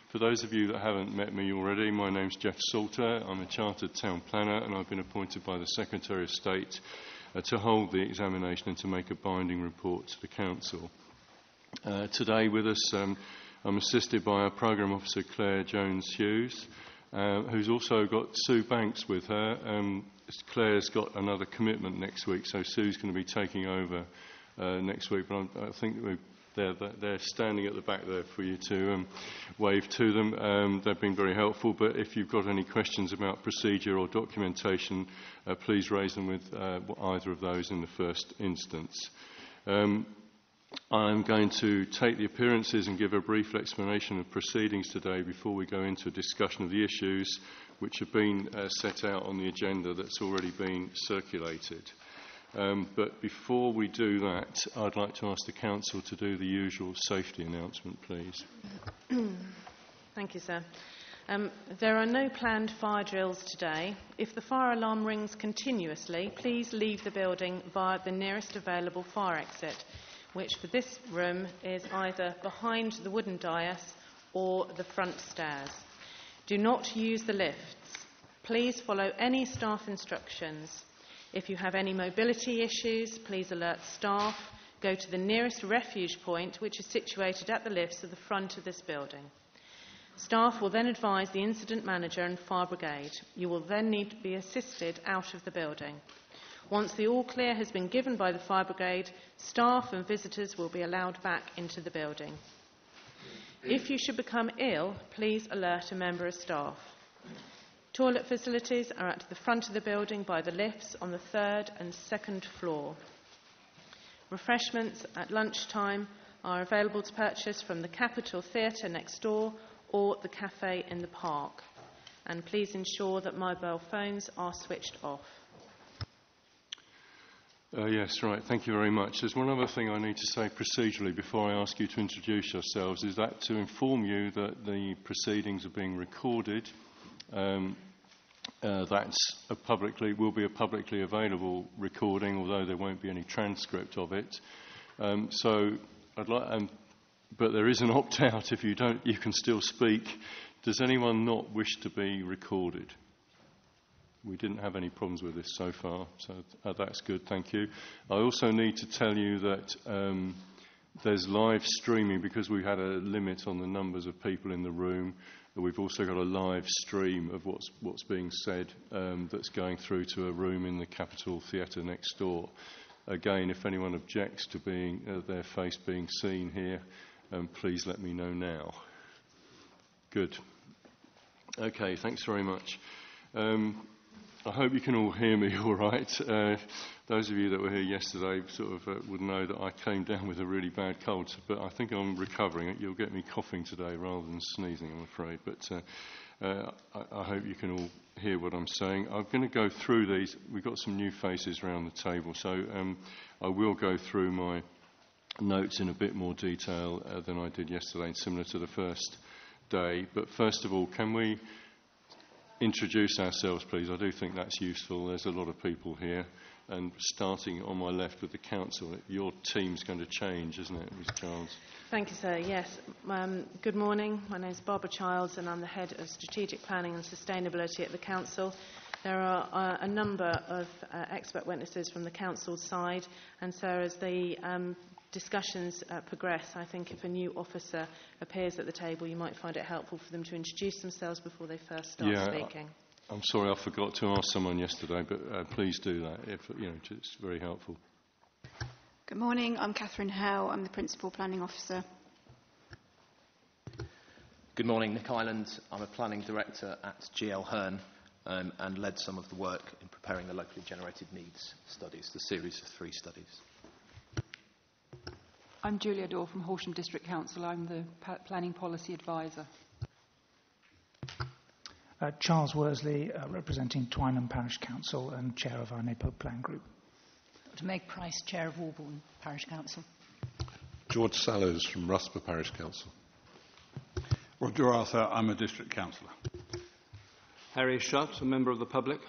For those of you that haven't met me already, my name's Jeff Salter. I'm a Chartered Town Planner, and I've been appointed by the Secretary of State to hold the examination and to make a binding report to the Council. Today with us, I'm assisted by our Programme Officer Claire Jones-Hughes, who's also got Sue Banks with her. Claire's got another commitment next week, so Sue's going to be taking over next week, but I think they're standing at the back there for you to wave to them. They've been very helpful, but if you've got any questions about procedure or documentation, please raise them with either of those in the first instance. I'm going to take the appearances and give a brief explanation of proceedings today before we go into a discussion of the issues which have been set out on the agenda that's already been circulated. But before we do that, I'd like to ask the Council to do the usual safety announcement, please. Thank you, sir. There are no planned fire drills today. If the fire alarm rings continuously, please leave the building via the nearest available fire exit, which for this room is either behind the wooden dais or the front stairs. Do not use the lifts. Please follow any staff instructions. If you have any mobility issues, please alert staff. Go to the nearest refuge point, which is situated at the lifts at the front of this building. Staff will then advise the incident manager and fire brigade. You will then need to be assisted out of the building. Once the all clear has been given by the fire brigade, staff and visitors will be allowed back into the building. If you should become ill, please alert a member of staff. Toilet facilities are at the front of the building by the lifts on the third and second floor. Refreshments at lunchtime are available to purchase from the Capitol Theatre next door or the cafe in the park. And please ensure that mobile phones are switched off. Yes, right. Thank you very much. There's one other thing I need to say procedurally before I ask you to introduce yourselves, is that to inform you that the proceedings are being recorded. Will be a publicly available recording, although there won't be any transcript of it. But there is an opt-out. If you don't, you can still speak. Does anyone not wish to be recorded? We didn't have any problems with this so far, so that's good. Thank you. I also need to tell you that there's live streaming because we had a limit on the numbers of people in the room. We've also got a live stream of what's being said that's going through to a room in the Capitol Theatre next door. Again, if anyone objects to their face being seen here, please let me know now. Good. Okay, thanks very much. I hope you can all hear me all right. Those of you that were here yesterday would know that I came down with a really bad cold, but I think I'm recovering. You'll get me coughing today rather than sneezing, I'm afraid. But I hope you can all hear what I'm saying. I'm going to go through these. We've got some new faces around the table, so I will go through my notes in a bit more detail than I did yesterday, similar to the first day. But first of all, can we introduce ourselves, please? I do think that's useful. There's a lot of people here. And starting on my left with the Council, your team's going to change, isn't it, Ms. Childs? Thank you, sir. Yes. Good morning. My name is Barbara Childs and I'm the Head of Strategic Planning and Sustainability at the Council. There are a number of expert witnesses from the Council's side, and so as the discussions progress, I think if a new officer appears at the table, you might find it helpful for them to introduce themselves before they first start speaking. I'm sorry, I forgot to ask someone yesterday, but please do that. It's very helpful. Good morning. I'm Catherine Howe. I'm the Principal Planning Officer. Good morning, Nick Ireland. I'm a Planning Director at GL Hearn and led some of the work in preparing the locally generated needs studies, the series of 3 studies. I'm Julia Dorr from Horsham District Council. I'm the Planning Policy Advisor. Charles Worsley, representing Twynham Parish Council and Chair of our NAPO Plan Group. Dr. Meg Price, Chair of Walbourne Parish Council. George Sallows from Rusper Parish Council. Roger Arthur, I'm a District Councillor. Harry Shutt, a Member of the Public.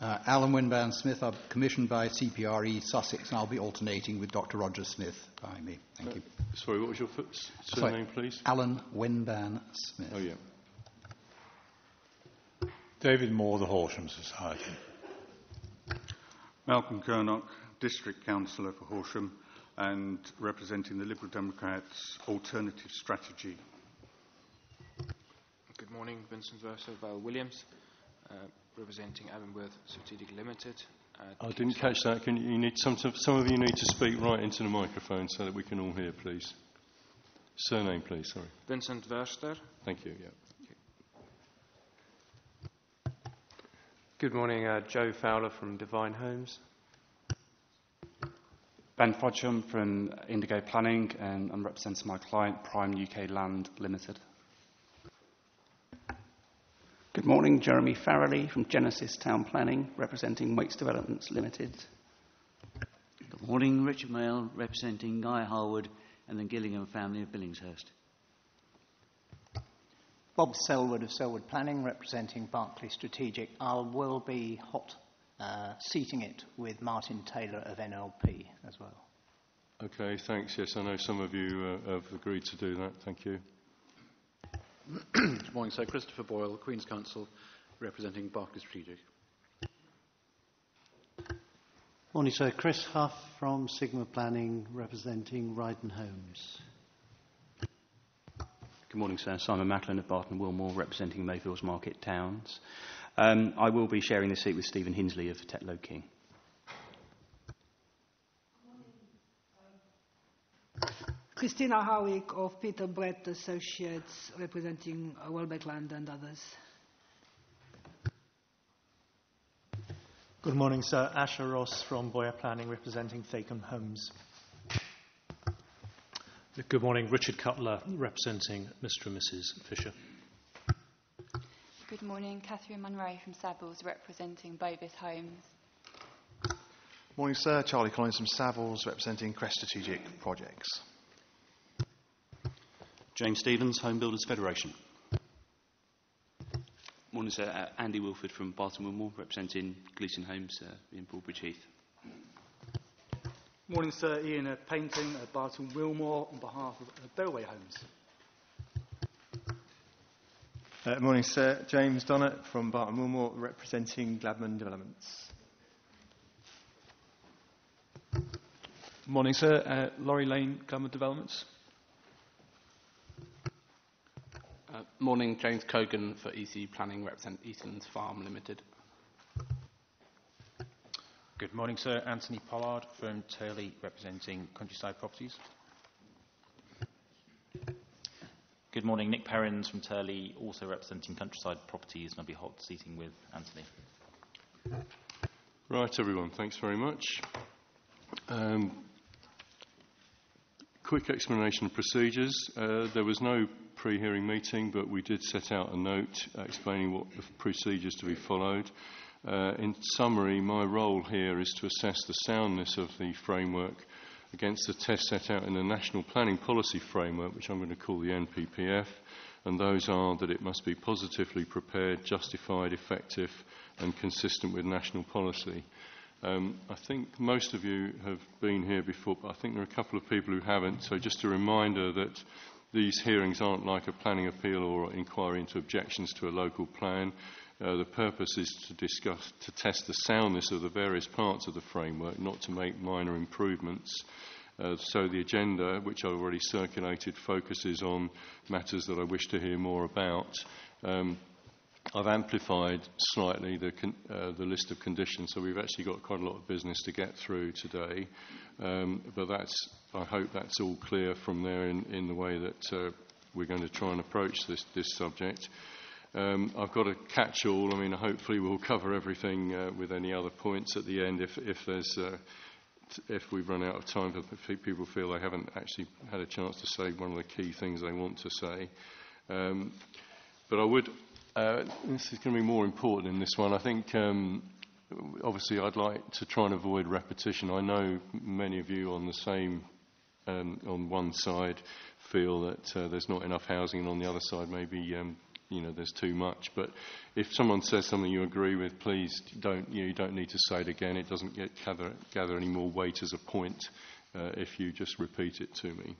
Alan Winban-Smith. I'm commissioned by CPRE Sussex, and I'll be alternating with Dr. Roger Smith behind me. Thank you. Sorry, what was your surname, please? Alan Winban-Smith. Oh, yeah. David Moore, the Horsham Society. Malcolm Kernock, District Councillor for Horsham and representing the Liberal Democrats' alternative strategy. Good morning, Vincent Verso, Val Williams, representing Avonworth Strategic Limited. I didn't catch that. You need some of you need to speak right into the microphone so that we can all hear, please. Surname, please. Sorry. Vincent Verster. Thank you. Yeah. Good morning, Joe Fowler from Divine Homes. Ben Frodsham from Indigo Planning, and I'm representing my client, Prime UK Land Limited. Good morning, Jeremy Farrelly from Genesis Town Planning, representing Waits Developments Limited. Good morning, Richard Mayle, representing Guy Harwood and the Gillingham family of Billingshurst. Bob Selwood of Selwood Planning, representing Berkeley Strategic. I will be seating it with Martin Taylor of NLP as well. Okay, thanks. Yes, I know some of you have agreed to do that. Thank you. Good morning, sir. Christopher Boyle, Queen's Counsel, representing Berkeley Strategic. Morning, sir. Chris Huff from Sigma Planning, representing Ryden Homes. Good morning, sir. Simon Macklin of Barton Wilmore, representing Mayfields Market Towns. I will be sharing the seat with Stephen Hinsley of Tetlow King. Christina Howick of Peter Brett Associates, representing Welbeck Land and others. Good morning, sir. Asher Ross from Boyer Planning, representing Thacum Homes. Good morning, Richard Cutler, representing Mr. and Mrs. Fisher. Good morning, Catherine Munro from Savills, representing Bovis Homes. Morning, sir. Charlie Collins from Savills, representing Crest Strategic Projects. James Stevens, Home Builders Federation. Morning, sir. Andy Wilford from Barton Wilmore, representing Gleeson Homes in Broadbridge Heath. Morning, sir. Ian Painting at Barton Wilmore on behalf of Bellway Homes. Morning, sir. James Donnett from Barton Wilmore, representing Gladman Developments. Morning, sir. Laurie Lane, Gladman Developments. Morning, James Cogan for EC Planning, represent Eastlands Farm Limited. Good morning, sir. Anthony Pollard from Turley, representing Countryside Properties. Good morning, Nick Perrins from Turley, also representing Countryside Properties, and I'll be hot seating with Anthony. Right, everyone, thanks very much. Quick explanation of procedures. There was no pre-hearing meeting, but we did set out a note explaining what the procedures to be followed. In summary, my role here is to assess the soundness of the framework against the tests set out in the National Planning Policy Framework, which I'm going to call the NPPF, and those are that it must be positively prepared, justified, effective and consistent with national policy. I think most of you have been here before, but I think there are a couple of people who haven't, so just a reminder that these hearings aren't like a planning appeal or inquiry into objections to a local plan. The purpose is to test the soundness of the various parts of the framework, not to make minor improvements. So the agenda, which I already circulated, focuses on matters that I wish to hear more about. I've amplified slightly the list of conditions, so we've actually got quite a lot of business to get through today. But I hope that's all clear from there in the way that we're going to try and approach this subject. I've got a catch-all. I mean, hopefully we'll cover everything with any other points at the end if we've run out of time, if people feel they haven't actually had a chance to say one of the key things they want to say. But I would, this is going to be more important in this one. I think, obviously, I'd like to try and avoid repetition. I know many of you on the same, on one side, feel that there's not enough housing, and on the other side, maybe there's too much. But if someone says something you agree with, please you don't need to say it again. It doesn't gather any more weight as a point if you just repeat it to me.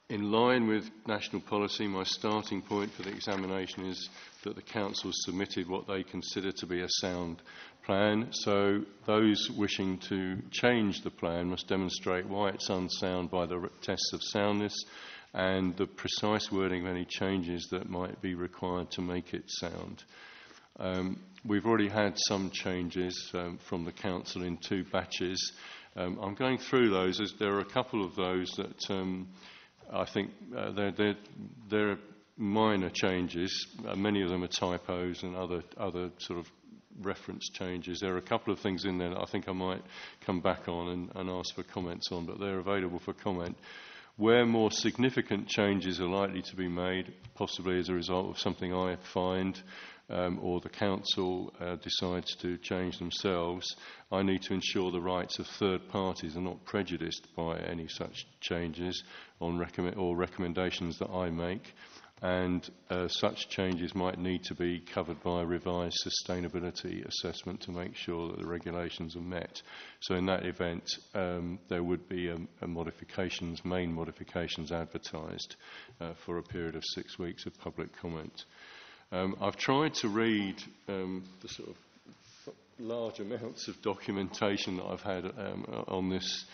In line with national policy, my starting point for the examination is that the Council submitted what they consider to be a sound plan. So those wishing to change the plan must demonstrate why it's unsound by the tests of soundness and the precise wording of any changes that might be required to make it sound. We've already had some changes from the Council in 2 batches. I'm going through those as there are a couple of those that I think they're minor changes. Many of them are typos and other sort of reference changes. There are a couple of things in there that I think I might come back on and ask for comments on, but they're available for comment. Where more significant changes are likely to be made, possibly as a result of something I find or the Council decides to change themselves, I need to ensure the rights of third parties are not prejudiced by any such changes or recommendations that I make, and such changes might need to be covered by a revised sustainability assessment to make sure that the regulations are met. So in that event, there would be main modifications advertised for a period of 6 weeks of public comment. I've tried to read the sort of large amounts of documentation that I've had on this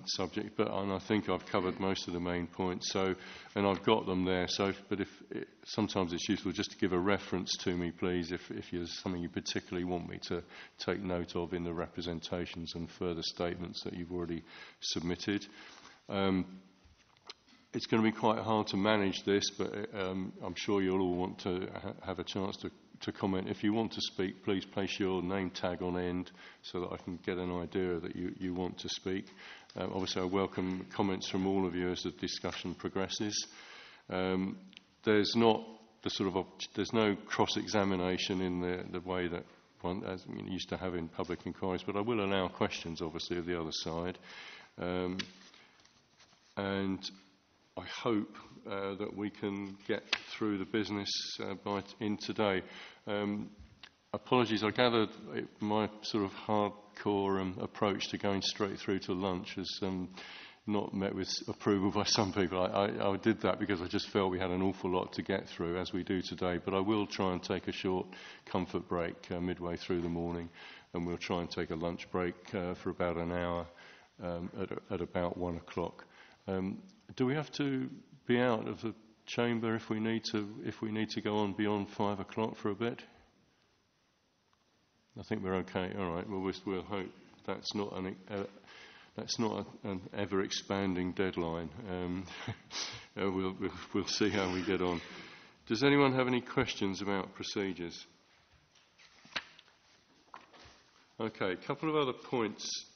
subject, and I think I've covered most of the main points. And I've got them there. But sometimes it's useful just to give a reference to me, please, if there's something you particularly want me to take note of in the representations and further statements that you've already submitted. It's going to be quite hard to manage this, but I'm sure you'll all want to have a chance to comment. If you want to speak, please place your name tag on end so that I can get an idea that you want to speak. Obviously, I welcome comments from all of you as the discussion progresses. There's no cross-examination in the way that one as used to have in public inquiries, but I will allow questions, obviously, of the other side. And I hope that we can get through the business in today. Apologies, I gathered my sort of hardcore approach to going straight through to lunch has not met with approval by some people. I did that because I just felt we had an awful lot to get through, as we do today. But I will try and take a short comfort break midway through the morning, and we'll try and take a lunch break for about an hour at about 1 o'clock. Do we have to be out of the chamber if we need to go on beyond 5 o'clock for a bit? I think we're okay. All right. Well, we'll hope that's not an ever-expanding deadline. We'll see how we get on. Does anyone have any questions about procedures? Okay. A couple of other points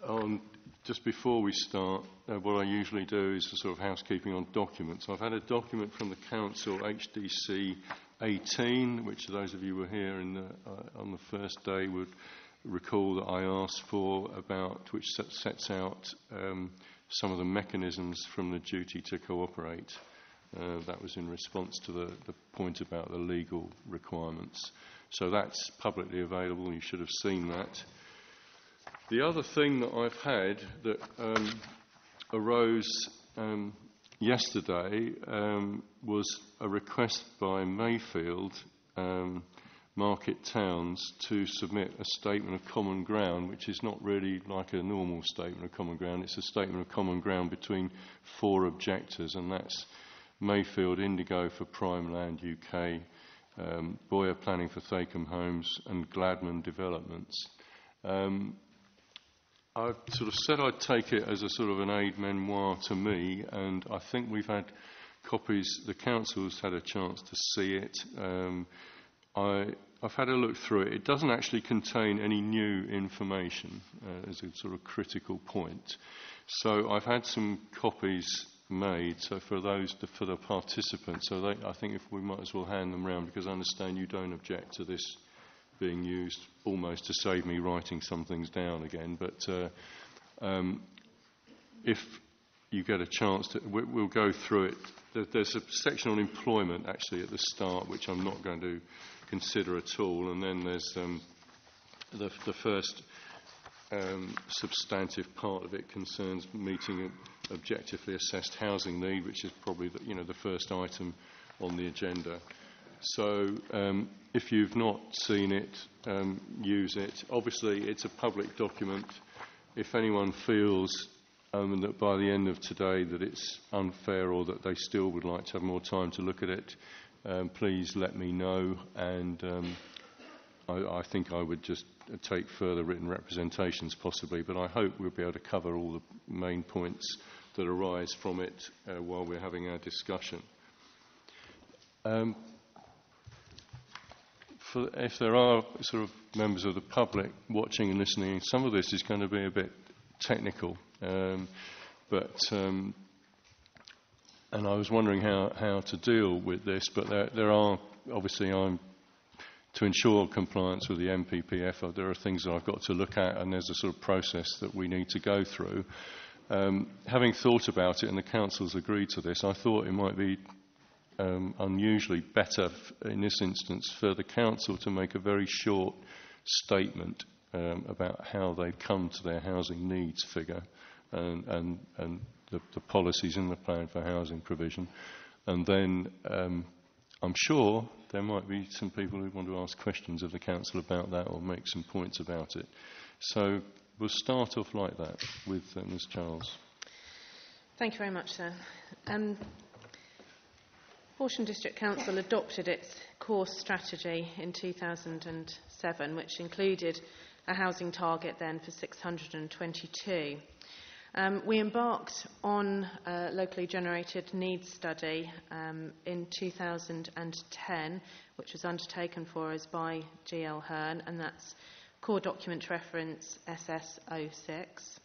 on. Just before we start, what I usually do is a sort of housekeeping on documents. I've had a document from the Council, HDC 18, which those of you who were here on the first day would recall that I asked for, which sets out some of the mechanisms from the duty to cooperate. That was in response to the point about the legal requirements. So that's publicly available, you should have seen that. The other thing that I've had that arose yesterday was a request by Mayfield Market Towns to submit a statement of common ground, which is not really like a normal statement of common ground. It's a statement of common ground between 4 objectors, and that's Mayfield Indigo for Prime Land UK, Boyer Planning for Thacombe Homes, and Gladman Developments. I sort of said I'd take it as a sort of an aide-memoire to me, and I think we've had copies, the Council's had a chance to see it. I've had a look through it. It doesn't actually contain any new information as a sort of critical point. So I've had some copies made, so for the participants, I think if we might as well hand them round, because I understand you don't object to this being used almost to save me writing some things down again. But if you get a chance to, we'll go through it. There's a section on employment actually at the start, which I'm not going to consider at all, and then there's the first substantive part of it concerns meeting an objectively assessed housing need, which is probably the first item on the agenda. So if you've not seen it, use it. Obviously, it's a public document. If anyone feels that by the end of today that it's unfair or that they still would like to have more time to look at it, please let me know, and I think I would just take further written representations possibly, but I hope we'll be able to cover all the main points that arise from it while we're having our discussion. If there are sort of members of the public watching and listening, some of this is going to be a bit technical, and I was wondering how to deal with this, but there are, obviously, to ensure compliance with the MPPF, there are things that I've got to look at, and there's a sort of process that we need to go through. Having thought about it, and the Council's agreed to this, I thought it might be unusually better in this instance for the Council to make a very short statement about how they've come to their housing needs figure and the policies in the plan for housing provision. And then I'm sure there might be some people who want to ask questions of the Council about that or make some points about it. So we'll start off like that with Ms. Charles. Thank you very much, sir. Horsham District Council adopted its core strategy in 2007, which included a housing target then for 622. We embarked on a locally generated needs study in 2010, which was undertaken for us by GL Hearn, and that's core document reference SS06.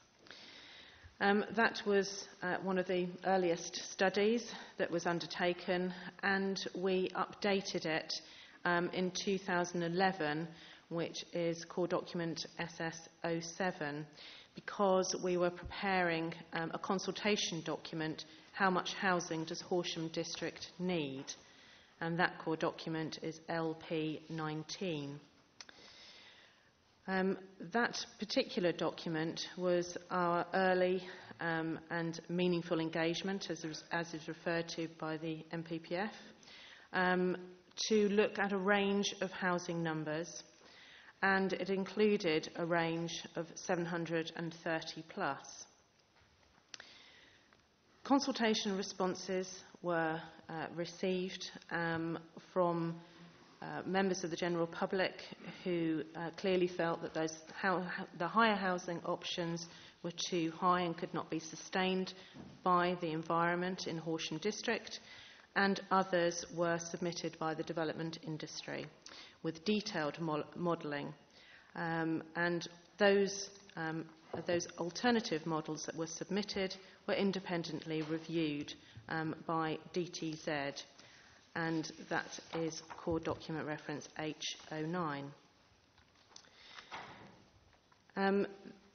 That was one of the earliest studies that was undertaken, and we updated it in 2011, which is core document SS07, because we were preparing a consultation document, how much housing does Horsham District need, and that core document is LP19. That particular document was our early and meaningful engagement, as is referred to by the MPPF, to look at a range of housing numbers, and it included a range of 730 plus. Consultation responses were received from members of the general public who clearly felt that the higher housing options were too high and could not be sustained by the environment in Horsham District, and others were submitted by the development industry with detailed modelling. And those alternative models that were submitted were independently reviewed by DTZ, and that is core document reference H09.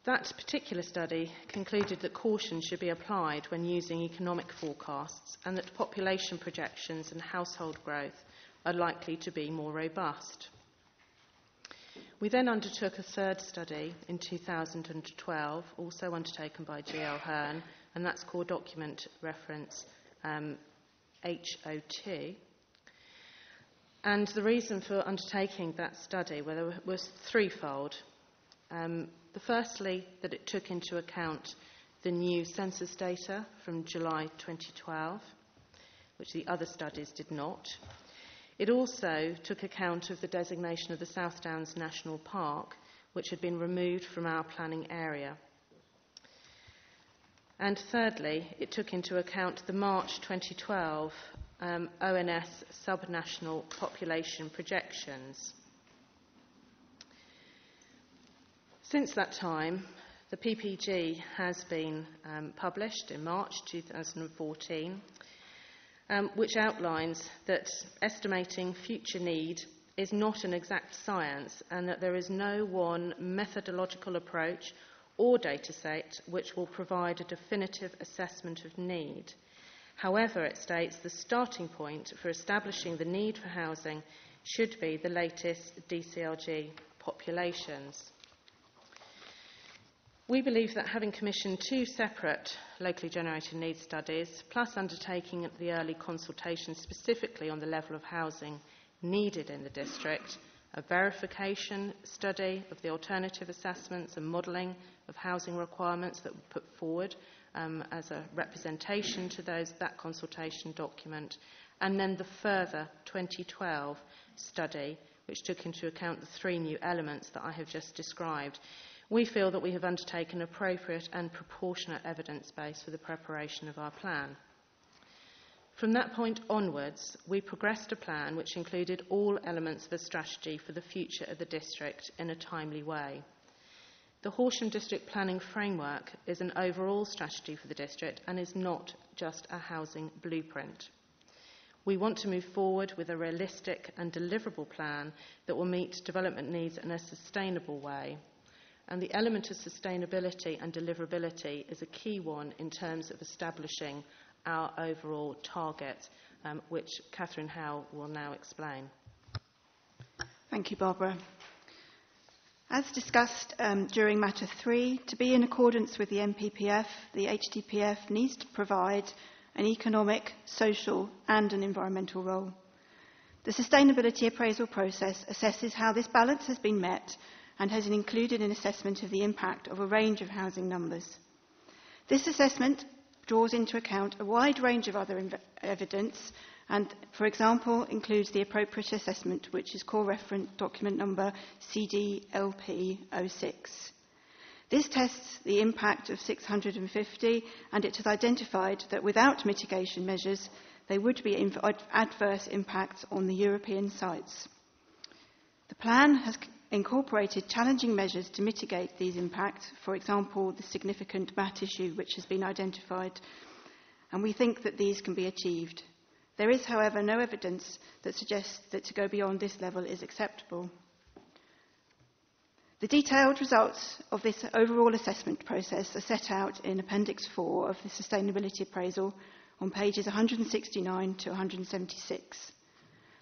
That particular study concluded that caution should be applied when using economic forecasts, and that population projections and household growth are likely to be more robust. We then undertook a third study in 2012, also undertaken by GL Hearn, and that's core document reference H02. And the reason for undertaking that study was threefold. Firstly, that it took into account the new census data from July 2012, which the other studies did not. It also took account of the designation of the South Downs National Park, which had been removed from our planning area. And thirdly, it took into account the March 2012 ONS subnational population projections. Since that time, the PPG has been published in March 2014, which outlines that estimating future need is not an exact science, and that there is no one methodological approach or dataset which will provide a definitive assessment of need. However, it states the starting point for establishing the need for housing should be the latest DCRG populations. We believe that having commissioned 2 separate locally generated needs studies, plus undertaking the early consultation specifically on the level of housing needed in the district, a verification study of the alternative assessments and modelling of housing requirements that were put forward as a representation to that consultation document, and then the further 2012 study, which took into account the 3 new elements that I have just described. We feel that we have undertaken appropriate and proportionate evidence base for the preparation of our plan. From that point onwards, we progressed a plan which included all elements of a strategy for the future of the district in a timely way. The Horsham District Planning Framework is an overall strategy for the district and is not just a housing blueprint. We want to move forward with a realistic and deliverable plan that will meet development needs in a sustainable way. And the element of sustainability and deliverability is a key one in terms of establishing our overall target, which Catherine Howe will now explain. Thank you, Barbara. As discussed during Matter 3, to be in accordance with the NPPF, the HDPF needs to provide an economic, social and an environmental role. The sustainability appraisal process assesses how this balance has been met and has included an assessment of the impact of a range of housing numbers. This assessment draws into account a wide range of other evidence and, for example, includes the appropriate assessment, which is core reference document number CDLP06. This tests the impact of 650, and it has identified that without mitigation measures, there would be adverse impacts on the European sites. The plan has incorporated challenging measures to mitigate these impacts, for example, the significant MAT issue which has been identified, and we think that these can be achieved. There is, however, no evidence that suggests that to go beyond this level is acceptable. The detailed results of this overall assessment process are set out in Appendix 4 of the Sustainability Appraisal on pages 169 to 176.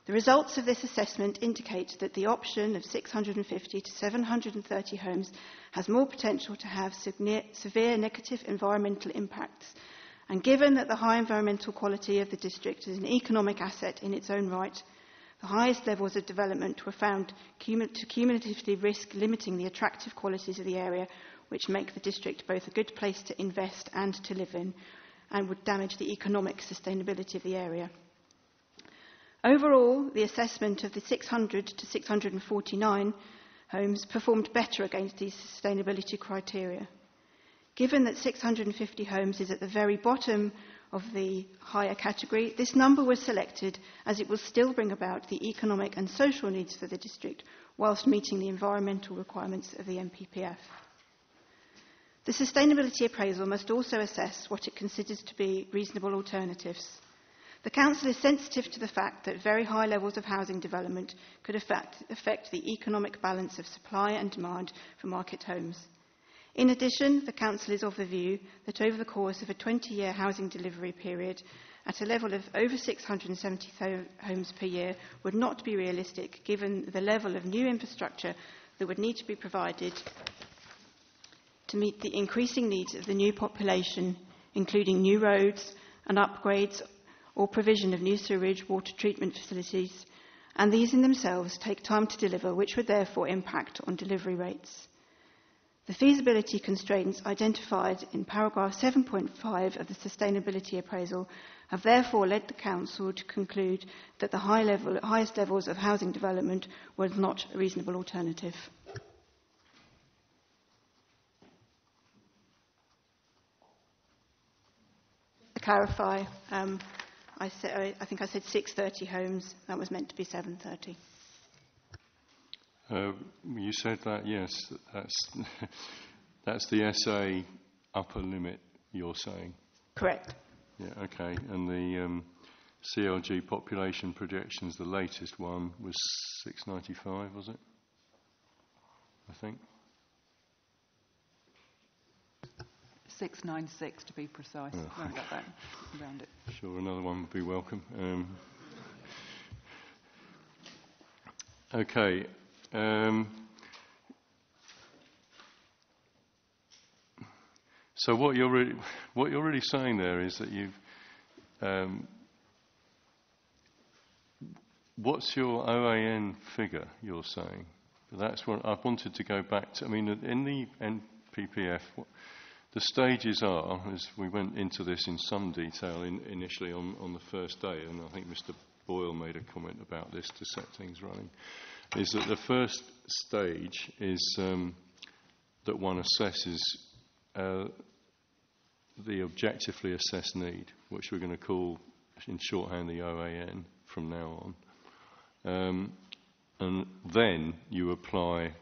The results of this assessment indicate that the option of 650 to 730 homes has more potential to have severe negative environmental impacts. And given that the high environmental quality of the district is an economic asset in its own right, the highest levels of development were found to cumulatively risk limiting the attractive qualities of the area, which make the district both a good place to invest and to live in, and would damage the economic sustainability of the area. Overall, the assessment of the 600 to 649 homes performed better against these sustainability criteria. Given that 650 homes is at the very bottom of the higher category, this number was selected as it will still bring about the economic and social needs for the district whilst meeting the environmental requirements of the NPPF. The sustainability appraisal must also assess what it considers to be reasonable alternatives. The Council is sensitive to the fact that very high levels of housing development could affect the economic balance of supply and demand for market homes. In addition, the Council is of the view that over the course of a 20-year housing delivery period, at a level of over 670 homes per year would not be realistic given the level of new infrastructure that would need to be provided to meet the increasing needs of the new population, including new roads and upgrades or provision of new sewerage water treatment facilities, and these in themselves take time to deliver, which would therefore impact on delivery rates. The feasibility constraints identified in paragraph 7.5 of the sustainability appraisal have therefore led the Council to conclude that the highest levels of housing development was not a reasonable alternative. To clarify, I think I said 630 homes. That was meant to be 730. You said that, yes. That's the SA upper limit, you're saying? Correct. Yeah, okay. And the CLG population projections, the latest one was 695, was it? I think. 696 to be precise. Oh, Round about that. Round it. Sure, another one would be welcome. Okay. So what you're really saying there is that you've. What's your OAN figure? You're saying that's what I wanted to go back to. I mean, in the NPPF, the stages are, as we went into this in some detail initially on the first day, and I think Mr. Boyle made a comment about this to set things running, is that the first stage is that one assesses the objectively assessed need, which we're going to call in shorthand the OAN from now on. And then you apply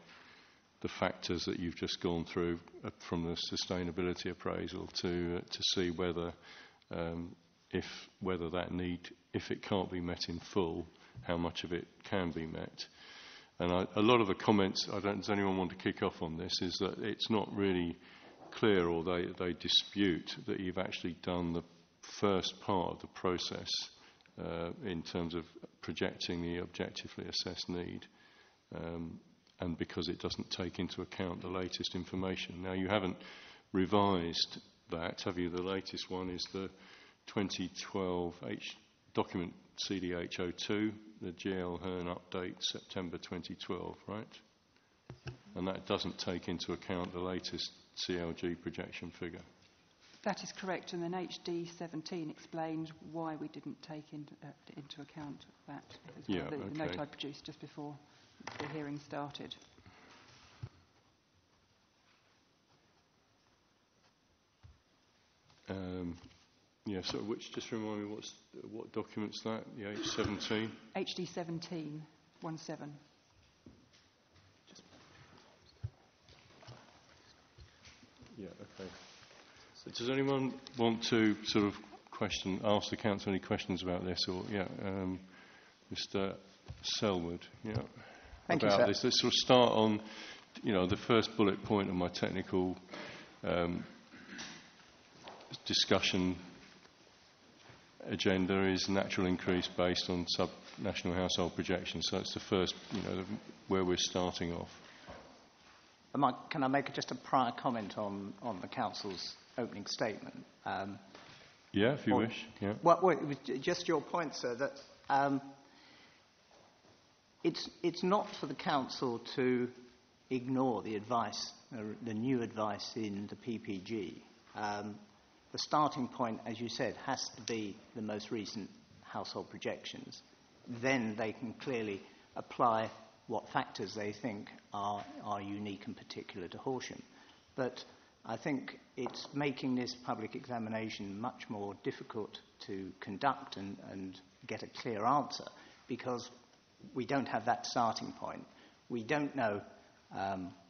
the factors that you've just gone through from the sustainability appraisal to see whether whether that need, if it can't be met in full, how much of it can be met. And a lot of the comments, does anyone want to kick off on this, is that it's not really clear, or they dispute that you've actually done the first part of the process in terms of projecting the objectively assessed need, and because it doesn't take into account the latest information. Now, you haven't revised that, have you? The latest one is the 2012 document CDH02, the GL Hearn update, September 2012, right? And that doesn't take into account the latest CLG projection figure. That is correct, and then HD 17 explained why we didn't take into account that as well. The note I produced just before the hearing started. So just remind me, what document's that? The H17? HD 17, 17. Yeah, okay. So does anyone want to sort of ask the council any questions about this, or Mr. Selwood, Thank about you, this? Let's sort of start on, the first bullet point of my technical discussion agenda is natural increase based on sub-national household projections. So it's the first, where we're starting off. Can I make just a prior comment on the council's opening statement? Yeah, if you wish. Yeah. Well, it was just your point, sir, that it's not for the council to ignore the advice, the new advice in the PPG. The starting point, as you said, has to be the most recent household projections. Then they can clearly apply what factors they think are unique and particular to Horsham. But I think it's making this public examination much more difficult to conduct and get a clear answer, because we don't have that starting point. We don't know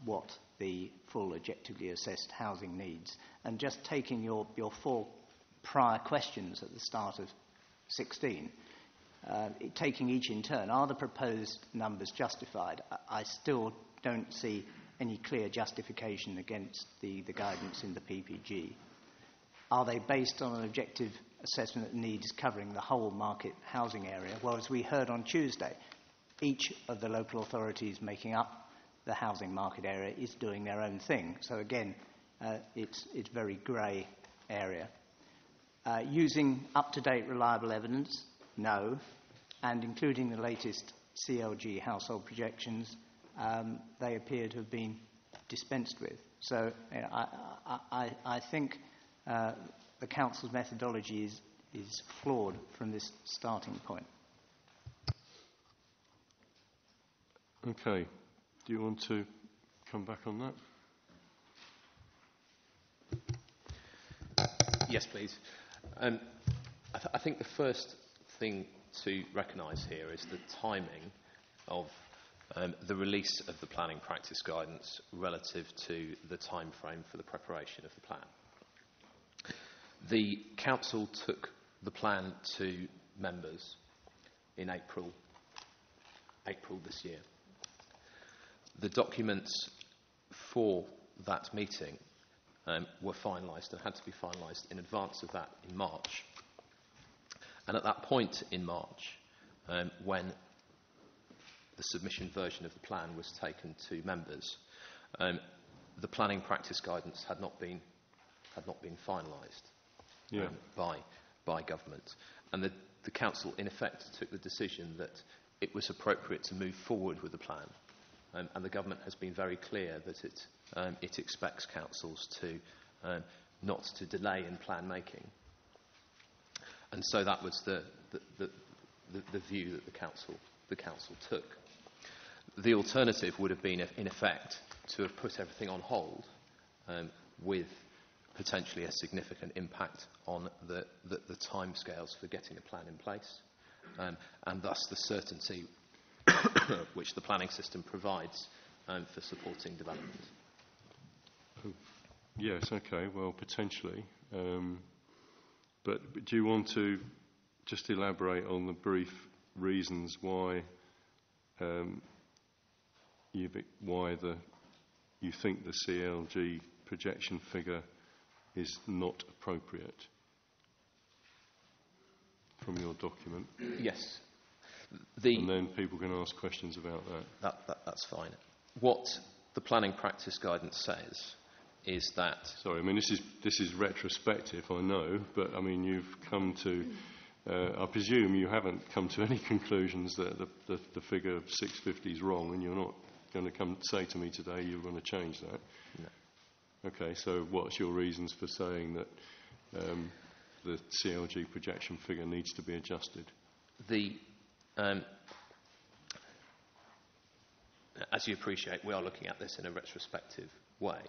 what the full objectively assessed housing needs. And just taking your four prior questions at the start of 16, taking each in turn, are the proposed numbers justified? I still don't see any clear justification against the guidance in the PPG. Are they based on an objective assessment that needs covering the whole market housing area? Well, as we heard on Tuesday, each of the local authorities making up the housing market area is doing their own thing. So again, it's very grey area. Using up-to-date reliable evidence? No. And including the latest CLG household projections, they appear to have been dispensed with. So I think the council's methodology is flawed from this starting point. Okay. Do you want to come back on that? Yes, please. I think the first thing to recognise here is the timing of the release of the planning practice guidance relative to the time frame for the preparation of the plan. The council took the plan to members in April this year. The documents for that meeting were finalised and had to be finalised in advance of that in March. And at that point in March, when the submission version of the plan was taken to members, the planning practice guidance had not been finalised by government, and the council in effect took the decision that it was appropriate to move forward with the plan, and the government has been very clear that it expects councils to not to delay in plan making, and so that was the view that the council took. The alternative would have been, in effect, to have put everything on hold, with potentially a significant impact on the timescales for getting a plan in place, and thus the certainty which the planning system provides for supporting development. Yes, okay, well, potentially. But do you want to just elaborate on the brief reasons why you think the CLG projection figure is not appropriate from your document? Yes. And then people can ask questions about that. That's fine. What the planning practice guidance says is that... Sorry, I mean, this is retrospective, I know, but, I mean, you've come to... I presume you haven't come to any conclusions that the figure of 650 is wrong, and you're not going to come say to me today you're going to change that? No. Okay, so what's your reasons for saying that the CLG projection figure needs to be adjusted? As you appreciate, we are looking at this in a retrospective way,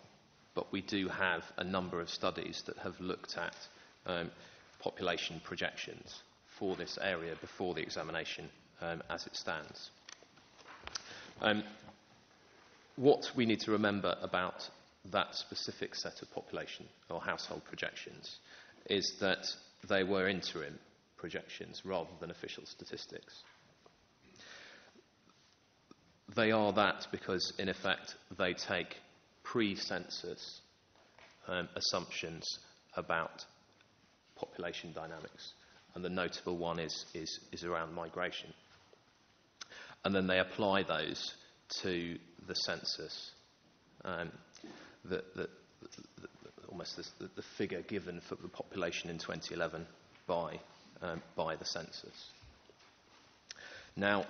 but we do have a number of studies that have looked at population projections for this area before the examination as it stands. What we need to remember about that specific set of population or household projections is that they were interim projections rather than official statistics. They are that because, in effect, they take pre-census assumptions about population dynamics, and the notable one is around migration. And then they apply those to the census, almost the figure given for the population in 2011 by the census. Now,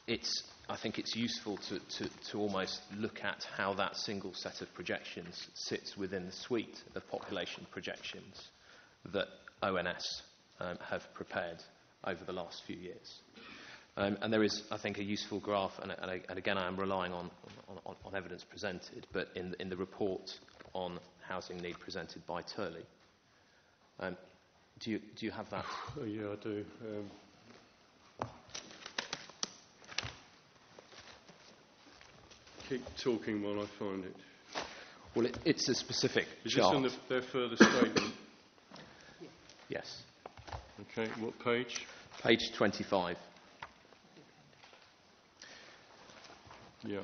I think it's useful to almost look at how that single set of projections sits within the suite of population projections that ONS have prepared over the last few years. And there is, I think, a useful graph, and again I am relying on evidence presented, but in the report on housing need presented by Turley. Do you have that? Oh, yeah, I do. Keep talking while I find it. Well, it's a specific chart. Is this on their further statement? Yes. Okay, what page? Page 25. Yeah.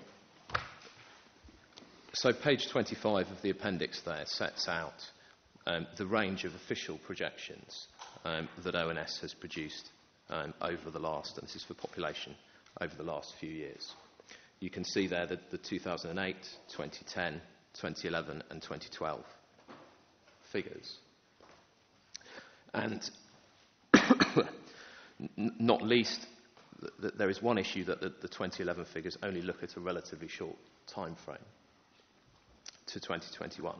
So page 25 of the appendix there sets out the range of official projections that ONS has produced over the last, and this is for population, over the last few years. You can see there the 2008, 2010, 2011 and 2012 figures. And not least, there is one issue that the 2011 figures only look at a relatively short time frame to 2021.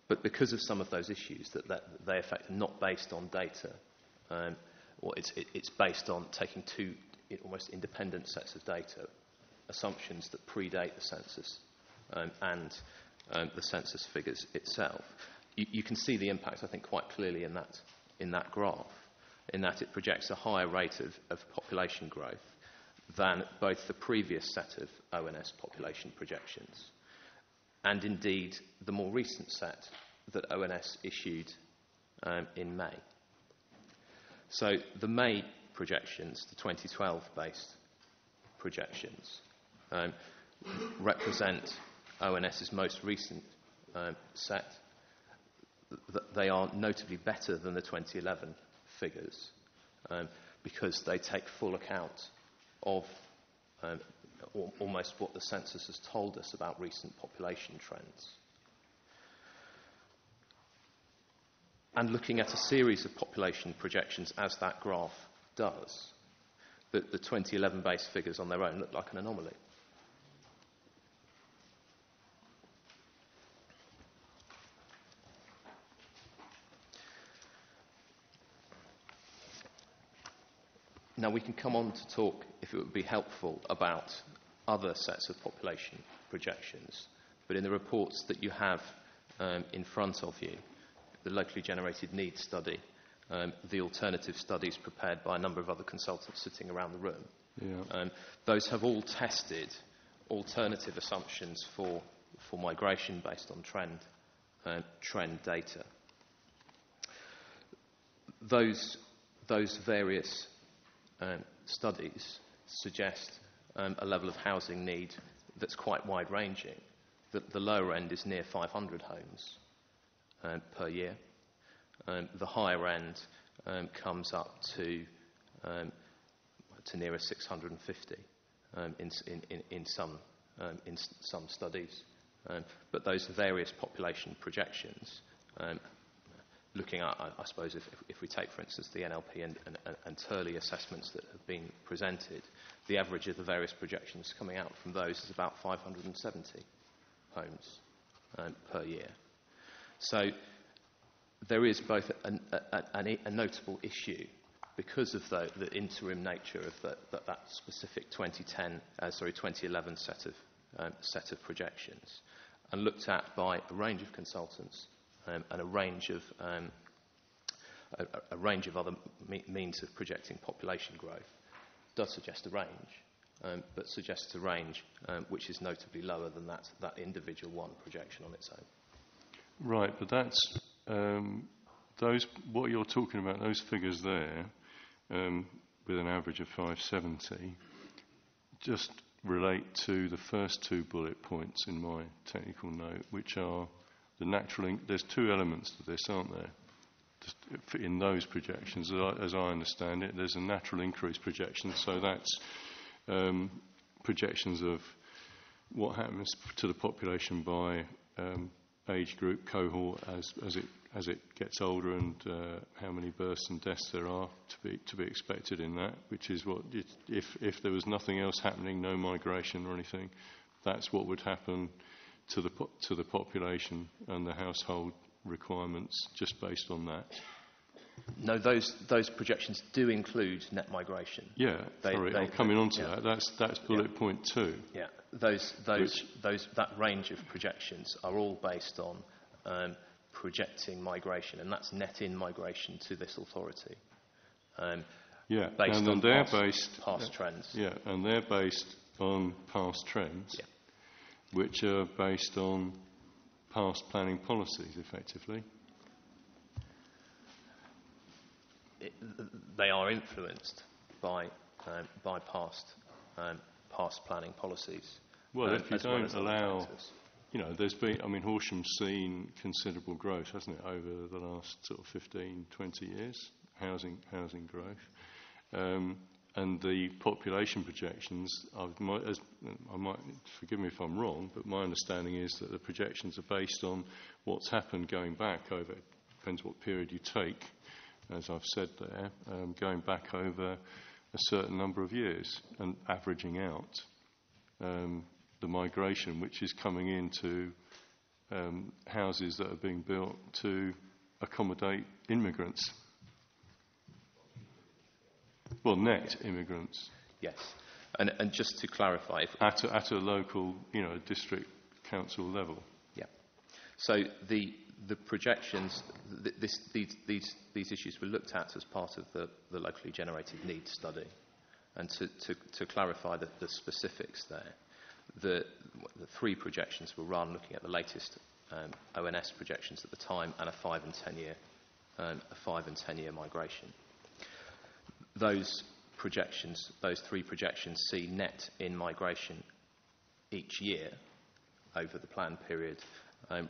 But because of some of those issues, that they affect not based on data, or it's based on taking two almost independent sets of data, assumptions that predate the census and the census figures itself. You can see the impact, I think, quite clearly in that graph, in that it projects a higher rate of population growth than both the previous set of ONS population projections and indeed the more recent set that ONS issued in May. So the May projections, the 2012-based projections, represent ONS's most recent set. They are notably better than the 2011 figures because they take full account of almost what the census has told us about recent population trends. And looking at a series of population projections as that graph does, the 2011 base figures on their own look like an anomaly. Now we can come on to talk, if it would be helpful, about other sets of population projections. But in the reports that you have in front of you, the locally generated needs study, the alternative studies prepared by a number of other consultants sitting around the room, those have all tested alternative assumptions for migration based on trend data. Those various studies suggest a level of housing need that's quite wide-ranging. The lower end is near 500 homes per year. The higher end comes up to nearer 650 in some studies. But those various population projections, looking at, I suppose, if we take, for instance, the NLP and Turley assessments that have been presented, the average of the various projections coming out from those is about 570 homes per year. So there is both a notable issue because of the interim nature of that specific 2011 set of projections, and looked at by a range of consultants and a range of other means of projecting population growth, does suggest a range, but suggests a range which is notably lower than that individual one projection on its own. Right, but that's what you're talking about, those figures there, with an average of 570, just relate to the first two bullet points in my technical note, which are the natural. There's two elements to this, aren't there? Just in those projections, as I understand it, there's a natural increase projection, so that's projections of what happens to the population by age group, cohort, as it gets older, and how many births and deaths there are to be expected in that, which is what, if there was nothing else happening, no migration or anything, that's what would happen to the population and the household requirements just based on that. No, those projections do include net migration. Yeah, I'm coming on to that. That's bullet point 2. Yeah, that range of projections are all based on projecting migration, and that's net in migration to this authority. Based on past trends. Yeah, and they're based on past trends, which are based on past planning policies, effectively. They are influenced by past planning policies. Well, if you don't allow, there's been, Horsham's seen considerable growth, hasn't it, over the last sort of 15, 20 years, housing growth. And the population projections, I might, forgive me if I'm wrong, but my understanding is that the projections are based on what's happened going back over, depends what period you take, as I've said there, going back over a certain number of years and averaging out the migration which is coming into houses that are being built to accommodate immigrants. Well, net immigrants. Yes, and just to clarify, at a local, district council level. Yeah. So the projections, these issues were looked at as part of the locally generated needs study, and to clarify the specifics there, the 3 projections were run looking at the latest ONS projections at the time and a 5 and 10 year migration. Those 3 projections see net in migration each year over the plan period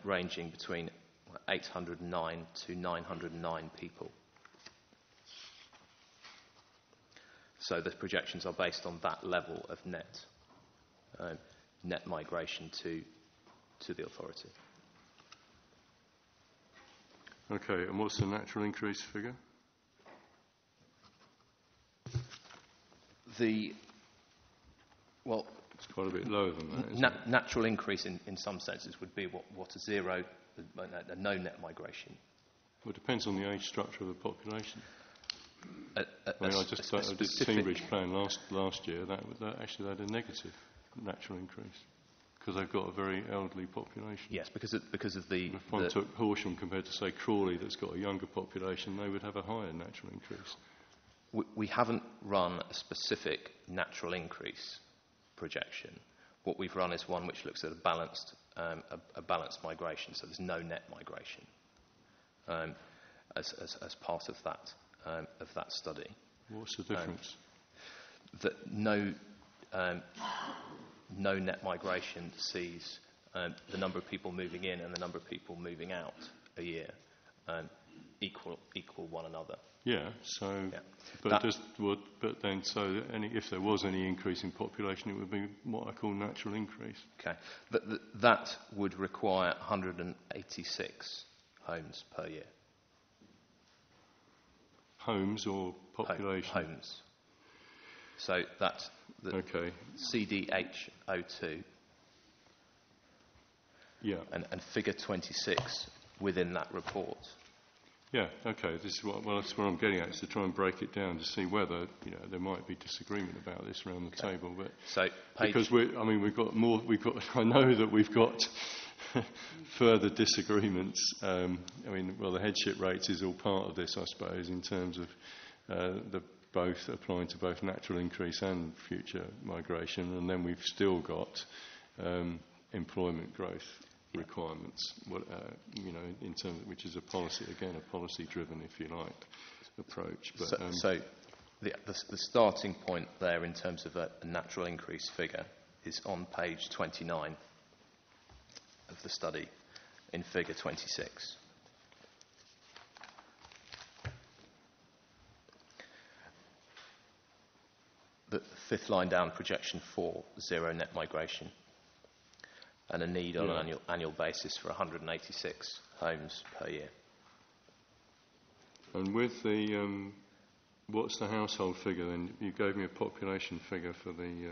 ranging between 809 to 909 people. So the projections are based on that level of net migration to the authority. Okay, and what's the natural increase figure? It's quite a bit lower than that, isn't it? Natural increase in some senses would be what a zero, a no net migration. Well, it depends on the age structure of the population. I did Sainsbury's plan last year. That actually had a negative natural increase because they've got a very elderly population. Yes, because of the. If one took Horsham compared to say Crawley, that's got a younger population, they would have a higher natural increase. We haven't run a specific natural increase projection. What we've run is one which looks at a balanced migration, so there's no net migration as part of that study. What's the difference? That no net migration sees the number of people moving in and the number of people moving out a year equal one another. Yeah. So, yeah. If there was any increase in population, it would be what I call natural increase. Okay. That would require 186 homes per year. Homes or population? Homes. So that's the okay. CDH02. Yeah. And figure 26 within that report. Yeah, okay. That's what I'm getting at, is to try and break it down to see whether there might be disagreement about this around the table. But so because we've got more. I know that we've got further disagreements. The headship rates is all part of this, I suppose, in terms of both applying to both natural increase and future migration, and then we've still got employment growth requirements, in terms of, which is a policy-driven, if you like, approach. But, so the starting point there in terms of a natural increase figure is on page 29 of the study in figure 26. The fifth line down, projection 4, zero net migration, and a need on an annual basis for 186 homes per year. And with the, what's the household figure then? You gave me a population figure for the,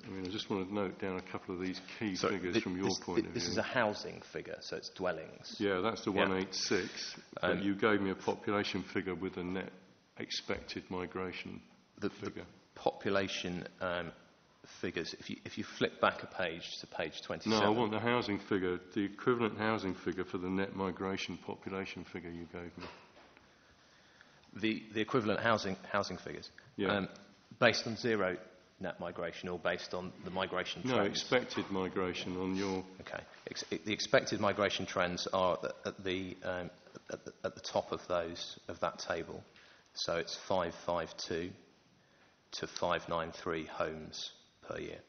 I just want to note down a couple of these key figures from your point of view. This is a housing figure, so it's dwellings. Yeah, that's the 186. But you gave me a population figure with a net expected migration figure. The population figures, if you flip back a page to page 27. No, I want the housing figure, the equivalent housing figure for the net migration population figure you gave me. The equivalent housing figures? Yeah. Based on zero net migration or based on the migration trends? No, expected migration on your... Okay. The expected migration trends are at the top of that table. So it's 552 to 593 homes per year.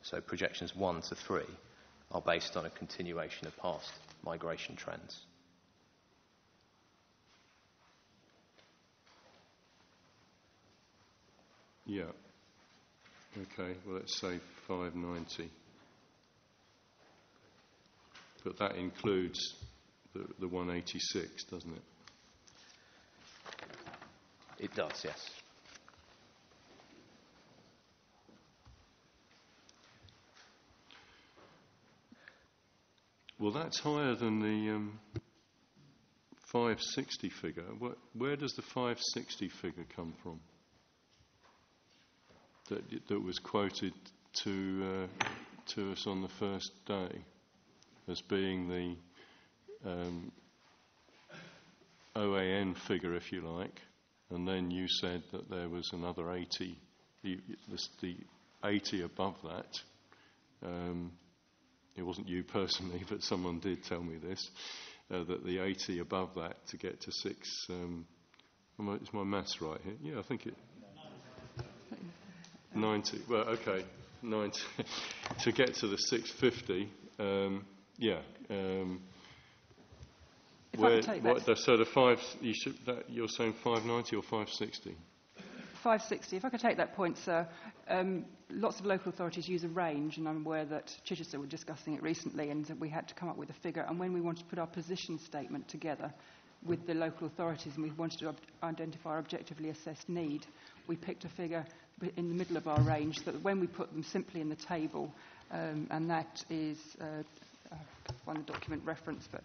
So projections 1 to 3 are based on a continuation of past migration trends. Yeah. Okay, well, let's say 590. But that includes the 186, doesn't it? It does, yes. Well, that's higher than the 560 figure. Where does the 560 figure come from? That was quoted to us on the first day as being the OAN figure, if you like, and then you said that there was another 80, the 80 above that. It wasn't you personally, but someone did tell me this, that the 80 above that to get to 6... is my maths right here? Yeah, I think it... 90. Well, okay. 90 to get to the 650. So the five, you're saying 590 or 560? 560. If I could take that point, sir. Lots of local authorities use a range, and I'm aware that Chichester were discussing it recently, and we had to come up with a figure. And when we wanted to put our position statement together with the local authorities and we wanted to identify our objectively assessed need, we picked a figure in the middle of our range so that when we put them simply in the table, and that is one document reference, but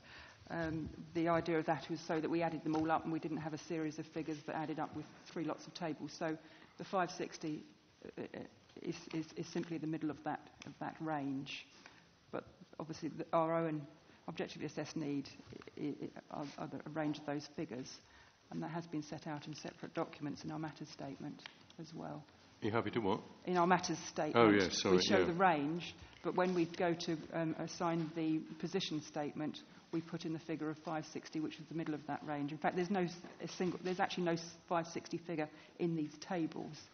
the idea of that was so that we added them all up and we didn't have a series of figures that added up with 3 lots of tables. So the 560 is simply the middle of that range. But obviously our own objectively assessed need are a range of those figures, and that has been set out in separate documents in our matters statement as well. Are you happy to what? In our matters statement, we show the range, but when we go to assign the position statement, we put in the figure of 560, which is the middle of that range. In fact, there's actually no 560 figure in these tables.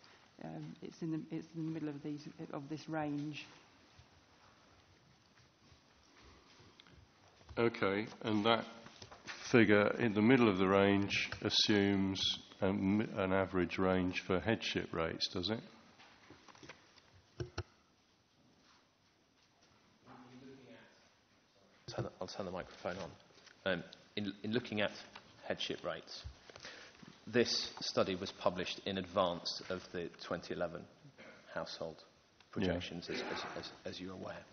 It's in the middle of this range. Okay, and that figure in the middle of the range assumes an average range for headship rates, does it? I'll turn the microphone on. In looking at headship rates, this study was published in advance of the 2011 household projections, as you're aware.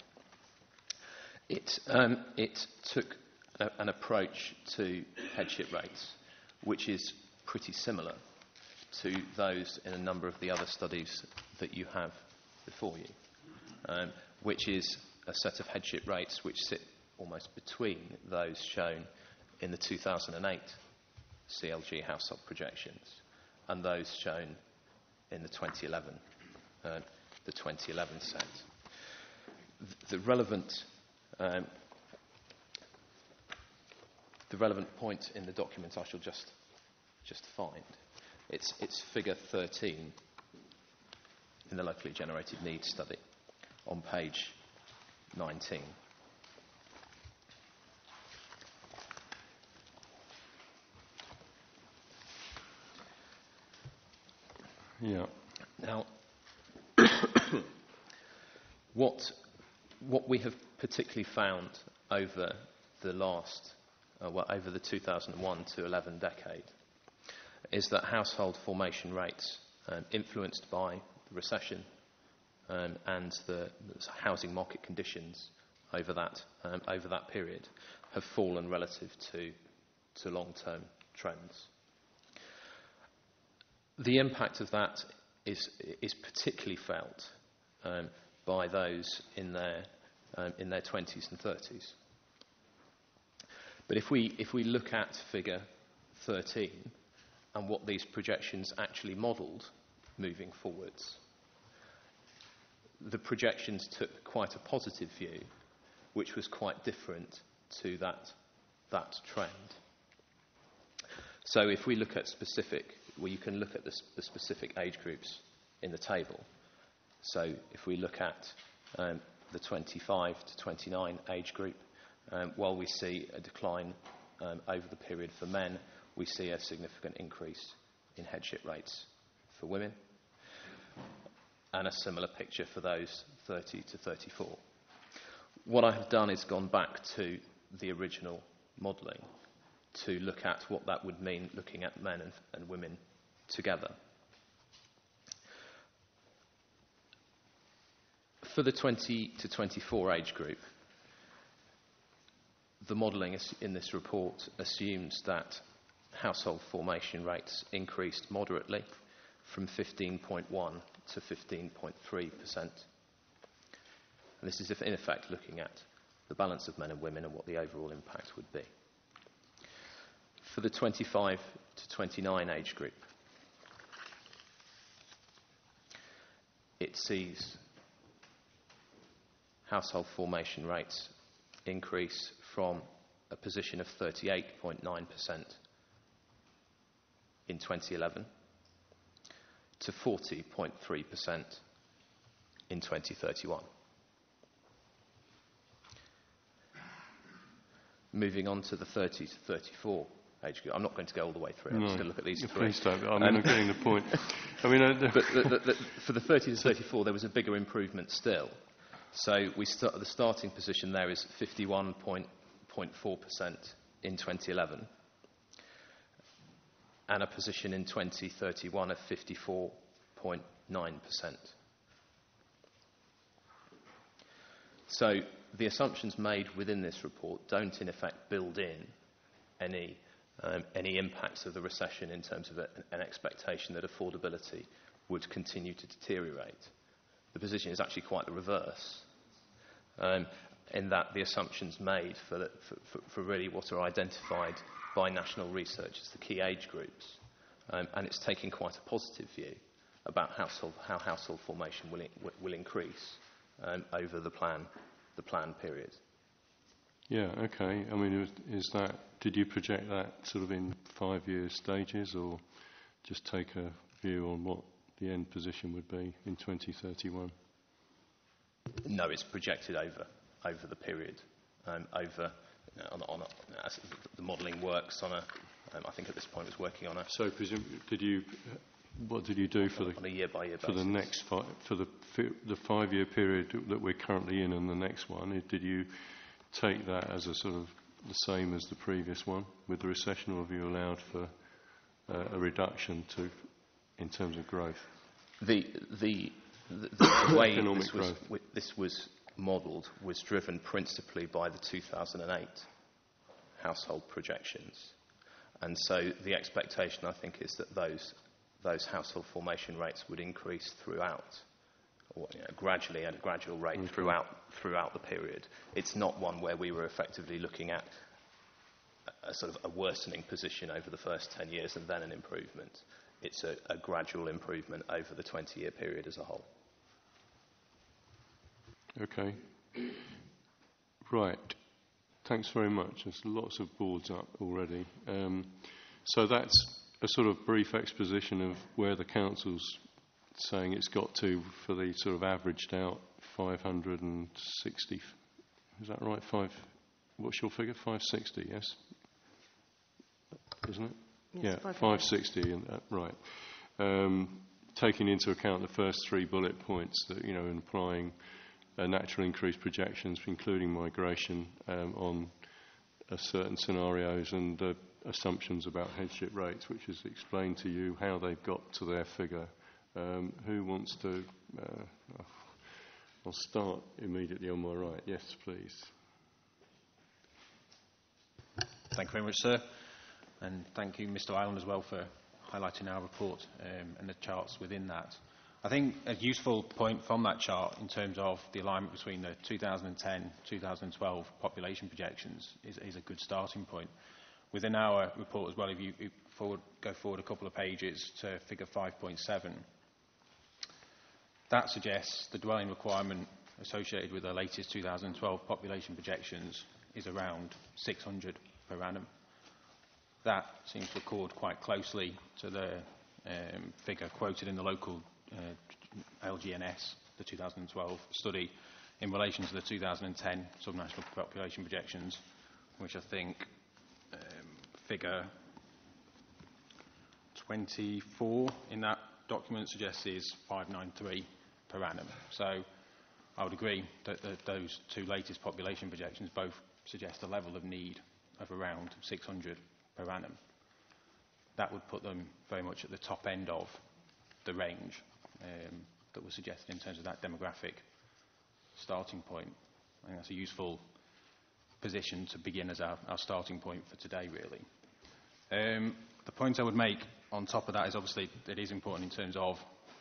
It took an approach to headship rates which is pretty similar to those in a number of the other studies that you have before you, which is a set of headship rates which sit almost between those shown in the 2008 CLG household projections and those shown in the 2011 set. The relevant point in the document I shall just find. It's figure 13 in the locally generated needs study on page 19. Yeah. Now, what we have particularly found over the over the 2001 to 11 decade is that household formation rates, influenced by the recession and the housing market conditions over that period, have fallen relative to long-term trends. The impact of that is particularly felt by those in their 20s and 30s. But if we look at figure 13 and what these projections actually modelled moving forwards, the projections took quite a positive view, which was quite different to that trend. So if we look at you can look at the specific age groups in the table. So if we look at the 25 to 29 age group, while we see a decline over the period for men, we see a significant increase in headship rates for women, and a similar picture for those 30 to 34. What I have done is gone back to the original modelling to look at what that would mean looking at men and women together. For the 20 to 24 age group, the modelling in this report assumes that household formation rates increased moderately from 15.1 to 15.3%. And this is in effect looking at the balance of men and women and what the overall impact would be. For the 25 to 29 age group, it sees household formation rates increase from a position of 38.9% in 2011 to 40.3% in 2031. Moving on to the 30 to 34 age group. I'm not going to go all the way through. I'm just going to look at these three. Please don't. I'm getting the point. I mean, but for the 30 to 34, there was a bigger improvement still. So the starting position there is 51.4% in 2011, and a position in 2031 of 54.9%. So the assumptions made within this report don't, in effect, build in any impacts of the recession in terms of an expectation that affordability would continue to deteriorate. The position is actually quite the reverse, in that the assumptions made for really what are identified by national research as the key age groups, and it's taking quite a positive view about how household formation will increase over the plan period. Yeah, okay. I mean, did you project that sort of in 5-year stages, or just take a view on what the end position would be in 2031? No, it's projected over the period. The modelling works on I think at this point it's working on a. So, what did you do for on a year-by-year basis? For the next for the 5-year period that we're currently in, and the next one? Did you take that as a sort of the same as the previous one with the recession, or have you allowed for a reduction in terms of growth? The way this was modelled was driven principally by the 2008 household projections, and so the expectation, I think, is that those household formation rates would increase throughout, or gradually at a gradual rate throughout the period. It's not one where we were effectively looking at a sort of a worsening position over the first 10 years and then an improvement. It's a gradual improvement over the 20-year period as a whole. Okay. Right. Thanks very much. There's lots of boards up already. So that's a sort of brief exposition of where the council's saying it's got to for the sort of averaged out 560. Is that right? What's your figure? 560, yes? Isn't it? Yes, yeah, 560, right. Taking into account the first 3 bullet points that, implying natural increase projections, including migration on certain scenarios, and assumptions about headship rates, which is explained to you how they've got to their figure. Who wants to? I'll start immediately on my right. Yes, please. Thank you very much, sir. And thank you, Mr. Ireland, as well, for highlighting our report and the charts within that. I think a useful point from that chart in terms of the alignment between the 2010-2012 population projections is a good starting point. Within our report as well, if you go forward a couple of pages to figure 5.7, that suggests the dwelling requirement associated with the latest 2012 population projections is around 600 per annum. That seems to accord quite closely to the figure quoted in the local LGNS, the 2012 study, in relation to the 2010 subnational population projections, which I think figure 24 in that document suggests is 593 per annum. So I would agree that those 2 latest population projections both suggest a level of need of around 600 per annum. That would put them very much at the top end of the range that was suggested in terms of that demographic starting point. I think that's a useful position to begin as our starting point for today, really. The point I would make on top of that is obviously it is important in terms of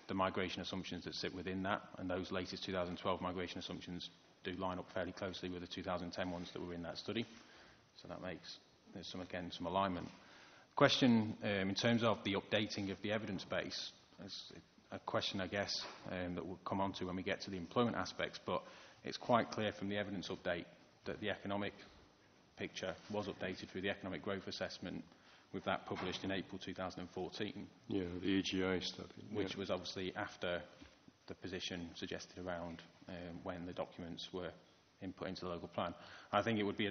the migration assumptions that sit within that, and those latest 2012 migration assumptions do line up fairly closely with the 2010 ones that were in that study. So that makes, there's some alignment. Question in terms of the updating of the evidence base is a question, I guess, that we'll come on to when we get to the employment aspects, but it's quite clear from the evidence update that the economic picture was updated through the economic growth assessment, with that published in April 2014. Yeah, the EGA study. Which was obviously after the position suggested around when the documents were input into the local plan. I think it would be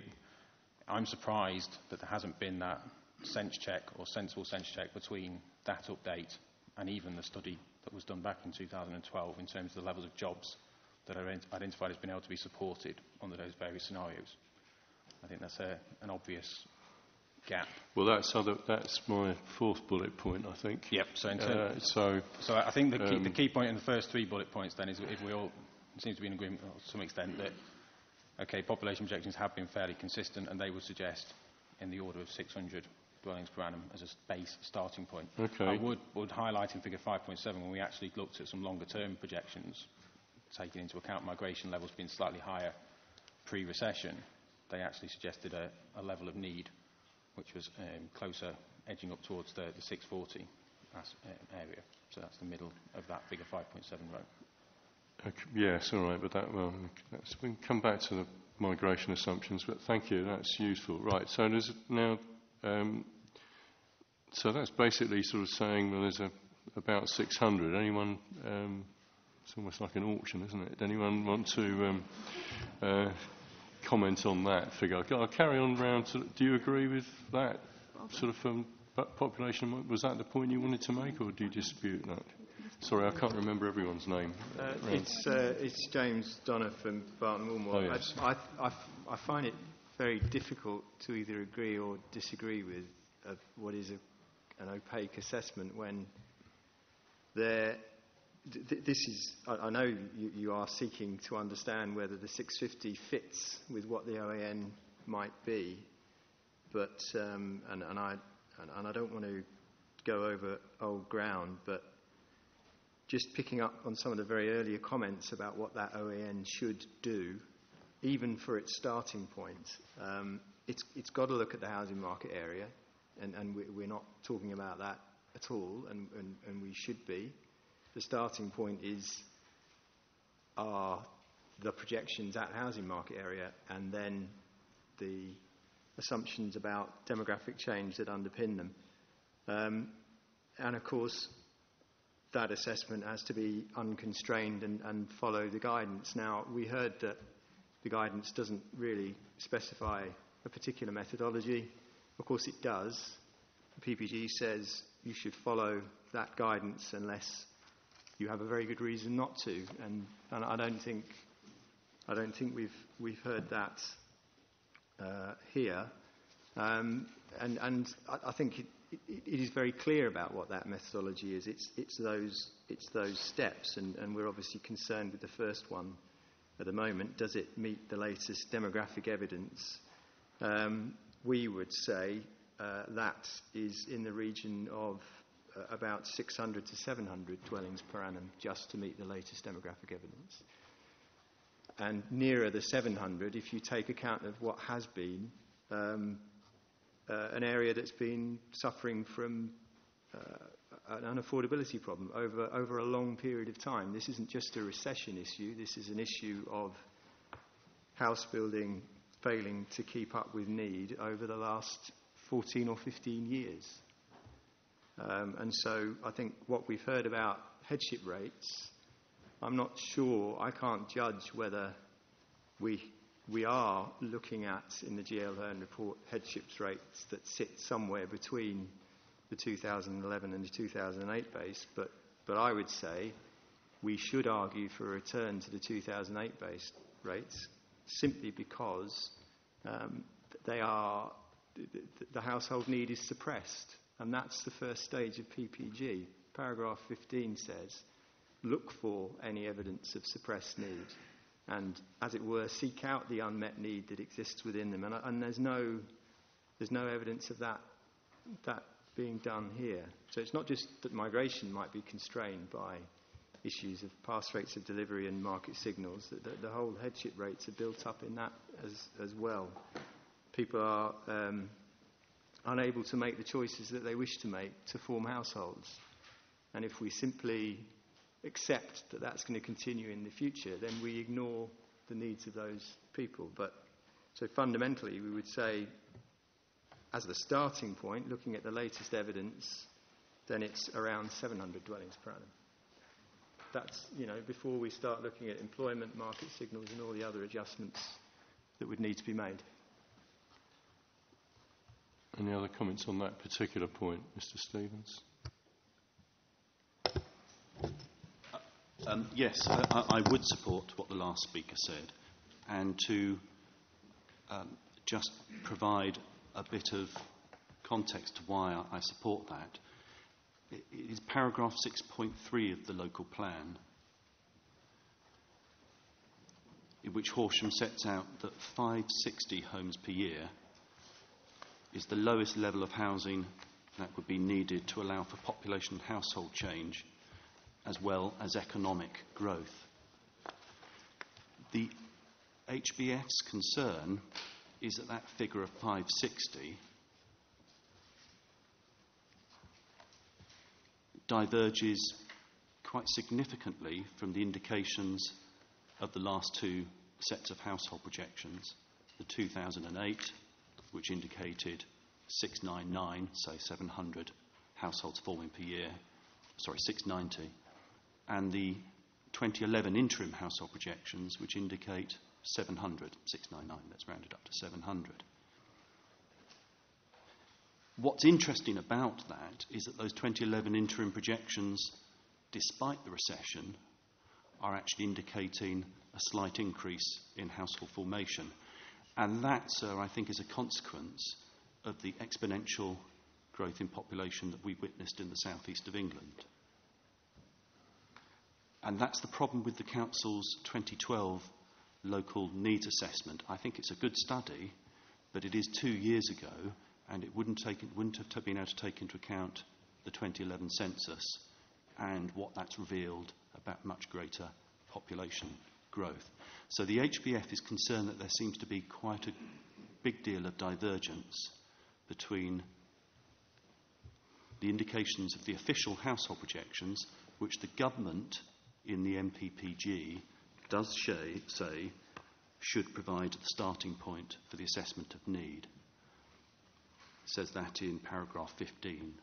I'm surprised that there hasn't been that sense check or sensible sense check between that update and even the study that was done back in 2012 in terms of the levels of jobs that are identified as being able to be supported under those various scenarios. I think that's an obvious gap. Well, that's my fourth bullet point, I think. Yep. So I think the key point in the first three bullet points then is if we all seem to be in agreement to some extent that population projections have been fairly consistent, and they would suggest in the order of 600 dwellings per annum as a base starting point. Okay. I would highlight in figure 5.7 when we actually looked at some longer term projections, taking into account migration levels being slightly higher pre-recession, they actually suggested a level of need which was closer, edging up towards the 640 area. So that's the middle of that figure 5.7 row. Okay, yes, all right, but we can come back to the migration assumptions, but thank you, that's useful. Right, so there's now, so that's basically sort of saying, well, there's about 600. Anyone, it's almost like an auction, isn't it? Anyone want to comment on that figure? I'll carry on round. Do you agree with that sort of population? Was that the point you wanted to make, or do you dispute that? Sorry, I can't remember everyone's name. It's James Donner from Barton Woolmore. Oh, yes. I find it very difficult to either agree or disagree with what is an opaque assessment when this is. I know you are seeking to understand whether the 650 fits with what the OAN might be, but and I don't want to go over old ground, but just picking up on some of the very earlier comments about what that OAN should do, even for its starting point, it's got to look at the housing market area, and we're not talking about that at all, and we should be. The starting point are the projections at housing market area, and then the assumptions about demographic change that underpin them. And of course, that assessment has to be unconstrained and follow the guidance. Now, we heard that the guidance doesn't really specify a particular methodology. Of course it does. The PPG says you should follow that guidance unless you have a very good reason not to. And I don't think we've heard that here. And I think it is very clear about what that methodology is. It's those steps, and we're obviously concerned with the first one at the moment. Does it meet the latest demographic evidence? We would say that is in the region of about 600 to 700 dwellings per annum just to meet the latest demographic evidence. And nearer the 700 if you take account of what has been an area that's been suffering from an unaffordability problem over a long period of time. This isn't just a recession issue. This is an issue of house building failing to keep up with need over the last 14 or 15 years. And so I think what we've heard about headship rates, I'm not sure, I can't judge whether we are looking at, in the GL Hearn report, headships rates that sit somewhere between the 2011 and the 2008 base, but I would say we should argue for a return to the 2008 base rates simply because the household need is suppressed, and that's the first stage of PPG. Paragraph 15 says, look for any evidence of suppressed need, and, as it were, seek out the unmet need that exists within them. And there's no evidence of that being done here. So it's not just that migration might be constrained by issues of pass rates of delivery and market signals. The whole headship rates are built up in that as well. People are unable to make the choices that they wish to make to form households. And if we simply accept that that's going to continue in the future, then we ignore the needs of those people. So fundamentally, we would say, as the starting point, looking at the latest evidence, then it's around 700 dwellings per annum. That's, before we start looking at employment, market signals and all the other adjustments that would need to be made. Any other comments on that particular point, Mr. Stevens? Yes, I would support what the last speaker said, and to just provide a bit of context to why I support that. It is paragraph 6.3 of the local plan, in which Horsham sets out that 560 homes per year is the lowest level of housing that would be needed to allow for population and household change, as well as economic growth. The HBF's concern is that that figure of 560 diverges quite significantly from the indications of the last two sets of household projections, the 2008, which indicated 699, so 700 households forming per year, 690, and the 2011 interim household projections, which indicate 700, 699, let's round it up to 700. What's interesting about that is that those 2011 interim projections, despite the recession, are actually indicating a slight increase in household formation. And that, sir, I think is a consequence of the exponential growth in population that we witnessed in the southeast of England. And that's the problem with the Council's 2012 local needs assessment. I think it's a good study, but it is 2 years ago, and it wouldn't have been able to take into account the 2011 census and what that's revealed about much greater population growth. So the HBF is concerned that there seems to be quite a big deal of divergence between the indications of the official household projections, which the government in the MPPG does say should provide the starting point for the assessment of need. It says that in paragraph 15.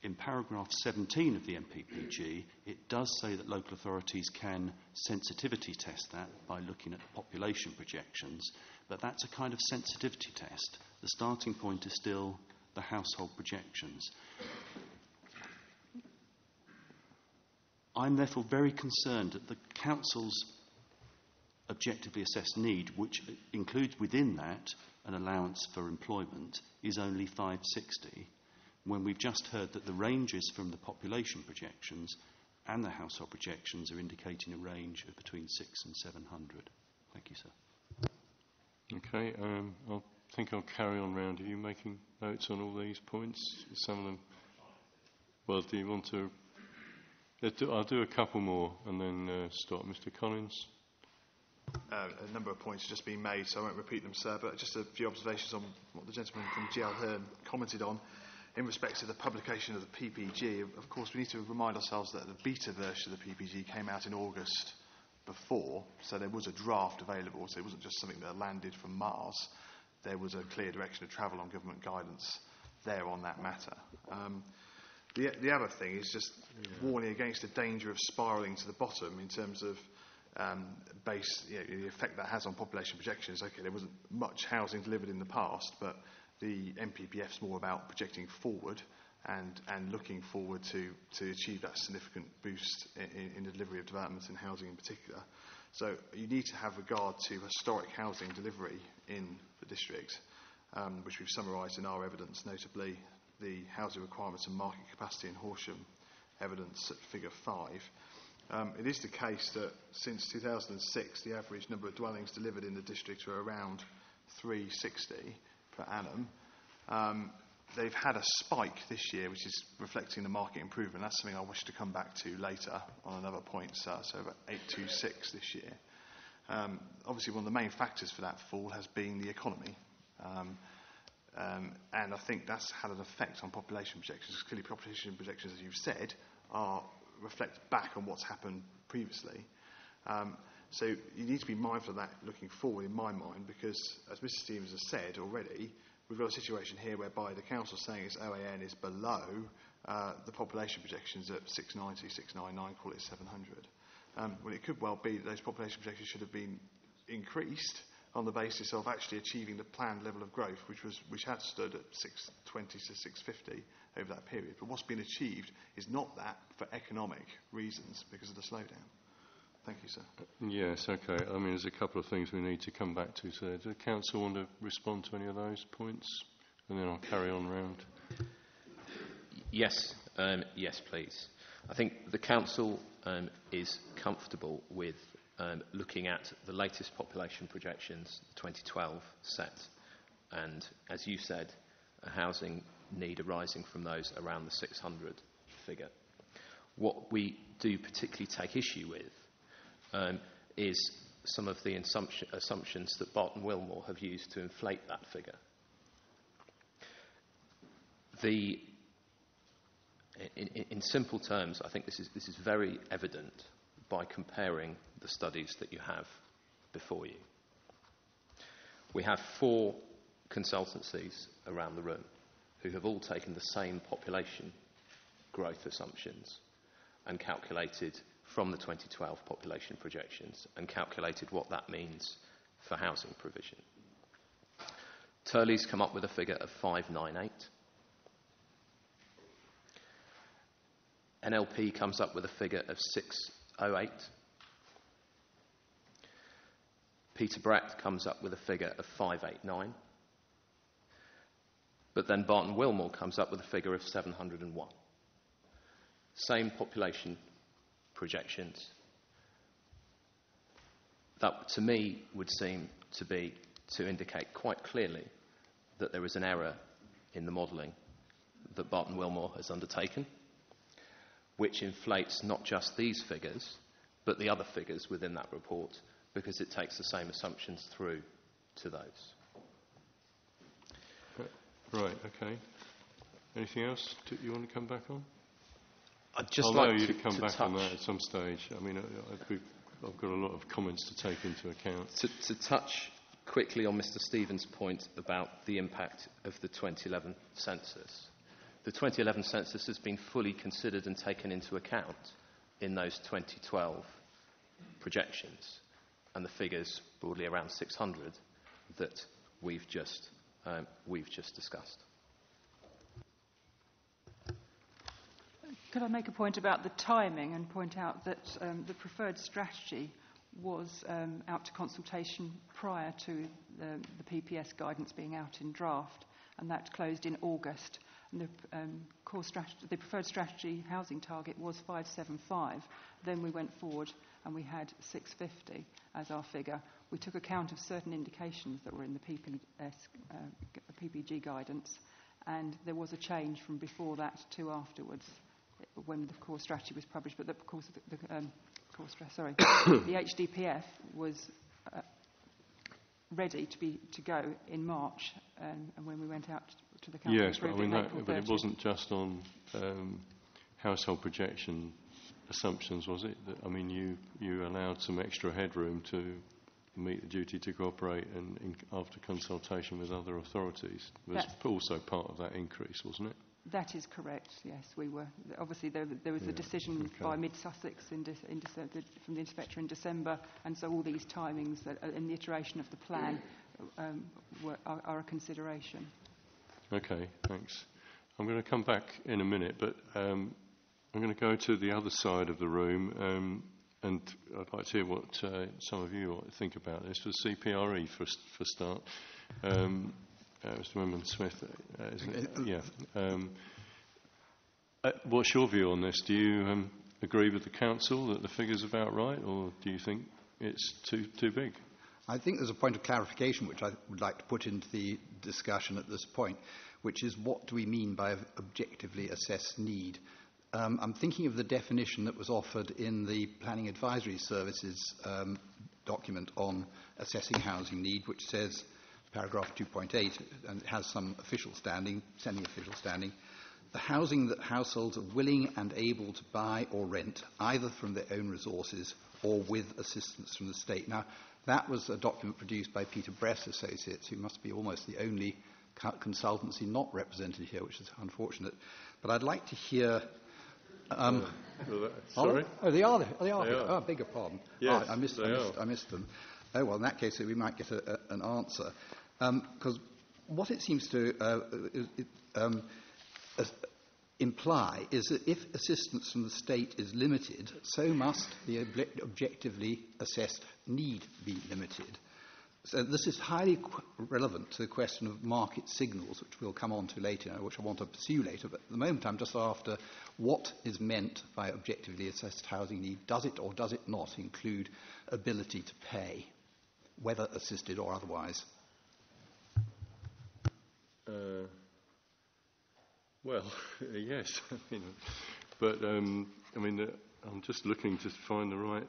In paragraph 17 of the MPPG, it does say that local authorities can sensitivity test that by looking at the population projections, but that's a kind of sensitivity test. The starting point is still the household projections. I'm therefore very concerned that the Council's objectively assessed need, which includes within that an allowance for employment, is only 560, when we've just heard that the ranges from the population projections and the household projections are indicating a range of between 600 and 700. Thank you, sir. Okay, I think I'll carry on round. Are you making notes on all these points? Some of them. Well, do you want to? I'll do a couple more and then stop. Mr. Collins. A number of points have just been made, so I won't repeat them, sir, but just a few observations on what the gentleman from GL Hearn commented on. In respect to the publication of the PPG, of course, we need to remind ourselves that the beta version of the PPG came out in August before, so there was a draft available, so it wasn't just something that landed from Mars. There was a clear direction of travel on government guidance there on that matter. The other thing is just warning against the danger of spiralling to the bottom in terms of the effect that has on population projections. Okay, there wasn't much housing delivered in the past, but the MPPF's more about projecting forward and looking forward to achieve that significant boost in the delivery of developments in housing in particular. So you need to have regard to historic housing delivery in the district, which we've summarised in our evidence, notably the housing requirements and market capacity in Horsham, evidence at figure 5. It is the case that since 2006, the average number of dwellings delivered in the district are around 360 per annum. They've had a spike this year, which is reflecting the market improvement. That's something I wish to come back to later on another point, so about 826 this year. Obviously, one of the main factors for that fall has been the economy. And I think that's had an effect on population projections. Clearly, population projections, as you've said, reflect back on what's happened previously. So you need to be mindful of that looking forward, in my mind, because, as Mr. Stevens has said already, we've got a situation here whereby the council is saying its OAN is below the population projections at 690, 699, call it 700. Well, it could well be that those population projections should have been increased on the basis of actually achieving the planned level of growth, which had stood at 620 to 650 over that period. But what's been achieved is not that for economic reasons because of the slowdown. Thank you, sir. Yes, okay. I mean, there's a couple of things we need to come back to. So, does the council want to respond to any of those points? And then I'll carry on round. Yes, yes, please. I think the council is comfortable with looking at the latest population projections, the 2012 set, and, as you said, a housing need arising from those around the 600 figure. What we do particularly take issue with is some of the assumptions that Barton Wilmore have used to inflate that figure. In simple terms, I think this is very evident by comparing the studies that you have before you. We have 4 consultancies around the room who have all taken the same population growth assumptions and calculated from the 2012 population projections and calculated what that means for housing provision. Turley's come up with a figure of 598. NLP comes up with a figure of 608. Peter Brett comes up with a figure of 589. But then Barton Wilmore comes up with a figure of 701. Same population projections. That, to me, would seem to indicate quite clearly that there is an error in the modelling that Barton Wilmore has undertaken, which inflates not just these figures, but the other figures within that report, because it takes the same assumptions through to those. Right, okay. Anything else you want to come back on? I'd just I'll like allow you to to come back touch on that at some stage. I mean, I've got a lot of comments to take into account. To touch quickly on Mr. Stevens' point about the impact of the 2011 census. The 2011 census has been fully considered and taken into account in those 2012 projections, and the figures broadly around 600 that we've just discussed. Could I make a point about the timing and point out that the preferred strategy was out to consultation prior to the PPS guidance being out in draft, and that closed in August. And the preferred strategy housing target was 575. Then we went forward and we had 650 as our figure. We took account of certain indications that were in the PPG guidance, and there was a change from before that to afterwards when the core strategy was published. But of course, the HDPF was ready to go in March, and when we went out to the council. Yes, but I mean but it wasn't just on household projection assumptions, was it? That, I mean, you allowed some extra headroom to meet the duty to cooperate, and after consultation with other authorities, was also part of that increase, wasn't it? That is correct. Yes, we were. Obviously, there was a decision by Mid Sussex from the inspector in December, and so all these timings in the iteration of the plan are a consideration. Okay, thanks. I'm going to come back in a minute, but I'm going to go to the other side of the room, and I'd like to hear what some of you think about this. For CPRE, for start. Mr. Memon-Smith, isn't it? Yeah. What's your view on this? Do you agree with the council that the figure's about right, or do you think it's too big? I think there's a point of clarification which I would like to put into the discussion at this point, which is what do we mean by objectively assessed need? I'm thinking of the definition that was offered in the Planning Advisory Services document on assessing housing need, which says, paragraph 2.8, and it has some official standing, semi-official standing, the housing that households are willing and able to buy or rent, either from their own resources or with assistance from the state. Now, that was a document produced by Peter Bress Associates, who must be almost the only consultancy not represented here, which is unfortunate. But I'd like to hear... sorry? Oh, they are there. Oh, they are. They here. are. Oh, I beg your pardon. Yes, I missed them. Oh, well, in that case, we might get an answer. Because what it seems to imply is that if assistance from the state is limited, so must the objectively assessed need be limited. So this is highly relevant to the question of market signals, which we'll come on to later, which I want to pursue later. But at the moment, I'm just after what is meant by objectively assessed housing need. Does it or does it not include ability to pay, whether assisted or otherwise? Well, yes. But, I'm just looking to find the right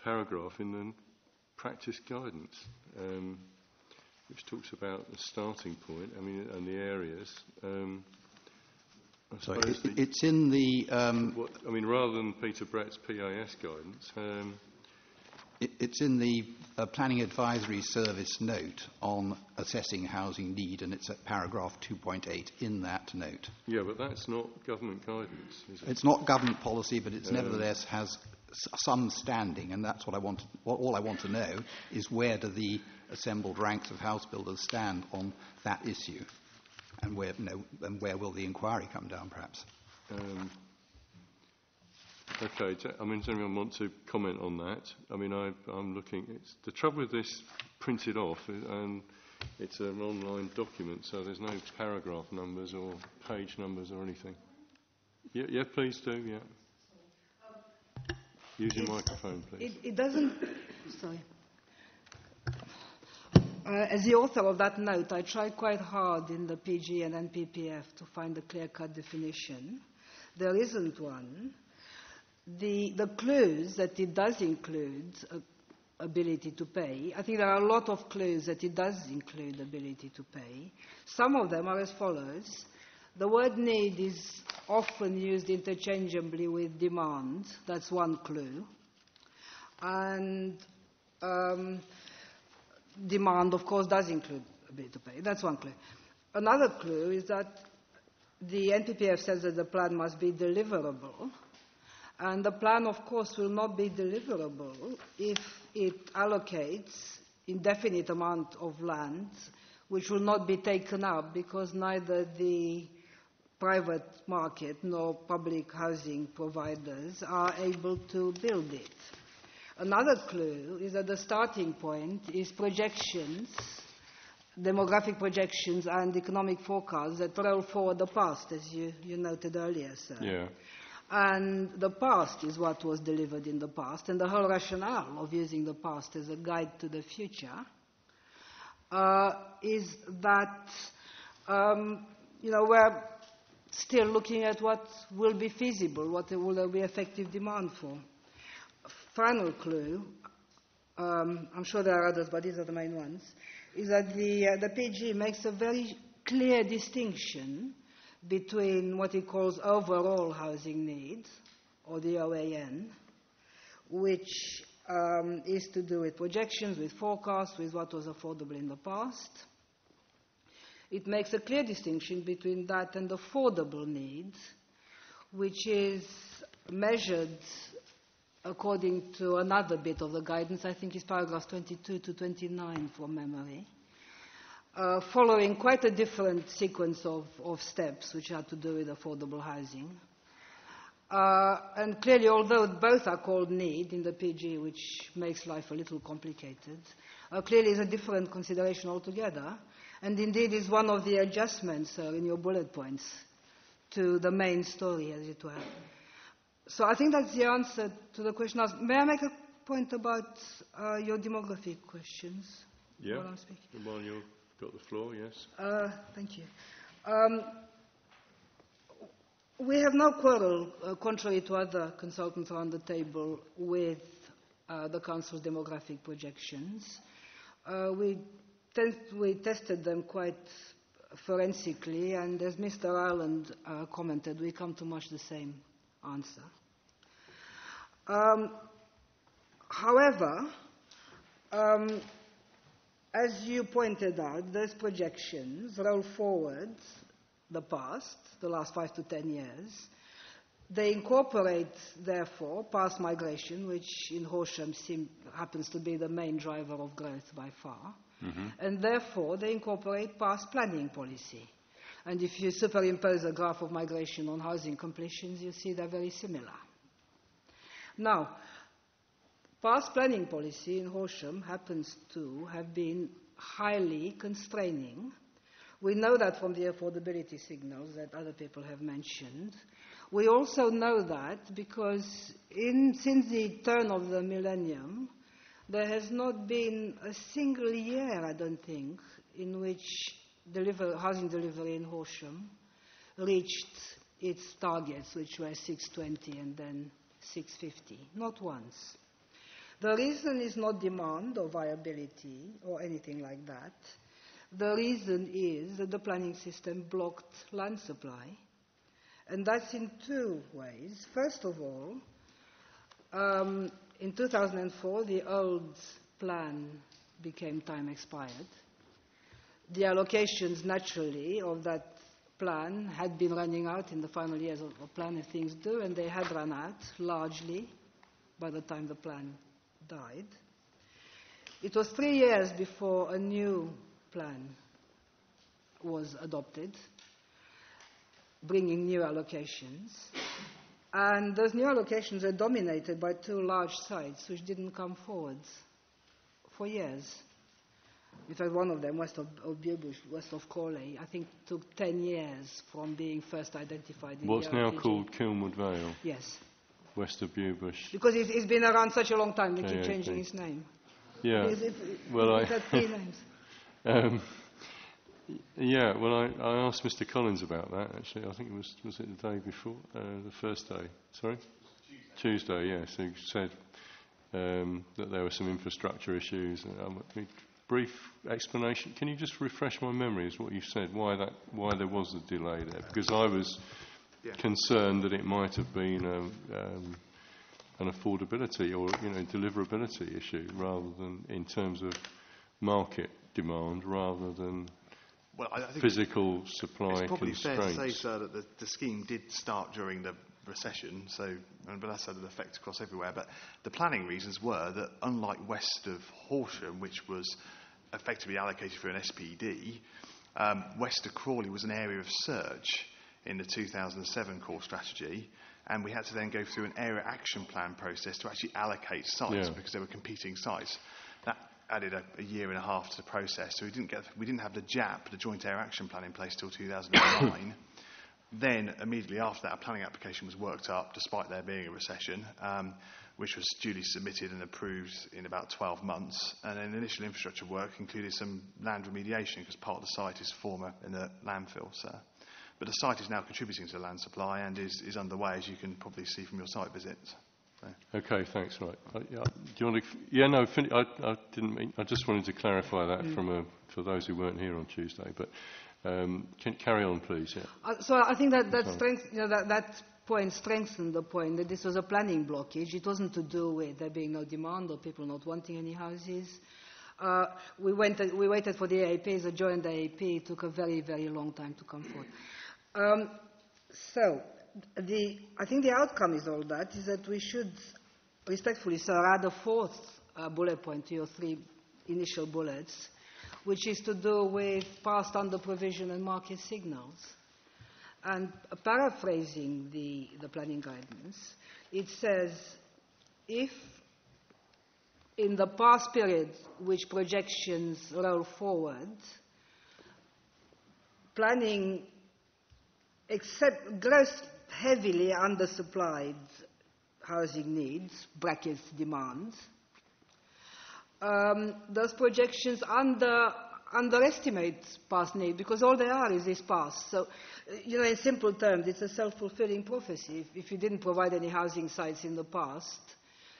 paragraph in the practice guidance, which talks about the starting point, and the areas. Sorry, it's in the... rather than Peter Brett's PAS guidance... it's in the Planning Advisory Service note on assessing housing need, and it's at paragraph 2.8 in that note. Yeah, but that's not government guidance, is it? It's not government policy, but it nevertheless has some standing, and that's what I want. All I want to know is where do the assembled ranks of house builders stand on that issue, and where will the inquiry come down, perhaps? Okay, does anyone want to comment on that? I'm looking. The trouble with this printed off, and it's an online document, so there's no paragraph numbers or page numbers or anything. Yeah, please do. Yeah. Use your microphone, please. It doesn't. Sorry. As the author of that note, I tried quite hard in the PG and NPPF to find a clear-cut definition. There isn't one. The clues that it does include ability to pay, I think there are a lot of clues that it does include ability to pay. Some of them are as follows. The word need is often used interchangeably with demand. That's one clue. And demand, of course, does include ability to pay. That's one clue. Another clue is that the NPPF says that the plan must be deliverable. And the plan, of course, will not be deliverable if it allocates indefinite amount of land, which will not be taken up because neither the private market nor public housing providers are able to build it. Another clue is that the starting point is projections, demographic projections and economic forecasts that roll forward the past, as you noted earlier, sir. Yeah. And the past is what was delivered in the past, and the whole rationale of using the past as a guide to the future is that we're still looking at what will be feasible, what will there be effective demand for. Final clue, I'm sure there are others, but these are the main ones, is that the PG makes a very clear distinction between what it calls overall housing needs, or the OAN, which is to do with projections, with forecasts, with what was affordable in the past. It makes a clear distinction between that and affordable needs, which is measured according to another bit of the guidance, I think it's paragraphs 22 to 29 from memory, following quite a different sequence of steps which had to do with affordable housing. And clearly, although both are called need in the PG, which makes life a little complicated, clearly is a different consideration altogether, and indeed is one of the adjustments in your bullet points to the main story, as it were. So I think that's the answer to the question asked. May I make a point about your demographic questions? Yeah, while I'm speaking? while you've got the floor, yes. Thank you. We have no quarrel, contrary to other consultants around the table, with the Council's demographic projections. We tested them quite forensically, and as Mr. Ireland commented, we come to much the same answer. However, as you pointed out, those projections roll forward the past, the last 5 to 10 years. They incorporate, therefore, past migration, which in Horsham happens to be the main driver of growth by far. Mm-hmm. And therefore, they incorporate past planning policy. And if you superimpose a graph of migration on housing completions, you see they're very similar. Now, past planning policy in Horsham happens to have been highly constraining. We know that from the affordability signals that other people have mentioned. We also know that because since the turn of the millennium, there has not been a single year, I don't think, in which housing delivery in Horsham reached its targets, which were 620 and then 650. Not once. The reason is not demand or viability or anything like that. The reason is that the planning system blocked land supply. And that's in two ways. First of all, in 2004, the old plan became time expired. The allocations, naturally, of that plan had been running out in the final years of plan, as things do, and they had run out, largely, by the time the plan died. It was 3 years before a new plan was adopted, bringing new allocations. And those new allocations are dominated by two large sites which didn't come forward for years. In fact, one of them, west of Bubush, west of Crawley, I think took 10 years from being first identified in what's the now RPG. called Kilnwood Vale? Yes. West of Bubush. Because it's been around such a long time, they keep changing its name. Yeah. It had 3 names. Yeah, well, I asked Mr. Collins about that, actually. I think was it the day before? The first day. Sorry? Tuesday, yes. He said that there were some infrastructure issues. Brief explanation. Can you just refresh my memory as what you said, why there was a delay there? Because I was concerned that it might have been an affordability or deliverability issue rather than in terms of market demand rather than I think physical supply it's probably constraints. fair to say, sir, that the scheme did start during the recession, but that's had an effect across everywhere. But the planning reasons were that, unlike west of Horsham, which was effectively allocated for an SPD, west of Crawley was an area of search in the 2007 core strategy, and we had to then go through an area action plan process to actually allocate sites because there were competing sites. That added a year and a half to the process, so we didn't have the JAP, the Joint Area Action Plan, in place till 2009. Then, immediately after that, a planning application was worked up, despite there being a recession, which was duly submitted and approved in about 12 months. And then initial infrastructure work included some land remediation, because part of the site is former in a landfill. But the site is now contributing to the land supply and is underway, as you can probably see from your site visits. Okay, thanks. Right. Do you want to? Yeah, no. I didn't mean. I just wanted to clarify that for those who weren't here on Tuesday. But can carry on, please. Yeah. So I think that point strengthened the point that this was a planning blockage. It wasn't to do with there being no demand or people not wanting any houses. We waited for the AAPs. The joint AAP. It took a very, very long time to come forward. I think the outcome is all that, is that we should, respectfully, sir, add a fourth bullet point to your 3 initial bullets, which is to do with past under-provision and market signals. And paraphrasing the planning guidance, it says, if in the past period which projections roll forward, planning gross heavily undersupplied housing needs, brackets demand, those projections underestimate past need, because all they are is this past. So, in simple terms, it's a self-fulfilling prophecy. If you didn't provide any housing sites in the past,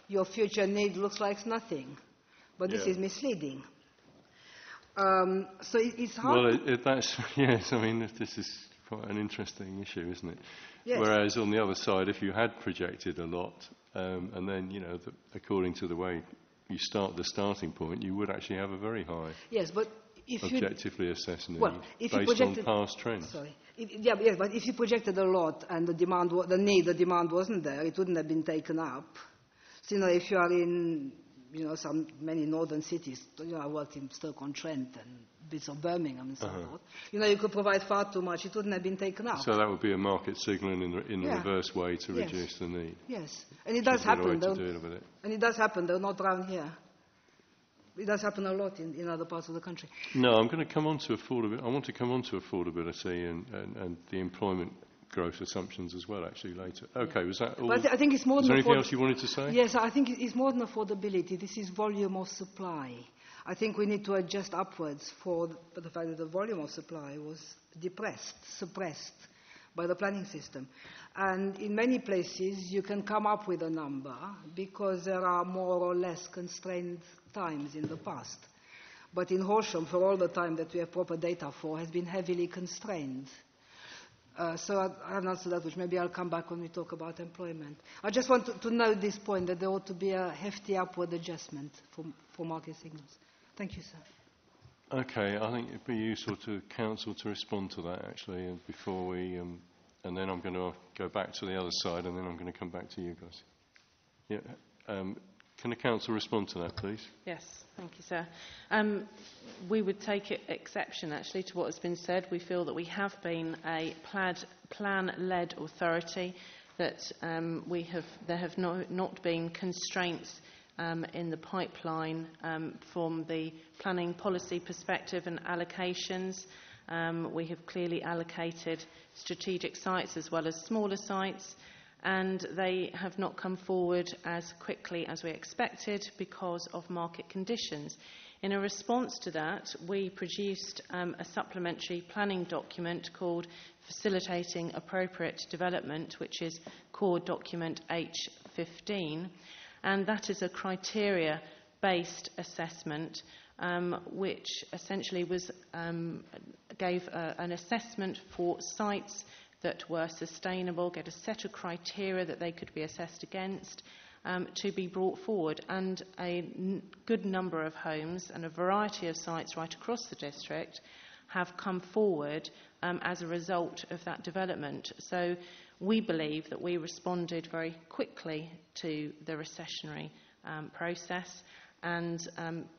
your future need looks like nothing. But this is misleading. So it's hard. Well, that's yes. I mean, this is quite an interesting issue, isn't it? Yes. Whereas on the other side, if you had projected a lot, and then according to the way you start the starting point, you would actually have a very high Yes, but if objectively assessed need if you based projected, on past trends. Sorry. Yes, but if you projected a lot and the demand wasn't there, it wouldn't have been taken up. So, if you are in, many northern cities, I worked in Stoke-on-Trent and bits of Birmingham and so forth. You could provide far too much; it wouldn't have been taken up. So that would be a market signalling in the reverse way to reduce the need. Yes, and it does happen. And it does happen, though not around here. It does happen a lot in other parts of the country. No, I'm going to come on to affordability. I want to come on to affordability and the employment growth assumptions as well, actually, later. Okay, was that all? But I think it's more than anything else you wanted to say? Yes, I think it's more than affordability. This is volume of supply. I think we need to adjust upwards for the fact that the volume of supply was suppressed by the planning system. And in many places, you can come up with a number because there are more or less constrained times in the past. But in Horsham, for all the time that we have proper data for, has been heavily constrained. So I haven't answered that, which maybe I'll come back when we talk about employment. I just want to note this point, that there ought to be a hefty upward adjustment for market signals. Thank you, sir. Okay, I think it'd be useful to Council to respond to that, actually, before we... and then I'm going to go back to the other side, and then I'm going to come back to you guys. Yeah. Can the Council respond to that, please? Yes, thank you, sir. We would take exception, actually, to what has been said. We feel that we have been a plan-led authority, that there have not been constraints in the pipeline from the planning policy perspective and allocations. We have clearly allocated strategic sites as well as smaller sites, and they have not come forward as quickly as we expected because of market conditions. In a response to that, we produced a supplementary planning document called Facilitating Appropriate Development, which is core document H15, and that is a criteria-based assessment which essentially gave an assessment for sites that were sustainable, get a set of criteria that they could be assessed against to be brought forward. And a good number of homes and a variety of sites right across the district have come forward as a result of that development. So we believe that we responded very quickly to the recessionary process, and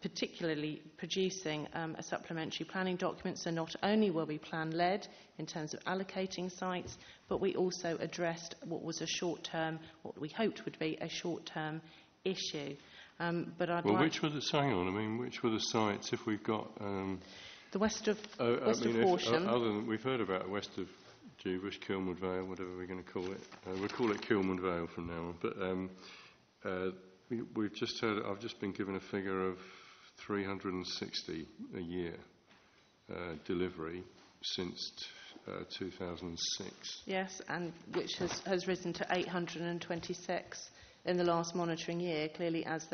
particularly producing a supplementary planning document. So not only were we plan-led in terms of allocating sites, but we also addressed what was a short-term, what we hoped would be a short-term issue. Which were the sites, if we've got... the west of Horsham. We've heard about west of Dewbush, Kilmwood Vale, whatever we're going to call it. We'll call it Kilmwood Vale from now on. But we've just heard, I've just been given a figure of 360 a year delivery since 2006. Yes, and which has risen to 826 in the last monitoring year, clearly as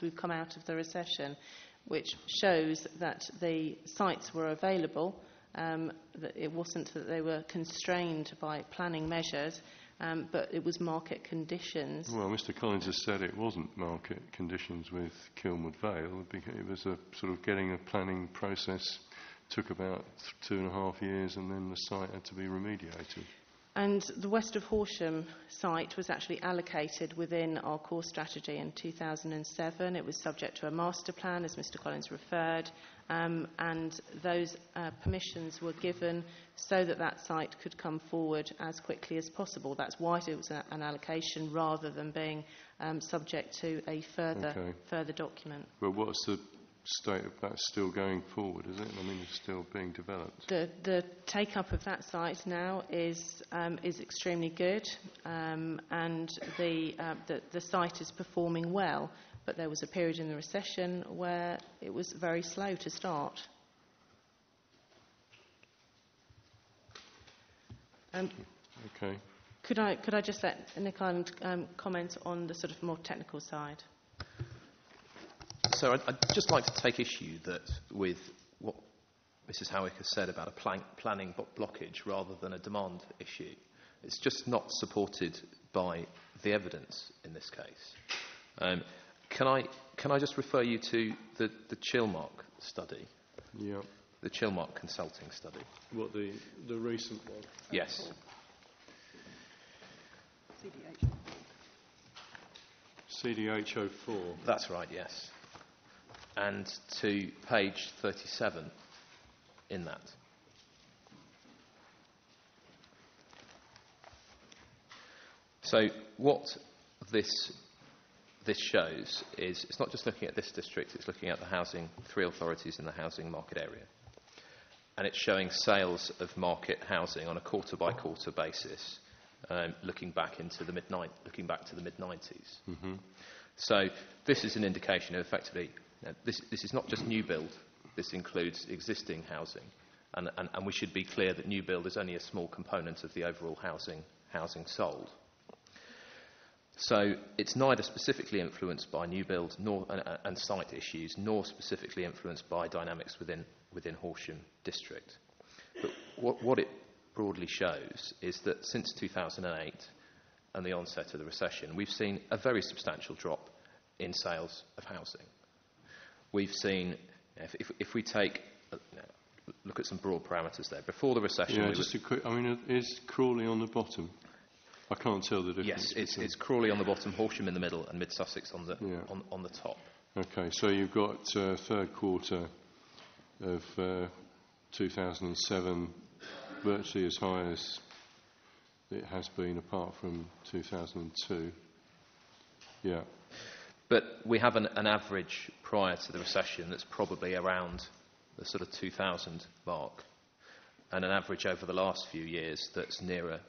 we've come out of the recession, which shows that the sites were available, that it wasn't that they were constrained by planning measures, but it was market conditions. Well, Mr. Collins has said it wasn't market conditions with Kilmwood Vale. It was a sort of getting a planning process, took about 2.5 years, and then the site had to be remediated. And the west of Horsham site was actually allocated within our core strategy in 2007. It was subject to a master plan, as Mr. Collins referred, and those permissions were given so that that site could come forward as quickly as possible. That's why it was an allocation rather than being subject to a further document. Well, what's the state of that still going forward, is it? I mean, it's still being developed. The take-up of that site now is extremely good, and the site is performing well. But there was a period in the recession where it was very slow to start. Okay. Could I just let Nick Ireland comment on the sort of more technical side? So I'd just like to take issue with what Mrs. Howick has said about a planning blockage rather than a demand issue. It's just not supported by the evidence in this case. Can I just refer you to the Chilmark study? Yeah. The Chilmark consulting study. What, the recent one? Yes. CDH 04. That's right, yes. And to page 37 in that. So what this shows is it's not just looking at this district, it's looking at the three authorities in the housing market area. And it's showing sales of market housing on a quarter-by-quarter basis, looking back to the mid-90s. Mm-hmm. So this is an indication of effectively, this is not just new build, this includes existing housing. And we should be clear that new build is only a small component of the overall housing sold. So it's neither specifically influenced by new build and site issues, nor specifically influenced by dynamics within Horsham district. But what it broadly shows is that since 2008 and the onset of the recession, we've seen a very substantial drop in sales of housing. We've seen, if we look at some broad parameters there, before the recession... Yeah, just a quick... is Crawley on the bottom? I can't tell the difference. Yes, it's Crawley on the bottom, Horsham in the middle, and Mid Sussex on the top. Okay, so you've got third quarter of 2007 virtually as high as it has been, apart from 2002. Yeah. But we have an average prior to the recession that's probably around the sort of 2000 mark, and an average over the last few years that's nearer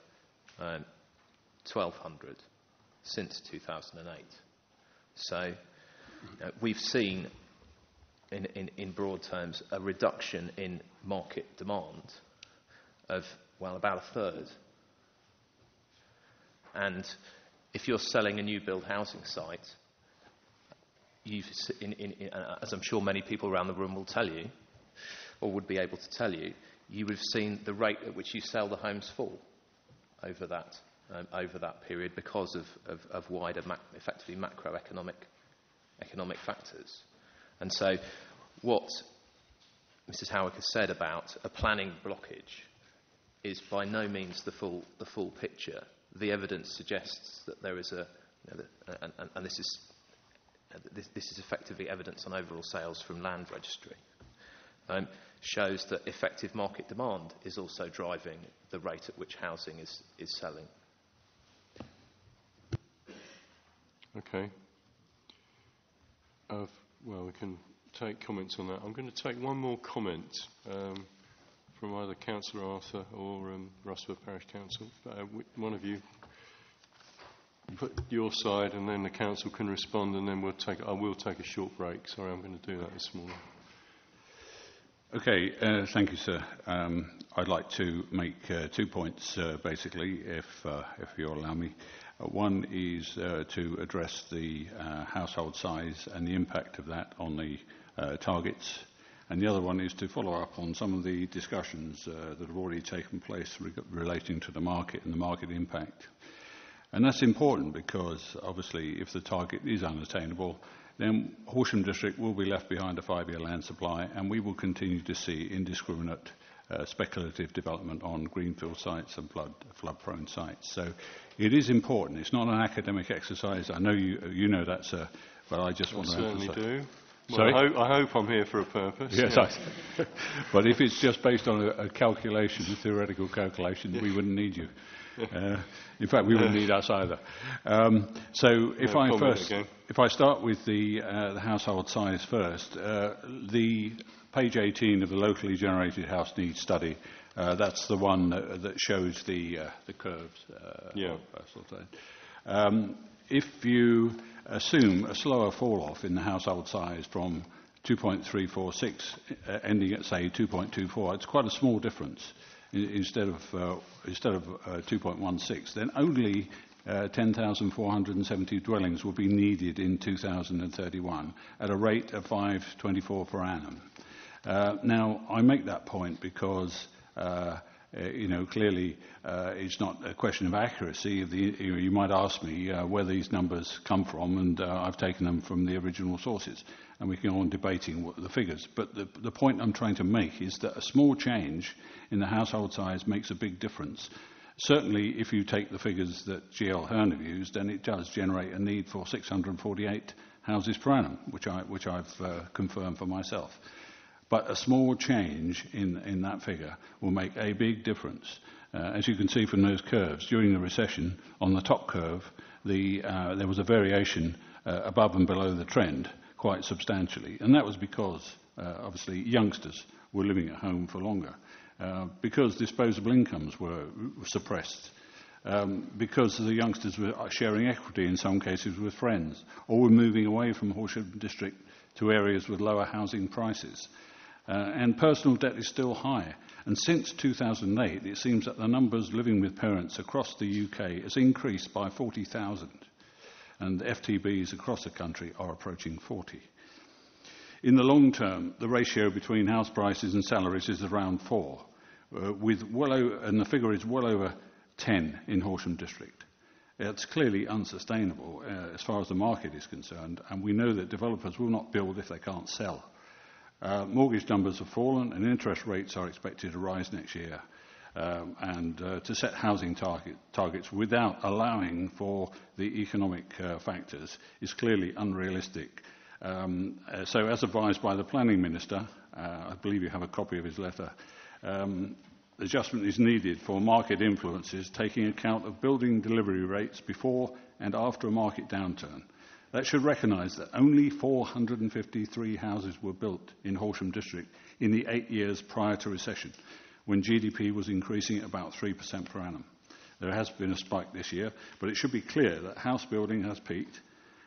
1,200 since 2008. So we've seen, in broad terms, a reduction in market demand of, well, about a third. And if you're selling a new build housing site, as I'm sure many people around the room will tell you, or would be able to tell you, you would have seen the rate at which you sell the homes fall over that period because of wider, effectively macroeconomic factors. And so what Mrs. Howick has said about a planning blockage is by no means the full picture. The evidence suggests that there is and this is effectively evidence on overall sales from land registry, shows that effective market demand is also driving the rate at which housing is selling. Okay. Well, we can take comments on that. I'm going to take one more comment from either Councillor Arthur or Russellworth Parish Council. One of you put your side, and then the council can respond, and then I will take a short break. Sorry, I'm going to do that this morning. Okay, thank you, sir. I'd like to make 2 points, basically, if you'll allow me. One is to address the household size and the impact of that on the targets. And the other one is to follow up on some of the discussions that have already taken place relating to the market and the market impact. And that's important because, obviously, if the target is unattainable, then Horsham District will be left behind a 5-year land supply, and we will continue to see indiscriminate speculative development on greenfield sites and flood-prone sites. So it is important. It's not an academic exercise. I know you know that, sir, but I just want to emphasise. I certainly do. Well, Sorry? I hope I'm here for a purpose. Yes, yeah. But if it's just based on a calculation, a theoretical calculation, we wouldn't need you. In fact, we wouldn't need us either. So if I start with the household size first, the page 18 of the locally generated house needs study, that's the one that shows the curves. If you assume a slower fall-off in the household size from 2.346 ending at, say, 2.24, it's quite a small difference. Instead of 2.16, then only 10,470 dwellings will be needed in 2031 at a rate of 524 per annum. Now, I make that point because clearly it's not a question of accuracy. You might ask me where these numbers come from, and I've taken them from the original sources, and we can go on debating what the figures. But the point I'm trying to make is that a small change in the household size makes a big difference. Certainly, if you take the figures that GL Hearn have used, then it does generate a need for 648 houses per annum, which I've confirmed for myself. But a small change in that figure will make a big difference. As you can see from those curves, during the recession, on the top curve, there was a variation above and below the trend quite substantially. And that was because, obviously, youngsters were living at home for longer, because disposable incomes were suppressed, because the youngsters were sharing equity in some cases with friends, or were moving away from Horsham district to areas with lower housing prices. And personal debt is still high. And since 2008, it seems that the numbers living with parents across the UK has increased by 40,000. And FTBs across the country are approaching 40. In the long term, the ratio between house prices and salaries is around 4, and the figure is well over 10 in Horsham district. It's clearly unsustainable as far as the market is concerned, and we know that developers will not build if they can't sell. Mortgage numbers have fallen and interest rates are expected to rise next year. And to set housing targets without allowing for the economic factors is clearly unrealistic. So as advised by the Planning Minister, I believe you have a copy of his letter, adjustment is needed for market influences taking account of building delivery rates before and after a market downturn. That should recognise that only 453 houses were built in Horsham district in the 8 years prior to recession, when GDP was increasing at about 3% per annum. There has been a spike this year, but it should be clear that house building has peaked,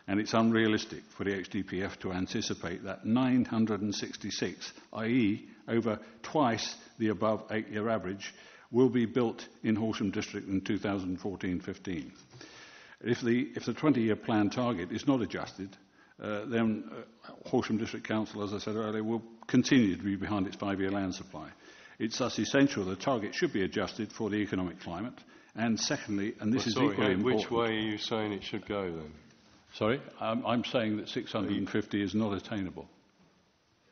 and it's unrealistic for the HDPF to anticipate that 966, i.e. over twice the above 8-year average, will be built in Horsham district in 2014-15. If the 20-year plan target is not adjusted, then Horsham District Council, as I said earlier, will continue to be behind its 5-year land supply. It's thus essential the target should be adjusted for the equnomic climate. And secondly, and this is equally important... Which way are you saying it should go then? Sorry? I'm saying that 650 is not attainable.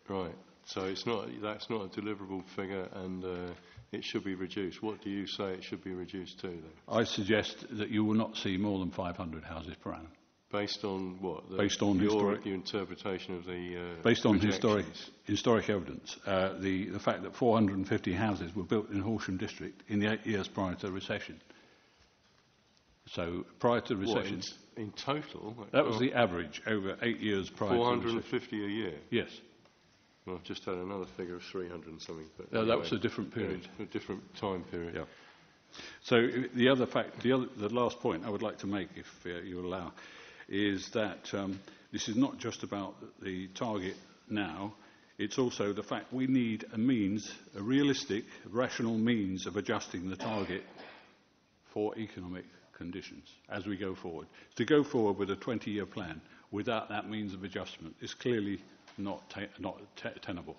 Right. So that's not a deliverable figure, and it should be reduced. What do you say it should be reduced to, then? I suggest that you will not see more than 500 houses per annum. Based on what? Based on your interpretation of the based on historic evidence. The fact that 450 houses were built in Horsham district in the 8 years prior to the recession. So prior to the recession... What, in total? That was the average over 8 years prior to the recession. 450 a year? Yes. Well, I've just had another figure of 300 and something. But anyway, that was a different period. Yeah, a different time period. Yeah. So the other fact, the last point I would like to make, if you allow, is that this is not just about the target now, it's also the fact we need a means, a realistic, rational means of adjusting the target for economic conditions as we go forward. To go forward with a 20-year plan without that means of adjustment is clearly not tenable.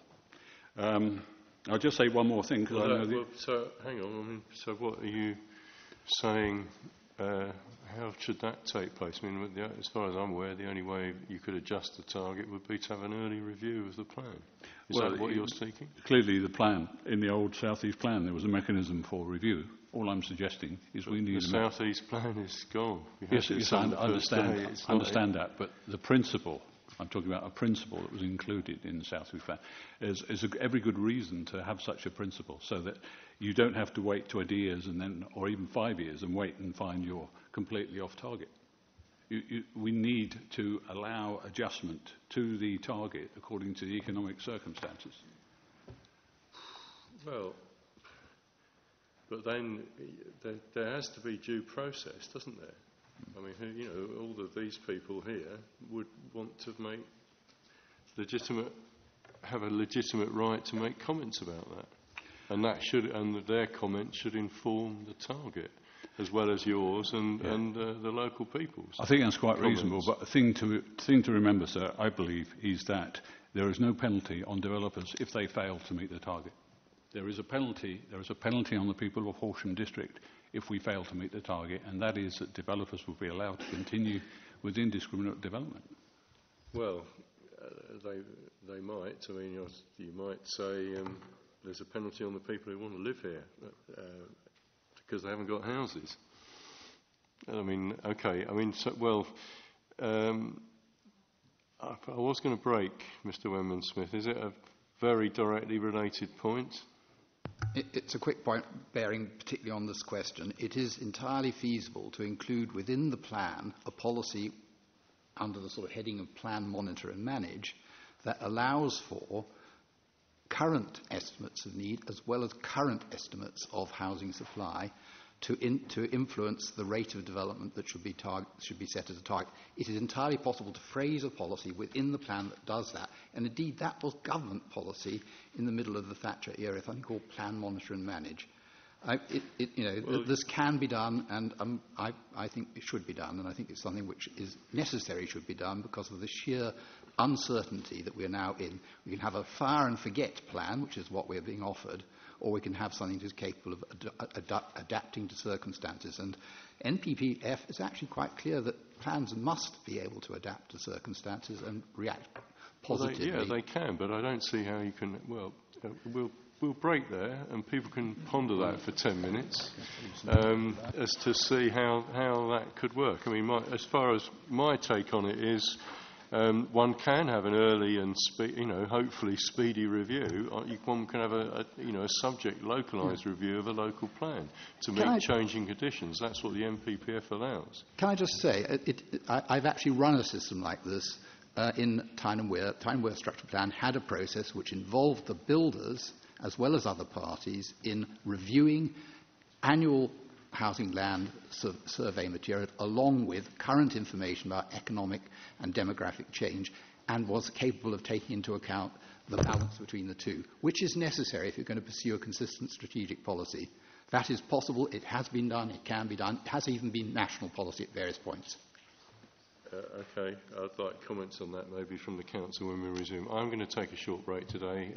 I'll just say one more thing. So, hang on. So what are you saying? How should that take place? I mean, as far as I'm aware, the only way you could adjust the target would be to have an early review of the plan. Is that what you're seeking? Clearly, the plan, in the old South East plan, there was a mechanism for review. All I'm suggesting is we need... The South East plan is gone. Yes, I understand that, but the principle... I'm talking about a principle that was included in the South East Plan. Is every good reason to have such a principle so that you don't have to wait 20 years or even 5 years and wait and find you're completely off target. We need to allow adjustment to the target according to the economic circumstances. Well, but then there has to be due process, doesn't there? I mean, all of these people here would want to have a legitimate right to make comments about that, and their comments should inform the target as well as yours and the local people's. I think that's quite reasonable, but the thing to remember, sir, I believe, is that there is no penalty on developers if they fail to meet the target. there is a penalty. There is a penalty on the people of Horsham District if we fail to meet the target, and that is that developers will be allowed to continue with indiscriminate development. Well, they might. I mean, you might say there's a penalty on the people who want to live here because they haven't got houses. I mean, okay. I mean, I was going to break Mr. Wenman-Smith. Is it a very directly related point? It's a quick point bearing particularly on this question. It is entirely feasible to include within the plan a policy under the sort of heading of plan, monitor and manage that allows for current estimates of need as well as current estimates of housing supply to influence the rate of development that should be set as a target. It is entirely possible to phrase a policy within the plan that does that, and indeed that was government policy in the middle of the Thatcher era, something called plan, monitor and manage. This can be done, and I think it should be done, and I think it's something which is necessary should be done because of the sheer uncertainty that we are now in. We can have a fire and forget plan, which is what we're being offered, or we can have something that is capable of adapting to circumstances. And NPPF is actually quite clear that plans must be able to adapt to circumstances and react positively. Well, they can, but I don't see how you can. Well, we'll break there, and people can ponder that for 10 minutes as to see how that could work. I mean, as far as my take on it is, one can have an early and hopefully speedy review. One can have a subject localised review of a local plan to meet changing conditions. That's what the MPPF allows. Can I just say, I've actually run a system like this in Tyne and Wear. Tyne and Wear Structure Plan had a process which involved the builders as well as other parties in reviewing annual housing land survey material along with current information about economic and demographic change, and was capable of taking into account the balance between the two, which is necessary if you're going to pursue a consistent strategic policy. That is possible. It has been done. It can be done. It has even been national policy at various points. Okay, I'd like comments on that maybe from the Council when we resume. I'm going to take a short break today.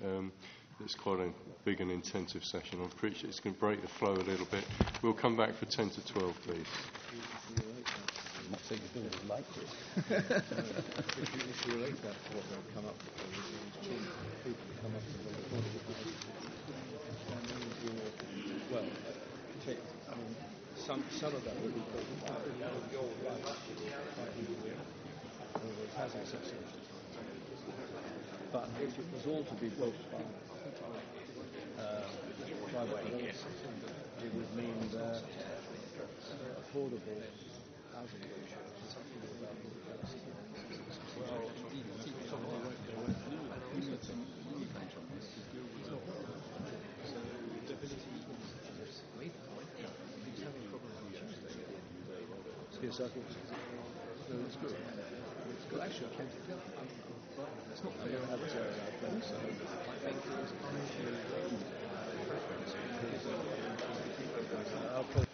It's quite a big and intensive session. I'm pretty sure it's going to break the flow a little bit. We'll come back for 10 to 12, please. I'm not saying the builders like it. If you relate that to what they've come up with, people come up with well, I mean, some of that will be housing associations. But if it was all to be built by private developers, it would mean that affordable housing is something about yes, I think so. No, it's good. It's good. Actually, I came together. It's not fair to have it so I think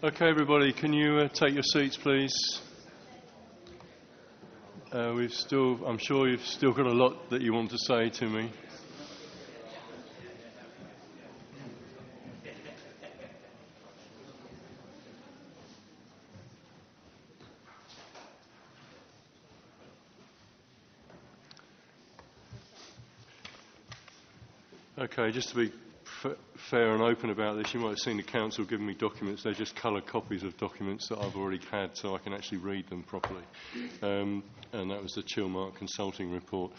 Okay, everybody, can you take your seats, please? I'm sure you've still got a lot that you want to say to me. Okay, just to be fair and open about this, you might have seen the council giving me documents. They're just coloured copies of documents that I've already had, so I can actually read them properly. And that was the Chilmark Consulting Report.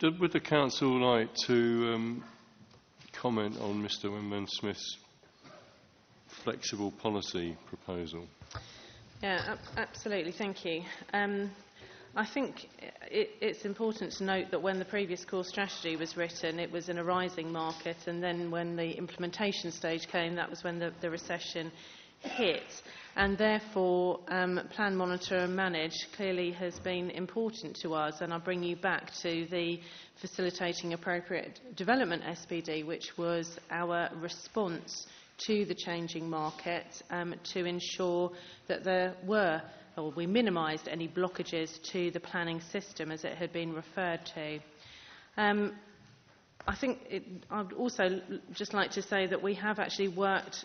Would the council like to comment on Mr. Winman-Smith's flexible policy proposal? Yeah, absolutely. Thank you. I think it's important to note that when the previous core strategy was written, it was in a rising market, and then when the implementation stage came, that was when the recession hit. And therefore, plan, monitor and manage clearly has been important to us, and I'll bring you back to the Facilitating Appropriate Development SPD, which was our response to the changing market to ensure that we minimised any blockages to the planning system as it had been referred to. I think I'd also just like to say that we have actually worked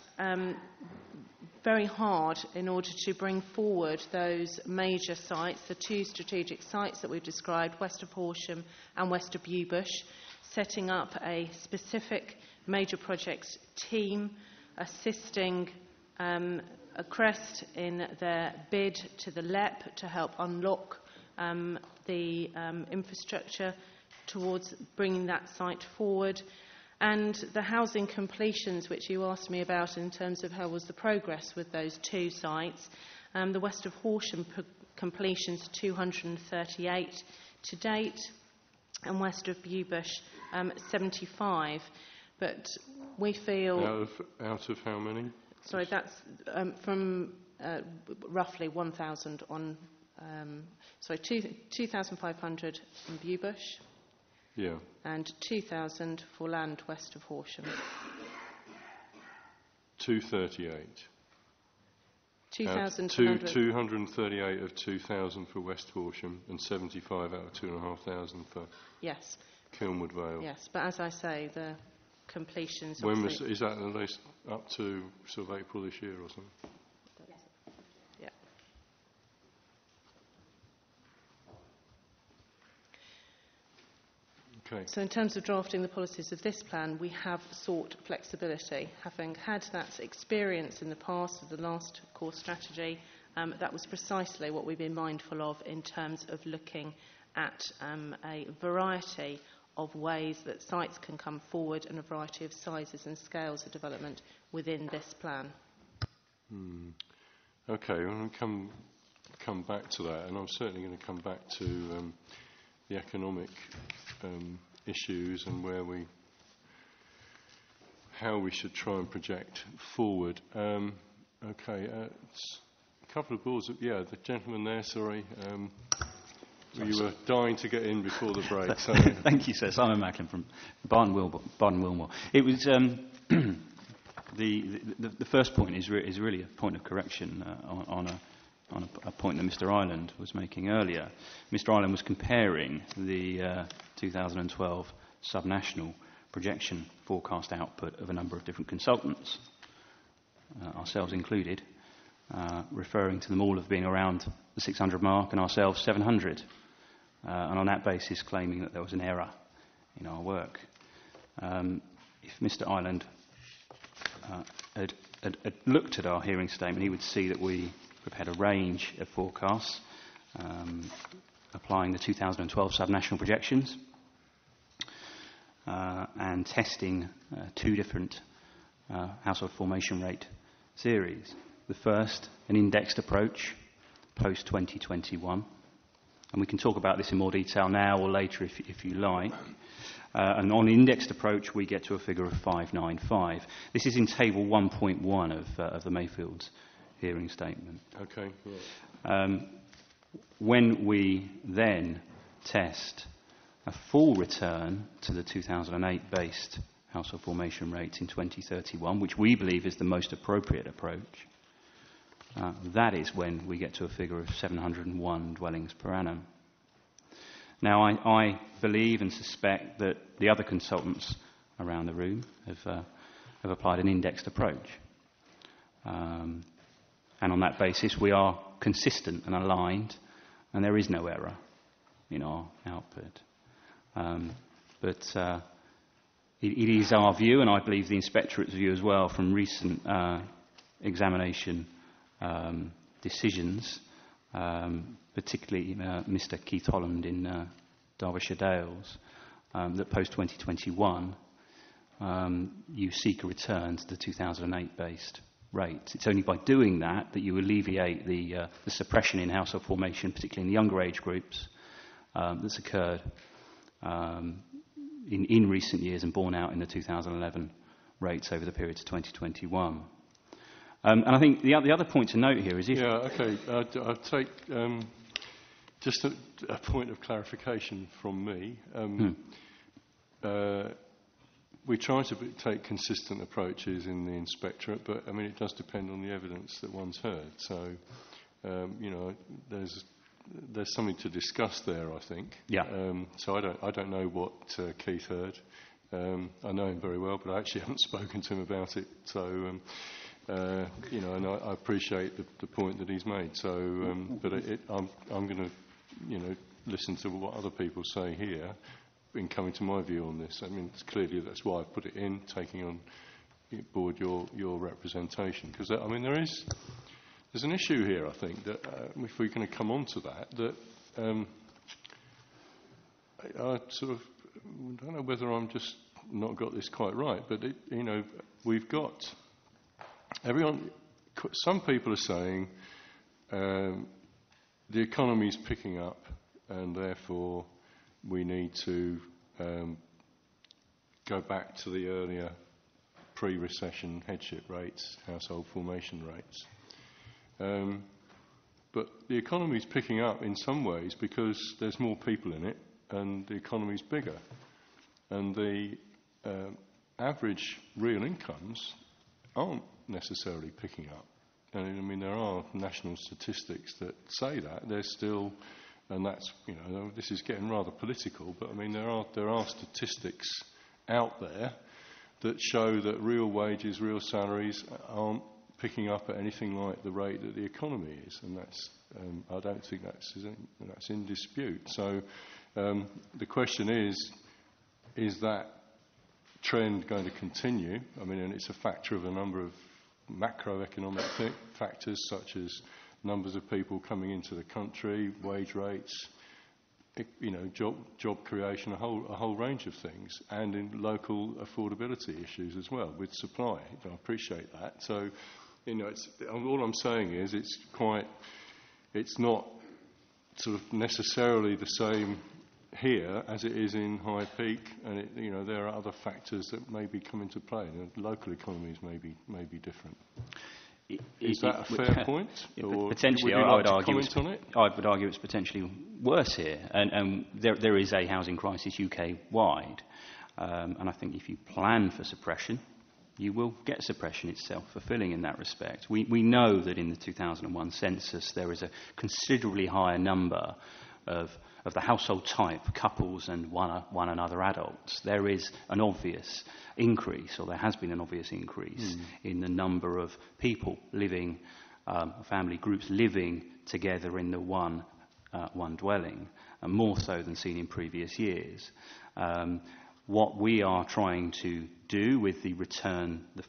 very hard in order to bring forward those major sites, the two strategic sites that we've described, west of Horsham and west of Bewbush, setting up a specific major projects team assisting a Crest in their bid to the LEP to help unlock the infrastructure towards bringing that site forward. And the housing completions, which you asked me about in terms of how was the progress with those two sites, the west of Horsham completions 238 to date, and west of Bewbush 75. But we feel... Out of how many? Sorry, that's from roughly 1,000 on... 2,500 in Bewbush. Yeah. And 2,000 for land west of Horsham. 238. 238 of 2,000 for West Horsham and 75 out of 2,500 for yes. Kilnwood Vale. Yes, but as I say, the completions... Is that at least up to sort of April this year or something? Yeah. Okay. So in terms of drafting the policies of this plan, we have sought flexibility. Having had that experience in the past of the last core strategy, that was precisely what we've been mindful of in terms of looking at a variety of ways that sites can come forward and a variety of sizes and scales of development within this plan. Okay, well, I'll come back to that, and I'm certainly going to come back to the economic issues and how we should try and project forward. Okay, a couple of boards. Yeah, the gentleman there. Sorry. You were dying to get in before the break. So. Thank you, sir. Simon Macklin from Barton Wilmore. It was the first point is really a point of correction on a point that Mr. Ireland was making earlier. Mr. Ireland was comparing the 2012 subnational projection forecast output of a number of different consultants, ourselves included, referring to them all as being around the 600 mark and ourselves 700. And on that basis claiming that there was an error in our work. If Mr. Ireland had looked at our hearing statement, he would see that we prepared a range of forecasts applying the 2012 subnational projections and testing two different household formation rate theories. The first, an indexed approach, post-2021. And we can talk about this in more detail now or later if you like. And on indexed approach, we get to a figure of 595. This is in table 1.1 of the Mayfield's hearing statement. Okay. Right. When we then test a full return to the 2008-based household formation rate in 2031, which we believe is the most appropriate approach, that is when we get to a figure of 701 dwellings per annum. Now, I believe and suspect that the other consultants around the room have applied an indexed approach. And on that basis, we are consistent and aligned, and there is no error in our output. But it is our view, and I believe the Inspectorate's view as well, from recent examination decisions, particularly Mr. Keith Holland in Derbyshire Dales, that post-2021 you seek a return to the 2008-based rates. It's only by doing that that you alleviate the suppression in household formation, particularly in the younger age groups, that's occurred in recent years and borne out in the 2011 rates over the period to 2021. And I think the other point to note here is if... Yeah, OK. I'll take just a point of clarification from me. We try to take consistent approaches in the Inspectorate, but, I mean, it does depend on the evidence that one's heard. So, you know, there's something to discuss there, I think. Yeah. So I don't know what Keith heard. I know him very well, but I actually haven't spoken to him about it. So, you know, and I appreciate the point that he's made. So, but I'm going to, you know, listen to what other people say here in coming to my view on this. I mean, clearly that's why I put it in, taking on board your representation. Because, I mean, there's an issue here, I think, that if we're going to come on to that I sort of don't know whether I'm just not got this quite right, but, you know, we've got everyone, some people are saying the economy's picking up and therefore we need to go back to the earlier pre-recession headship rates, household formation rates. But the economy's picking up in some ways because there's more people in it and the economy's bigger. And the average real incomes aren't necessarily picking up. And I mean, there are national statistics that say that. There's still... And that's, you know, this is getting rather political, but I mean, there are statistics out there that show that real wages, real salaries aren't picking up at anything like the rate that the economy is, and that's I don't think that's in dispute. So the question is that trend going to continue? I mean, and it's a factor of a number of macroeconomic factors such as numbers of people coming into the country, wage rates, you know, job creation, a whole range of things, and in local affordability issues as well with supply. I appreciate that. So, you know, all I'm saying is it's not sort of necessarily the same here as it is in High Peak, and you know, there are other factors that maybe come into play. And local economies may be different. Is that a fair point? Or potentially, would you like I would to comment on it? I would argue it's potentially worse here, and there is a housing crisis UK-wide, and I think if you plan for suppression, you will get suppression. It's self-fulfilling in that respect. We know that in the 2001 census there is a considerably higher number of the household type, couples and one another adults. There is an obvious increase, or there has been an obvious increase in the number of people living, family groups living together in the one dwelling, and more so than seen in previous years. What we are trying to do with the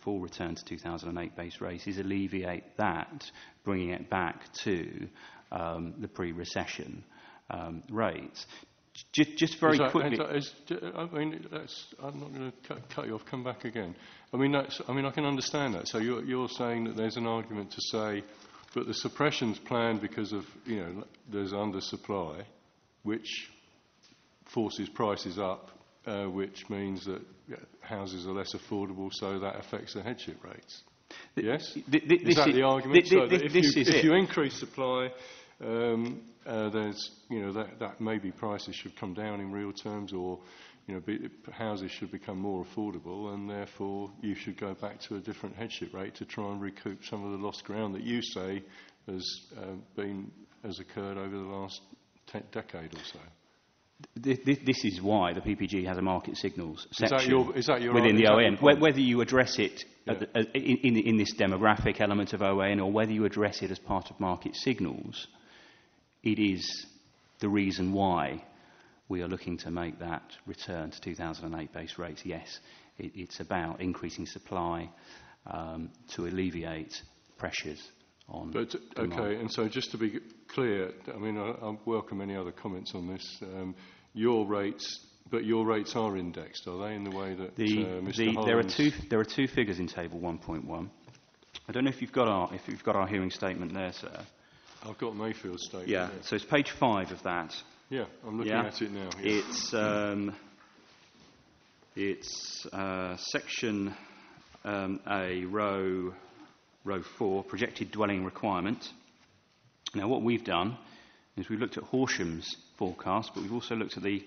full return to 2008 base rates is alleviate that, bringing it back to the pre-recession rates. Just very quickly. I mean, I'm not going to cut you off. Come back again. I mean, I can understand that. So you're saying that there's an argument to say, but the suppression's planned because of, you know, there's undersupply, which forces prices up, which means that houses are less affordable, so that affects the headship rates. Yes? Is that the argument? So that if you increase supply, there's, you know, that maybe prices should come down in real terms, or houses should become more affordable, and therefore you should go back to a different headship rate to try and recoup some of the lost ground that you say has occurred over the last decade or so. This is why the PPG has a market signals section is that your within the ON. Whether you address it in this demographic element of ON, or whether you address it as part of market signals, it is the reason why we are looking to make that return to 2008 base rates. Yes, it's about increasing supply to alleviate pressures on demand. Okay, and so just to be clear, I mean, I welcome any other comments on this. Your rates are indexed, are they, in the way that Mr. Holland's... There are two figures in Table 1.1. I don't know if you've got our hearing statement there, sir. I've got Mayfield's statement. Yeah, so it's page 5 of that. Yeah, I'm looking at it now. Yeah. It's section A, row 4, projected dwelling requirement. Now, what we've done is we've looked at Horsham's forecast, but we've also looked at the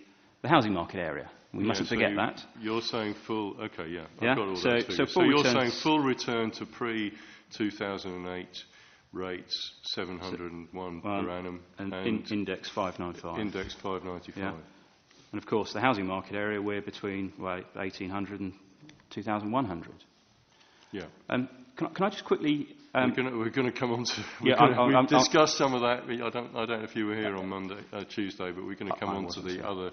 housing market area. We mustn't forget that. You're saying full... Okay, yeah. Yeah? I've got all those figures. So you're saying full return to pre-2008 rates, 701 per annum. And index 595. Index 595. Yeah. And, of course, the housing market area, we're between 1,800 and 2,100. Yeah. Can I just quickly... we're going to come on to... We've discussed some of that. I don't know if you were here on Tuesday, but we're going to come on to the other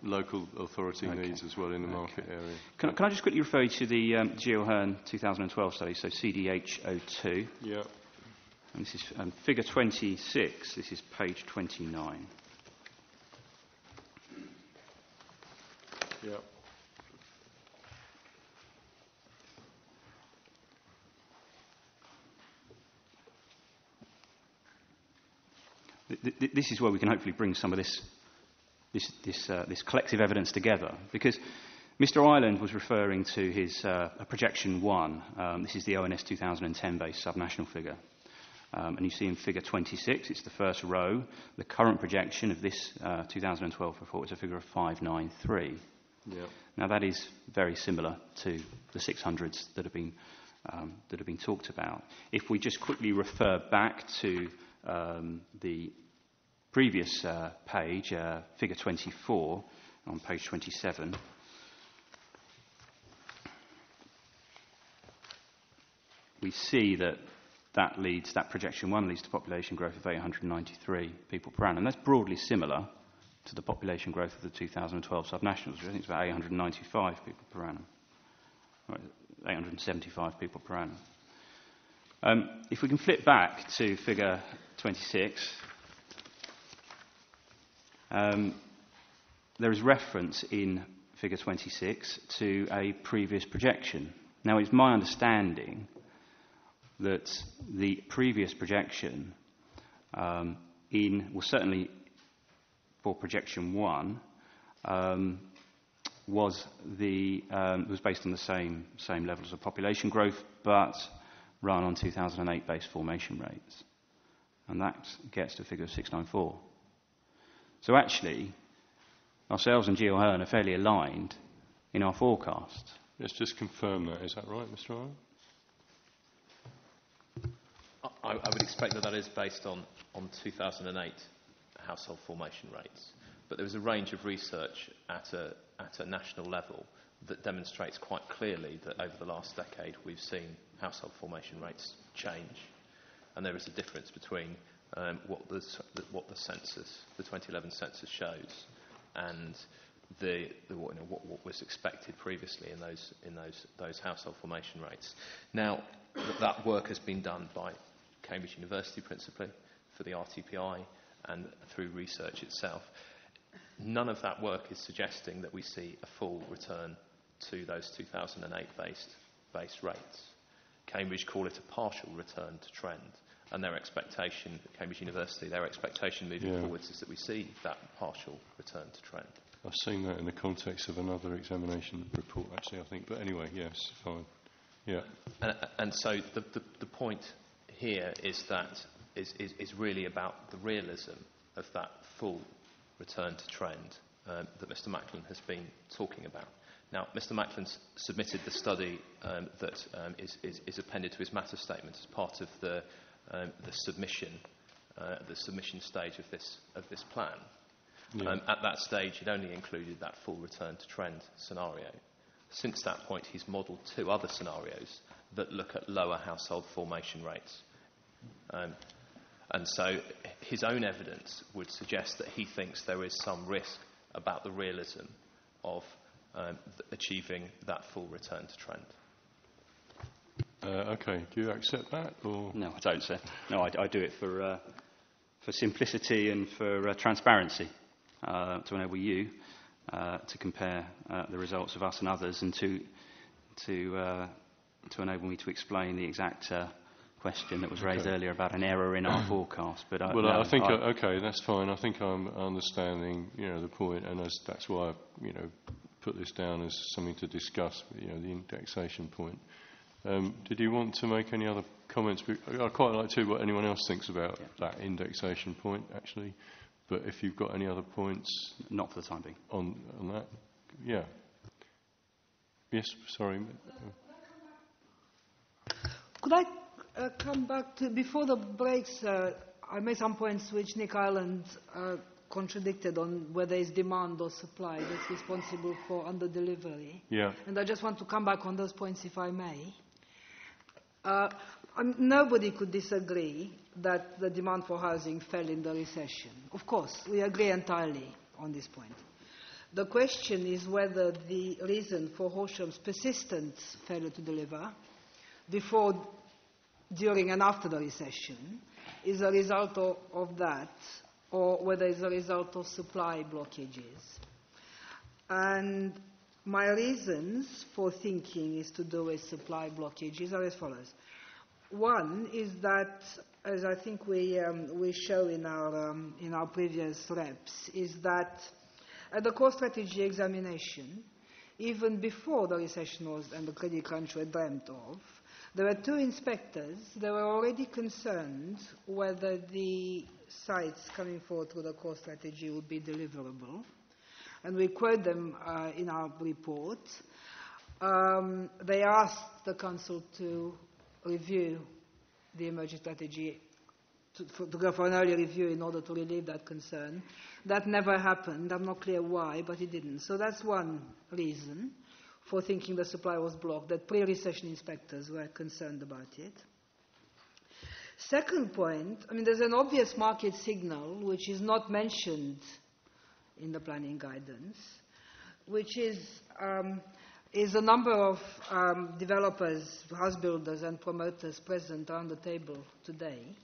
local authority needs as well in the market area. Can I just quickly refer you to the Geo Hearn 2012 study, so CDH02. Yeah. And this is figure 26. This is page 29. Yeah. This is where we can hopefully bring some of this collective evidence together, because Mr. Ireland was referring to his projection 1. This is the ONS 2010 based subnational figure. And you see in figure 26, it's the first row, the current projection of this 2012 report is a figure of 593. Yeah. Now that is very similar to the 600s that have been talked about. If we just quickly refer back to the previous page, figure 24, on page 27, we see that projection 1 leads to population growth of 893 people per annum. That's broadly similar to the population growth of the 2012 subnationals, which I think is about 895 people per annum. Right, 875 people per annum. If we can flip back to figure 26, there is reference in figure 26 to a previous projection. Now, it's my understanding that the previous projection, certainly for projection 1, was based on the same levels of population growth, but run on 2008 base formation rates, and that gets to a figure of 694. So actually, ourselves and Geo Hearn are fairly aligned in our forecast. Let's just confirm that. Is that right, Mr. Ireland? I would expect that is based on 2008 household formation rates. But there is a range of research at a national level that demonstrates quite clearly that over the last decade we've seen household formation rates change. And there is a difference between what the census, the 2011 census shows, and what was expected previously in those household formation rates. Now, that work has been done by Cambridge University principally for the RTPI and through research itself. None of that work is suggesting that we see a full return to those 2008 based rates. Cambridge call it a partial return to trend, and their expectation at Cambridge University, their expectation moving forwards is that we see that partial return to trend. I've seen that in the context of another examination report, actually, I think. But anyway, yes, fine. Yeah. And so the point here is really about the realism of that full return to trend that Mr Macklin has been talking about. Now, Mr Macklin's submitted the study that is appended to his matter statement as part of the submission stage of this plan. Yeah. At that stage, it only included that full return to trend scenario. Since that point, he's modelled 2 other scenarios that look at lower household formation rates. And so his own evidence would suggest that he thinks there is some risk about the realism of achieving that full return to trend. Okay, do you accept that? Or? No, I don't, sir. No, I do it for simplicity and for transparency, to enable you to compare the results of us and others, and to enable me to explain the exact question that was raised earlier about an error in our forecast. But okay, that's fine. I think I'm understanding, the point, and that's why I, put this down as something to discuss. The indexation point. Did you want to make any other comments? I'd quite like to what anyone else thinks about that indexation point, actually. But if you've got any other points... Not for the time being. On that? Yeah. Yes, sorry. Could I come back to... Before the breaks, I made some points which Nick Ireland contradicted on whether it's demand or supply that's responsible for under-delivery. Yeah. And I just want to come back on those points, if I may. Nobody could disagree that the demand for housing fell in the recession. Of course, we agree entirely on this point. The question is whether the reason for Horsham's persistent failure to deliver before, during and after the recession is a result of that, or whether it's a result of supply blockages. And my reasons for thinking is to do with supply blockages are as follows. One is that, as I think we show in our previous reps, is that at the core strategy examination, even before the recession and the credit crunch were dreamt of, there were 2 inspectors that were already concerned whether the sites coming forward through the core strategy would be deliverable. And we quote them in our report. They asked the Council to review the emerging strategy, to go for an early review in order to relieve that concern. That never happened. I'm not clear why, but it didn't. So that's one reason for thinking the supply was blocked, that pre-recession inspectors were concerned about it. Second point, there's an obvious market signal which is not mentioned in the planning guidance, which is a number of developers, house builders and promoters present on the table today.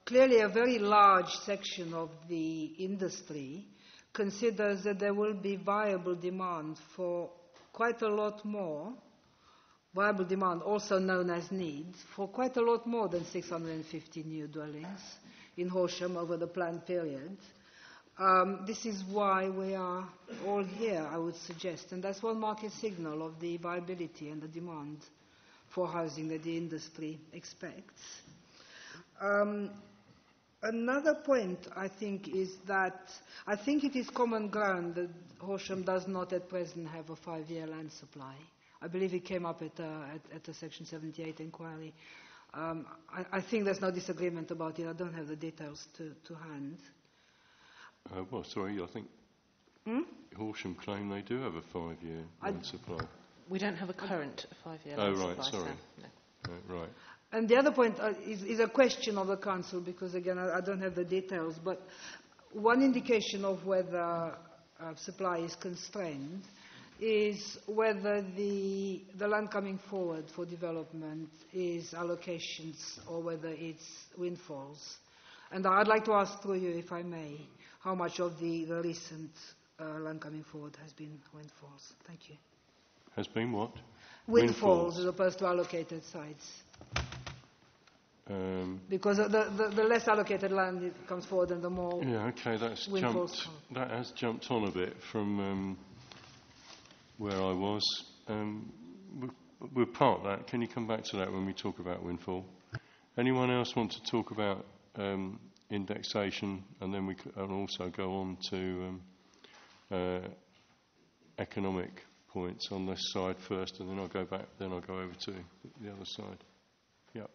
Clearly a very large section of the industry considers that there will be viable demand for quite a lot more, viable demand also known as needs, for quite a lot more than 650 new dwellings in Horsham over the planned period. This is why we are all here, I would suggest, and that's one market signal of the viability and the demand for housing that the industry expects. Another point, I think, is that I think it is common ground that Horsham does not at present have a 5-year land supply. I believe it came up at the Section 78 inquiry. I think there's no disagreement about it. I don't have the details to hand. I think Horsham claim they do have a 5-year land supply. We don't have a current 5-year land supply. Oh, right, sorry. No. Right. And the other point is a question of the Council, because, again, I don't have the details, but one indication of whether supply is constrained is whether the land coming forward for development is allocations or whether it's windfalls. And I'd like to ask through you, if I may, how much of the recent land coming forward has been windfalls. Thank you. Has been what? Windfalls as opposed to allocated sites. Because the less allocated land it comes forward and the more that has jumped on a bit from where I was. We'll park that. Can you come back to that when we talk about windfall? Anyone else want to talk about indexation, and then we can also go on to economic points on this side first, and then I'll go back. Then I'll go over to the other side. Yeah.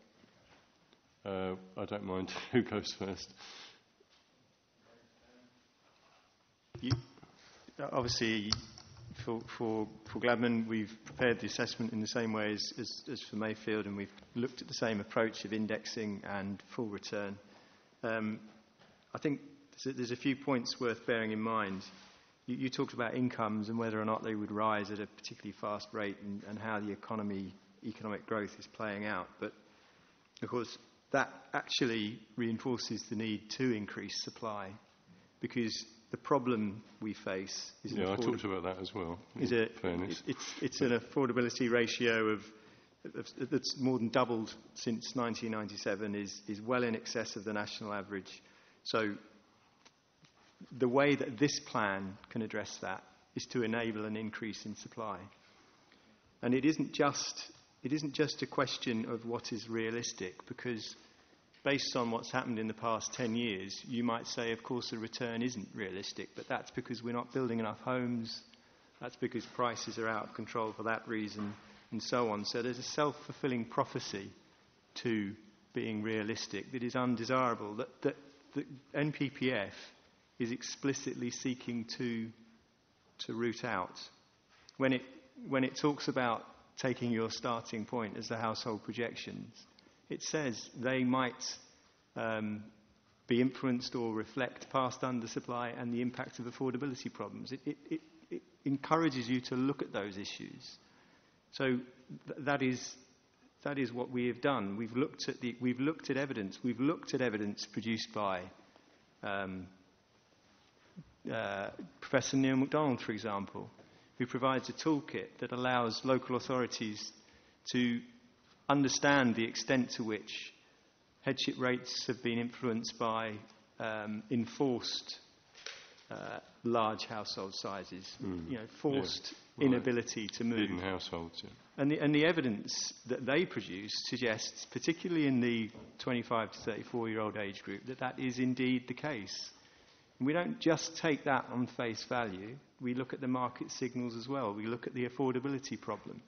I don't mind who goes first. Obviously, for Gladman, we've prepared the assessment in the same way as for Mayfield, and we've looked at the same approach of indexing and full return. I think there's a few points worth bearing in mind. You talked about incomes and whether or not they would rise at a particularly fast rate, and how the economic growth is playing out. But, of course, that actually reinforces the need to increase supply, because the problem we face is I talked about that as well. It's an affordability ratio that's more than doubled since 1997, is well in excess of the national average. So the way that this plan can address that is to enable an increase in supply. And it isn't just a question of what is realistic, because based on what's happened in the past 10 years, you might say, of course, the return isn't realistic, but that's because we're not building enough homes, that's because prices are out of control for that reason, and so on. So there's a self-fulfilling prophecy to being realistic that is undesirable, that NPPF is explicitly seeking to root out. When it talks about taking your starting point as the household projections, it says they might be influenced or reflect past undersupply and the impact of affordability problems. It encourages you to look at those issues. So that is what we have done. We've looked at evidence. We've looked at evidence produced by Professor Neil MacDonald, for example, who provides a toolkit that allows local authorities to understand the extent to which headship rates have been influenced by enforced large household sizes, forced inability to move. Hidden households, yeah. And the evidence that they produce suggests, particularly in the 25 to 34-year-old age group, that is indeed the case. And we don't just take that on face value. We look at the market signals as well. We look at the affordability problem.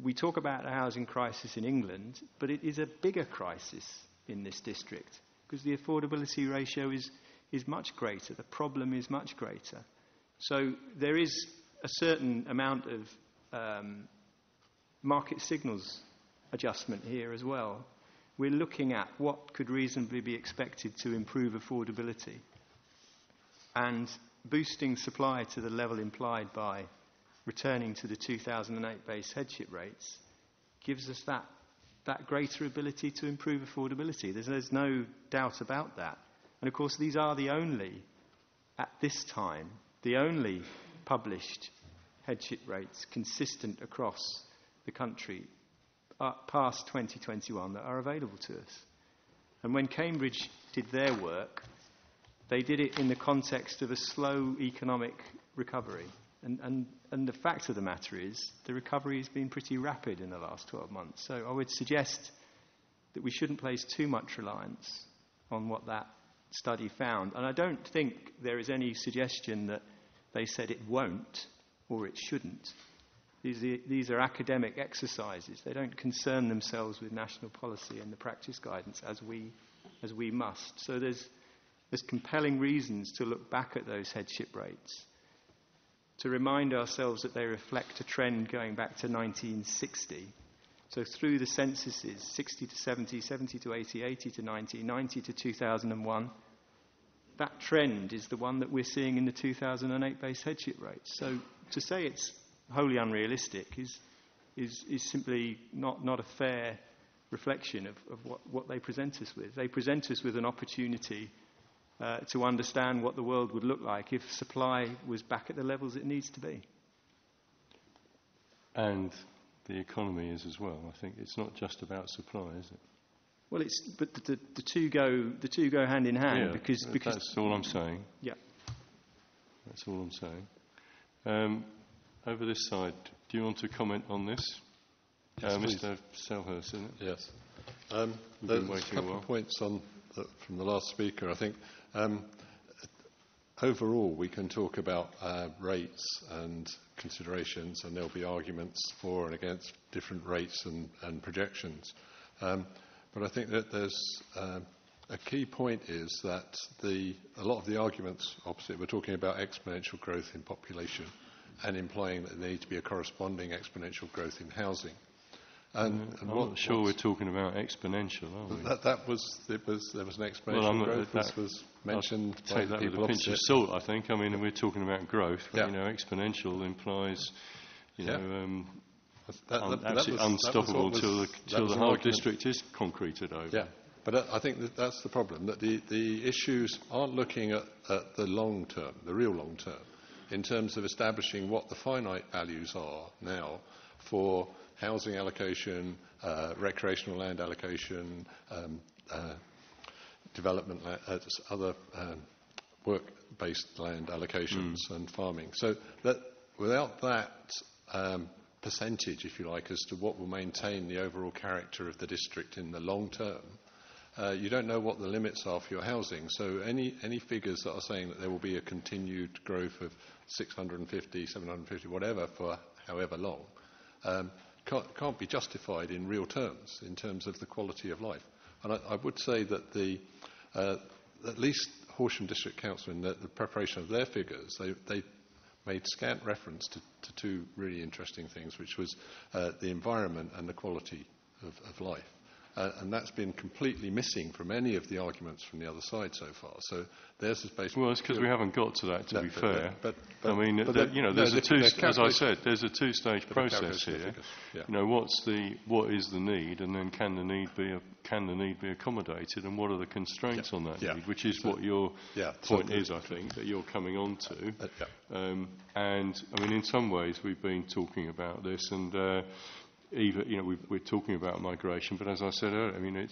We talk about a housing crisis in England, but it is a bigger crisis in this district, because the affordability ratio is much greater. The problem is much greater. So there is a certain amount of market signals adjustment here as well. We're looking at what could reasonably be expected to improve affordability, and boosting supply to the level implied by returning to the 2008 base headship rates gives us that greater ability to improve affordability. There's no doubt about that. And of course, these are at this time, the only published headship rates consistent across the country past 2021 that are available to us. And when Cambridge did their work, they did it in the context of a slow economic recovery. And the fact of the matter is, the recovery has been pretty rapid in the last 12 months. So I would suggest that we shouldn't place too much reliance on what that study found. And I don't think there is any suggestion that they said it won't or it shouldn't. These are academic exercises. They don't concern themselves with national policy and the practice guidance as we must. So there's compelling reasons to look back at those headship rates, to remind ourselves that they reflect a trend going back to 1960. So through the censuses, 60 to 70, 70 to 80, 80 to 90, 90 to 2001, that trend is the one that we're seeing in the 2008 base headship rates. So to say it's wholly unrealistic is simply not a fair reflection of what they present us with. They present us with an opportunity to understand what the world would look like if supply was back at the levels it needs to be. And the economy is as well. I think it's not just about supply, is it? Well, but the two go hand in hand, because that's all I'm saying. Yeah, that's all I'm saying. Over this side, do you want to comment on this? Yes, Mr. Selhurst, isn't it? Yes. There's a couple of points from the last speaker. I think overall we can talk about rates and considerations, and there'll be arguments for and against different rates and projections. But I think that there's a key point is that a lot of the arguments opposite, we're talking about exponential growth in population and implying that there needs to be a corresponding exponential growth in housing. And I'm not sure we're talking about exponential, are we? There was an exponential growth was mentioned. I'll take that with a pinch of salt, I think. I mean, we're talking about growth. But, exponential implies, absolutely unstoppable till the whole district is concreted over. Yeah, but I think that's the problem, that the issues aren't looking at the long term, the real long term, in terms of establishing what the finite values are now for housing allocation, recreational land allocation, development, other work-based land allocations and farming. So that without that percentage, if you like, as to what will maintain the overall character of the district in the long term, you don't know what the limits are for your housing. So any figures that are saying that there will be a continued growth of 650, 750, whatever, for however long, can't be justified in real terms, in terms of the quality of life. And I would say that at least Horsham District Council, in the preparation of their figures, they made scant reference to two really interesting things, which was the environment and the quality of life. And that's been completely missing from any of the arguments from the other side so far. So theirs is based. Well, it's because we haven't got to that. To be fair, I mean, there's as I said, there's a two-stage process here. Yeah. What is the need, and then can the need be accommodated, and what are the constraints on that need, which is what your point is, I think, that you're coming on to. And I mean, in some ways, we've been talking about this, and. We're talking about migration, but as I said earlier, I mean,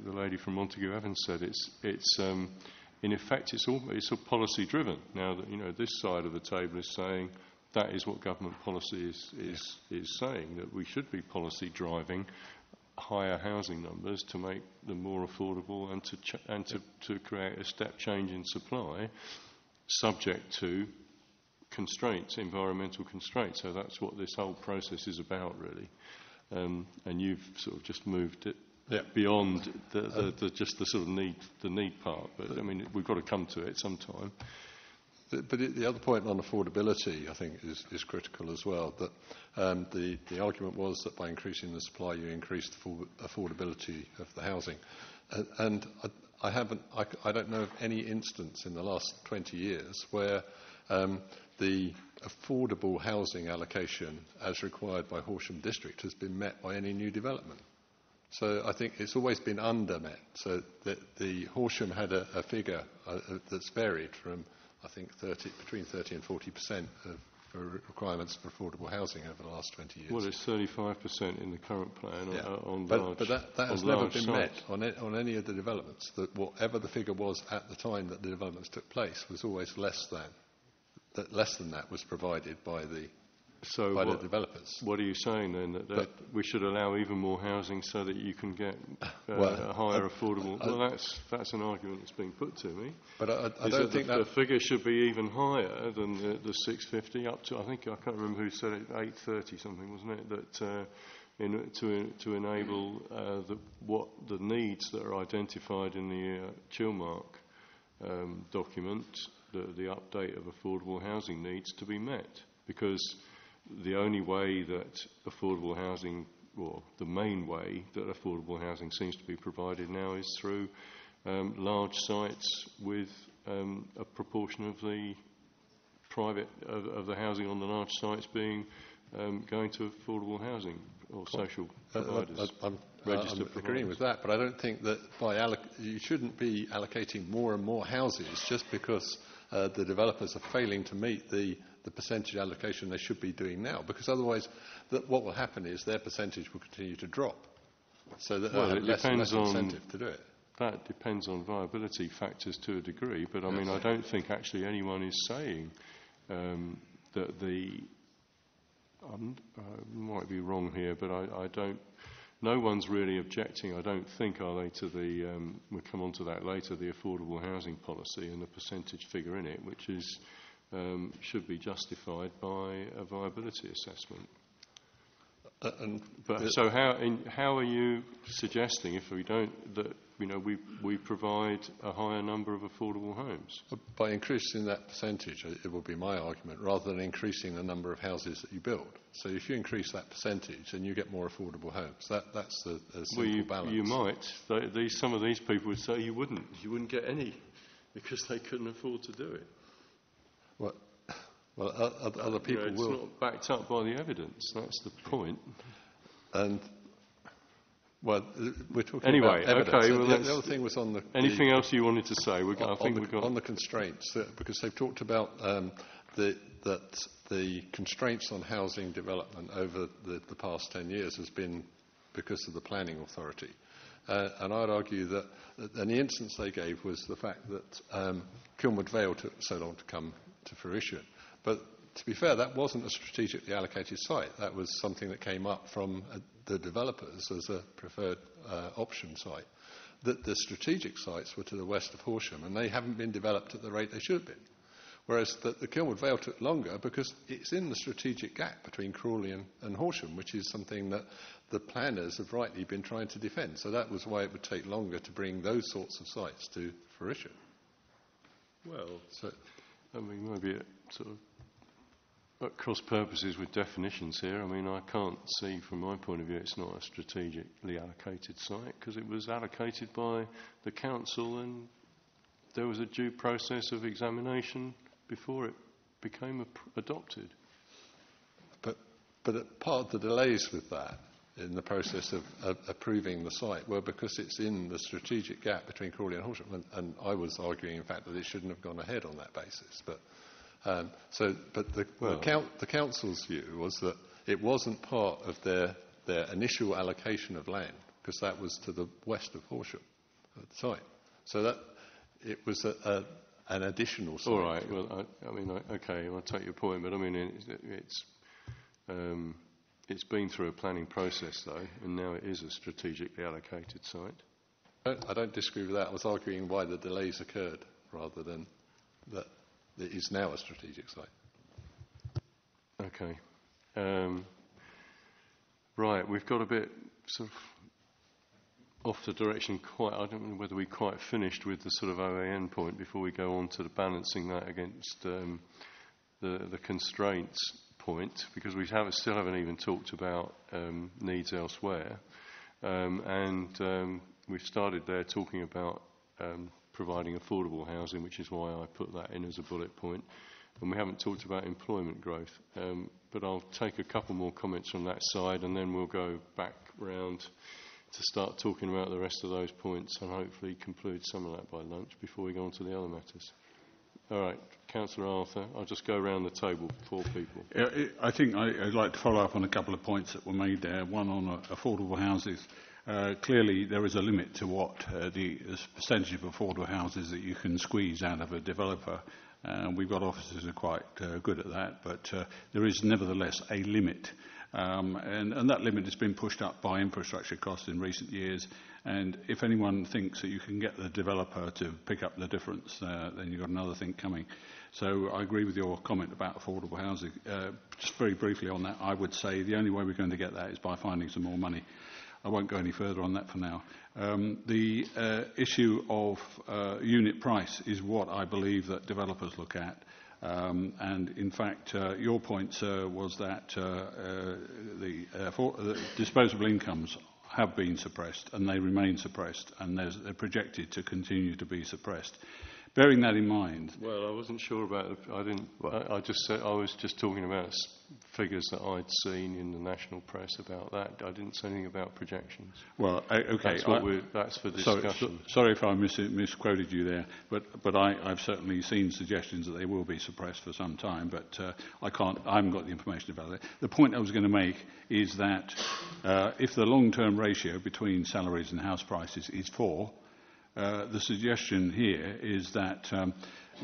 the lady from Montague Evans said it's in effect it's all policy driven. Now that this side of the table is saying that is what government policy is saying, that we should be policy driving higher housing numbers to make them more affordable and to create a step change in supply, subject to constraints, environmental constraints. So that's what this whole process is about, really. And you've sort of just moved it beyond just the sort of need part. But I mean, we've got to come to it sometime. But the other point on affordability, I think, is critical as well. That the argument was that by increasing the supply, you increase the affordability of the housing. And I don't know of any instance in the last 20 years where the affordable housing allocation as required by Horsham District has been met by any new development. So I think it's always been under-met. So that the Horsham had a figure that's varied from, I think, between 30 and 40% of requirements for affordable housing over the last 20 years. Well, it's 35% in the current plan but that has never been met on any of the developments. That whatever the figure was at the time that the developments took place was always less than. That less than that was provided by the developers. What are you saying then? That we should allow even more housing so that you can get a higher affordable... Well, that's an argument that's being put to me. But I don't think the figure should be even higher than the 650 up to, I can't remember who said it, 830 something, wasn't it? That to enable the needs that are identified in the Chilmark document, the update of affordable housing needs to be met, because the only way that affordable housing, or the main way that affordable housing seems to be provided now, is through large sites with a proportion of the private of the housing on the large sites being going to affordable housing or social providers. I'm agreeing with that, but I don't think that you shouldn't be allocating more and more houses just because the developers are failing to meet the percentage allocation they should be doing now, because otherwise what will happen is their percentage will continue to drop. So that they'll have less and less incentive to do it. That depends on viability factors to a degree, but I mean, I don't think actually anyone is saying that I might be wrong here, but I don't no one's really objecting, I don't think, are they, to the, we'll come on to that later, the affordable housing policy and the percentage figure in it, which is, should be justified by a viability assessment. So how are you suggesting, if we don't, that we provide a higher number of affordable homes? By increasing that percentage, it will be my argument, rather than increasing the number of houses that you build. So if you increase that percentage, then you get more affordable homes. That's the simple balance. You might. Some of these people would say you wouldn't get any, because they couldn't afford to do it. Well, other people it's will. It's not backed up by the evidence. That's the point. And we're talking anyway, about evidence. Okay. Well, the other thing was on the. Anything else you wanted to say? On the constraints, because they've talked about that the constraints on housing development over the past 10 years has been because of the planning authority. And I'd argue that, and the instance they gave was the fact that Kilnwood Vale took so long to come to fruition. But to be fair, that wasn't a strategically allocated site. That was something that came up from the developers as a preferred option site. The strategic sites were to the west of Horsham, and they haven't been developed at the rate they should have been. Whereas the Kilnwood Vale took longer because it's in the strategic gap between Crawley and Horsham, which is something that the planners have rightly been trying to defend. So that was why it would take longer to bring those sorts of sites to fruition. Well, maybe it sort of at cross purposes with definitions here. I mean, I can't see from my point of view it's not a strategically allocated site because it was allocated by the council and there was a due process of examination before it became adopted. But part of the delays with that in the process of approving the site were because it's in the strategic gap between Crawley and Horsham, and I was arguing, in fact, that it shouldn't have gone ahead on that basis. But the council's view was that it wasn't part of their initial allocation of land because that was to the west of Horsham at the time. So that it was an additional site. All right. Well, okay, I take your point, but I mean, it's been through a planning process though, and now it is a strategically allocated site. I don't disagree with that. I was arguing why the delays occurred rather than that it is now a strategic site. Okay. Right, we've got a bit sort of off the direction I don't know whether we quite finished with the sort of OAN point before we go on to the balancing that against the constraints point, because we still haven't even talked about needs elsewhere. And we've started there talking about providing affordable housing, which is why I put that in as a bullet point. And we haven't talked about employment growth. But I'll take a couple more comments from that side and then we'll go back round to start talking about the rest of those points and hopefully conclude some of that by lunch before we go on to the other matters. All right, Councillor Arthur, I'll just go around the table, 4 people. I think I'd like to follow up on a couple of points that were made there. One on affordable houses. Clearly, there is a limit to what the percentage of affordable houses that you can squeeze out of a developer. We've got officers who are quite good at that, but there is nevertheless a limit. And that limit has been pushed up by infrastructure costs in recent years. And if anyone thinks that you can get the developer to pick up the difference, then you've got another thing coming. So I agree with your comment about affordable housing. Just very briefly on that, I would say the only way we're going to get that is by finding some more money. I won't go any further on that for now. The issue of unit price is what I believe that developers look at. And in fact, your point, sir, was that the disposable incomes have been suppressed and they remain suppressed and they're projected to continue to be suppressed. Bearing that in mind... Well, I wasn't sure about... I just said I was just talking about figures that I'd seen in the national press about that. I didn't say anything about projections. Well, okay. That's for discussion. Sorry if I misquoted you there, but I've certainly seen suggestions that they will be suppressed for some time, but I haven't got the information about it. The point I was going to make is that if the long-term ratio between salaries and house prices is 4, the suggestion here is that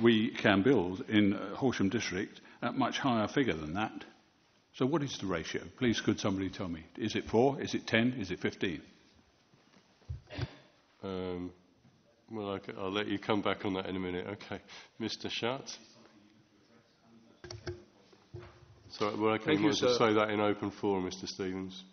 we can build in Horsham District at much higher figure than that. So what is the ratio? Please, could somebody tell me? Is it 4? Is it 10? Is it 15? Well, I'll let you come back on that in a minute. Okay. Mr. Schatz? So, well, okay, you might as well say that in open forum, Mr. Stevens.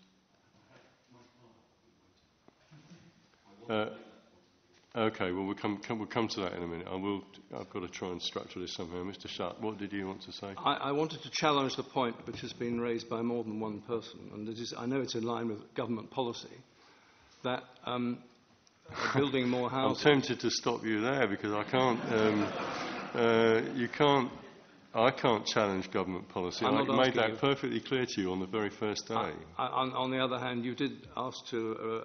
Okay, well, we'll come to that in a minute. I've got to try and structure this somehow. Mr. Sharp, what did you want to say? I wanted to challenge the point which has been raised by more than one person, and I know it's in line with government policy, that building more houses... I'm tempted to stop you there because I can't... I can't challenge government policy. I made that perfectly clear to you on the very first day. On the other hand, you did ask to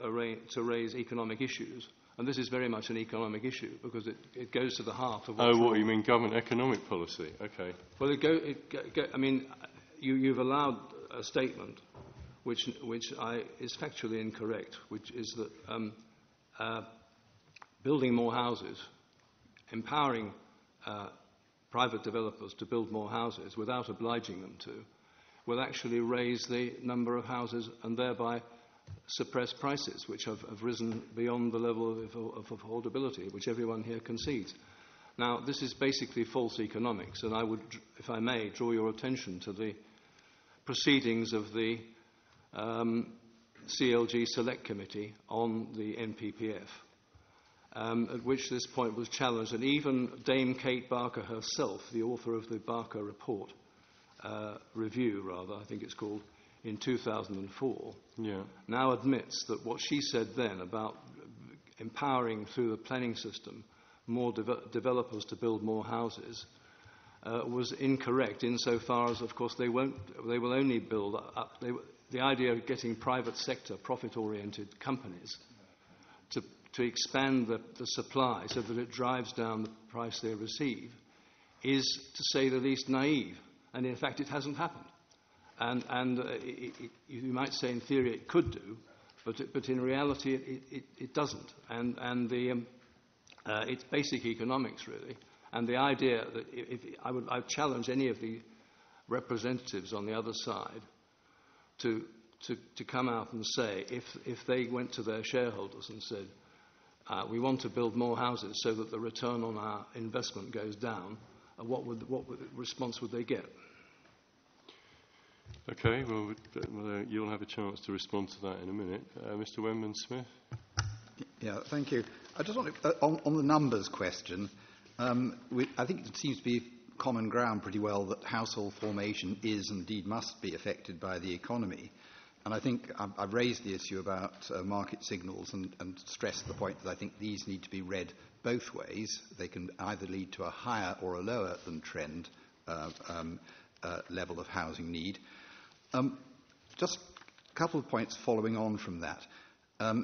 raise economic issues. And this is very much an economic issue because it goes to the heart of what's what you mean government economic policy? Okay. Well, I mean, you've allowed a statement which is factually incorrect, which is that building more houses, empowering private developers to build more houses without obliging them to, will actually raise the number of houses and thereby suppress prices, which have risen beyond the level of affordability, which everyone here concedes. Now, this is basically false economics, and I would, if I may, draw your attention to the proceedings of the CLG Select Committee on the NPPF, at which this point was challenged, and even Dame Kate Barker herself, the author of the Barker Report, review, rather, I think it's called, in 2004, now admits that what she said then about empowering through the planning system more developers to build more houses was incorrect insofar as, of course, they will only build up. The idea of getting private sector, profit-oriented companies to expand the supply so that it drives down the price they receive is, to say the least, naive. And in fact, it hasn't happened. And you might say in theory it could do, but in reality it doesn't. And it's basic economics, really. And the idea that I would challenge any of the representatives on the other side to come out and say, if they went to their shareholders and said, we want to build more houses so that the return on our investment goes down, what response would they get? Okay, well, you'll have a chance to respond to that in a minute. Mr. Wenman-Smith? Yeah, thank you. I just want to, on the numbers question, I think it seems to be common ground pretty well that household formation is indeed must be affected by the economy. And I think I've raised the issue about market signals and stressed the point that I think these need to be read both ways. They can either lead to a higher or a lower than trend level of housing need. Just a couple of points following on from that.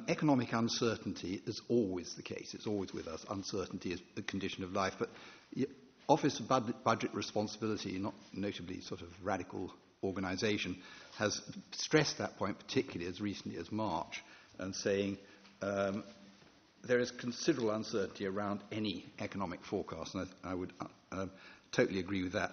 Economic uncertainty is always the case. It's always with us. Uncertainty is a condition of life. But the Office of Budget Responsibility, not notably sort of radical organisation, has stressed that point particularly as recently as March, and saying there is considerable uncertainty around any economic forecast, and I would totally agree with that.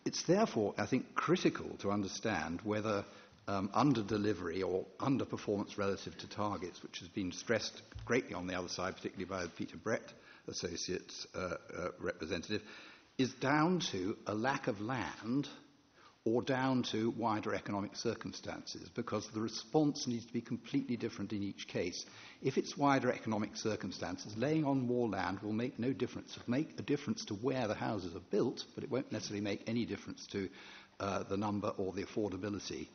It's therefore, I think, critical to understand whether under-delivery or underperformance relative to targets, which has been stressed greatly on the other side, particularly by the Peter Brett Associates representative, is down to a lack of land or down to wider economic circumstances, because the response needs to be completely different in each case. If it's wider economic circumstances, laying on more land will make no difference. It'll make a difference to where the houses are built, but it won't necessarily make any difference to the number or the affordability.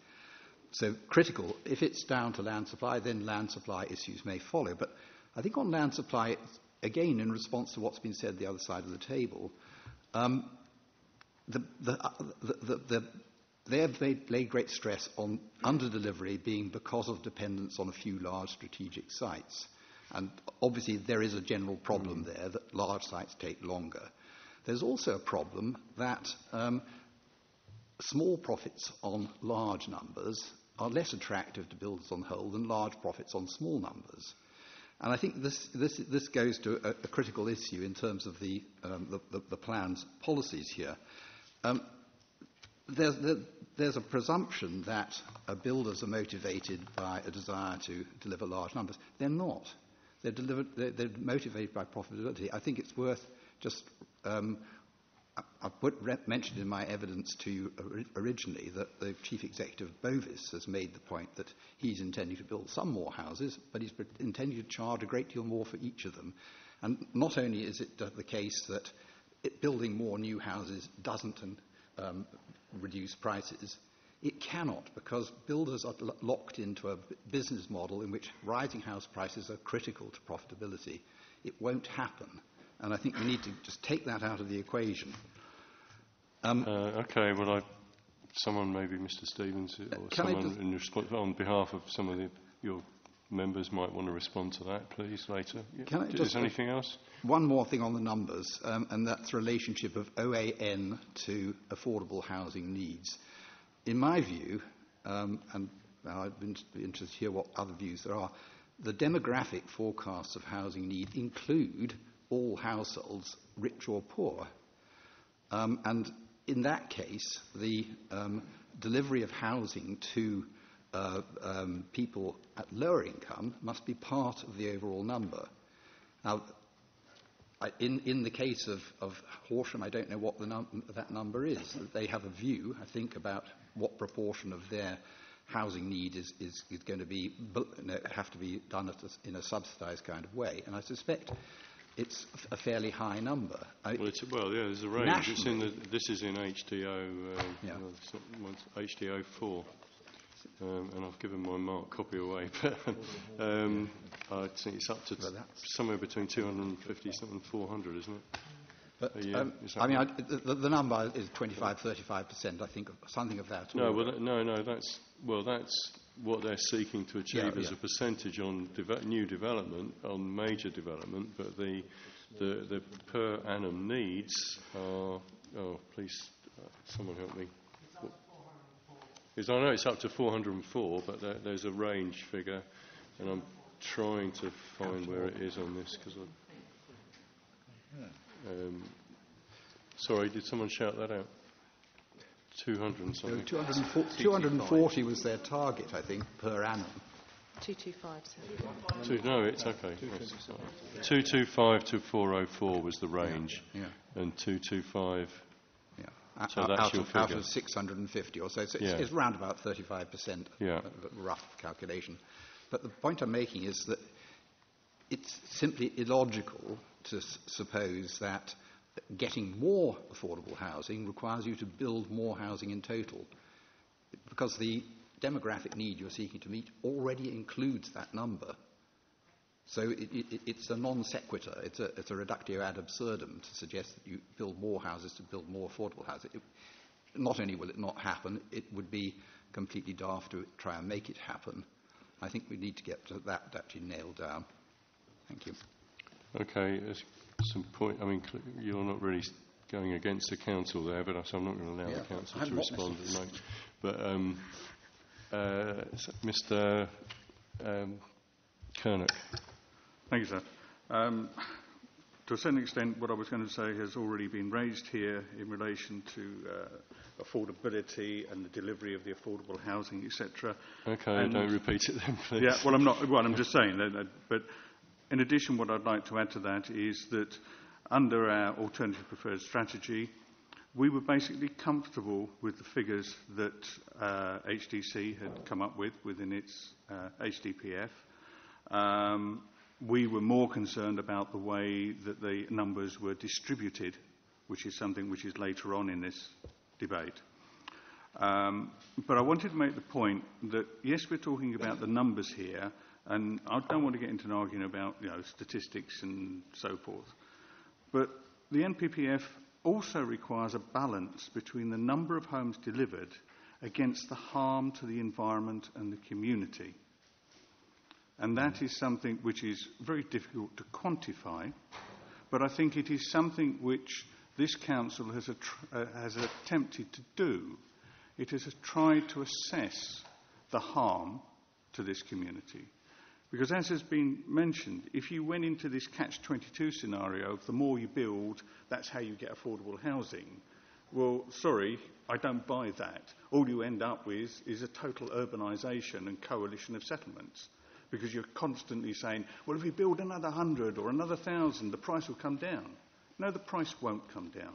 So critical, if it's down to land supply, then land supply issues may follow. But I think on land supply, again, in response to what's been said the other side of the table, they have laid great stress on under-delivery being because of dependence on a few large strategic sites. And obviously there is a general problem there that large sites take longer. There's also a problem that small profits on large numbers are less attractive to builders on the whole than large profits on small numbers. And I think this goes to a critical issue in terms of the plan's policies here. there's a presumption that builders are motivated by a desire to deliver large numbers. They're not. They're motivated by profitability. I think it's worth just... I've mentioned in my evidence to you originally that the Chief Executive of Bovis has made the point that he's intending to build some more houses, but he's intending to charge a great deal more for each of them. And not only is it the case that building more new houses doesn't reduce prices, it cannot, because builders are locked into a business model in which rising house prices are critical to profitability. It won't happen. And I think we need to just take that out of the equation. Okay, well, someone, maybe Mr. Stevens, or someone in response, on behalf of some of your members might want to respond to that, please, later. Is there anything else? One more thing on the numbers, and that's the relationship of OAN to affordable housing needs. In my view, and I'd be interested to hear what other views there are, the demographic forecasts of housing need include all households, rich or poor. And in that case, the delivery of housing to people at lower income must be part of the overall number. Now, in the case of Horsham, I don't know what that number is. They have a view, I think, about what proportion of their housing need is going to be have to be done in a subsidised kind of way. And I suspect it's a fairly high number. There's a range. This is in HDO, HDO 4, and I've given my marked copy away. But I think it's up to somewhere between 250 and 400, isn't it? But the number is 25-35%. I think something of that. No. That's what they're seeking to achieve as a percentage on new development, on major development. But the per annum needs are. Oh, please, someone help me. Because I know it's up to 404, but there's a range figure, and I'm trying to find where it is on this because sorry, did someone shout that out? 200 and something. 240 was their target, I think, per annum. 225. No, it's okay. 225 to 404 was the range, and 225. So that's your figure. Out of 650 or so. It's around about 35%, rough calculation. But the point I'm making is that it's simply illogical to suppose that getting more affordable housing requires you to build more housing in total, because the demographic need you're seeking to meet already includes that number. So it's a non sequitur. It's a reductio ad absurdum to suggest that you build more houses to build more affordable houses. Not only will it not happen, it would be completely daft to try and make it happen. I think we need to get to that actually nailed down. Thank you. Okay, some point. I mean, you're not really going against the council there, but I'm not going to allow the council to respond at the moment. But Mr. Kernock. Thank you, sir. To a certain extent, what I was going to say has already been raised here in relation to affordability and the delivery of the affordable housing, etc. Okay, don't repeat it then, please. Yeah, well, I'm not. Well, I'm just saying that. But in addition, what I'd like to add to that is that under our alternative preferred strategy, we were basically comfortable with the figures that HDC had come up with within its HDPF. We were more concerned about the way that the numbers were distributed, which is something which is later on in this debate. But I wanted to make the point that, yes, we're talking about the numbers here, and I don't want to get into an argument about statistics and so forth. But the NPPF also requires a balance between the number of homes delivered against the harm to the environment and the community. And that is something which is very difficult to quantify, but I think it is something which this council has attempted to do. It has tried to assess the harm to this community. Because as has been mentioned, if you went into this catch-22 scenario of the more you build, that's how you get affordable housing, Well, sorry, I don't buy that. All you end up with is a total urbanisation and coalition of settlements, because you're constantly saying, well, if we build another 100 or another 1,000, the price will come down. No, the price won't come down.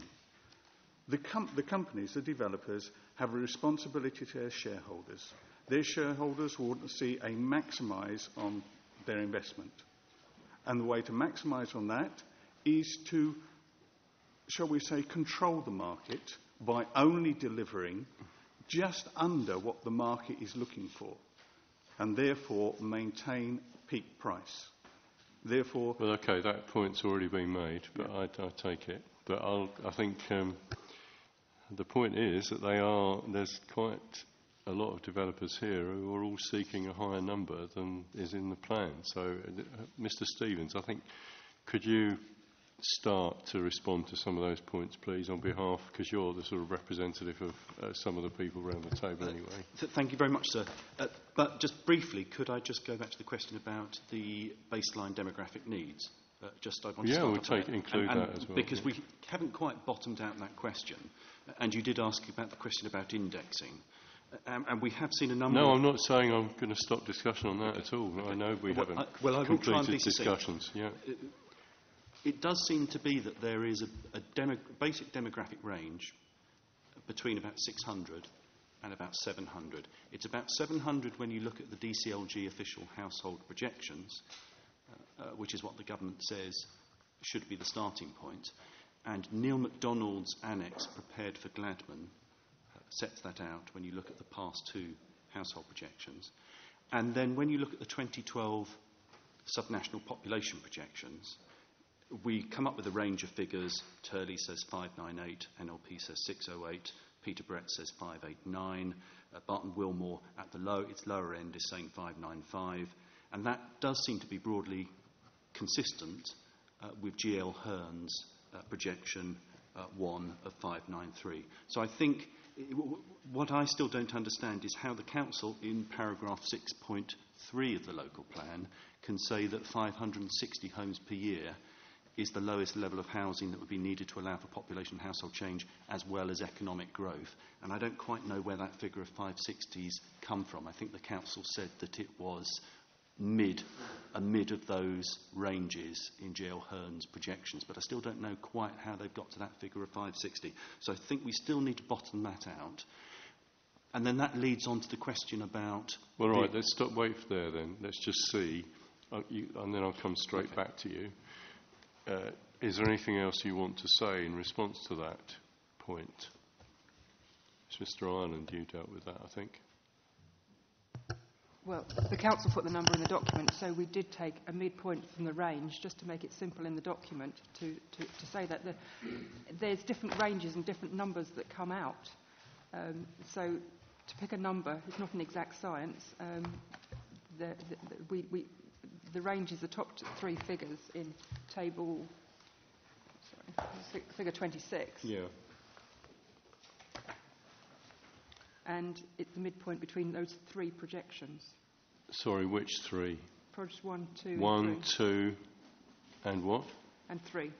The companies, the developers, have a responsibility to their shareholders. Their shareholders want to see a maximise on their investment. And the way to maximise on that is to, shall we say, control the market by only delivering just under what the market is looking for, and therefore maintain peak price. Therefore, well, okay, that point's already been made, but yeah. I take it. But I think the point is that there's quite a lot of developers here who are all seeking a higher number than is in the plan. So, Mr. Stevens, I think, could you start to respond to some of those points, please, on behalf, because you're the sort of representative of some of the people around the table anyway. Thank you very much, sir. But just briefly, could I just go back to the question about the baseline demographic needs? I want to start include that as well. Because we haven't quite bottomed out that question, and you did ask about the question about indexing. And we have seen a number I'm not saying I'm going to stop discussion on that at all. I know we haven't completed discussions. Yeah. It does seem to be that there is a basic demographic range between about 600 and about 700. It's about 700 when you look at the DCLG official household projections, which is what the government says should be the starting point. And Neil MacDonald's annex prepared for Gladman sets that out when you look at the past two household projections. And then when you look at the 2012 subnational population projections, we come up with a range of figures. Turley says 598, NLP says 608, Peter Brett says 589, Barton Wilmore at its lower end is saying 595, and that does seem to be broadly consistent with GL Hearn's projection 1 of 593. So I think what I still don't understand is how the council in paragraph 6.3 of the local plan can say that 560 homes per year is the lowest level of housing that would be needed to allow for population and household change as well as economic growth. And I don't quite know where that figure of 560's come from. I think the council said that it was a mid of those ranges in J.L. Hearn's projections, but I still don't know quite how they've got to that figure of 560. So I think we still need to bottom that out. And then that leads on to the question about... Well, right, let's wait there then. Let's just see, and then I'll come straight back to you. Is there anything else you want to say in response to that point? It's Mr. Ireland, you dealt with that, I think. Well, the council put the number in the document, so we did take a midpoint from the range just to make it simple in the document to say that there's different ranges and different numbers that come out. So to pick a number, it's not an exact science. The range is the top three figures in figure 26. Yeah. And it's the midpoint between those three projections. Sorry, which three? Projects 1, 2, 1, and 3. 2, and what? And 3.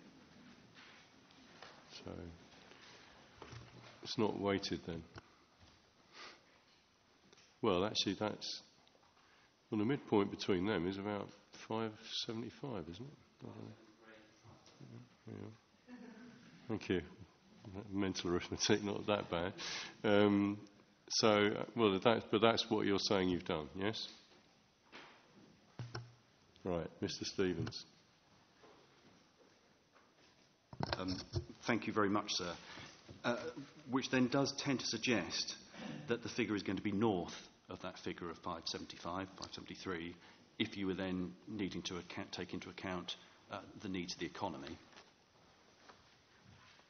So, it's not weighted then. Well, actually, well, the midpoint between them is about 575, isn't it? Yeah. Thank you. Mental arithmetic, not that bad. But that's what you're saying you've done, yes? Right, Mr. Stevens. Thank you very much, sir. Which then does tend to suggest that the figure is going to be north of that figure of 575, 573, if you were then needing to take into account the needs of the economy.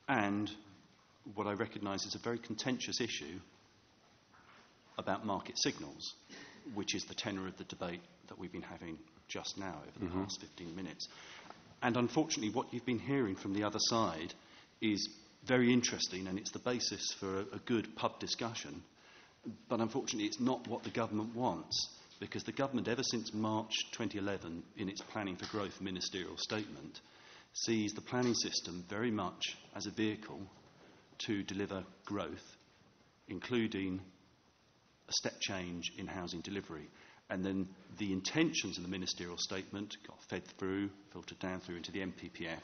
And what I recognise is a very contentious issue about market signals, which is the tenor of the debate that we've been having just now over the past 15 minutes. And unfortunately, what you've been hearing from the other side is very interesting, and it's the basis for a good pub discussion. But unfortunately, it's not what the government wants, because the government, ever since March 2011, in its Planning for Growth ministerial statement, sees the planning system very much as a vehicle to deliver growth, including a step change in housing delivery. And then the intentions of the ministerial statement got fed through, filtered down through into the MPPF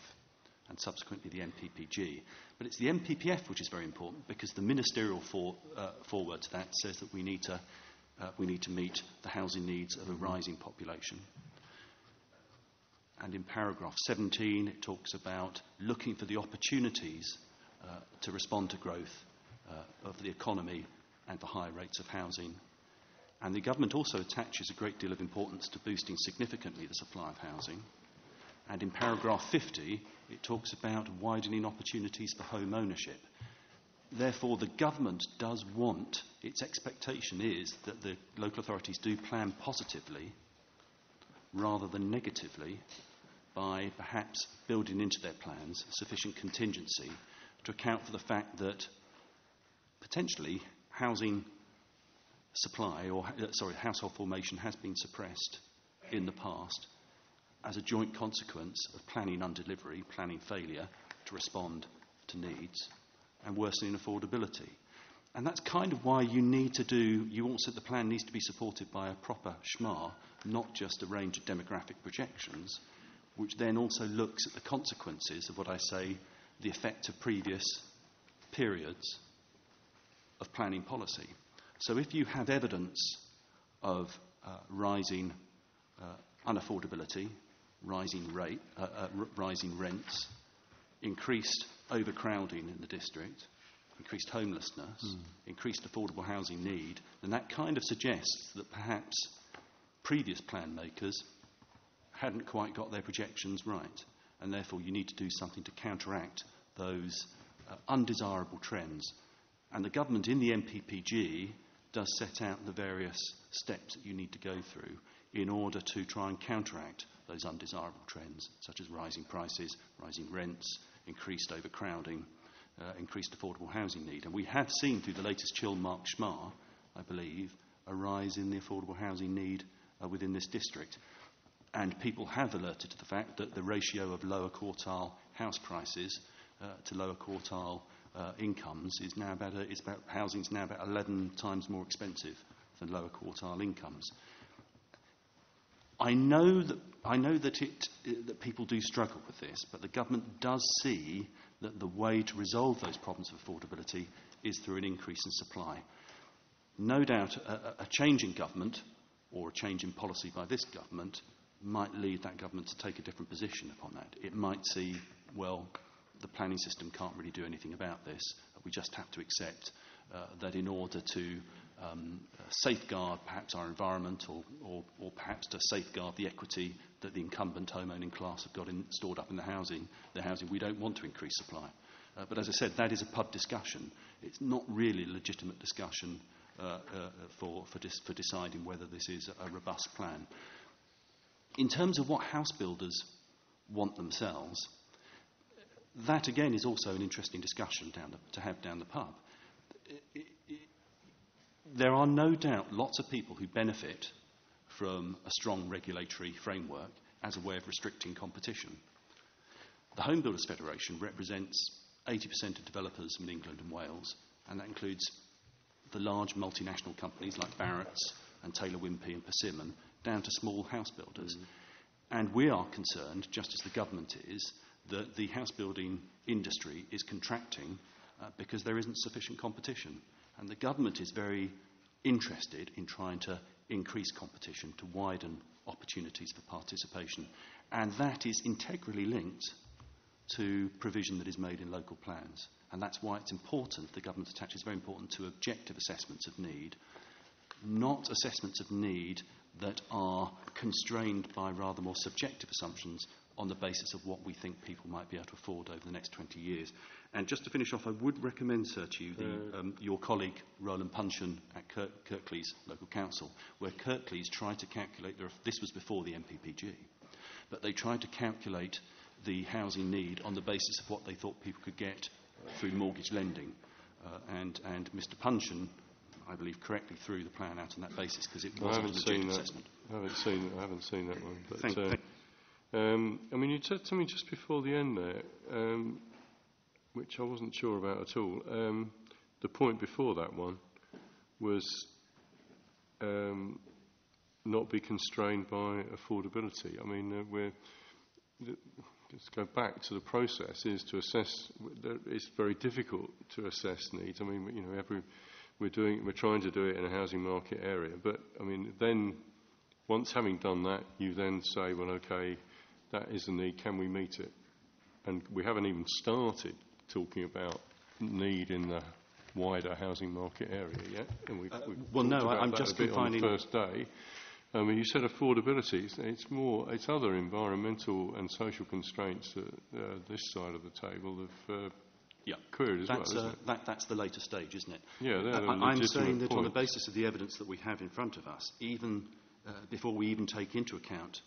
and subsequently the MPPG. But it's the MPPF which is very important, because the ministerial foreword to that says that we need to meet the housing needs of a rising population. And in paragraph 17 it talks about looking for the opportunities to respond to growth of the economy and for higher rates of housing. And the government also attaches a great deal of importance to boosting significantly the supply of housing. And in paragraph 50, it talks about widening opportunities for home ownership. Therefore, the government does want, its expectation is that the local authorities do plan positively rather than negatively by perhaps building into their plans sufficient contingency to account for the fact that potentially housing supply household formation has been suppressed in the past as a joint consequence of planning undelivery, planning failure to respond to needs, and worsening affordability. And that's kind of why the plan needs to be supported by a proper schma, not just a range of demographic projections, which then also looks at the consequences of what I say, the effect of previous periods of planning policy. So if you have evidence of rising unaffordability, rising rents, increased overcrowding in the district, increased homelessness, increased affordable housing need, then that kind of suggests that perhaps previous plan makers hadn't quite got their projections right, and therefore you need to do something to counteract those undesirable trends. And the government in the MPPG does set out the various steps that you need to go through in order to try and counteract those undesirable trends, such as rising prices, rising rents, increased overcrowding, increased affordable housing need. And we have seen through the latest Chilmark Schma, I believe, a rise in the affordable housing need within this district. And people have alerted to the fact that the ratio of lower quartile house prices to lower quartile incomes is now housing's now about 11 times more expensive than lower quartile incomes. I know that people do struggle with this, but the government does see that the way to resolve those problems of affordability is through an increase in supply. No doubt a change in government or a change in policy by this government might lead that government to take a different position upon that. It might see, well, the planning system can't really do anything about this. We just have to accept that in order to safeguard perhaps our environment or perhaps to safeguard the equity that the incumbent home-owning class have got stored up in the housing, we don't want to increase supply. But as I said, that is a pub discussion. It's not really a legitimate discussion for deciding whether this is a robust plan. In terms of what house builders want themselves, that again is also an interesting discussion to have down the pub. There are no doubt lots of people who benefit from a strong regulatory framework as a way of restricting competition. The Home Builders Federation represents 80% of developers in England and Wales, and that includes the large multinational companies like Barratt's and Taylor Wimpey and Persimmon, down to small house builders. And we are concerned, just as the government is, that the house building industry is contracting because there isn't sufficient competition. And the government is very interested in trying to increase competition, to widen opportunities for participation. And that is integrally linked to provision that is made in local plans. And that's why it's important, the government attaches very important to objective assessments of need, not assessments of need that are constrained by rather more subjective assumptions on the basis of what we think people might be able to afford over the next 20 years. And just to finish off, I would recommend, sir, to you your colleague Roland Puncheon at Kirklees Local Council, where Kirklees tried to calculate, this was before the MPPG, but they tried to calculate the housing need on the basis of what they thought people could get through mortgage lending. And Mr Puncheon, I believe, correctly threw the plan out on that basis because it wasn't an objective assessment. I haven't seen that one. But, I mean, you said something just before the end there. which I wasn't sure about at all. The point before that one was not be constrained by affordability. I mean, let's go back to the process. Is to assess. It's very difficult to assess needs. I mean, you know, we're trying to do it in a housing market area, but I mean, then once having done that, you then say, well, okay, that is a need. Can we meet it? And we haven't even started talking about need in the wider housing market area yet. And we've well, no, about I'm that just a bit confining. on the first day. I mean, you said affordability. It's other environmental and social constraints that this side of the table have queried as well, isn't it? That's the later stage, isn't it? Yeah, they're I'm saying that points. on the basis of the evidence that we have in front of us, even before we even take into account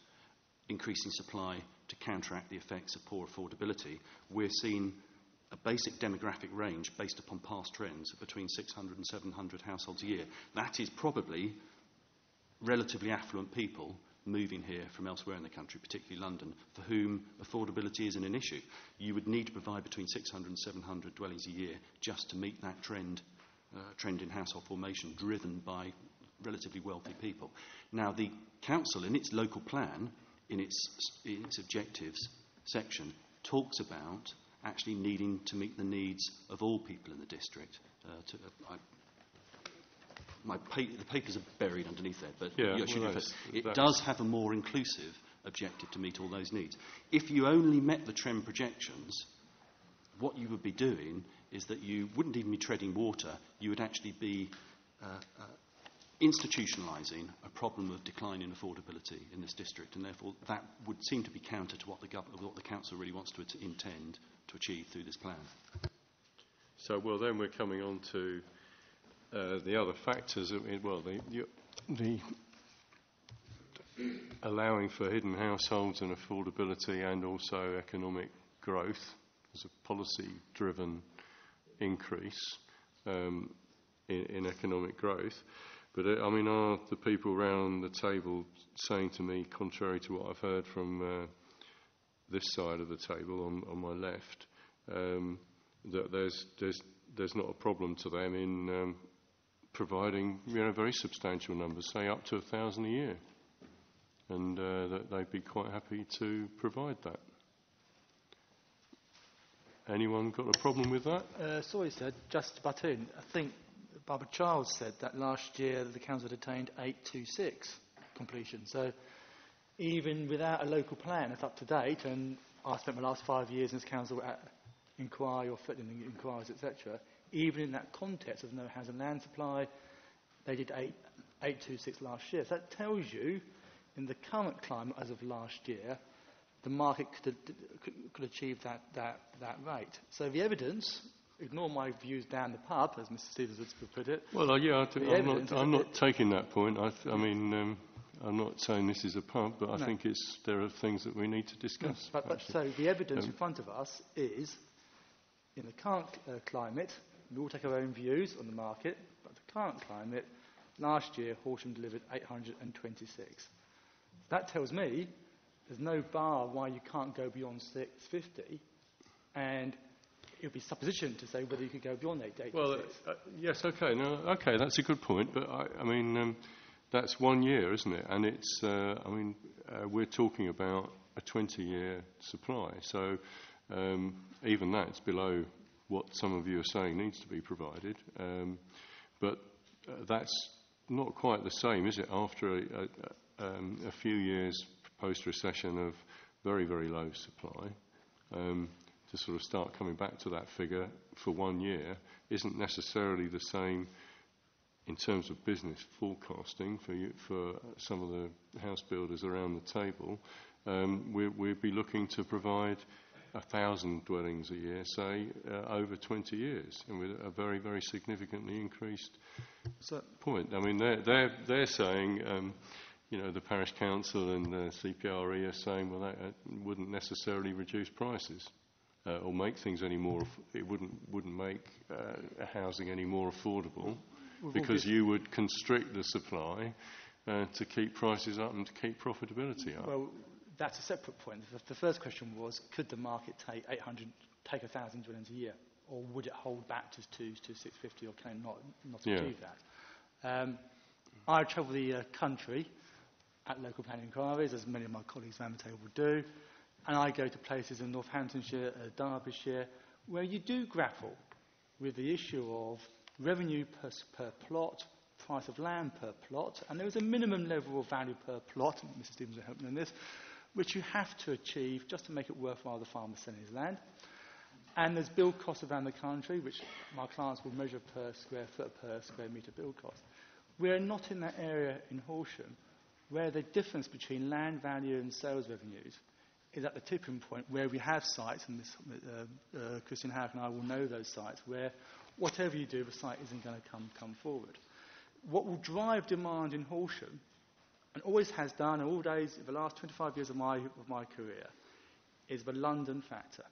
increasing supply to counteract the effects of poor affordability, we're seeing a basic demographic range based upon past trends of between 600 and 700 households a year. That is probably relatively affluent people moving here from elsewhere in the country, particularly London, for whom affordability isn't an issue. You would need to provide between 600 and 700 dwellings a year just to meet that trend in household formation driven by relatively wealthy people. Now, the council, in its local plan, in its objectives section, talks about actually needing to meet the needs of all people in the district. The papers are buried underneath there, but it does have a more inclusive objective to meet all those needs. If you only met the trend projections, what you would be doing is that you wouldn't even be treading water, you would actually be institutionalising a problem of decline in affordability in this district, and therefore that would seem to be counter to what the council really wants to intend to achieve through this plan. So, well, then we're coming on to the other factors. The allowing for hidden households and affordability, and also economic growth as a policy-driven increase in economic growth. But I mean, are the people around the table saying to me, contrary to what I've heard from this side of the table on my left, that there's not a problem to them in providing very substantial numbers, say up to 1,000 a year, and that they'd be quite happy to provide that? Anyone got a problem with that? Sorry, sir, just to butt in. I think Barbara Childs said that last year the council had attained 826 completion. So even without a local plan, it's up to date. And I spent my last 5 years in this council at inquiry or fitting inquiries, etc. Even in that context of no housing land supply, they did 826 last year. So that tells you, in the current climate as of last year, the market could achieve that rate. So the evidence, ignore my views down the pub, as Mr. Stevens would put it. Well, I'm not taking that point. I mean, I'm not saying this is a pub, but I think there are things that we need to discuss. So the evidence in front of us is, in the current climate, we all take our own views on the market, but the current climate, last year Horsham delivered 826. That tells me there's no bar why you can't go beyond 650, and it would be supposition to say whether you could go beyond 826. Well, yes, okay, okay, that's a good point, but I mean, that's 1 year, isn't it? And it's, we're talking about a 20-year supply, so even that's below what some of you are saying needs to be provided. But that's not quite the same, is it? After a few years post-recession of very, very low supply, to sort of start coming back to that figure for 1 year isn't necessarily the same in terms of business forecasting for some of the house builders around the table. We'd be looking to provide 1,000 dwellings a year, say, over 20 years, and with a very, very significantly increased point. I mean, they're saying, the parish council and the CPRE are saying, well, that wouldn't necessarily reduce prices or make things any more. It wouldn't make housing any more affordable, because you would constrict the supply to keep prices up and to keep profitability up. Well, that's a separate point. The first question was, could the market take 1,000 dwellings a year, or would it hold back to 650, or can it not achieve that? I travel the country at local planning inquiries, as many of my colleagues around the table do, and I go to places in Northamptonshire, Derbyshire, where you do grapple with the issue of revenue per plot, price of land per plot, and there is a minimum level of value per plot, and Mr Stevens will help me on this, which you have to achieve just to make it worthwhile the farmer selling his land. And there's build costs around the country, which my clients will measure per square foot, per square metre build cost. We're not in that area in Horsham where the difference between land value and sales revenues is at the tipping point, where we have sites, and Christian Houck and I will know those sites, where whatever you do, the site isn't going to come forward. What will drive demand in Horsham, and always has done all days of the last 25 years of my career, is the London factor.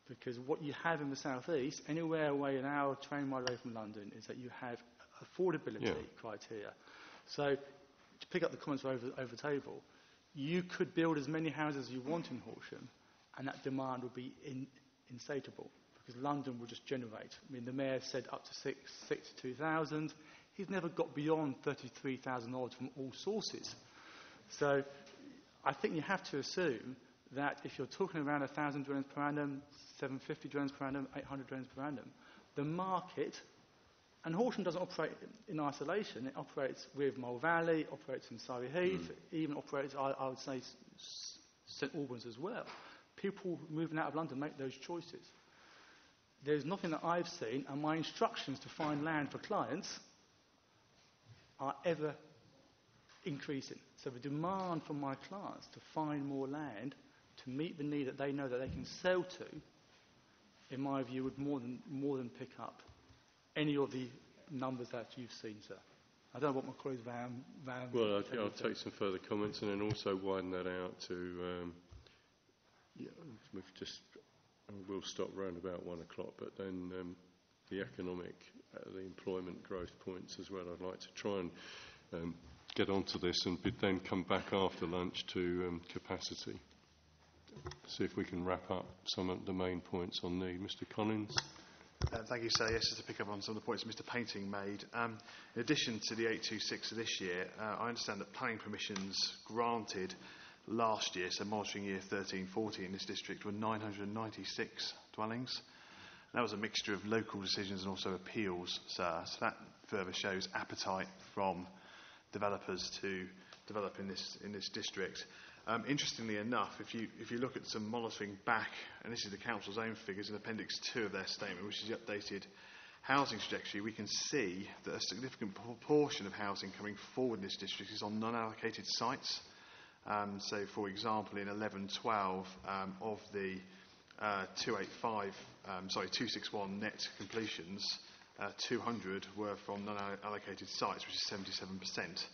Because what you have in the southeast, anywhere away an hour train ride away from London, is that you have affordability criteria. So, to pick up the comments over the table, you could build as many houses as you want in Horsham, and that demand would be insatiable, because London will just generate. I mean, the mayor said up to 62,000. He's never got beyond 33,000 odd from all sources. So I think you have to assume that if you're talking around 1,000 dwellings per annum, 750 dwellings per annum, 800 dwellings per annum, the market, and Horsham doesn't operate in isolation, it operates with Mole Valley, operates in Surrey Heath, even operates, I would say, St Albans as well. People moving out of London make those choices. There's nothing that I've seen, and my instructions to find land for clients are ever increasing. So the demand from my clients to find more land to meet the need that they know that they can sell to, in my view, would more than pick up any of the numbers that you've seen, sir. I don't know what my colleagues Van Well, I'll take some further comments and then also widen that out to. We'll stop round about 1 o'clock, but then the economic, the employment growth points as well. I'd like to try and get onto this and then come back after lunch to capacity. See if we can wrap up some of the main points on need. Mr. Collins. Thank you, sir. Yes, just to pick up on some of the points Mr. Painting made. In addition to the 826 of this year, I understand that planning permissions granted last year, so monitoring year 13-14 in this district, were 996 dwellings. That was a mixture of local decisions and also appeals, sir. So that further shows appetite from developers to develop in this district. Interestingly enough, if you look at some monitoring back, and this is the council's own figures in Appendix 2 of their statement, which is the updated housing trajectory, we can see that a significant proportion of housing coming forward in this district is on non-allocated sites. So, for example, in 11-12 of the 261 net completions, 200 were from non-allocated sites, which is 77%.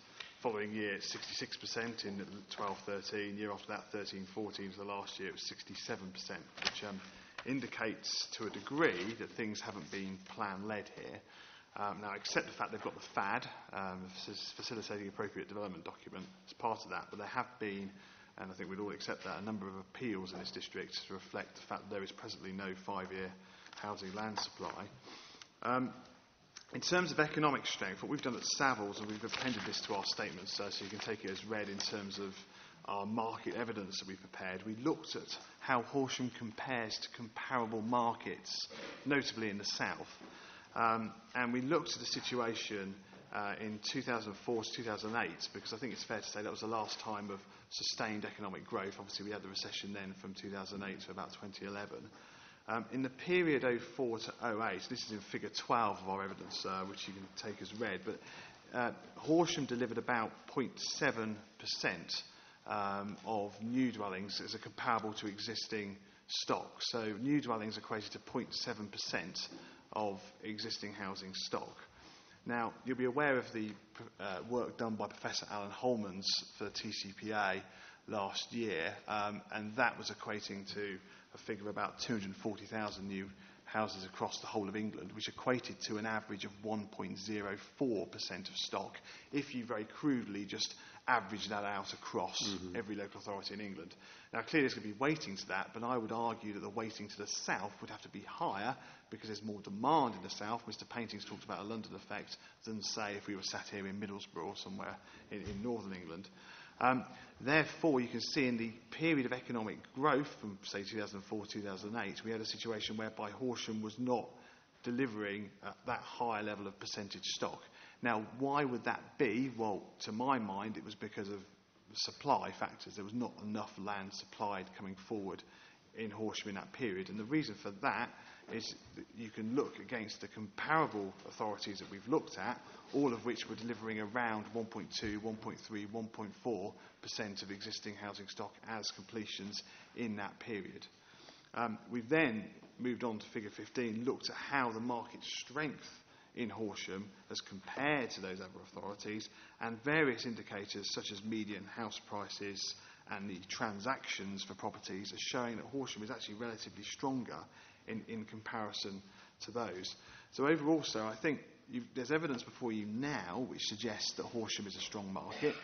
Following year, it's 66% in 12-13. Year after that, 13-14, the last year, it was 67%, which indicates to a degree that things haven't been plan-led here. Now, except the fact they've got the FAD, Facilitating Appropriate Development document, as part of that, but there have been, and I think we'd all accept that, a number of appeals in this district to reflect the fact that there is presently no 5-year housing land supply. In terms of economic strength, what we've done at Savills, and we've appended this to our statements, so you can take it as read in terms of our market evidence that we've prepared, we looked at how Horsham compares to comparable markets, notably in the south. And we looked at the situation in 2004 to 2008, because I think it's fair to say that was the last time of sustained economic growth. Obviously, we had the recession then from 2008 to about 2011. In the period 04 to 08, this is in figure 12 of our evidence, which you can take as read, but Horsham delivered about 0.7% of new dwellings as a comparable to existing stock. So new dwellings equated to 0.7% of existing housing stock. Now, you'll be aware of the work done by Professor Alan Holmans for the TCPA last year, and that was equating to a figure of about 240,000 new houses across the whole of England, which equated to an average of 1.04% of stock, if you very crudely just average that out across every local authority in England. Now, clearly there's going to be weighting to that, but I would argue that the weighting to the south would have to be higher because there's more demand in the south. Mr. Painting's talked about a London effect than, say, if we were sat here in Middlesbrough or somewhere in northern England. Therefore, you can see in the period of economic growth from, say, 2004-2008, we had a situation whereby Horsham was not delivering that high level of percentage stock. Now, why would that be? Well, to my mind, it was because of supply factors. There was not enough land supplied coming forward in Horsham in that period. And the reason for that is that you can look against the comparable authorities that we've looked at, all of which were delivering around 1.2, 1.3, 1.4% of existing housing stock as completions in that period. We've then moved on to figure 15, looked at how the market strength in Horsham as compared to those other authorities, and various indicators such as median house prices and the transactions for properties are showing that Horsham is actually relatively stronger in comparison to those. So overall, sir, I think there's evidence before you now which suggests that Horsham is a strong market.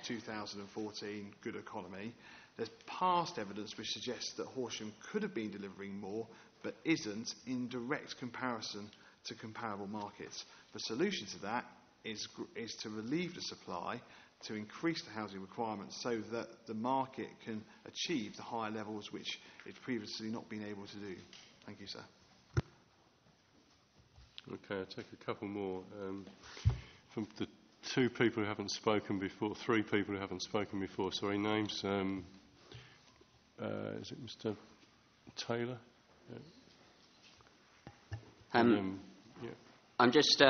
2014, good economy. There's past evidence which suggests that Horsham could have been delivering more, but isn't in direct comparison to comparable markets. The solution to that is to relieve the supply, to increase the housing requirements so that the market can achieve the higher levels which it's previously not been able to do. Thank you, sir. Okay, I'll take a couple more. From the two people who haven't spoken before, three people who haven't spoken before, sorry, names. Is it Mr. Taylor? Yeah. I'm just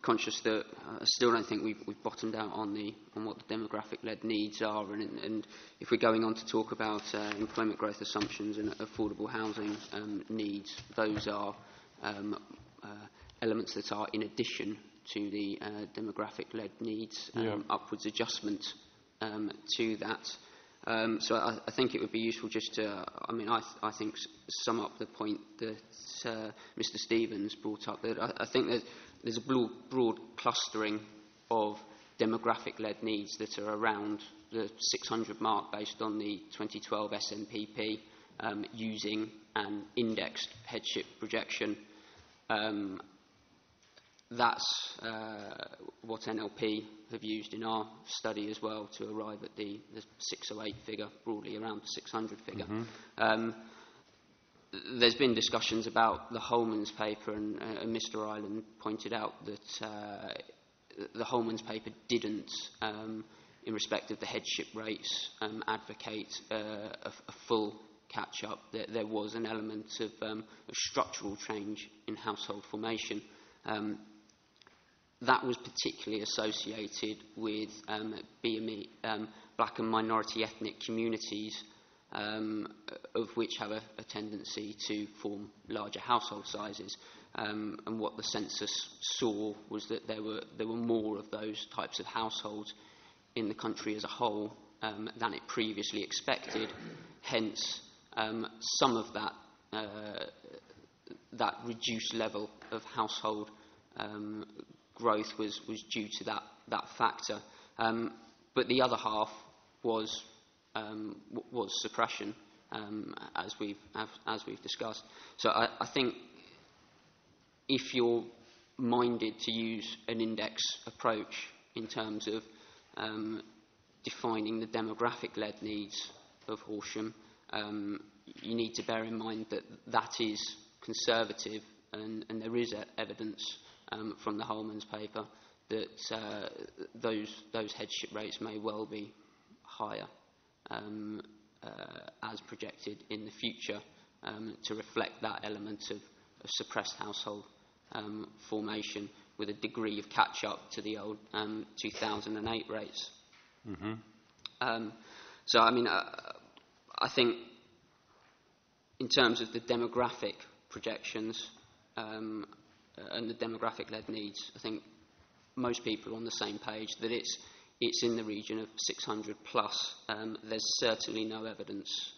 conscious that I still don't think we've bottomed out on what the demographic-led needs are, and if we're going on to talk about employment growth assumptions and affordable housing needs, those are elements that are in addition to the demographic-led needs, upwards adjustment to that. So I think it would be useful just to, I think, sum up the point that Mr. Stevens brought up. That I think there's a broad clustering of demographic-led needs that are around the 600 mark based on the 2012 SNPP, using an indexed headship projection. That's what NLP have used in our study as well to arrive at the 608 figure, broadly around the 600 figure. There's been discussions about the Holman's paper, and Mr. Ireland pointed out that the Holman's paper didn't, in respect of the headship rates, advocate a full catch-up. There was an element of structural change in household formation. That was particularly associated with BME, black and minority ethnic communities, of which have a tendency to form larger household sizes. And what the census saw was that there were more of those types of households in the country as a whole than it previously expected. Hence, some of that reduced level of household growth was due to that factor, but the other half was suppression, as we've discussed. So I think if you're minded to use an index approach in terms of defining the demographic-led needs of Horsham, you need to bear in mind that is conservative, and there is evidence from the Holman's paper that those headship rates may well be higher as projected in the future, to reflect that element of suppressed household formation with a degree of catch-up to the old 2008 rates. So, I think in terms of the demographic projections and the demographic-led needs, I think most people are on the same page that it's in the region of 600 plus. There's certainly no evidence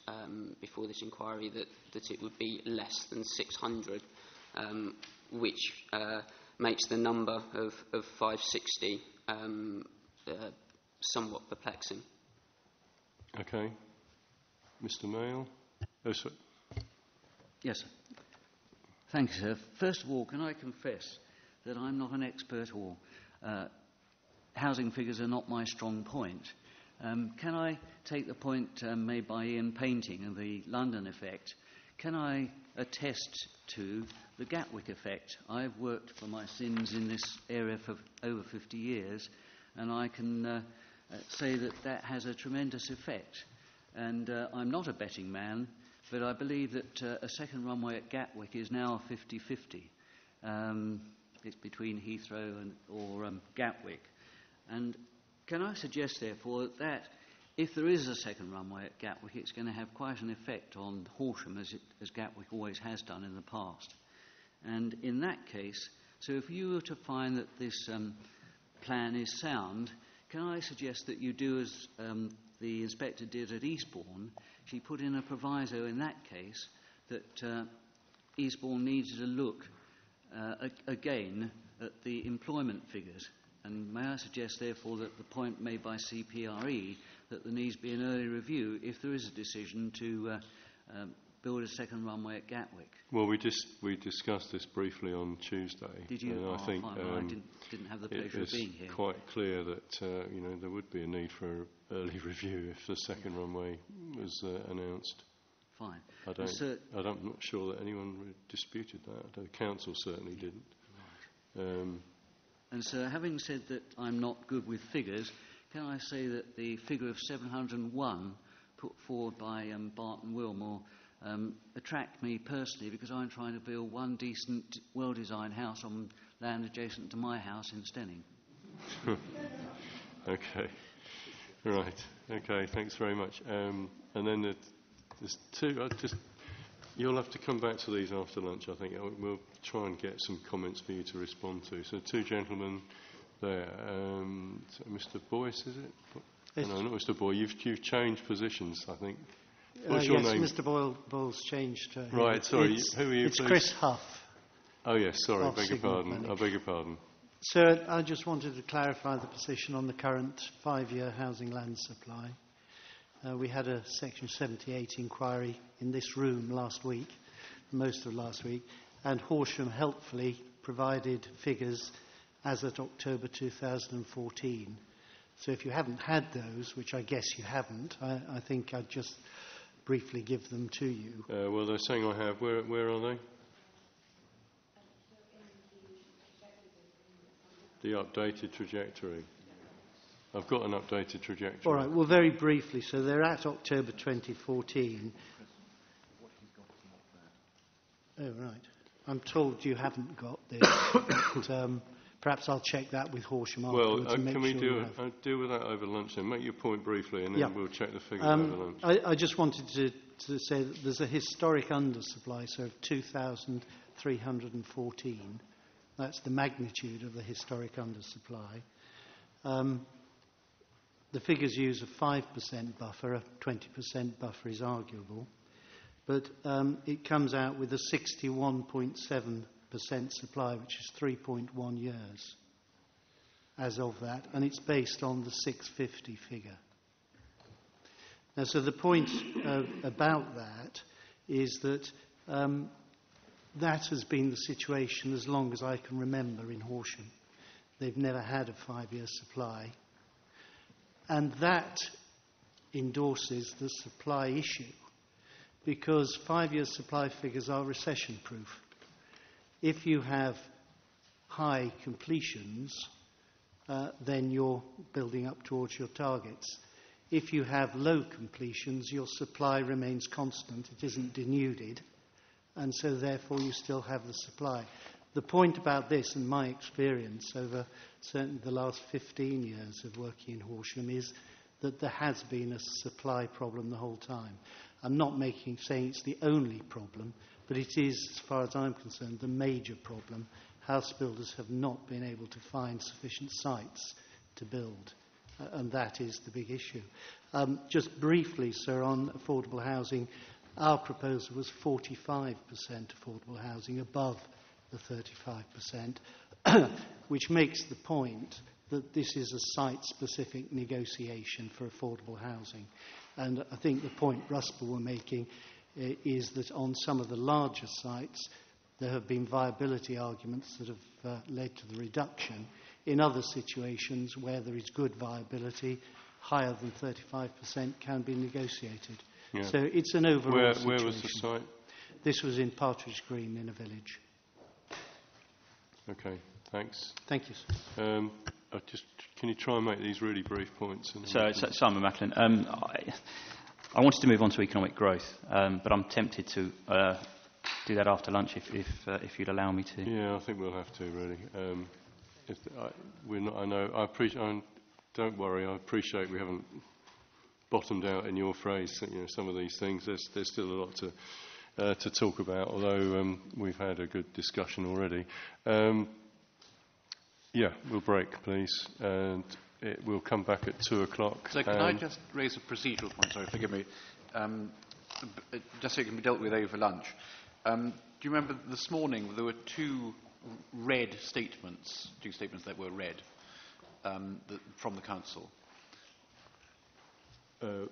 before this inquiry that it would be less than 600, which makes the number of 560 somewhat perplexing. Okay. Mr. Mayle? Oh, sorry. Yes, sir. Thank you, sir. First of all, can I confess that I'm not an expert, or housing figures are not my strong point. Can I take the point made by Ian Painting and the London effect? Can I attest to the Gatwick effect? I've worked for my sins in this area for over 50 years, and I can say that that has a tremendous effect. And I'm not a betting man, but I believe that a second runway at Gatwick is now 50-50. It's between Heathrow or Gatwick. And can I suggest, therefore, that if there is a second runway at Gatwick, it's going to have quite an effect on Horsham, as Gatwick always has done in the past. And in that case, so if you were to find that this plan is sound, can I suggest that you do as the inspector did at Eastbourne? She put in a proviso in that case that Eastbourne needed to look again at the employment figures. And may I suggest, therefore, that the point made by CPRE that there needs to be an early review if there is a decision to build a second runway at Gatwick? Well, we discussed this briefly on Tuesday. Did you? And I think fine. I didn't have the pleasure of being here. It's quite clear that there would be a need for an early review if the second runway was announced. Fine. I'm not sure that anyone disputed that. The council certainly didn't. Right. And so, having said that I'm not good with figures, can I say that the figure of 701 put forward by Barton Wilmore attract me personally, because I'm trying to build one decent, well-designed house on land adjacent to my house in Stenning. Okay. Right. Okay, thanks very much. And then there's two... You'll have to come back to these after lunch, I think. We'll try and get some comments for you to respond to. So, two gentlemen there. Mr. Boyce, is it? Yes. No, not Mr. Boyle. You've changed positions, I think. What's your yes, name? Mr. Boyle's changed. Right, sorry. Who are you, it's please? Chris Huff. Oh, yes, sorry. I beg your pardon. Sir, I just wanted to clarify the position on the current 5-year housing land supply. We had a Section 78 inquiry in this room last week, most of last week, and Horsham helpfully provided figures as at October 2014. So if you haven't had those, which I guess you haven't, I think I'd just briefly give them to you. Well, they're saying I have. Where are they? The updated trajectory. I've got an updated trajectory. All right, well, very briefly. So they're at October 2014. Oh, right. I'm told you haven't got this. But, perhaps I'll check that with Horsham afterwards. Well, and make can we sure deal with that over lunch then? Make your point briefly, and then we'll check the figures over lunch. I just wanted to say that there's a historic undersupply, so of 2,314. That's the magnitude of the historic undersupply. The figures use a 5% buffer. A 20% buffer is arguable. But it comes out with a 61.7% supply, which is 3.1 years as of that. And it's based on the 650 figure. Now, so the point about that is that that has been the situation as long as I can remember in Horsham. They've never had a 5-year supply. And that endorses the supply issue, because 5-year supply figures are recession-proof. If you have high completions, then you're building up towards your targets. If you have low completions, your supply remains constant. It isn't denuded, and so therefore you still have the supply. The point about this, and my experience over certainly the last 15 years of working in Horsham, is that there has been a supply problem the whole time. I'm not saying it's the only problem, but it is, as far as I'm concerned, the major problem. House builders have not been able to find sufficient sites to build, and that is the big issue. Just briefly, sir, on affordable housing, our proposal was 45% affordable housing, above the 35%, which makes the point that this is a site-specific negotiation for affordable housing. And I think the point Ruspel were making is that on some of the larger sites, there have been viability arguments that have led to the reduction. In other situations where there is good viability, higher than 35% can be negotiated. Yeah. So it's an overall situation. Where was the site? This was in Partridge Green in a village. Okay, thanks. Thank you, sir. Can you try and make these really brief points? So, Simon Macklin, I wanted to move on to economic growth, but I'm tempted to do that after lunch if you'd allow me to. Yeah, I think we'll have to, really. We're not. I know. I appreciate. Don't worry. I appreciate we haven't bottomed out in your phrase. You know, some of these things. There's still a lot to talk about. Although we've had a good discussion already. Yeah, we'll break, please, and we'll come back at 2:00. So can I just raise a procedural point? Sorry, forgive me. Just so it can be dealt with over lunch. Do you remember this morning there were two statements that were read from the Council? You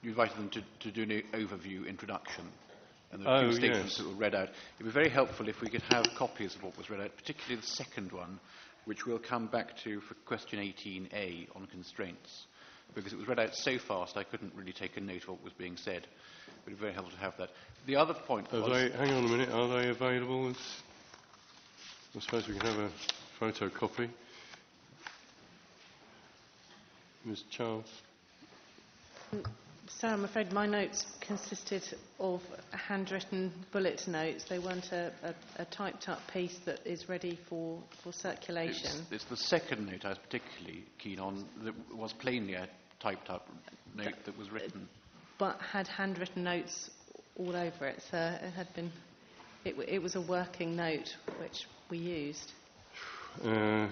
invited them to do an overview introduction. And there were two statements that were read out. It would be very helpful if we could have copies of what was read out, particularly the second one, which we'll come back to for question 18A on constraints, because it was read out so fast I couldn't really take a note of what was being said. It would be very helpful to have that. The other point was... hang on a minute, are they available? I suppose we can have a photocopy. Ms. Charles. So I'm afraid my notes consisted of handwritten bullet notes. They weren't a typed-up piece that is ready for circulation. It's the second note I was particularly keen on that was plainly a typed-up note that was written. But had handwritten notes all over it. So it had been... It was a working note which we used. I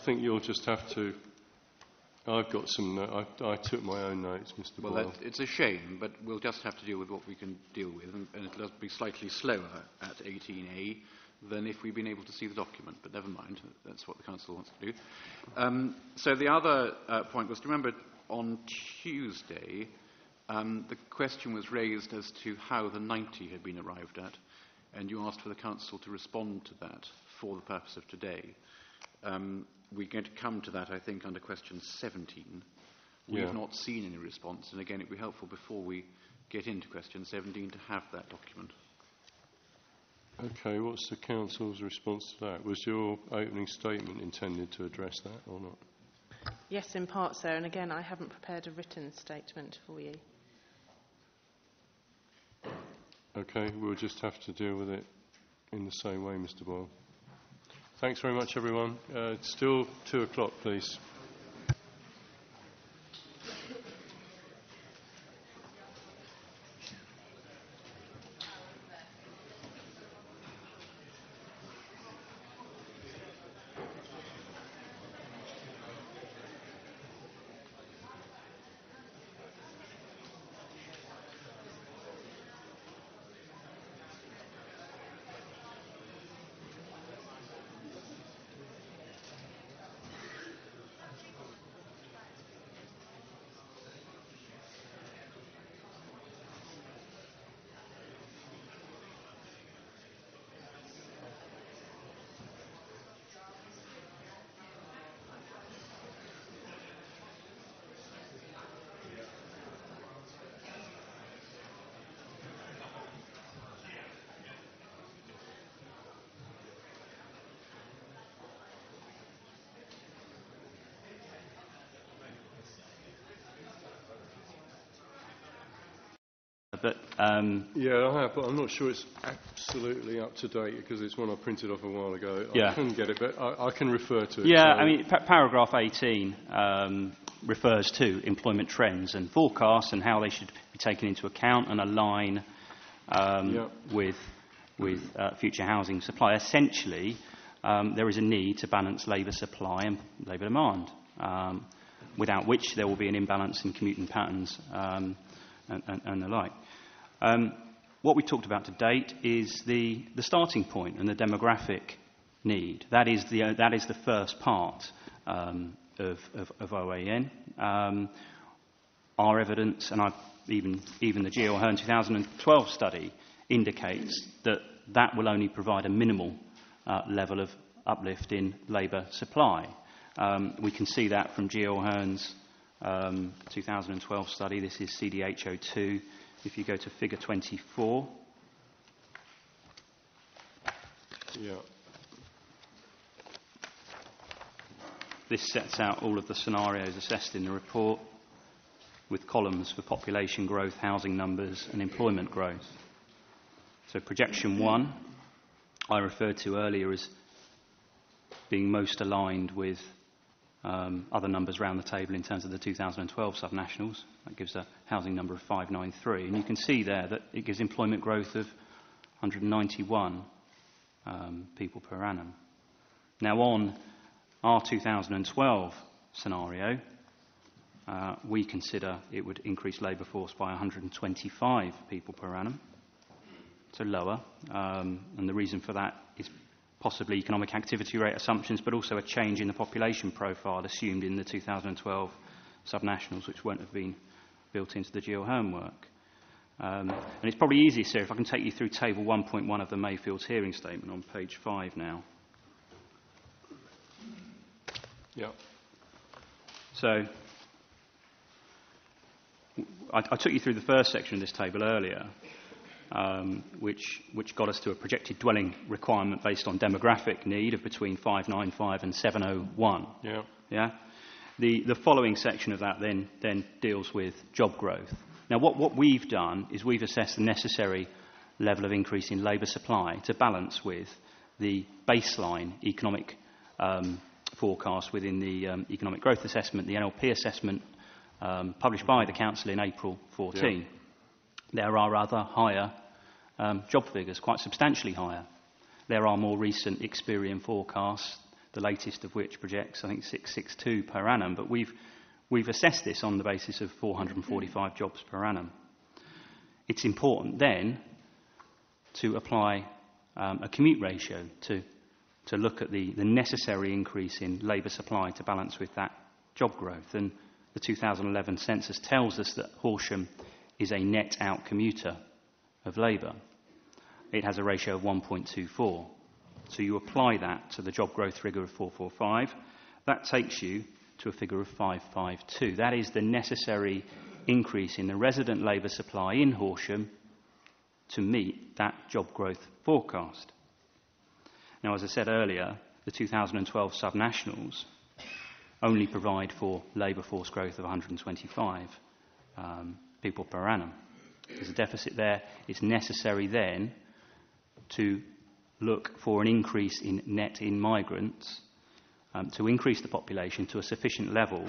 think you'll just have to... I've got some... I took my own notes, Mr. Boyle. Well, it's a shame, but we'll just have to deal with what we can deal with, and it'll be slightly slower at 18A than if we'd been able to see the document, but never mind, that's what the Council wants to do. So the other point was to remember on Tuesday, the question was raised as to how the 90 had been arrived at, and you asked for the Council to respond to that for the purpose of today. We're going to come to that, I think, under question 17. We've not seen any response, and again, it would be helpful before we get into question 17 to have that document. Okay, what's the Council's response to that? Was your opening statement intended to address that or not? Yes, in part, sir, and again, I haven't prepared a written statement for you. Okay, we'll just have to deal with it in the same way, Mr. Boyle. Thanks very much, everyone. It's still 2:00, please. But yeah, I have, but I'm not sure it's absolutely up to date because it's one I printed off a while ago. I couldn't get it, but I can refer to it. Yeah, so. I mean, paragraph 18 refers to employment trends and forecasts and how they should be taken into account and align with future housing supply. Essentially, there is a need to balance labour supply and labour demand, without which there will be an imbalance in commuting patterns and the like. What we talked about to date is the starting point and the demographic need. That is the first part of OAN. Our evidence, and even the Geo Hearn 2012 study, indicates that will only provide a minimal level of uplift in labour supply. We can see that from Geo Hearn's 2012 study. This is CDHO2. If you go to figure 24. Yeah. This sets out all of the scenarios assessed in the report, with columns for population growth, housing numbers and employment growth. So projection 1, I referred to earlier as being most aligned with other numbers around the table in terms of the 2012 subnationals. That gives a housing number of 593. And you can see there that it gives employment growth of 191 people per annum. Now on our 2012 scenario, we consider it would increase labour force by 125 people per annum, so lower. And the reason for that is possibly economic activity rate assumptions, but also a change in the population profile assumed in the 2012 subnationals, which won't have been built into the Geo Hearn work. And it's probably easiest here if I can take you through table 1.1 of the Mayfield's hearing statement on page 5 now. Yeah. So I took you through the first section of this table earlier, which got us to a projected dwelling requirement based on demographic need of between 595 and 701. Yeah. Yeah. The following section of that then deals with job growth. Now, what we've done is we've assessed the necessary level of increase in labour supply to balance with the baseline economic forecast within the economic growth assessment, the NLP assessment, published by the Council in April 14. Yeah. There are other higher job figures, quite substantially higher. There are more recent Experian forecasts, the latest of which projects, I think, 662 per annum, but we've assessed this on the basis of 445 jobs per annum. It's important then to apply a commute ratio to look at the necessary increase in labour supply to balance with that job growth. And the 2011 census tells us that Horsham is a net out commuter of labour. It has a ratio of 1.24. So you apply that to the job growth figure of 445. That takes you to a figure of 552. That is the necessary increase in the resident labour supply in Horsham to meet that job growth forecast. Now, as I said earlier, the 2012 subnationals only provide for labour force growth of 125 people per annum. There's a deficit there. It's necessary then to look for an increase in net in migrants to increase the population to a sufficient level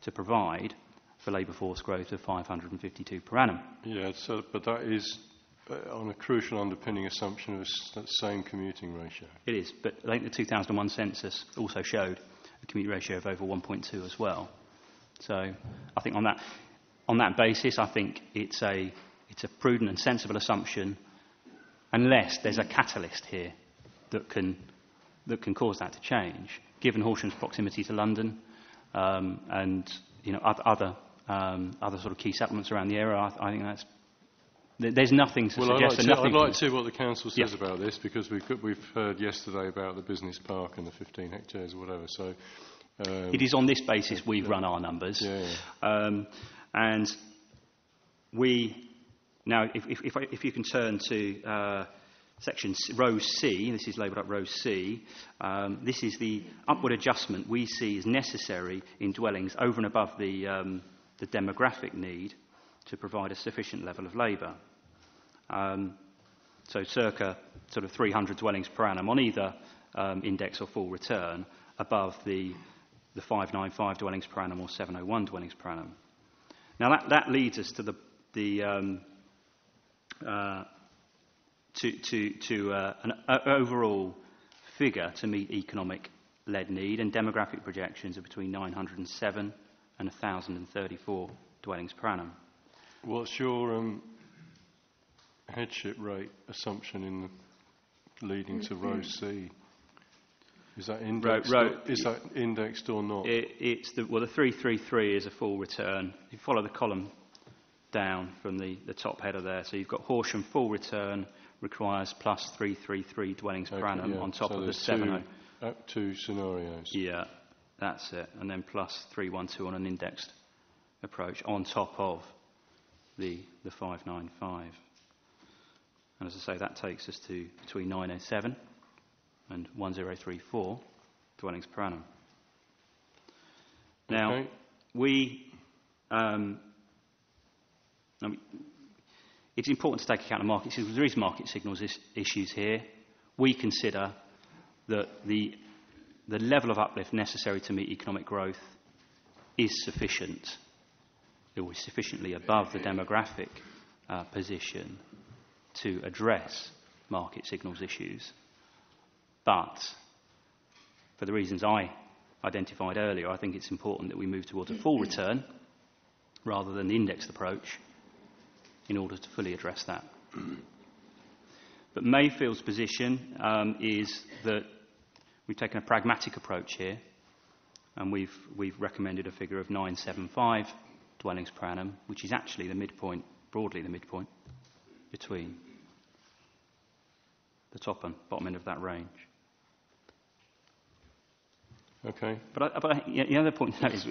to provide for labour force growth of 552 per annum. Yeah, but that is on a crucial underpinning assumption of that same commuting ratio. It is, but I think the 2001 census also showed a commute ratio of over 1.2 as well. So I think on that basis, I think it's a prudent and sensible assumption, unless there's a catalyst here that can cause that to change. Given Horsham's proximity to London and other sort of key settlements around the area, I think there's nothing to suggest. I'd like to see what the council says about this, because we've heard yesterday about the business park and the 15 hectares or whatever. So it is on this basis we've run our numbers, and we now, if you can turn to section row C, this is labelled up row C. This is the upward adjustment we see as necessary in dwellings over and above the demographic need to provide a sufficient level of labour. So circa sort of 300 dwellings per annum on either index or full return above the 595 dwellings per annum or 701 dwellings per annum. Now that leads us to an overall figure to meet economic-led need and demographic projections of between 907 and 1,034 dwellings per annum. What's your headship rate assumption leading to row C? Is that indexed? Is that indexed or not? It's the 333 is a full return. You follow the column down from the top header there. So you've got Horsham full return requires plus 333 dwellings per annum on top of the 70. Two scenarios. Yeah, that's it. And then plus 312 on an indexed approach on top of the 595. And as I say, that takes us to between 907 and 1034 dwellings per annum. Now, it's important to take account of market signals. There is market signals issues here. We consider that the level of uplift necessary to meet economic growth is sufficient, or is sufficiently above the demographic position to address market signals issues. But for the reasons I identified earlier, I think it's important that we move towards a full return rather than the indexed approach in order to fully address that. But Mayfield's position is that we've taken a pragmatic approach here, and we've recommended a figure of 975 dwellings per annum, which is actually the midpoint, broadly the midpoint, between the top and bottom end of that range. Okay. But the other point to note is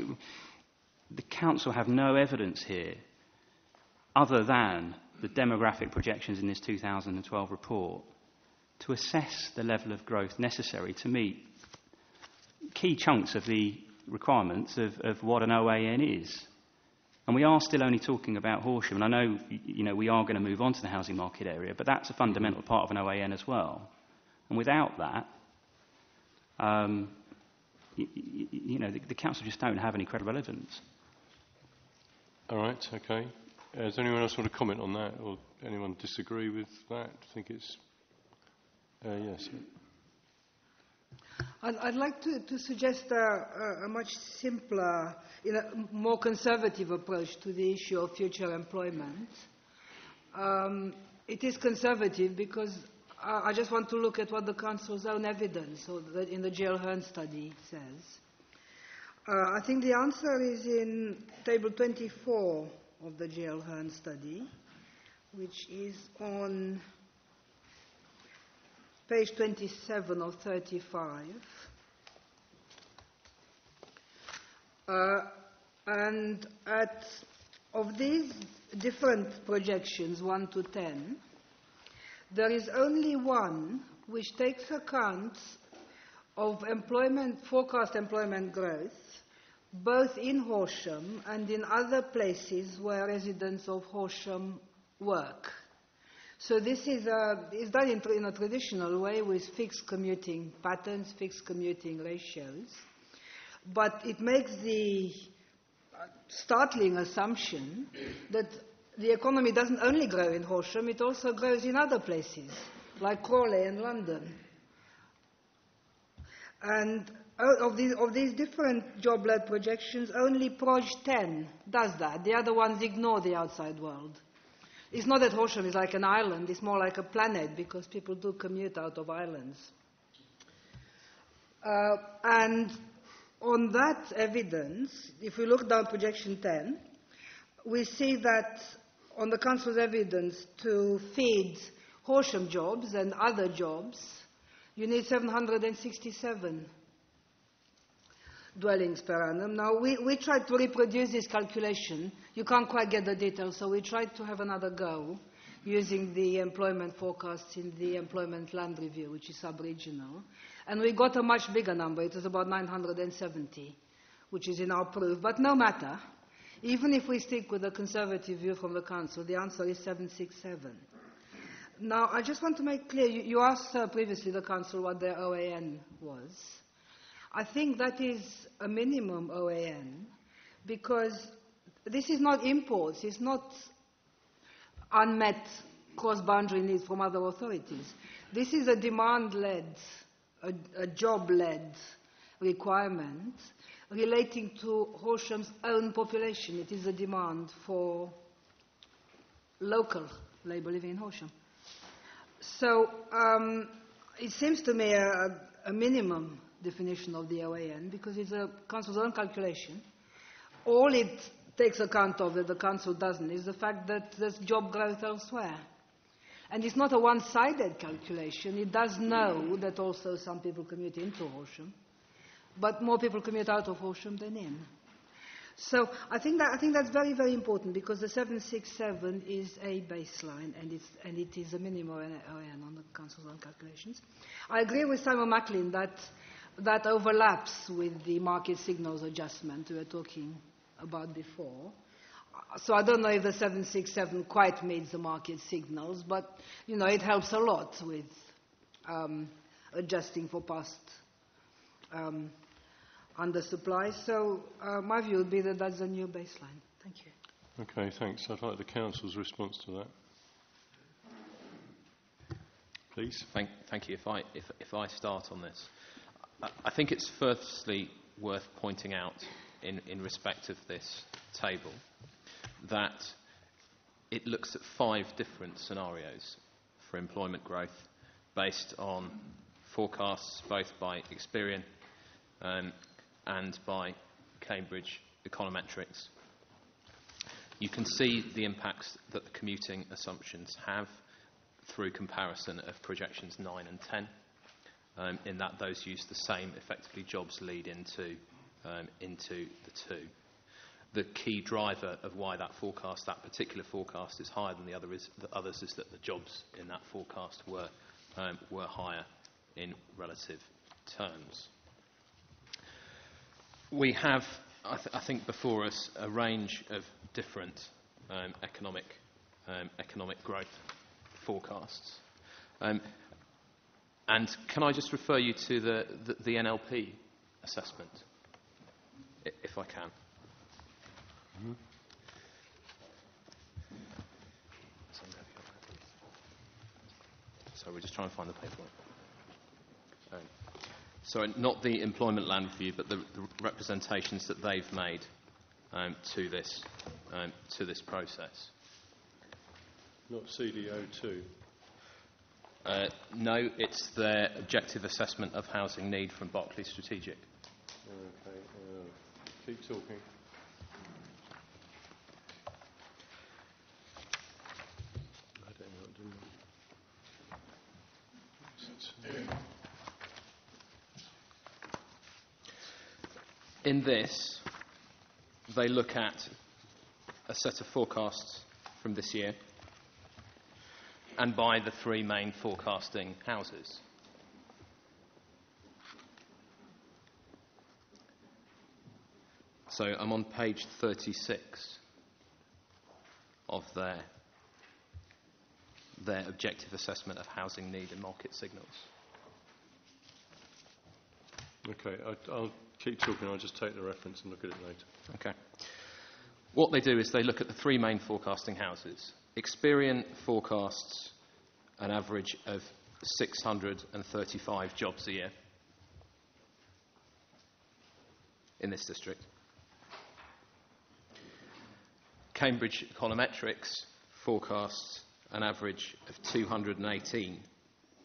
the council have no evidence here other than the demographic projections in this 2012 report to assess the level of growth necessary to meet key chunks of the requirements of what an OAN is. And we are still only talking about Horsham, and I know we are going to move on to the housing market area, but that's a fundamental part of an OAN as well. And without that, the council just don't have any credible evidence. All right, okay. Does anyone else want to comment on that, or anyone disagree with that? I think it's... yes. I'd like to suggest a much simpler, more conservative approach to the issue of future employment. It is conservative because I just want to look at what the Council's own evidence in the Jill Hearn study says. I think the answer is in table 24 of the Jill Hearn study, which is on page 27 of 35. And of these different projections, 1 to 10, there is only one which takes account of forecast employment growth, both in Horsham and in other places where residents of Horsham work. So this is done in a traditional way with fixed commuting patterns, fixed commuting ratios. But it makes the startling assumption that the economy doesn't only grow in Horsham, it also grows in other places, like Crawley and London. And of these different job-led projections, only Proj 10 does that. The other ones ignore the outside world. It's not that Horsham is like an island, it's more like a planet, because people do commute out of islands. And on that evidence, if we look down projection 10, we see that on the Council's evidence to feed Horsham jobs and other jobs, you need 767 dwellings per annum. Now, we tried to reproduce this calculation. You can't quite get the details, so we tried to have another go using the employment forecasts in the Employment Land Review, which is sub-regional. And we got a much bigger number. It was about 970, which is in our proof. But no matter. Even if we stick with a conservative view from the Council, the answer is 767. Now, I just want to make clear, you asked previously the Council what their OAN was. I think that is a minimum OAN, because this is not imports, it's not unmet cross-boundary needs from other authorities. This is a demand-led, a job-led requirement relating to Horsham's own population. It is a demand for local labour living in Horsham. So it seems to me a minimum definition of the OAN because it's a council's own calculation. All it takes account of that the council doesn't is the fact that there's job growth elsewhere. And it's not a one-sided calculation. It does know that also some people commute into Horsham, but more people commute out of Horsham than in. So I think that's very, very important because the 767 is a baseline and it is a minimum OAN on the council's own calculations. I agree with Simon Macklin that overlaps with the market signals adjustment we were talking about before. So I don't know if the 767 quite meets the market signals, but it helps a lot with adjusting for past undersupply. So my view would be that that's a new baseline. Thank you. Okay, thanks. I'd like the council's response to that. Please. Thank you. If I start on this, I think it's firstly worth pointing out in respect of this table that it looks at 5 different scenarios for employment growth based on forecasts both by Experian and by Cambridge econometrics. You can see the impacts that the commuting assumptions have through comparison of projections 9 and 10, in that those use the same effectively jobs lead into the two. The key driver of why that particular forecast is higher than the others is that the jobs in that forecast were higher in relative terms. We have, I think, before us a range of different economic growth forecasts. And can I just refer you to the NLP assessment, if I can? Mm-hmm. So we're just trying to find the paperwork. Sorry, not the employment land review, but the representations that they've made to this process. Not CDO2. No, it's their objective assessment of housing need from Berkeley Strategic. Okay, keep talking. I don't know, didn't I? In this, they look at a set of forecasts from this year and by the 3 main forecasting houses. So I'm on page 36 of their objective assessment of housing need and market signals. Okay, I'll keep talking. I'll just take the reference and look at it later. Okay. What they do is they look at the 3 main forecasting houses. Experian forecasts an average of 635 jobs a year in this district. Cambridge econometrics forecasts an average of 218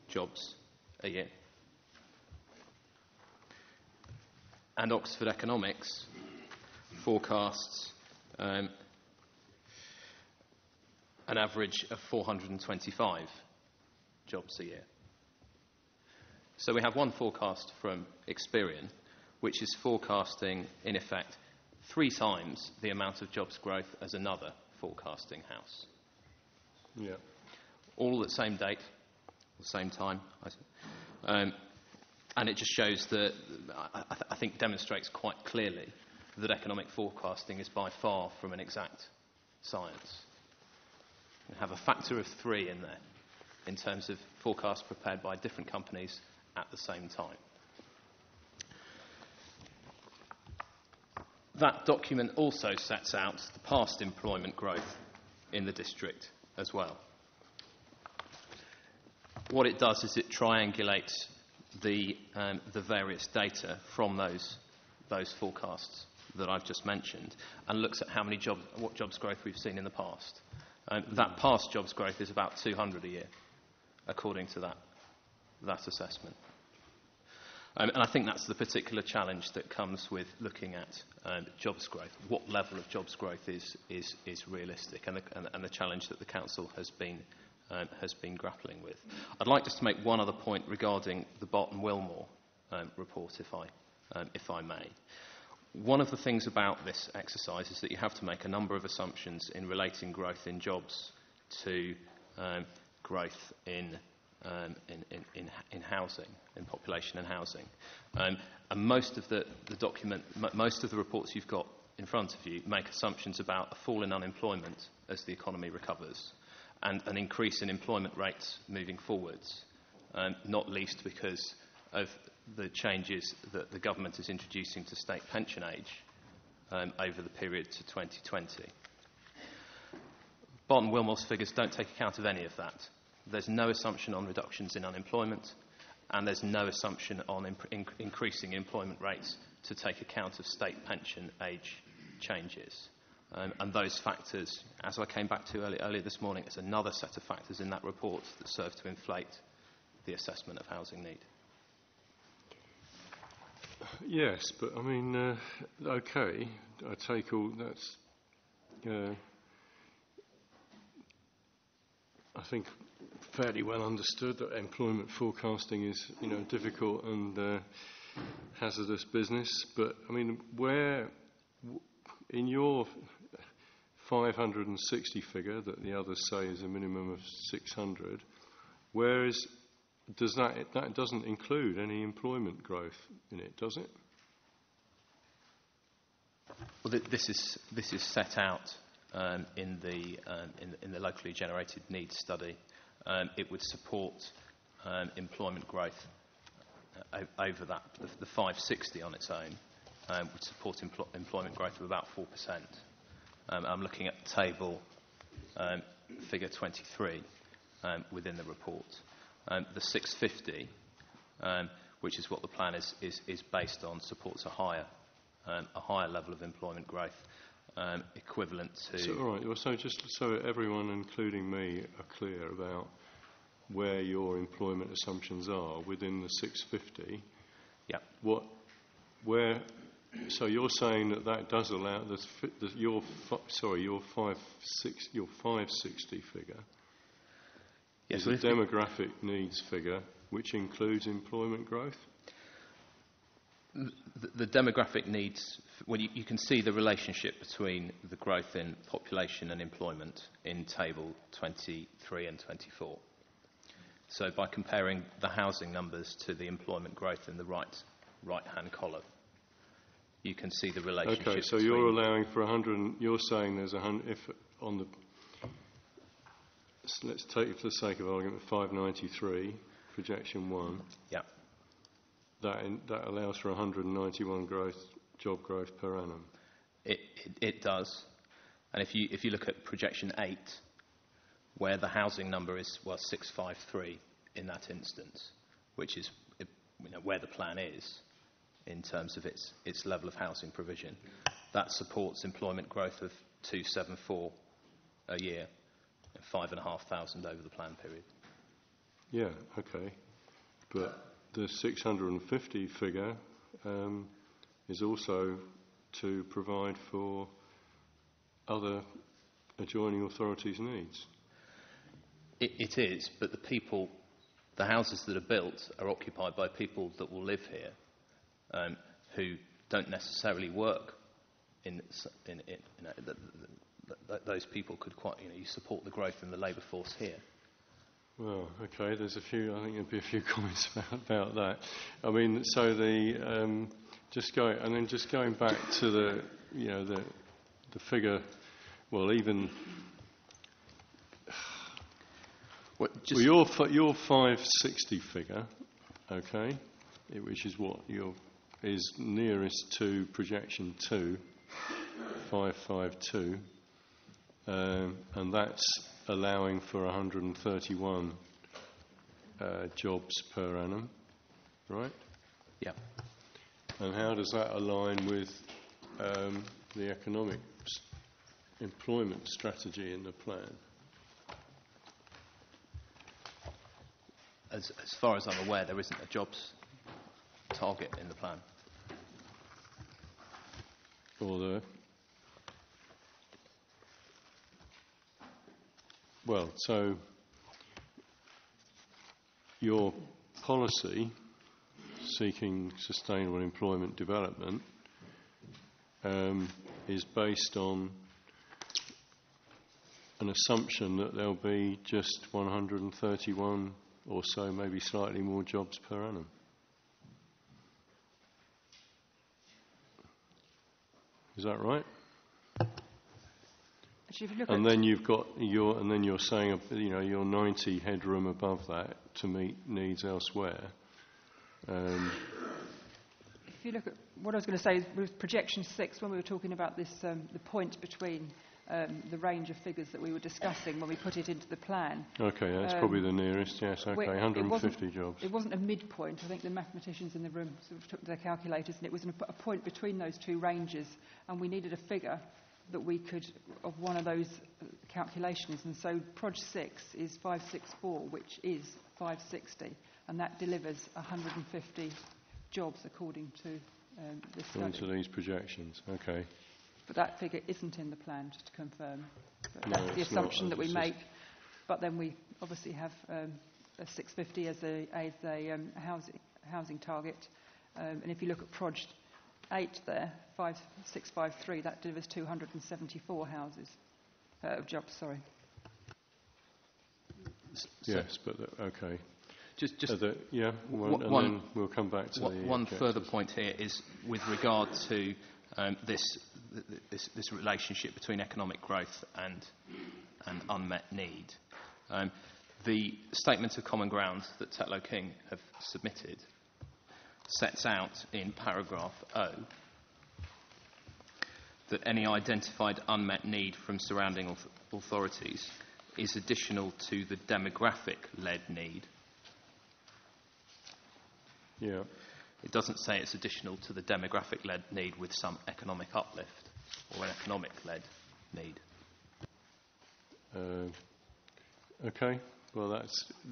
jobs a year. And Oxford Economics forecasts an average of 425 jobs a year. So we have one forecast from Experian, which is forecasting, in effect, 3 times the amount of jobs growth as another forecasting house. Yeah. All at the same date, the same time. And it just shows that, I think demonstrates quite clearly that economic forecasting is by far from an exact science. We have a factor of 3 in there in terms of forecasts prepared by different companies at the same time. That document also sets out the past employment growth in the district as well. What it does is it triangulates the various data from those forecasts that I've just mentioned and looks at what jobs growth we've seen in the past. That past jobs growth is about 200 a year, according to that assessment. And I think that's the particular challenge that comes with looking at jobs growth. What level of jobs growth is realistic, and the challenge that the Council has been grappling with. I'd like just to make one other point regarding the Barton-Wilmore report, if I may. One of the things about this exercise is that you have to make a number of assumptions in relating growth in jobs to growth in housing, in population and housing. And most of the reports you've got in front of you make assumptions about a fall in unemployment as the economy recovers and an increase in employment rates moving forwards, not least because of the changes that the government is introducing to state pension age over the period to 2020. Barton-Wilmore's figures don't take account of any of that. There's no assumption on reductions in unemployment, and there's no assumption on increasing employment rates to take account of state pension age changes. And those factors, as I came back to earlier this morning, is another set of factors in that report that serve to inflate the assessment of housing need. Yes, but I mean, okay, I take all that's. I think fairly well understood that employment forecasting is, difficult and hazardous business. But I mean, where in your 560 figure that the others say is a minimum of 600, that doesn't include any employment growth in it, does it? Well, this is set out in the locally generated needs study. It would support employment growth over that. The 560 on its own would support employment growth of about 4%. I'm looking at table figure 23 within the report. The 650, which is what the plan is based on, supports a higher level of employment growth, equivalent to. So, all right. So just so everyone, including me, are clear about where your employment assumptions are within the 650. Yeah. So you're saying that does allow your 560 figure. Yes, is a demographic needs figure which includes employment growth? The demographic needs, well, you can see the relationship between the growth in population and employment in table 23 and 24. So by comparing the housing numbers to the employment growth in the right-hand column, you can see the relationship. Okay, so you're allowing for 100, you're saying there's 100, if on the, let's take for the sake of argument 593, projection 1. Yeah. That allows for 191 job growth per annum. It does, and if you look at projection 8, where the housing number is 653 in that instance, which is where the plan is in terms of its level of housing provision, that supports employment growth of 274 a year, 5,500 over the plan period. Yeah, okay, but the 650 figure is also to provide for other adjoining authorities' needs. It is, but the houses that are built are occupied by people that will live here, who don't necessarily work those people could you support the growth in the labour force here. Well, okay, I think there'll be a few comments about that. I mean, so just going back to the figure, well, even your 560 figure, okay, which is what is nearest to projection 2, 552, and that's allowing for 131 jobs per annum, right? Yeah. And how does that align with the economic employment strategy in the plan? As far as I'm aware, there isn't a jobs target in the plan. Well, so your policy seeking sustainable employment development is based on an assumption that there'll be just 131 or so, maybe slightly more jobs per annum. Is that right? And then you've got you're saying, you're 90 headroom above that to meet needs elsewhere. If you look at what I was going to say with projection 6, when we were talking about this, the point between the range of figures that we were discussing when we put it into the plan. Okay, that's probably the nearest. Yes, okay, 150 jobs. It wasn't a midpoint. I think the mathematicians in the room sort of took their calculators, and it was a point between those two ranges, and we needed a figure that we could, of one of those calculations, and so Proj 6 is 564, which is 560, and that delivers 150 jobs according to this study. Into these projections, okay. But that figure isn't in the plan, just to confirm. But No, that's the assumption that we make, but then we obviously have a 650 as a housing target, and if you look at Proj 8 there, 5653, that delivers 274 jobs, sorry. Yes, but okay. Then we'll come back to one further point here is with regard to this relationship between economic growth and unmet need. The statement of common ground that Tetlow King have submitted sets out in paragraph O that any identified unmet need from surrounding authorities is additional to the demographic-led need. Yeah. It doesn't say it's additional to the demographic-led need with some economic uplift or an economic-led need. Okay. Well,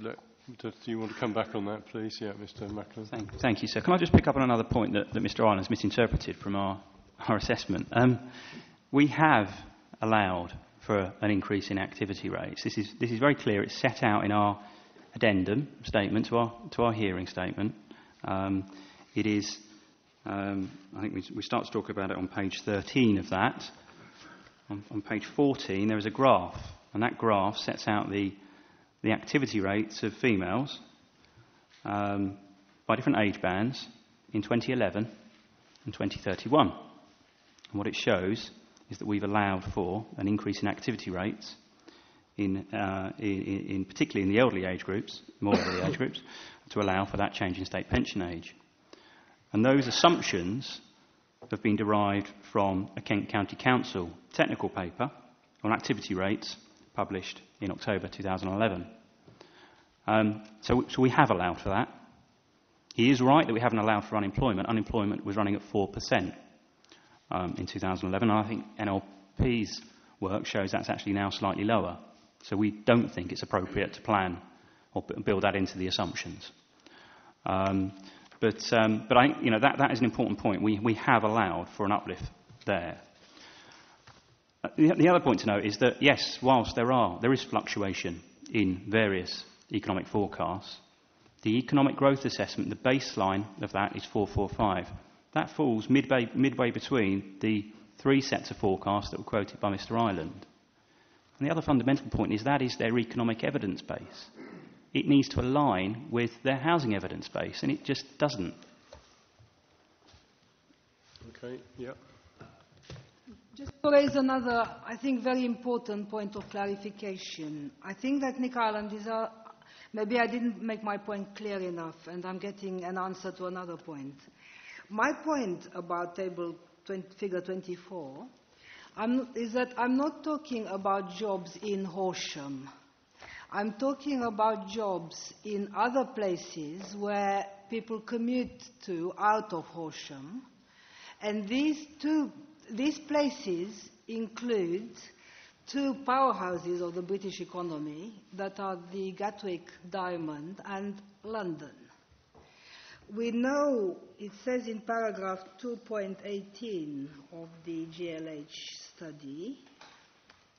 do you want to come back on that, please? Yeah, Mr. Macklin. Thank you, sir. Can I just pick up on another point that Mr. Ireland's misinterpreted from our assessment? We have allowed for an increase in activity rates. This is very clear. It's set out in our addendum statement to our hearing statement. It is, I think we start to talk about it on page 13 of that. On page 14, there is a graph, and that graph sets out the activity rates of females by different age bands in 2011 and 2031. And what it shows is that we've allowed for an increase in activity rates in particularly in the elderly age groups, more elderly age groups, to allow for that change in state pension age. And those assumptions have been derived from a Kent County Council technical paper on activity rates published in October 2011. So we have allowed for that. He is right that we haven't allowed for unemployment. Unemployment was running at 4% in 2011, and I think NLP's work shows that's actually now slightly lower. So we don't think it's appropriate to plan or build that into the assumptions. But I, that is an important point. We have allowed for an uplift there. The other point to note is that, yes, whilst there is fluctuation in various economic forecasts, the economic growth assessment, the baseline of that is 445. That falls midway between the three sets of forecasts that were quoted by Mr. Ireland. And the other fundamental point is that is their economic evidence base. It needs to align with their housing evidence base, and it just doesn't. Okay, yeah. Just to raise another, I think, very important point of clarification. I think that Nick Ireland is maybe I didn't make my point clear enough, and I'm getting an answer to another point. My point about figure 24 is that I'm not talking about jobs in Horsham. I'm talking about jobs in other places where people commute to out of Horsham. And these places include two powerhouses of the British economy that are the Gatwick Diamond and London. We know, it says in paragraph 2.18 of the GLH study,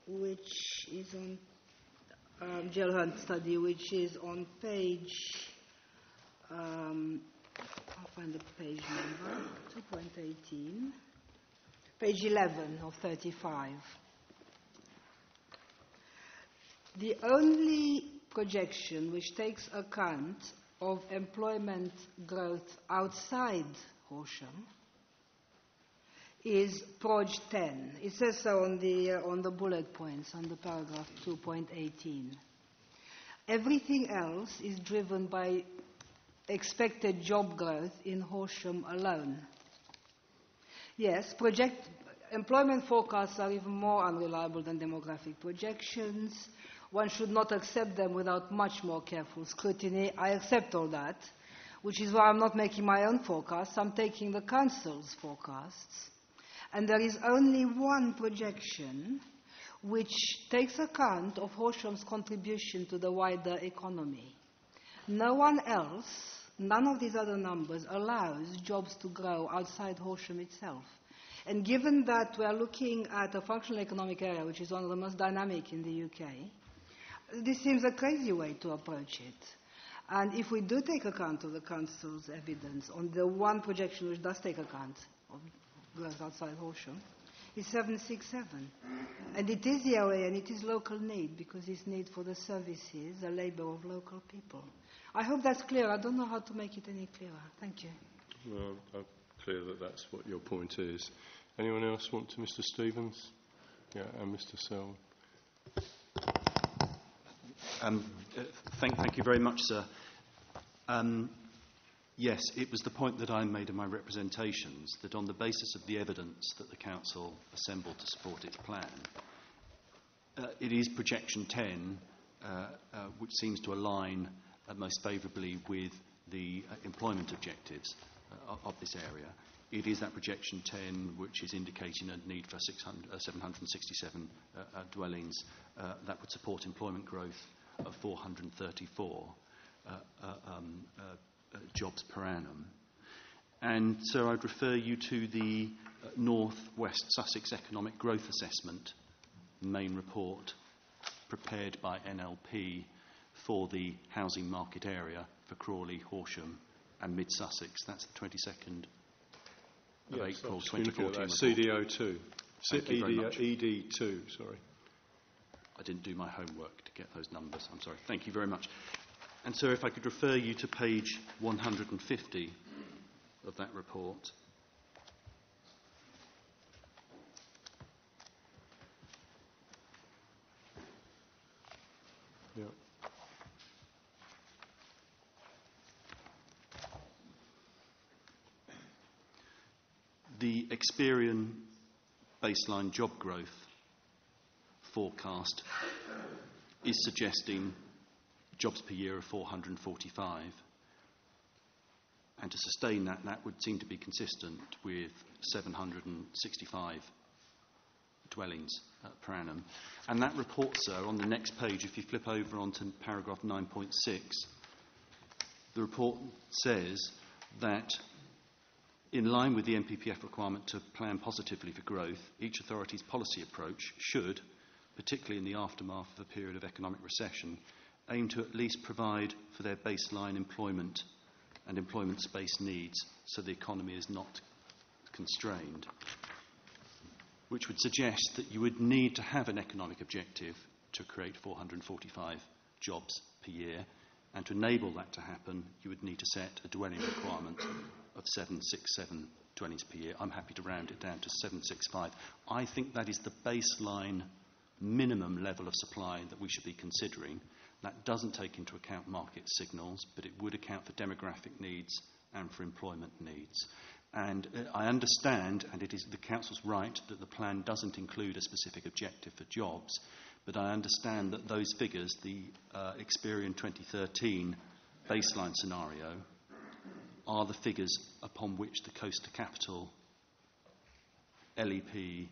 which is on GLH study, which is on page, I'll find the page number, 2.18, page 11 of 35. The only projection which takes account of employment growth outside Horsham is Proj 10. It says so on the bullet points on the paragraph 2.18. Everything else is driven by expected job growth in Horsham alone. Yes, employment forecasts are even more unreliable than demographic projections. One should not accept them without much more careful scrutiny. I accept all that, which is why I'm not making my own forecasts. I'm taking the Council's forecasts. And there is only one projection which takes account of Horsham's contribution to the wider economy. No one else, none of these other numbers, allows jobs to grow outside Horsham itself. And given that we are looking at a functional economic area which is one of the most dynamic in the UK, this seems a crazy way to approach it. And if we do take account of the Council's evidence on the one projection which does take account of growth outside Horsham, it's 767. And it is the OA and it is local need, because it's need for the services, the labour of local people. I hope that's clear. I don't know how to make it any clearer. Thank you. Well, I'm clear that that's what your point is. Anyone else want to? Mr. Stevens? Yeah, and Mr. Selwyn. Thank you very much, sir. Yes, it was the point that I made in my representations, that on the basis of the evidence that the Council assembled to support its plan, it is projection 10 which seems to align most favourably with the employment objectives of this area. It is that projection 10 which is indicating a need for 767 dwellings that would support employment growth of 434 jobs per annum. And so I'd refer you to the North West Sussex Economic Growth Assessment main report prepared by NLP for the housing market area for Crawley, Horsham and Mid Sussex. That's the 22nd of April 2014. CDO2. ED2, sorry. I didn't do my homework to get those numbers. I'm sorry. Thank you very much. And so if I could refer you to page 150 of that report. Yeah. The Experian baseline job growth forecast is suggesting jobs per year of 445, and to sustain that would seem to be consistent with 765 dwellings per annum. And that report, sir, on the next page, if you flip over onto paragraph 9.6, the report says that in line with the NPPF requirement to plan positively for growth, each authority's policy approach should, particularly in the aftermath of a period of economic recession, aim to at least provide for their baseline employment and employment space needs so the economy is not constrained, which would suggest that you would need to have an economic objective to create 445 jobs per year, and to enable that to happen you would need to set a dwelling requirement of 767 dwellings per year. I'm happy to round it down to 765. I think that is the baseline minimum level of supply that we should be considering. That doesn't take into account market signals, but it would account for demographic needs and for employment needs. And I understand, and it is the Council's right, that the plan doesn't include a specific objective for jobs, but I understand that those figures, the Experian 2013 baseline scenario, are the figures upon which the Coast to Capital LEP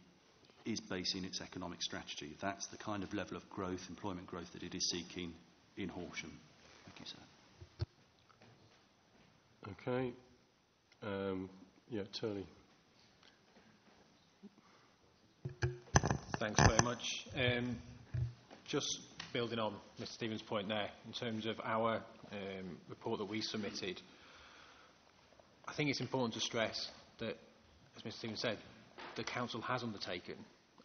is basing its economic strategy. That's the kind of level of growth, employment growth, that it is seeking in Horsham. Thank you, sir. Okay. Turley. Thanks very much. Just building on Mr Stevens' point there, in terms of our report that we submitted, I think it's important to stress that, as Mr Stevens said, the Council has undertaken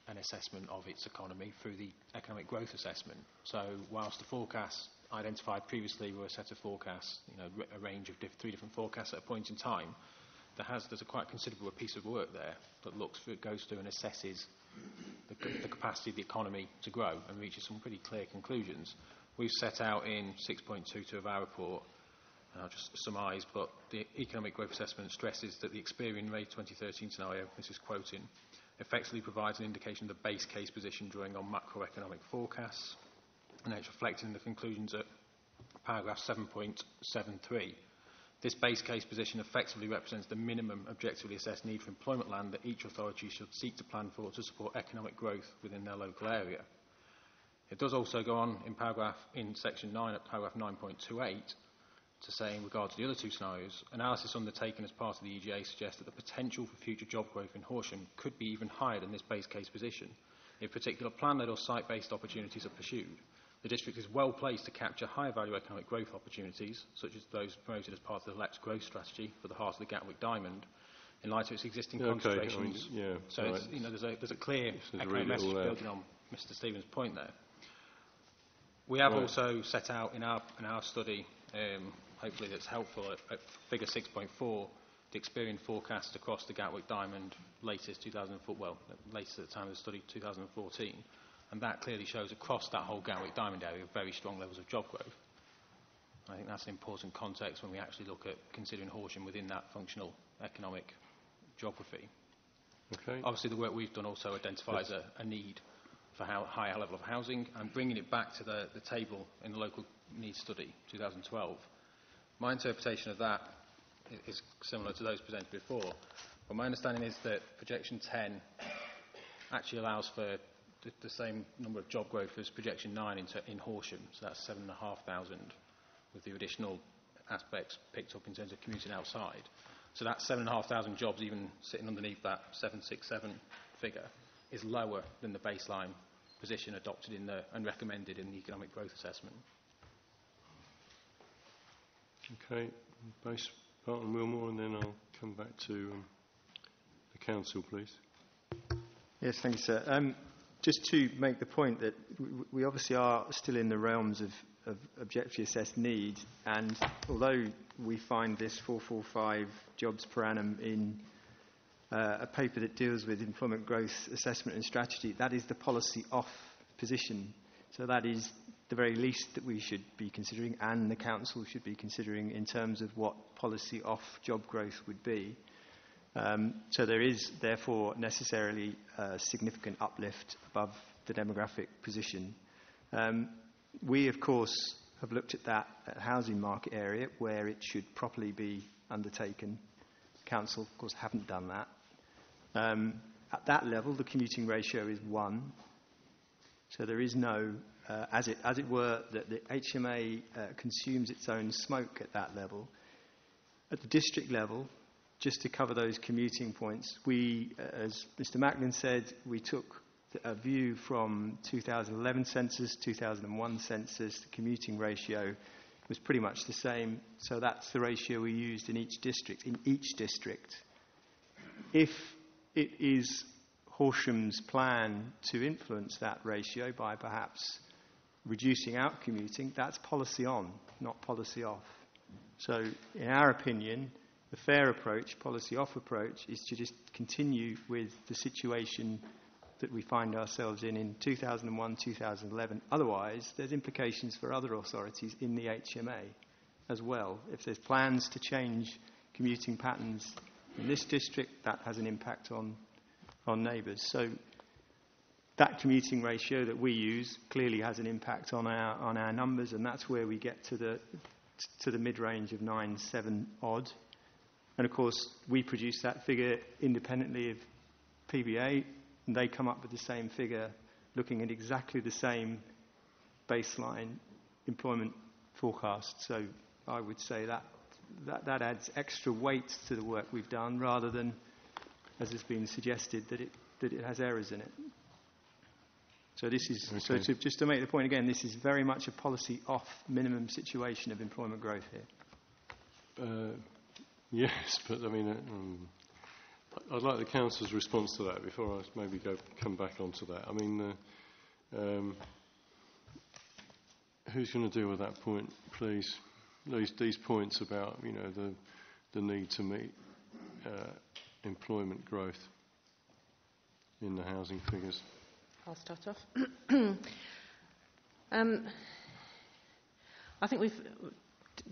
an assessment of its economy through the economic growth assessment. So whilst the forecasts identified previously were a set of forecasts, a range of three different forecasts at a point in time, there's a quite considerable piece of work there that goes through and assesses the capacity of the economy to grow and reaches some pretty clear conclusions. We've set out in 6.22 of our report, and I'll just surmise, but the economic growth assessment stresses that the Experian May 2013 scenario, this is quoting, effectively provides an indication of the base case position drawing on macroeconomic forecasts, and it's reflected in the conclusions at paragraph 7.73. This base case position effectively represents the minimum objectively assessed need for employment land that each authority should seek to plan for to support economic growth within their local area. It does also go on in section 9 at paragraph 9.28 to say, in regard to the other two scenarios, analysis undertaken as part of the EGA suggests that the potential for future job growth in Horsham could be even higher than this base case position if particular plan-led or site-based opportunities are pursued. The district is well placed to capture higher value economic growth opportunities, such as those promoted as part of the Let's Growth strategy for the heart of the Gatwick Diamond, in light of its existing concentrations. There's a clear economic message building on Mr Stevens' point there. We have also set out in our study, hopefully that's helpful, at figure 6.4, the Experian forecast across the Gatwick Diamond latest at the time of the study, 2014. And that clearly shows across that whole Gatwick Diamond area very strong levels of job growth. I think that's an important context when we actually look at considering Horsham within that functional economic geography. Okay. Obviously, the work we've done also identifies a need for higher level of housing, and bringing it back to the table in the local needs study, 2012. My interpretation of that is similar to those presented before, but my understanding is that projection 10 actually allows for the same number of job growth as projection 9 in Horsham, so that's 7,500, with the additional aspects picked up in terms of commuting outside. So that 7,500 jobs, even sitting underneath that 767 figure, is lower than the baseline position adopted and recommended in the economic growth assessment. Okay, Base Barton Wilmore, and then I'll come back to the Council, please. Yes, thank you, sir. Just to make the point that we obviously are still in the realms of objectively assessed need, and although we find this 445 jobs per annum in a paper that deals with employment growth assessment and strategy, that is the policy off position. So that is the very least that we should be considering, and the Council should be considering, in terms of what policy off job growth would be. So there is therefore necessarily a significant uplift above the demographic position. We of course have looked at that housing market area where it should properly be undertaken. Council of course haven't done that. At that level the commuting ratio is 1. So there is no, as it were, that the HMA consumes its own smoke at that level. At the district level, just to cover those commuting points, we, as Mr Macklin said, we took a view from 2011 census, 2001 census. The commuting ratio was pretty much the same, so that's the ratio we used in each district. If it is Horsham's plan to influence that ratio by perhaps reducing out commuting, that's policy on, not policy off. So in our opinion, the fair approach, policy off approach, is to just continue with the situation that we find ourselves in 2001, 2011. Otherwise, there's implications for other authorities in the HMA as well. If there's plans to change commuting patterns in this district, that has an impact on neighbours. So that commuting ratio that we use clearly has an impact on our numbers, and that's where we get to the mid-range of 9.7 odd. And of course, we produce that figure independently of PBA, and they come up with the same figure, looking at exactly the same baseline employment forecast. So I would say that that adds extra weight to the work we've done, rather than, as has been suggested, that it has errors in it. So this is just to make the point again. This is very much a policy off minimum situation of employment growth here. Yes, but I mean, I'd like the council's response to that before I maybe come back onto that. I mean, who's going to deal with that point, please? These points about the need to meet employment growth in the housing figures. I'll start off. I think we've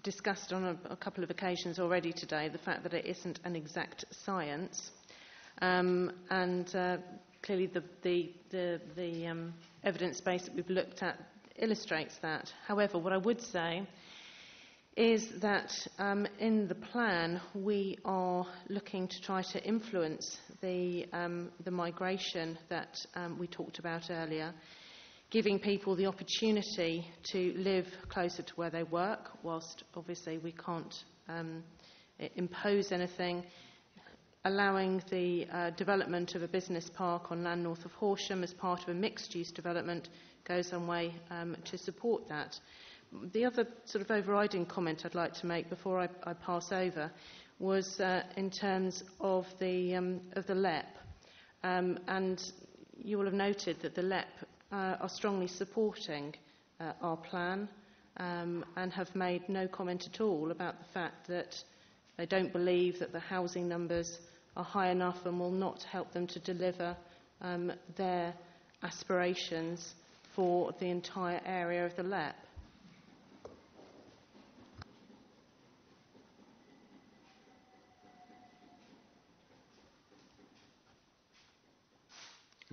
discussed on a couple of occasions already today the fact that it isn't an exact science, and clearly the evidence base that we've looked at illustrates that. However, what I would say is that in the plan we are looking to try to influence the migration that we talked about earlier, giving people the opportunity to live closer to where they work, whilst obviously we can't impose anything. Allowing the development of a business park on land north of Horsham as part of a mixed-use development goes some way to support that. The other sort of overriding comment I'd like to make before I pass over was in terms of the LEP. And you will have noted that the LEP are strongly supporting our plan and have made no comment at all about the fact that they don't believe that the housing numbers are high enough and will not help them to deliver their aspirations for the entire area of the LEP.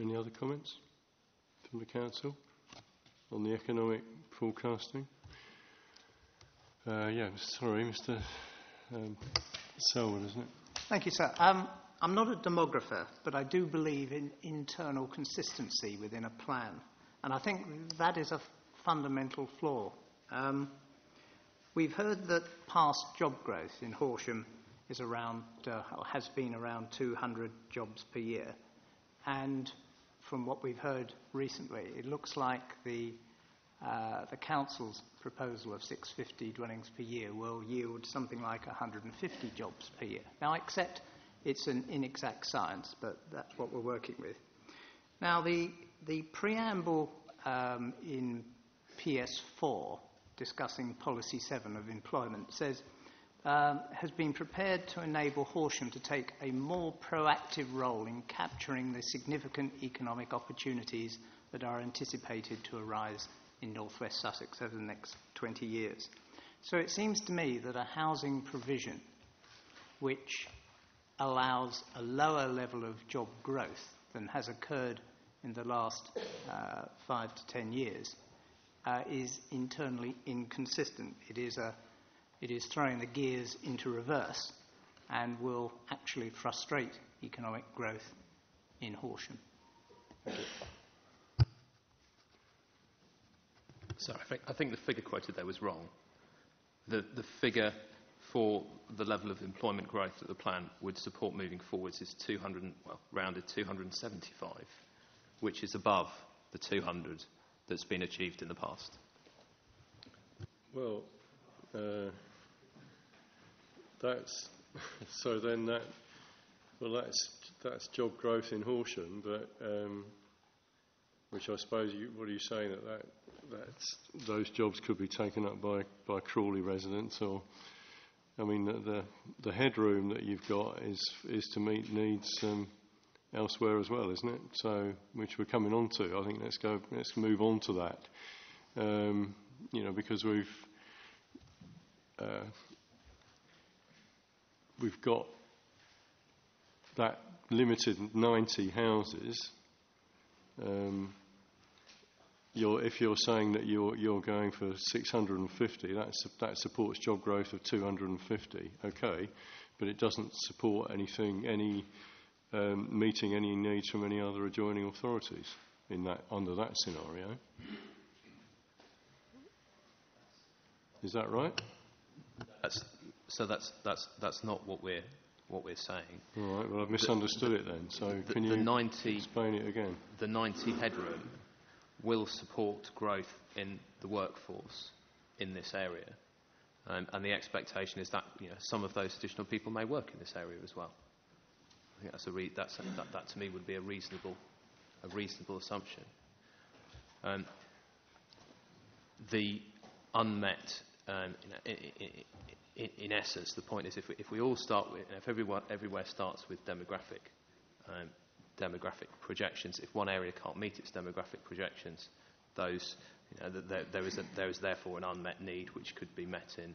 Any other comments from the council on the economic forecasting? Sorry, Mr. Selwyn, isn't it? Thank you, sir. I'm not a demographer, but I do believe in internal consistency within a plan. And I think that is a fundamental flaw. We've heard that past job growth in Horsham is around, or has been around 200 jobs per year. And from what we've heard recently, it looks like the council's proposal of 650 dwellings per year will yield something like 150 jobs per year. Now, I accept it's an inexact science, but that's what we're working with. Now, the preamble in PS4 discussing Policy 7 of employment says has been prepared to enable Horsham to take a more proactive role in capturing the significant economic opportunities that are anticipated to arise in North West Sussex over the next 20 years. So it seems to me that a housing provision which allows a lower level of job growth than has occurred in the last 5 to 10 years is internally inconsistent. It is throwing the gears into reverse and will actually frustrate economic growth in Horsham. Sorry, I think the figure quoted there was wrong. The figure for the level of employment growth that the plan would support moving forwards is rounded 275, which is above the 200 that's been achieved in the past. Well, that's so then that's job growth in Horsham, but which I suppose what are you saying that those jobs could be taken up by Crawley residents, or I mean the headroom that you've got is to meet needs elsewhere as well, isn't it? So which we're coming on to. I think let's move on to that. Because we've got that limited 90 houses. If you're saying that you're going for 650, that supports job growth of 250. Okay, but it doesn't support anything, meeting any needs from any other adjoining authorities under that scenario. Is that right? So that's not what we're saying. All right. Well, I've misunderstood it then. So can you explain it again? The 90 headroom will support growth in the workforce in this area, and the expectation is that some of those additional people may work in this area as well. I think that to me would be a reasonable assumption. The unmet, in essence, the point is if we all start with, if everywhere starts with demographic projections, if one area can't meet its demographic projections, those there is therefore an unmet need which could be met in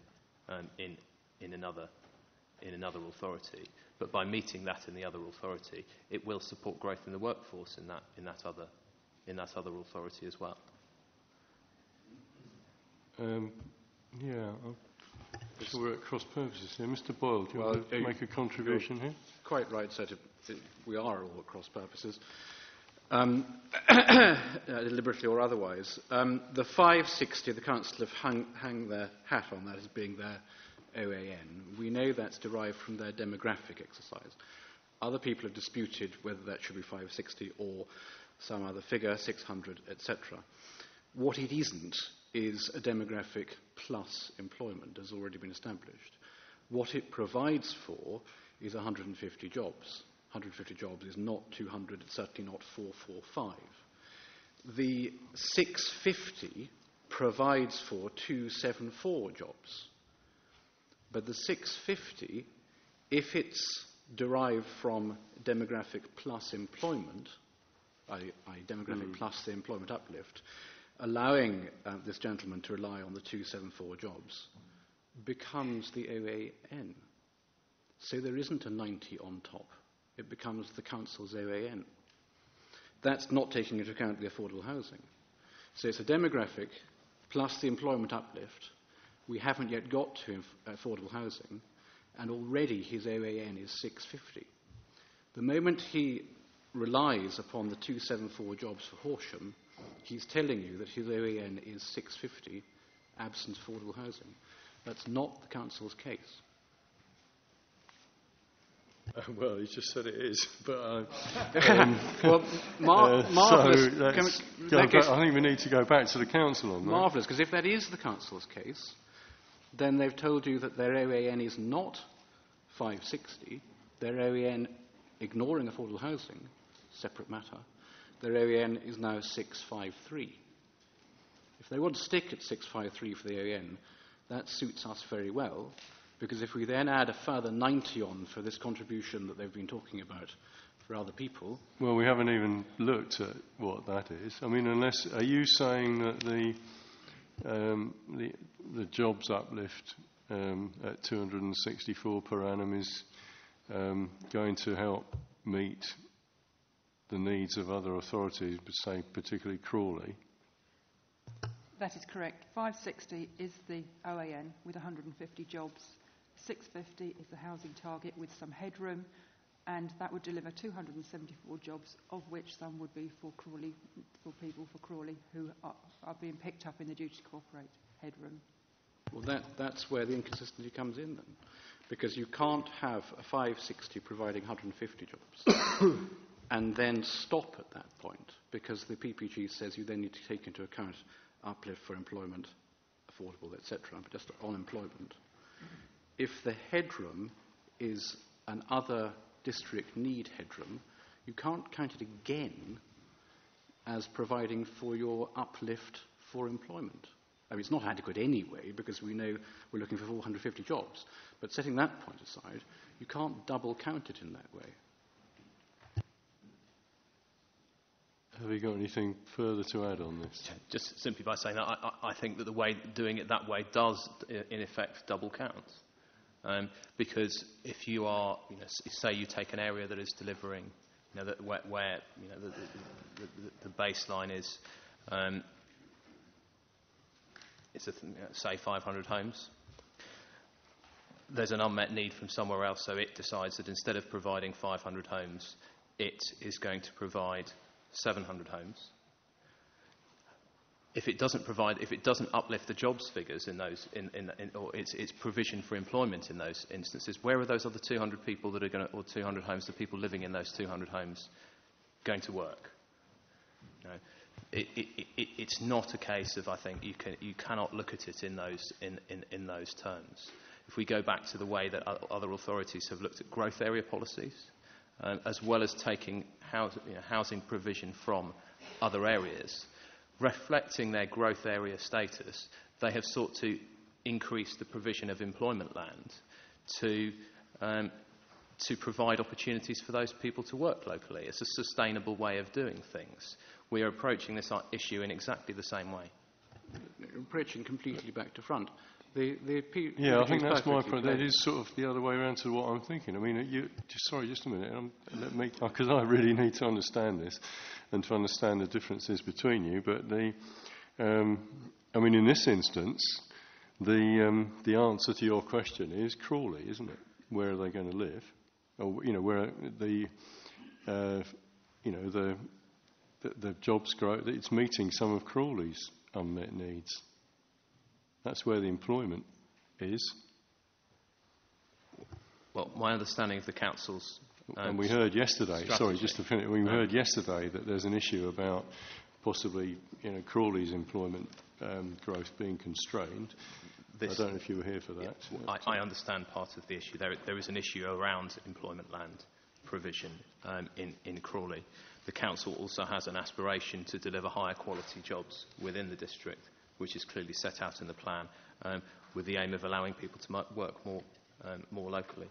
another authority. But by meeting that in the other authority, it will support growth in the workforce in that other authority as well. So we're at cross purposes here. Mr. Boyle, do you want to make a contribution here? Quite right, sir. We are all at cross purposes, deliberately or otherwise. The 560, the Council have hung their hat on that as being their OAN. We know that's derived from their demographic exercise. Other people have disputed whether that should be 560 or some other figure, 600, etc. What it isn't is a demographic plus employment, has already been established. What it provides for is 150 jobs. 150 jobs is not 200, it's certainly not 445. The 650 provides for 274 jobs. But the 650, if it's derived from demographic plus employment, i.e. demographic plus the employment uplift, allowing this gentleman to rely on the 274 jobs, becomes the OAN. So there isn't a 90 on top. It becomes the council's OAN. That's not taking into account the affordable housing. So it's a demographic plus the employment uplift. We haven't yet got to affordable housing, and already his OAN is 650. The moment he relies upon the 274 jobs for Horsham, he's telling you that his OAN is 650, absent affordable housing. That's not the council's case. Well, he just said it is, but marvellous. I think we need to go back to the council on that. Marvellous, because if that is the council's case, then they've told you that their OAN is not 560. Their OAN, ignoring affordable housing, separate matter, their OAN is now 653. If they want to stick at 653 for the OAN, that suits us very well, because if we then add a further 90 on for this contribution that they've been talking about for other people... Well, we haven't even looked at what that is. I mean, are you saying that the jobs uplift at 264 per annum is going to help meet the needs of other authorities, say particularly Crawley? That is correct. 560 is the OAN with 150 jobs. 650 is the housing target with some headroom, and that would deliver 274 jobs, of which some would be for Crawley, for people for Crawley who are being picked up in the duty to cooperate headroom. Well, that's where the inconsistency comes in then, because you can't have a 560 providing 150 jobs and then stop at that point, because the PPG says you then need to take into account uplift for employment, affordable, etc., but just on employment. If the headroom is an other district need headroom, you can't count it again as providing for your uplift for employment. I mean, it's not adequate anyway, because we know we're looking for 450 jobs. But setting that point aside, you can't double count it in that way. Have you got anything further to add on this? Just simply by saying that I think that the way doing it that way does, in effect, double count. Because if you are, say you take an area that is delivering, where the baseline is, say 500 homes. There's an unmet need from somewhere else, so it decides that instead of providing 500 homes, it is going to provide 700 homes. if it doesn't uplift the jobs figures in those, or its provision for employment in those instances, where are those other 200 people that are going to, or 200 homes, the people living in those 200 homes, going to work? You know, it's not a case of, I think, you cannot look at it in those terms. If we go back to the way that other authorities have looked at growth area policies, as well as taking housing provision from other areas, reflecting their growth area status, they have sought to increase the provision of employment land to provide opportunities for those people to work locally. It's a sustainable way of doing things. We are approaching this issue in exactly the same way. Approaching completely back to front. I think that's my point. That is sort of the other way around to what I'm thinking. I mean, just a minute, because I really need to understand this and to understand the differences between you. But in this instance, the answer to your question is Crawley, isn't it? Where are they going to live? Or where the jobs growth, it's meeting some of Crawley's unmet needs. That's where the employment is. Well, my understanding of the council's and we heard yesterday. strategy. Sorry, just to finish. We heard yesterday that there's an issue about possibly, Crawley's employment growth being constrained. I don't know if you were here for that. Yeah, I understand part of the issue. There is an issue around employment land provision in Crawley. The council also has an aspiration to deliver higher quality jobs within the district, which is clearly set out in the plan, with the aim of allowing people to work more locally.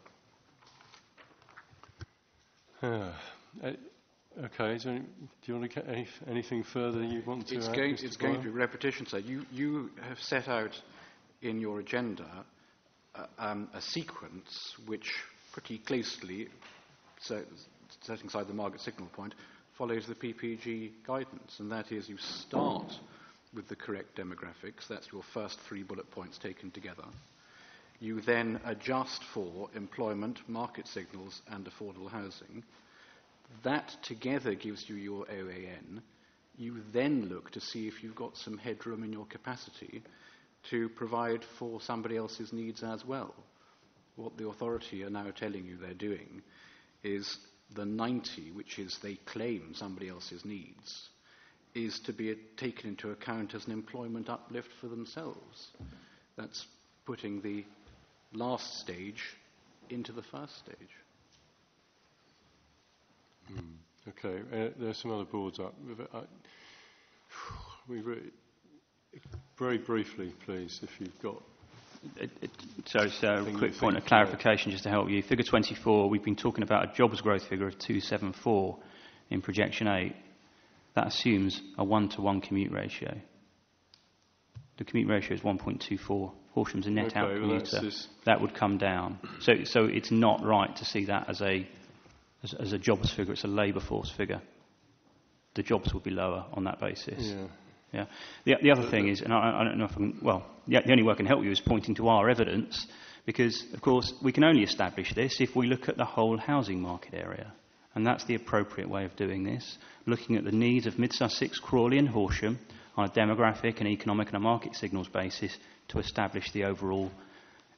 Okay. Do you want to get anything further you want to add? It's going to be repetition, sir. You have set out in your agenda a sequence which pretty closely, setting aside the Margaret signal point, follows the PPG guidance, and that is you start with the correct demographics. That's your first 3 bullet points taken together. You then adjust for employment, market signals, and affordable housing. That together gives you your OAN. You then look to see if you've got some headroom in your capacity to provide for somebody else's needs as well. What the authority are now telling you they're doing is the 90, which is they claim somebody else's needs, is to be taken into account as an employment uplift for themselves. That's putting the last stage into the first stage. Okay, there's some other boards up. Very briefly, please, if you've got... So, quick point of clarification just to help you. Figure 24, we've been talking about a jobs growth figure of 274 in projection 8. That assumes a 1-to-1 commute ratio. The commute ratio is 1.24. Horsham's a net out commuter. That would come down. So it's not right to see that as a jobs figure. It's a labour force figure. The jobs would be lower on that basis. Yeah. The other thing is, and I don't know if I can, the only way I can help you is pointing to our evidence, because, of course, we can only establish this if we look at the whole housing market area. And that's the appropriate way of doing this, looking at the needs of Mid-Sussex, Crawley and Horsham on a demographic and economic and a market signals basis to establish the overall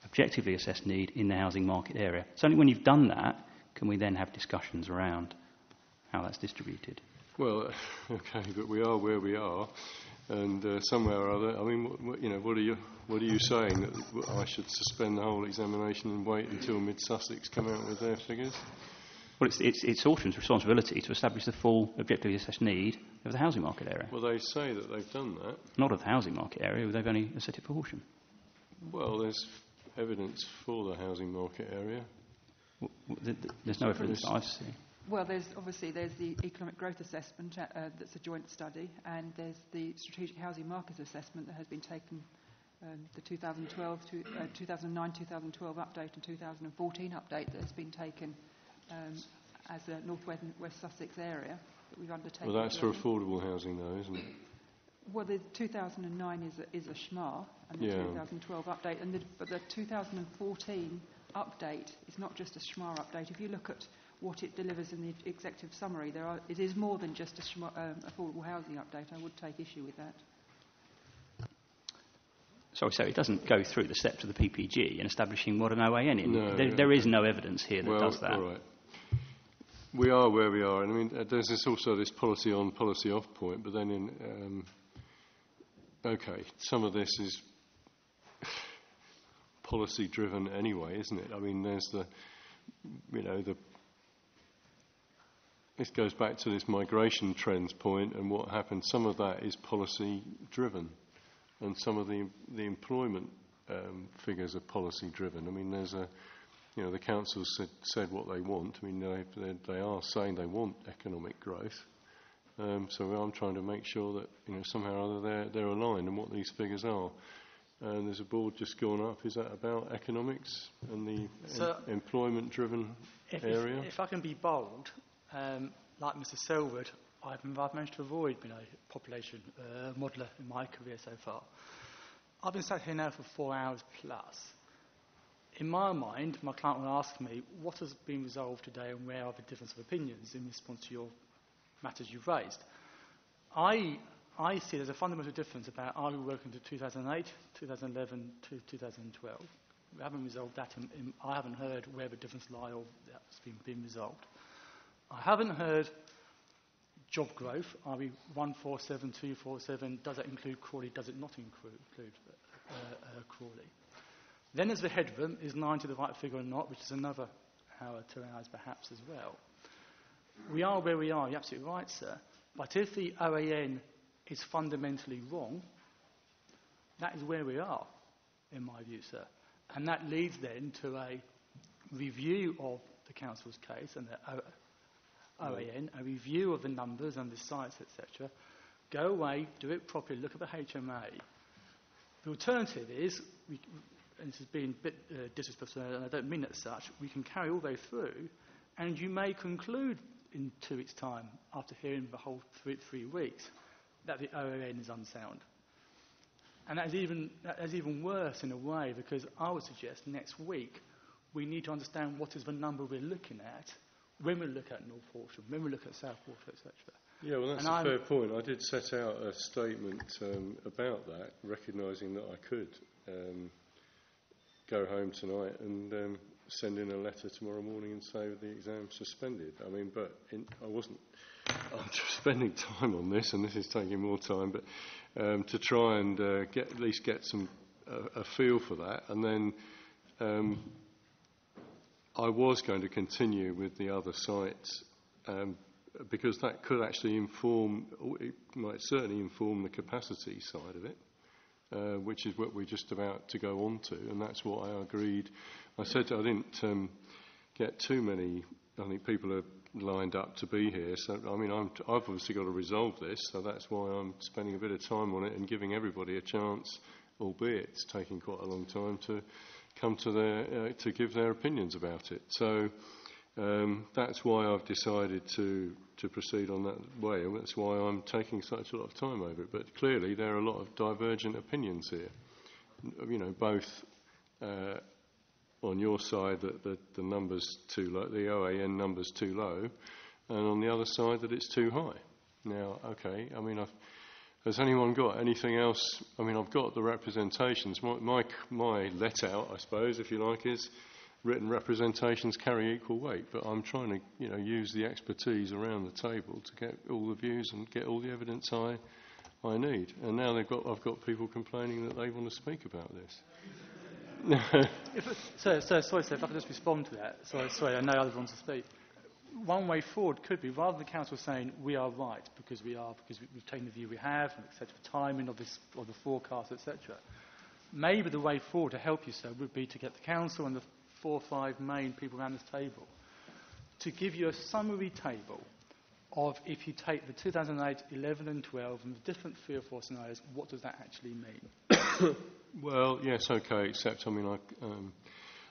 objectively assessed need in the housing market area. It's only when you've done that can we then have discussions around how that's distributed. Well, okay, but we are where we are, and somewhere or other, I mean, what are you saying, that I should suspend the whole examination and wait until Mid-Sussex come out with their figures? Well, it's Horsham's responsibility to establish the full objectively assessed need of the housing market area. Well, they say that they've done that. Not of the housing market area, they've only set it for Horsham. Well, there's evidence for the housing market area. There's no evidence that I've seen. Well, there's the economic growth assessment that's a joint study, and there's the strategic housing market assessment that has been taken, the 2009-2012 update and 2014 update that has been taken as a North West Sussex area that we've undertaken. Well, that's for affordable housing, though, isn't it? Well, the 2009 is a SHMAR, and the 2012 update, but the 2014 update is not just a SHMAR update. If you look at what it delivers in the executive summary, it is more than just a affordable housing update. I would take issue with that. it doesn't go through the steps of the PPG in establishing what an OAN is. No, there is no evidence here that does that. All right. We are where we are, and I mean, there's also this policy on, policy off point, but then some of this is policy driven anyway, isn't it? I mean, there's this goes back to this migration trends point and what happened. Some of that is policy driven, and some of the employment figures are policy driven. I mean, there's the council said what they want. I mean, they are saying they want economic growth. So I'm trying to make sure that somehow or other they're aligned on what these figures are. And there's a board just gone up. Is that about economics and the employment-driven area? If I can be bold, like Mr. Selwood, I've managed to avoid being a population modeller in my career so far. I've been sat here now for 4 hours plus. In my mind, my client will ask me, what has been resolved today and where are the difference of opinions in response to your matters you've raised? I see there's a fundamental difference about are we working to 2008, 2011 to 2012. We haven't resolved that. I haven't heard where the difference lie or that's been resolved. I haven't heard job growth. Are we 147, 247? Does that include Crawley? Does it not include Crawley? Then there's the headroom. Is 90 the right figure or not, which is another hour, 2 hours perhaps as well. We are where we are. You're absolutely right, sir. But if the OAN is fundamentally wrong, that is where we are, in my view, sir. And that leads then to a review of the council's case and the OAN, a review of the numbers and the sites, etc. Go away, do it properly, look at the HMA. The alternative is, and this has been a bit disrespectful, and I don't mean it as such, we can carry all the way through, and you may conclude in 2 weeks' time, after hearing the whole 3 weeks, that the OAN is unsound. And that is even worse in a way, because I would suggest next week we need to understand what is the number we're looking at when we look at North Horsham, when we look at South Horsham, etc. Yeah, well, that's a fair point. I did set out a statement about that, recognising that I could go home tonight and send in a letter tomorrow morning and say the exam's suspended. I mean, but I'm spending time on this, and this is taking more time, but to try and at least get a feel for that. And then I was going to continue with the other sites because that could actually it might certainly inform the capacity side of it, which is what we're just about to go on to, and that's what I agreed. I said I didn't get too many. I think people are lined up to be here, so I mean I've obviously got to resolve this, so that's why I'm spending a bit of time on it and giving everybody a chance, albeit it's taking quite a long time to come to give their opinions about it. So that's why I've decided to proceed on that way, and that's why I'm taking such a lot of time over it. But clearly there are a lot of divergent opinions here. Both on your side that the number's too low, the OAN number's too low, and on the other side that it's too high. Now, okay, I mean, has anyone got anything else? I mean, I've got the representations. My let-out, I suppose, if you like, is written representations carry equal weight, but I'm trying to, use the expertise around the table to get all the views and get all the evidence I need. And now I've got people complaining that they want to speak about this. Sorry, sir, if I could just respond to that. Sorry, I know others want to speak. One way forward could be, rather than the council saying we are right because we've taken the view we have, and etc., timing of the forecast, etc. Maybe the way forward to help you, sir, would be to get the council and the 4 or 5 main people around this table to give you a summary table of, if you take the 2008, 11 and 12 and the different 3 or 4 scenarios, what does that actually mean? Well, yes, okay, except, I mean,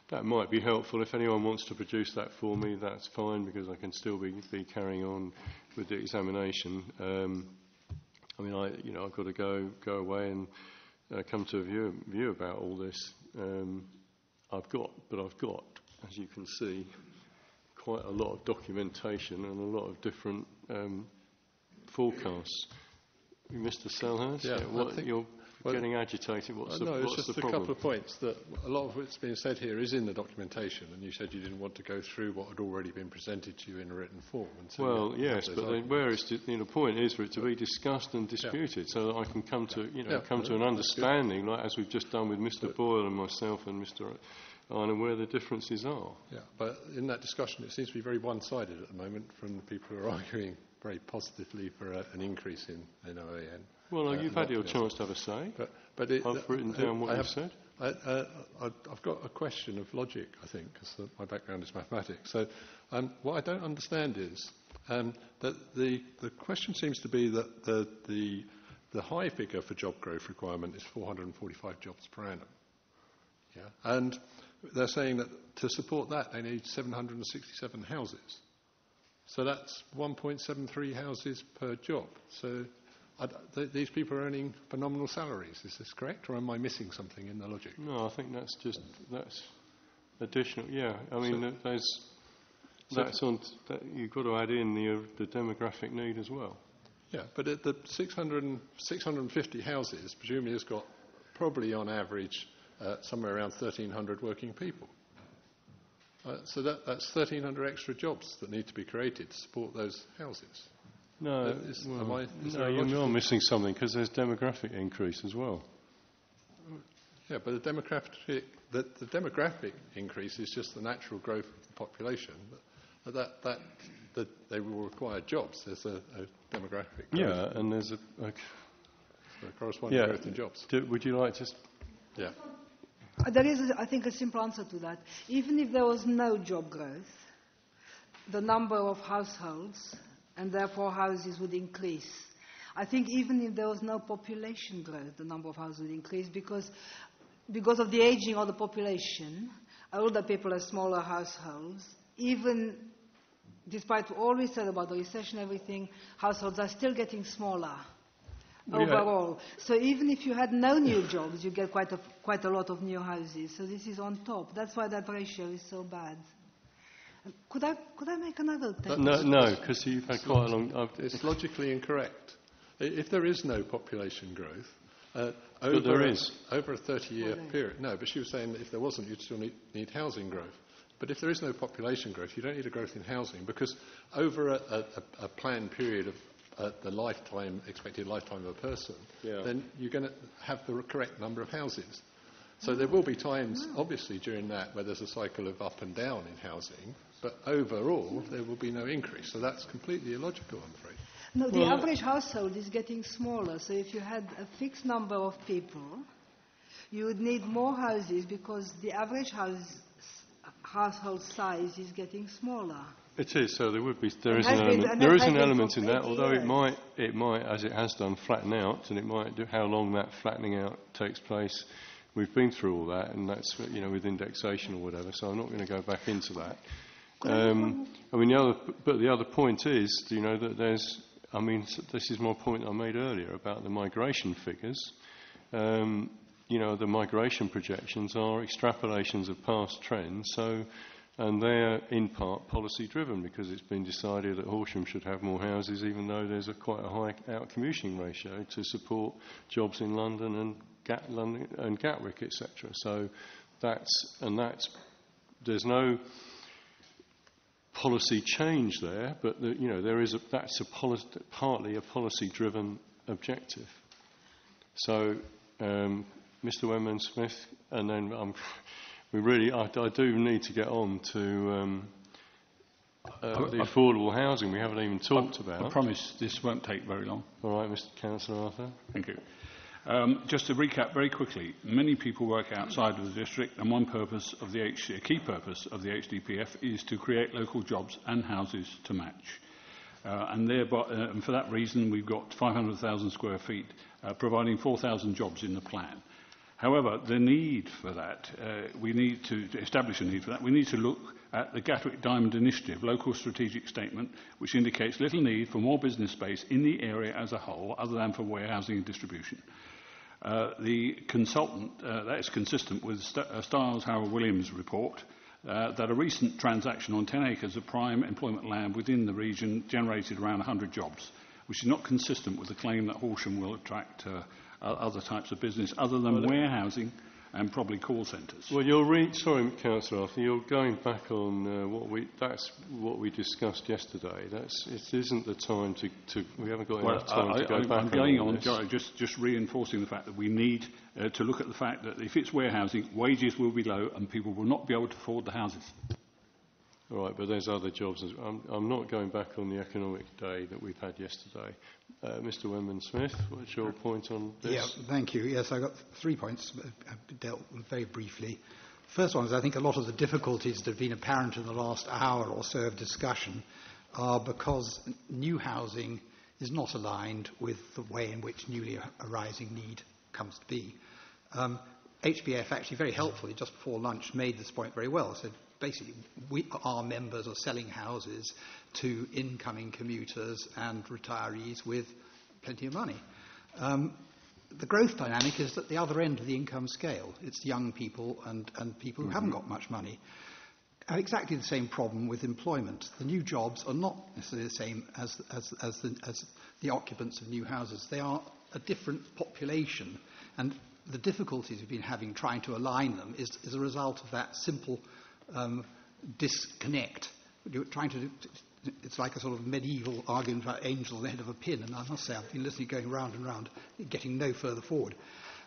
that might be helpful. If anyone wants to produce that for me, that's fine, because I can still be carrying on with the examination. I mean, I've got to go away and come to a view about all this. I've got, as you can see, quite a lot of documentation and a lot of different forecasts. Mr. Selhurst, yeah, what your getting agitated. What's no, it's what's just the a problem? couple of points that a lot of what's being said here is in the documentation, and you said you didn't want to go through what had already been presented to you in a written form. And so well, yes, but then where is the point is for it to be discussed and disputed, so that I can come to to an understanding, like as we've just done with Mr. Boyle and myself and Mr. Ireland, where the differences are. Yeah, but in that discussion, it seems to be very one-sided at the moment from the people who are arguing very positively for an increase in OAN. Well, you've had your chance to have a say. But I've written down what you've said. I've got a question of logic, I think, because my background is mathematics. So what I don't understand is that the question seems to be that the high figure for job growth requirement is 445 jobs per annum. Yeah, and they're saying that to support that, they need 767 houses. So that's 1.73 houses per job. So these people are earning phenomenal salaries. Is this correct, or am I missing something in the logic? No, I think that's additional. Yeah, I mean, you've got to add in the demographic need as well. Yeah, but the 650 houses presumably has got probably on average somewhere around 1,300 working people. So that's 1,300 extra jobs that need to be created to support those houses. No, you're missing something, because there's demographic increase as well. Yeah, but the demographic increase is just the natural growth of the population. That they will require jobs. There's a demographic growth. Yeah, and there's a corresponding growth in jobs. Would you like to? Yeah. There is, I think, a simple answer to that. Even if there was no job growth, the number of households and therefore houses would increase. I think even if there was no population growth, the number of houses would increase because of the aging of the population. Older people have smaller households. Even despite all we said about the recession and everything, households are still getting smaller. Overall. So even if you had no new jobs, you get quite a lot of new houses. So this is on top. That's why that ratio is so bad. Could I make another take? No, because you've had quite a long... It's logically incorrect. If there is no population growth... but there is. Over a 30-year period. No, but she was saying that if there wasn't, you'd still need housing growth. But if there is no population growth, you don't need a growth in housing, because over a planned period of the expected lifetime of a person, then you're going to have the correct number of houses. So there will be times, obviously, during that where there's a cycle of up and down in housing, but overall there will be no increase. So that's completely illogical, I'm afraid. No, the average household is getting smaller. So if you had a fixed number of people, you would need more houses because the average household size is getting smaller. It is, so there is an element in that, although it might, as it has done, flatten out, and it might do how long that flattening out takes place. We've been through all that, and that's with indexation or whatever. So I'm not going to go back into that. The other point is, that there's. This is my point I made earlier about the migration figures. The migration projections are extrapolations of past trends. And they're in part policy driven because it's been decided that Horsham should have more houses, even though there's quite a high out-commuting ratio to support jobs in London and Gatwick, etc. So there's no policy change there, but that's partly a policy driven objective. So Mr. Wentman-Smith, and then I do need to get on to the affordable housing we haven't even talked about. I promise this won't take very long. All right, Mr. Councillor Arthur. Thank you. Just to recap very quickly, many people work outside of the district, and a key purpose of the HDPF is to create local jobs and houses to match. And for that reason, we've got 500,000 square feet, providing 4,000 jobs in the plan. However, the need for that, we need to establish a need for that. We need to look at the Gatwick Diamond Initiative local strategic statement, which indicates little need for more business space in the area as a whole, other than for warehousing and distribution. The consultant, that is consistent with Stiles Howard Williams' report, that a recent transaction on 10 acres of prime employment land within the region generated around 100 jobs, which is not consistent with the claim that Horsham will attract other types of business other than warehousing and probably call centres. Well, sorry, Councillor Arthur, you're going back on that's what we discussed yesterday. It isn't the time to we haven't got enough time to go back I'm going on, this. just reinforcing the fact that we need to look at the fact that if it's warehousing, wages will be low and people will not be able to afford the houses. All right, but there's other jobs. I'm not going back on the economic day that we've had yesterday. Mr. Wenman-Smith, what's your point on this? Yeah, thank you. Yes, I've got 3 points. I've dealt with very briefly. First one is I think a lot of the difficulties that have been apparent in the last hour or so of discussion are because new housing is not aligned with the way in which newly arising need comes to be. HBF actually very helpfully just before lunch made this point very well. Said basically our members are selling houses to incoming commuters and retirees with plenty of money. The growth dynamic is at the other end of the income scale. It's young people and people who haven't got much money. Have exactly the same problem with employment. The new jobs are not necessarily the same as the occupants of new houses. They are a different population, and the difficulties we've been having trying to align them is a result of that simple disconnect. You're trying to it's like a sort of medieval argument about angels on the head of a pin, and I must say I've been listening, going round and round, getting no further forward.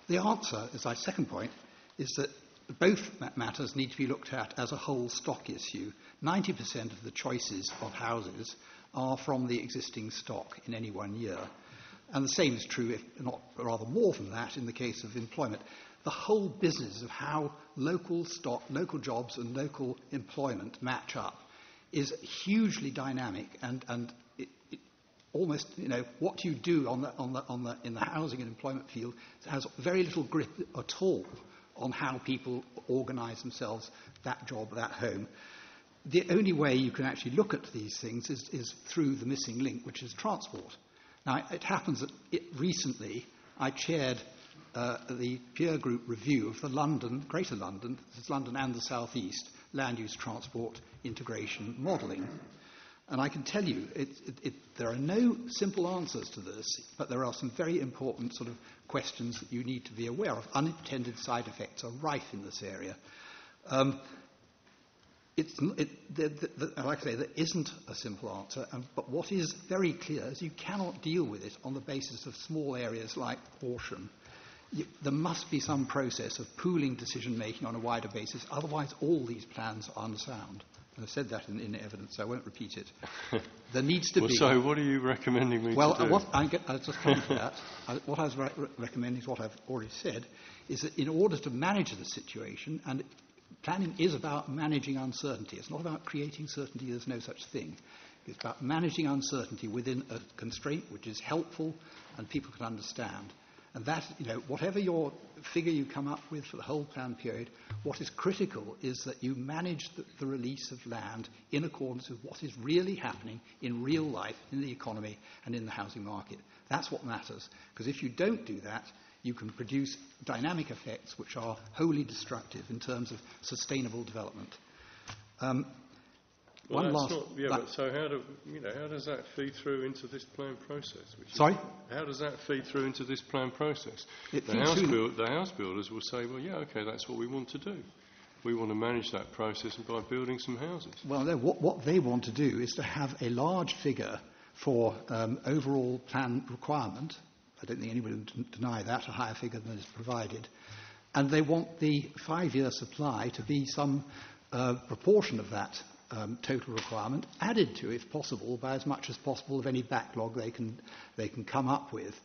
The answer, as my second point, is that both matters need to be looked at as a whole stock issue. 90% of the choices of houses are from the existing stock in any 1 year. And the same is true, if not rather more than that, in the case of employment. The whole business of how local stock, local jobs and local employment match up is hugely dynamic, and it almost, what you do in the housing and employment field has very little grip at all on how people organise themselves, that job, that home. The only way you can actually look at these things is through the missing link, which is transport. Now, it happens that recently I chaired the peer group review of the Greater London, this is London and the South East, land use transport integration modelling. And I can tell you, there are no simple answers to this, but there are some very important sort of questions that you need to be aware of. Unintended side effects are rife in this area. Like I say, there isn't a simple answer, but what is very clear is you cannot deal with it on the basis of small areas like Horsham. There must be some process of pooling decision-making on a wider basis, otherwise all these plans are unsound. And I've said that in evidence, so I won't repeat it. There needs to be... So what are you recommending me to do? I'll just come to that. What I was recommending is what I've already said, is that in order to manage the situation, and planning is about managing uncertainty. It's not about creating certainty. There's no such thing. It's about managing uncertainty within a constraint which is helpful and people can understand. And that, whatever your figure you come up with for the whole plan period, what is critical is that you manage the release of land in accordance with what is really happening in real life, in the economy and in the housing market. That's what matters. Because if you don't do that, you can produce dynamic effects which are wholly destructive in terms of sustainable development. So how does that feed through into this plan process? Sorry? How does that feed through into this plan process? The house builders will say, well, yeah, okay, that's what we want to do. We want to manage that process by building some houses. Well, what they want to do is to have a large figure for overall plan requirement. I don't think anybody would deny that, a higher figure than is provided. And they want the 5-year supply to be some proportion of that total requirement added to, if possible, by as much as possible of any backlog they can come up with.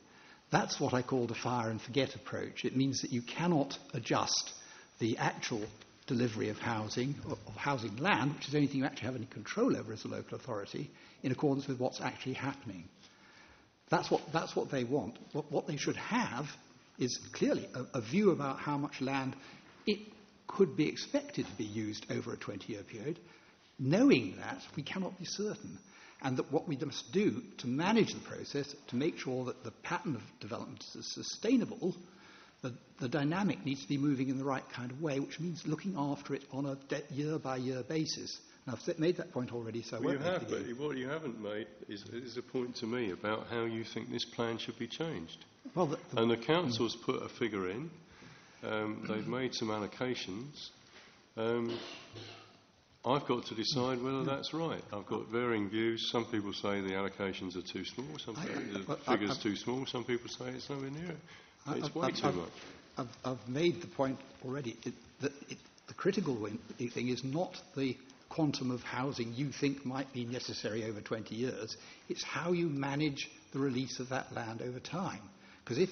That's what I call the fire and forget approach. It means that you cannot adjust the actual delivery of housing, or housing land, which is the only thing you actually have any control over as a local authority, in accordance with what's actually happening. That's what they want. What they should have is clearly a view about how much land it could be expected to be used over a 20-year period. Knowing that, we cannot be certain. And that what we must do to manage the process, to make sure that the pattern of development is sustainable, the dynamic needs to be moving in the right kind of way, which means looking after it on a year-by-year basis. Now, I've made that point already, so I won't make it again. But what you haven't made is a point to me about how you think this plan should be changed. And the council's put a figure in. They've made some allocations. I've got to decide whether that's right. I've got varying views. Some people say the allocations are too small. Some say the figure's too small. Some people say it's nowhere near it. It's way too much. I've made the point already. The critical thing is not the quantum of housing you think might be necessary over 20 years. It's how you manage the release of that land over time. Because if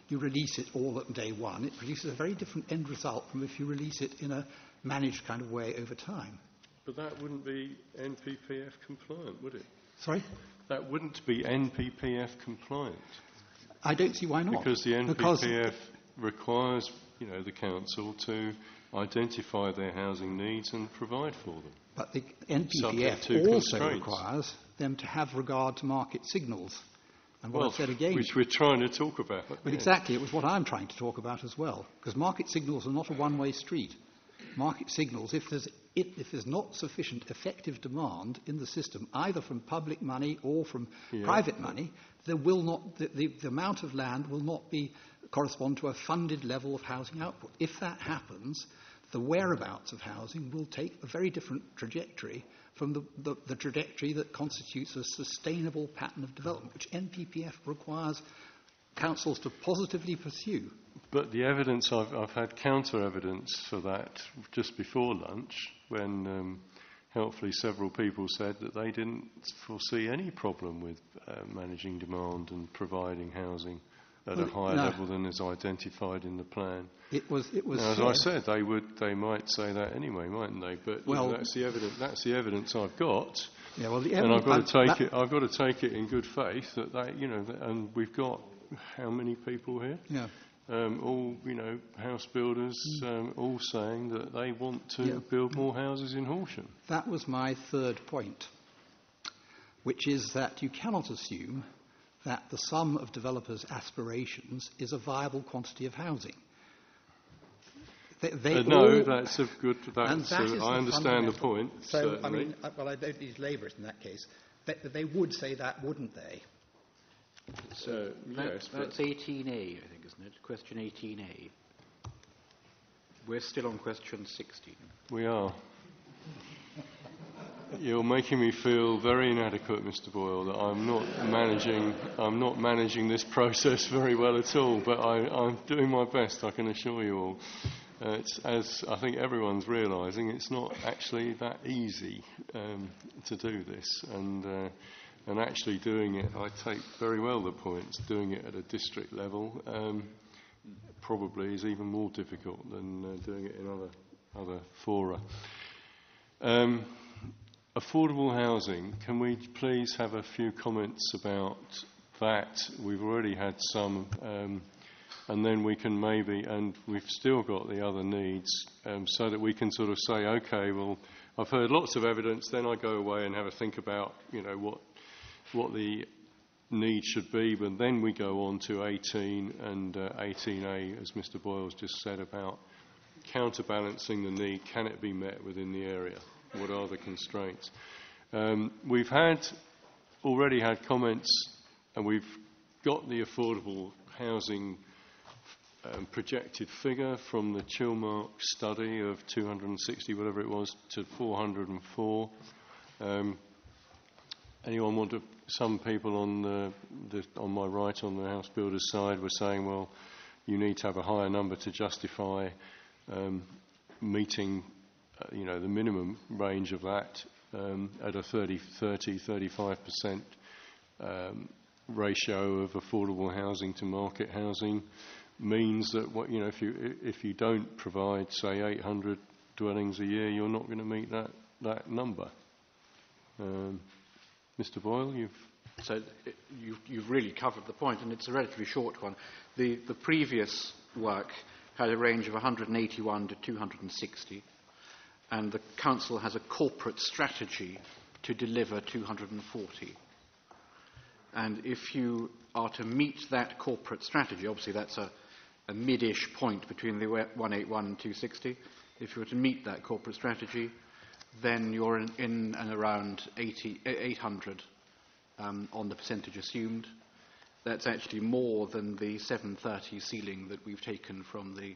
you release it all at day one, it produces a very different end result from if you release it in a managed kind of way over time. But that wouldn't be NPPF compliant, would it? Sorry? That wouldn't be NPPF compliant. I don't see why not. Because the NPPF requires, the council to identify their housing needs and provide for them. But the NPPF also requires them to have regard to market signals. And what I've said again, which we're trying to talk about. But exactly, it was what I'm trying to talk about as well. Because market signals are not a one-way street. Market signals, if there's not sufficient effective demand in the system, either from public money or from private money, there will not the amount of land will not correspond to a funded level of housing output. If that happens, the whereabouts of housing will take a very different trajectory from the trajectory that constitutes a sustainable pattern of development, which NPPF requires councils to positively pursue. But the evidence, I've had counter-evidence for that just before lunch, when helpfully several people said that they didn't foresee any problem with managing demand and providing housing at a higher level than is identified in the plan. It was. Now, as I said, they might say that anyway, mightn't they? But that's the evidence. That's the evidence I've got. Yeah, well, the and I've got to take it. I've got to take it in good faith that and we've got how many people here? Yeah. All house builders, all saying that they want to build more houses in Horsham. That was my third point, which is that you cannot assume that the sum of developers' aspirations is a viable quantity of housing. That's a good. I understand the point. So, certainly. I don't need labourers in that case. They would say that, wouldn't they? So yes, that's 18A, I think, isn't it? Question 18A. We're still on question 16. We are. You're making me feel very inadequate, Mr. Boyle, that I'm not managing this process very well at all, but I'm doing my best, I can assure you all. It's, as I think everyone's realising, it's not actually that easy to do this, and actually doing it, I take very well the points, doing it at a district level probably is even more difficult than doing it in other fora. Affordable housing, can we please have a few comments about that? We've already had some, and then we can and we've still got the other needs, so that we can sort of say, okay, well, I've heard lots of evidence, then I go away and have a think about, what the need should be, but then we go on to 18 and 18A, as Mr. Boyle's just said, about counterbalancing the need. Can it be met within the area? What are the constraints? We've already had comments, and we've got the affordable housing projected figure from the Chilmark study of 260, whatever it was, to 404. Anyone want to? Some people on my right, on the house builders side, were saying, well, you need to have a higher number to justify meeting the minimum range of that at a 35% ratio of affordable housing to market housing means that if you don't provide, say, 800 dwellings a year, you're not going to meet that number. Mr. Boyle, you've really covered the point, and it's a relatively short one. The previous work had a range of 181 to 260. And the council has a corporate strategy to deliver 240. And if you are to meet that corporate strategy, obviously that's a mid-ish point between the 181 and 260. If you were to meet that corporate strategy, then you're in and around 800 on the percentage assumed. that's actually more than the 730 ceiling that we've taken from the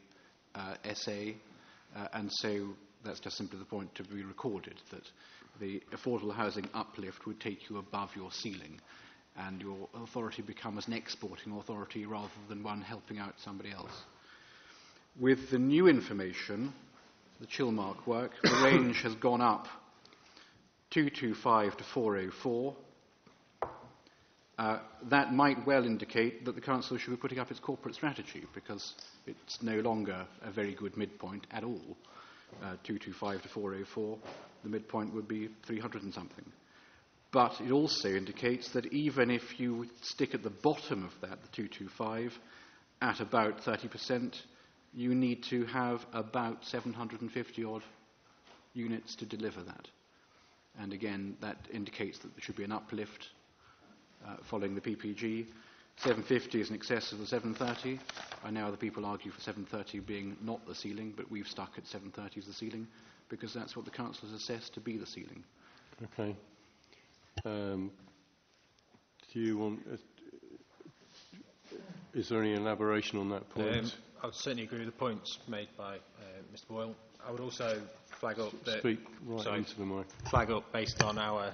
SA, and so that's just simply the point to be recorded, that the affordable housing uplift would take you above your ceiling, and your authority becomes an exporting authority rather than one helping out somebody else. With the new information, the Chilmark work, the range has gone up 225 to 404. That might well indicate that the Council should be putting up its corporate strategy, because it's no longer a very good midpoint at all. 225 to 404, the midpoint would be 300 and something. But it also indicates that even if you stick at the bottom of that, the 225, at about 30%, you need to have about 750 odd units to deliver that. And again, that indicates that there should be an uplift following the PPG. 750 is in excess of the 730. I know other people argue for 730 being not the ceiling, but we've stuck at 730 as the ceiling because that's what the Council has assessed to be the ceiling. Okay. Do you want... is there any elaboration on that point? I would certainly agree with the points made by Mr Boyle. I would also flag up that... Speak right into the mic. Flag up, based on our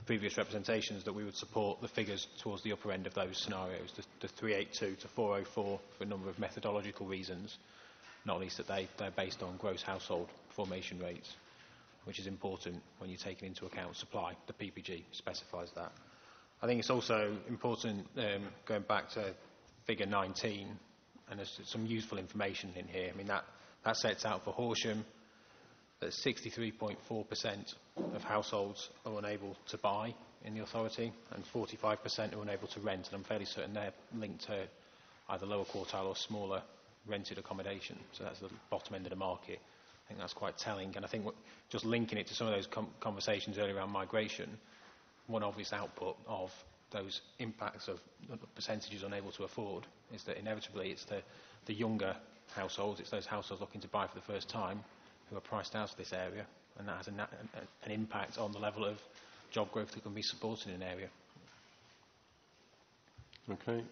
previous representations, that we would support the figures towards the upper end of those scenarios, the 382 to 404, for a number of methodological reasons, not least that they're based on gross household formation rates, which is important when you're taking into account supply. The PPG specifies that. I think it's also important, going back to figure 19, and there's some useful information in here. I mean, that sets out for Horsham that 63.4% of households are unable to buy in the authority, and 45% are unable to rent, and I'm fairly certain they're linked to either lower quartile or smaller rented accommodation. So that's the bottom end of the market. I think that's quite telling, and I think just linking it to some of those conversations earlier around migration, one obvious output of those impacts of percentages unable to afford is that inevitably it's the younger households, it's those households looking to buy for the first time who are priced out of this area, and that has an impact on the level of job growth that can be supported in an area. Okay.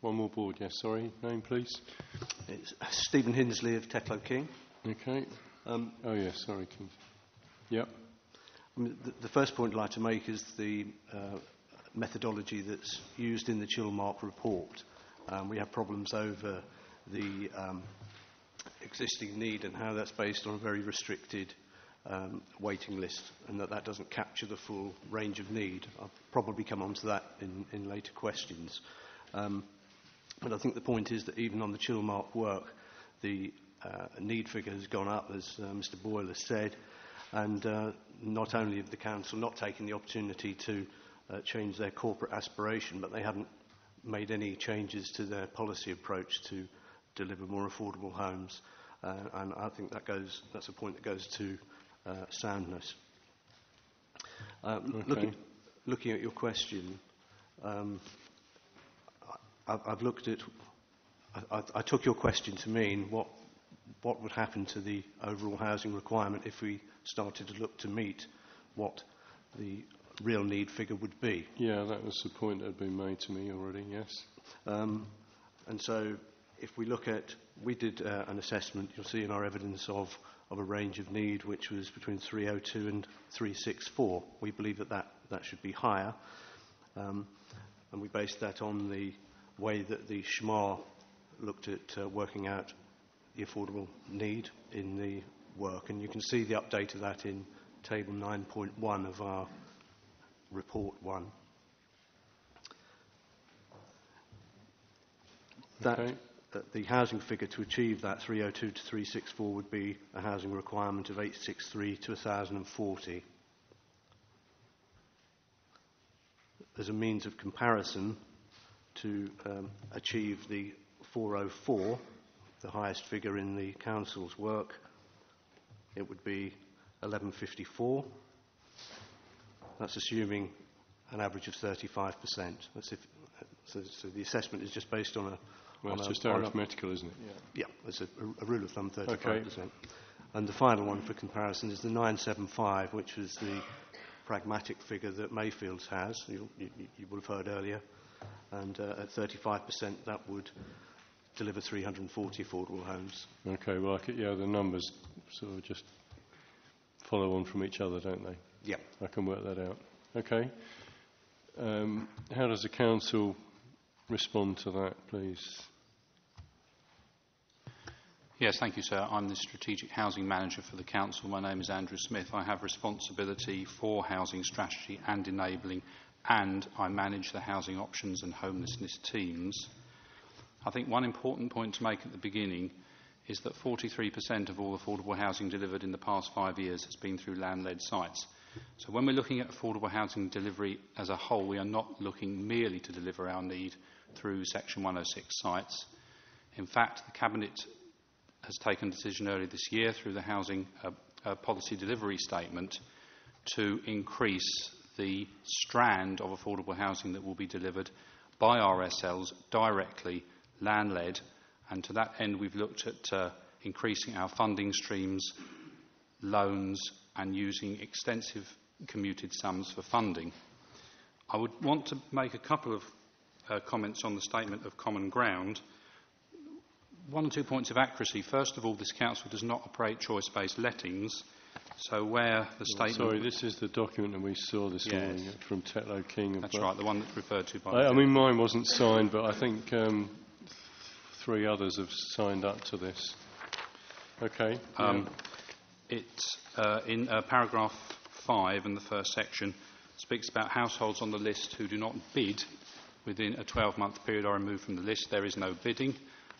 One more board, yes, sorry. Name, please. It's Stephen Hinsley of Teklo King. Okay. Oh, yes, sorry, King. Yep. I mean, the first point I'd like to make is the methodology that's used in the Chilmark report. We have problems over the existing need and how that's based on a very restricted waiting list, and that doesn't capture the full range of need. I'll probably come on to that in later questions. But I think the point is that even on the Chilmark work, the need figure has gone up, as Mr Boyle has said, and not only have the Council not taken the opportunity to change their corporate aspiration, but they haven't made any changes to their policy approach to deliver more affordable homes, and I think that's a point that goes to soundness. Okay. Looking at your question, I've looked at... I took your question to mean what would happen to the overall housing requirement if we started to look to meet what the real need figure would be. Yeah, that was the point that had been made to me already, yes. And so if we look at... We did an assessment, you'll see in our evidence, of a range of need which was between 302 and 364. We believe that should be higher. And we based that on the way that the SHMA looked at working out the affordable need in the work. And you can see the update of that in table 9.1 of our report 1. Okay. The housing figure to achieve that 302 to 364 would be a housing requirement of 863 to 1,040. As a means of comparison, to achieve the 404, the highest figure in the Council's work, it would be 1154. That's assuming an average of 35%. So the assessment is just based on a... Well, it's just arithmetical, isn't it? Yeah, it's a rule of thumb, 35%. Okay. And the final one for comparison is the 975, which was the pragmatic figure that Mayfield's has, you will have heard earlier, and at 35% that would deliver 340 affordable homes. Okay, well, the numbers sort of just follow on from each other, don't they? Yeah. I can work that out. Okay. How does the council respond to that, please? Yes, thank you, sir. I'm the Strategic Housing Manager for the Council. My name is Andrew Smith. I have responsibility for housing strategy and enabling, and I manage the housing options and homelessness teams. I think one important point to make at the beginning is that 43% of all affordable housing delivered in the past 5 years has been through land-led sites. So when we're looking at affordable housing delivery as a whole, we are not looking merely to deliver our need through Section 106 sites. In fact, the Cabinet has taken a decision earlier this year through the Housing Policy Delivery Statement to increase the strand of affordable housing that will be delivered by RSLs directly, land-led, and to that end we've looked at increasing our funding streams, loans, and using extensive commuted sums for funding. I would want to make a couple of comments on the statement of common ground. 1 or 2 points of accuracy. First of all, this council does not operate choice-based lettings, so where the statement... Sorry, this is the document that we saw this morning from Tetlow King. That's right, the one that's referred to by... I mean, mine wasn't signed, but I think 3 others have signed up to this. Okay. In paragraph 5 in the first section speaks about households on the list who do not bid within a 12-month period are removed from the list. There is no bidding.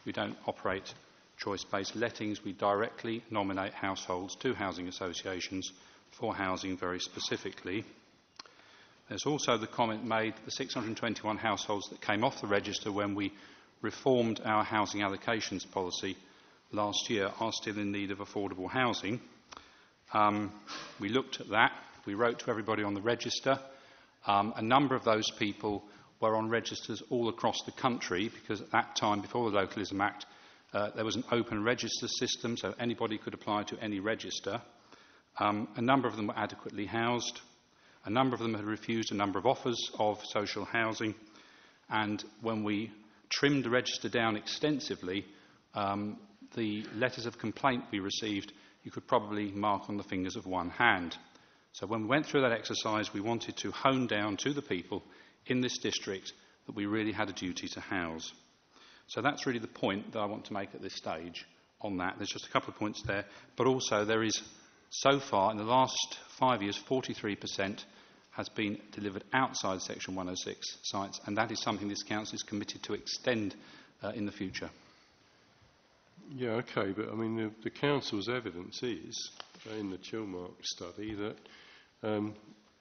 We don't operate choice-based lettings. We directly nominate households to housing associations for housing very specifically. There's also the comment made that the 621 households that came off the register when we reformed our housing allocations policy last year are still in need of affordable housing. We looked at that. We wrote to everybody on the register. A number of those people were on registers all across the country because at that time, before the Localism Act, there was an open register system, so anybody could apply to any register. A number of them were adequately housed. A number of them had refused a number of offers of social housing. And when we trimmed the register down extensively, the letters of complaint we received, you could probably mark on the fingers of one hand. So when we went through that exercise, we wanted to hone down to the people in this district that we really had a duty to house. So that's really the point that I want to make at this stage on that. There's just a couple of points there, but also there is, so far, in the last 5 years, 43% has been delivered outside Section 106 sites, and that is something this Council is committed to extend in the future. Yeah, okay, but I mean, the Council's evidence is, in the Chilmark study, that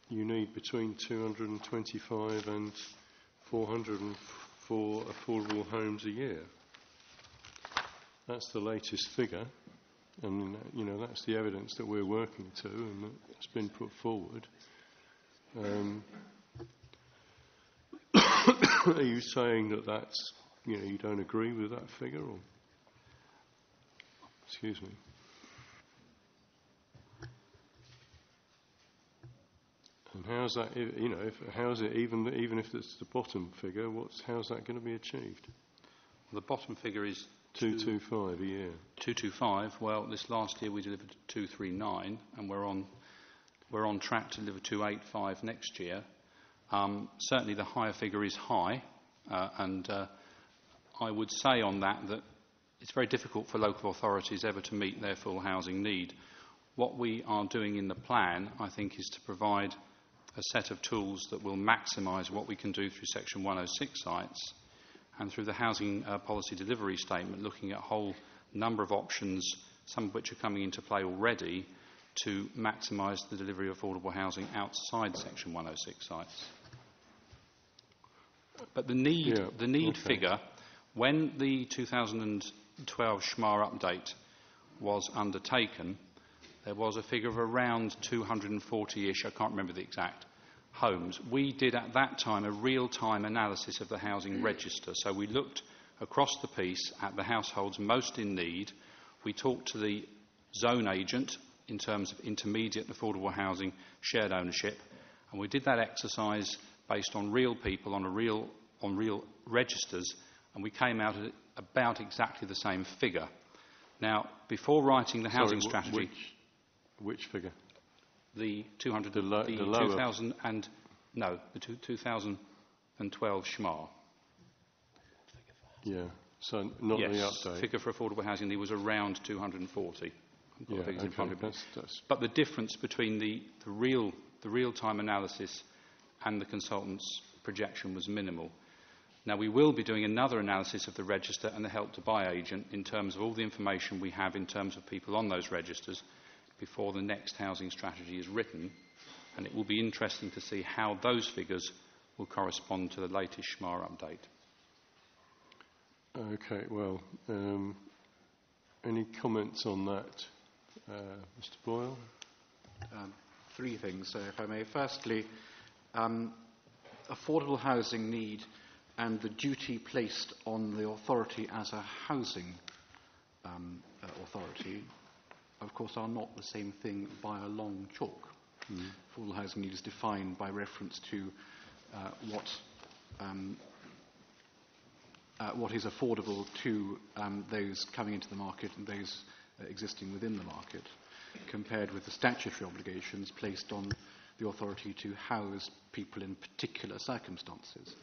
you need between 225 and 404 affordable homes a year. That's the latest figure, and that's the evidence that we're working to, and it's been put forward. Are you saying that that's, you don't agree with that figure, or? Excuse me. And how's that? How's it even if it's the bottom figure? How's that going to be achieved? The bottom figure is 225 a year. 225. Well, this last year we delivered 239, and we're on track to deliver 285 next year. Certainly, the higher figure is high, and I would say on that it's very difficult for local authorities ever to meet their full housing need. What we are doing in the plan, I think, is to provide a set of tools that will maximise what we can do through Section 106 sites, and through the Housing Policy Delivery Statement, looking at a whole number of options, some of which are coming into play already, to maximise the delivery of affordable housing outside Section 106 sites. But the need figure, when the 2012 SHMA update was undertaken, there was a figure of around 240-ish, I can't remember the exact, homes. We did at that time a real-time analysis of the housing register. So we looked across the piece at the households most in need. We talked to the zone agent in terms of intermediate and affordable housing, shared ownership, and we did that exercise based on real people on a real registers, and we came out at about exactly the same figure. Now, before writing the housing strategy... Which figure? The 200... The 2000 and... No, the 2012 SHMAR. Yeah, so not the update. Figure for affordable housing, there was around 240. Yeah, okay, but the difference between the real-time analysis and the consultant's projection was minimal. Now, we will be doing another analysis of the register and the Help to Buy agent in terms of all the information we have in terms of people on those registers before the next housing strategy is written, and it will be interesting to see how those figures will correspond to the latest SHMAR update. Okay, well, any comments on that? Mr. Boyle? Three things, if I may. Firstly, affordable housing need and the duty placed on the authority as a housing authority, of course, are not the same thing by a long chalk. Affordable housing need is defined by reference to what is affordable to those coming into the market and those existing within the market, compared with the statutory obligations placed on the authority to house people in particular circumstances.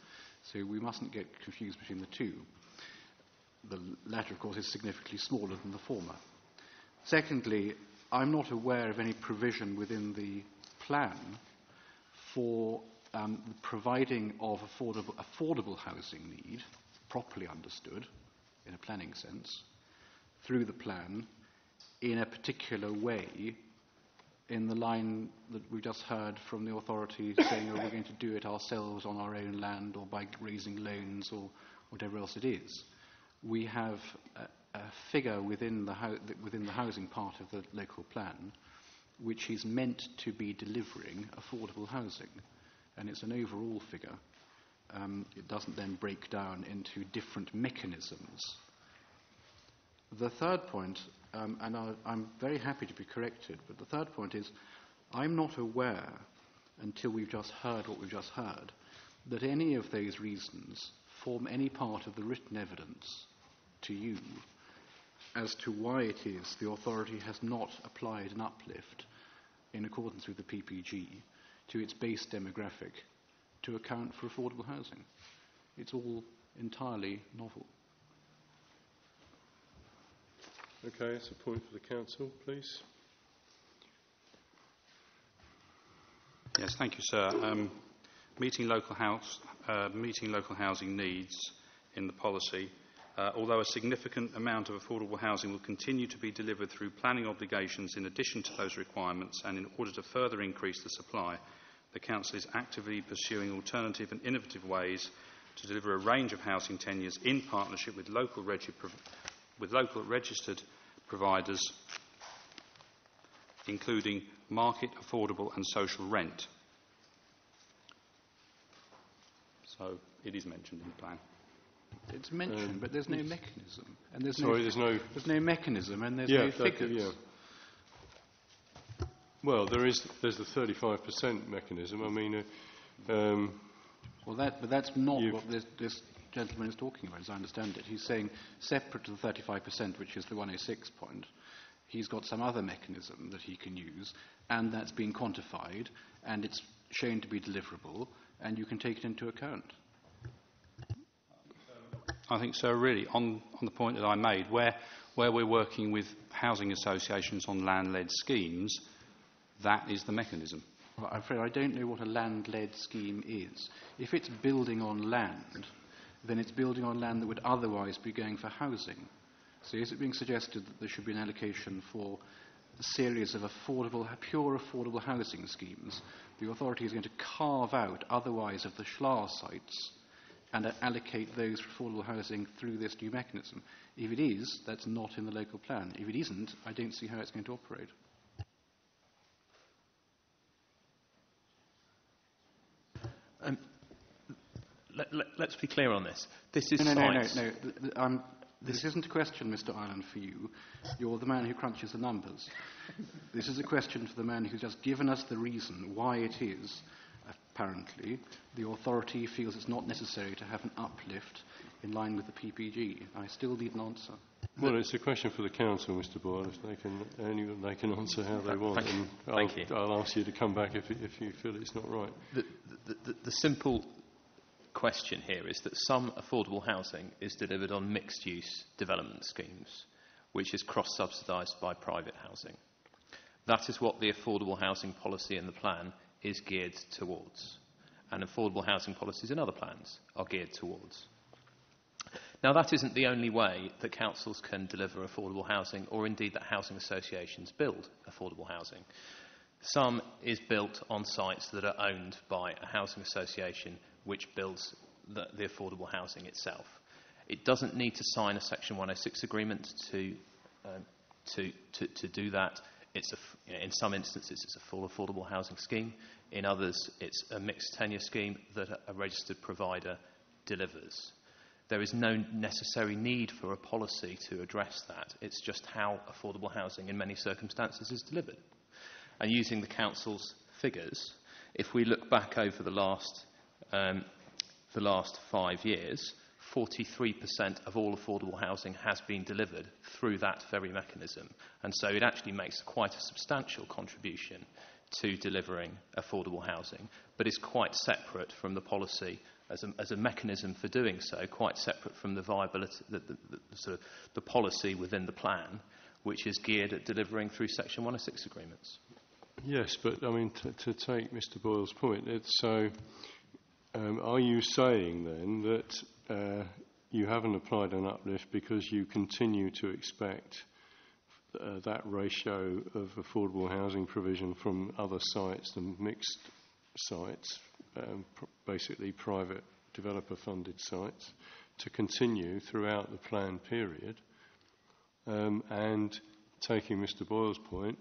So we mustn't get confused between the two. The latter, of course, is significantly smaller than the former. Secondly, I'm not aware of any provision within the plan for the providing of affordable housing need, properly understood in a planning sense, through the plan in a particular way, in the line that we just heard from the authority saying, oh, we're going to do it ourselves on our own land or by raising loans or whatever else it is. We have a figure within the housing part of the local plan which is meant to be delivering affordable housing, and it's an overall figure. It doesn't then break down into different mechanisms. The third point, and I'm very happy to be corrected, but the third point is I'm not aware, until we've just heard what we've just heard, that any of those reasons form any part of the written evidence to you as to why it is the authority has not applied an uplift in accordance with the PPG to its base demographic to account for affordable housing. It's all entirely novel. Okay, that's a point for the council, please. Yes, thank you, sir. Meeting local housing needs in the policy. Although a significant amount of affordable housing will continue to be delivered through planning obligations in addition to those requirements, and in order to further increase the supply, the Council is actively pursuing alternative and innovative ways to deliver a range of housing tenures in partnership with local registered providers, including market, affordable and social rent. So it is mentioned in the plan. It's mentioned, but there's no mechanism. And there's there's no mechanism, and there's no figures. Well, there's the 35% mechanism. I mean, but that's not what this gentleman is talking about, as I understand it. He's saying, separate to the 35%, which is the 106 point, he's got some other mechanism that he can use, and that's been quantified, and it's shown to be deliverable, and you can take it into account. I think so, really, on the point that I made, where we're working with housing associations on land-led schemes, that is the mechanism. Well, I'm afraid I don't know what a land-led scheme is. If it's building on land, then it's building on land that would otherwise be going for housing. So is it being suggested that there should be an allocation for a series of pure affordable housing schemes? The authority is going to carve out otherwise of the SHLAR sites and allocate those for affordable housing through this new mechanism. If it is, that's not in the local plan. If it isn't, I don't see how it's going to operate. Let's be clear on this. This is No. This isn't a question, Mr. Ireland, for you. You're the man who crunches the numbers. This is a question for the man who's just given us the reason why it is apparently, the authority feels it's not necessary to have an uplift in line with the PPG. I still need an answer. Well, it's a question for the council, Mr. Boyle. If they can answer how they want. Thank you. I'll ask you to come back if you feel it's not right. The simple question here is that some affordable housing is delivered on mixed-use development schemes, which is cross-subsidised by private housing. That is what the affordable housing policy in the plan is geared towards, and affordable housing policies in other plans are geared towards. Now, that isn't the only way that councils can deliver affordable housing, or indeed that housing associations build affordable housing. Some is built on sites that are owned by a housing association which builds the affordable housing itself. It doesn't need to sign a Section 106 agreement to do that. In some instances, it's a full affordable housing scheme. In others, it's a mixed tenure scheme that a registered provider delivers. There is no necessary need for a policy to address that. It's just how affordable housing in many circumstances is delivered. And using the council's figures, if we look back over the last 5 years, 43% of all affordable housing has been delivered through that very mechanism. And so it actually makes quite a substantial contribution to delivering affordable housing, but is quite separate from the policy as a mechanism for doing so, quite separate from the viability, the policy within the plan, which is geared at delivering through Section 106 agreements. Yes, but I mean, to take Mr. Boyle's point, are you saying then that you haven't applied an uplift because you continue to expect that ratio of affordable housing provision from other sites than mixed sites, basically private developer-funded sites, to continue throughout the plan period? And taking Mr. Boyle's point,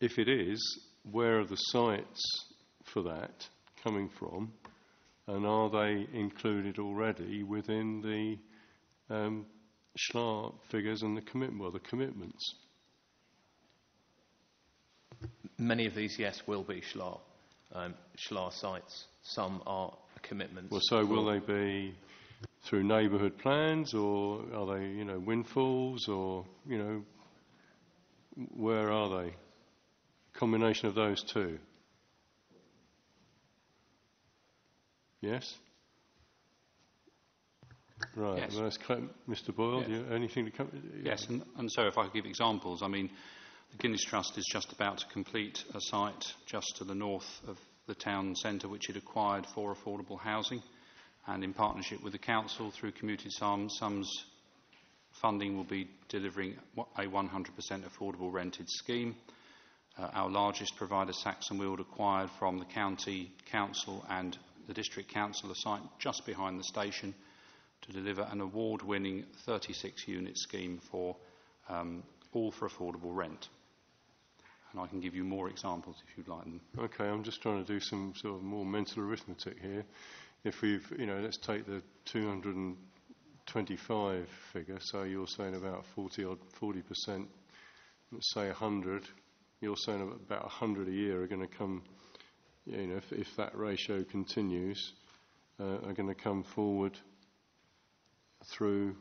if it is, where are the sites for that coming from? And are they included already within the SHLA figures and the commitments? Many of these, yes, will be SHLA sites. Some are commitments. Well, so will they be through neighbourhood plans, or are they, windfalls, or, where are they? Combination of those two. Yes? Right. Yes. Well, Mr. Boyle, Yes. do you have anything to come? Yes, and so if I could give examples, I mean, the Guinness Trust is just about to complete a site just to the north of the town centre, which it acquired for affordable housing, and in partnership with the council through commuted sums funding will be delivering a 100% affordable rented scheme. Our largest provider, Saxon Weald, acquired from the county council and the district council a site just behind the station to deliver an award-winning 36-unit scheme for all for affordable rent. And I can give you more examples if you'd like them. Okay, I'm just trying to do some sort of more mental arithmetic here. If we've, let's take the 225 figure, so you're saying about 40%, let's say 100, you're saying about 100 a year are going to come, if that ratio continues, are going to come forward through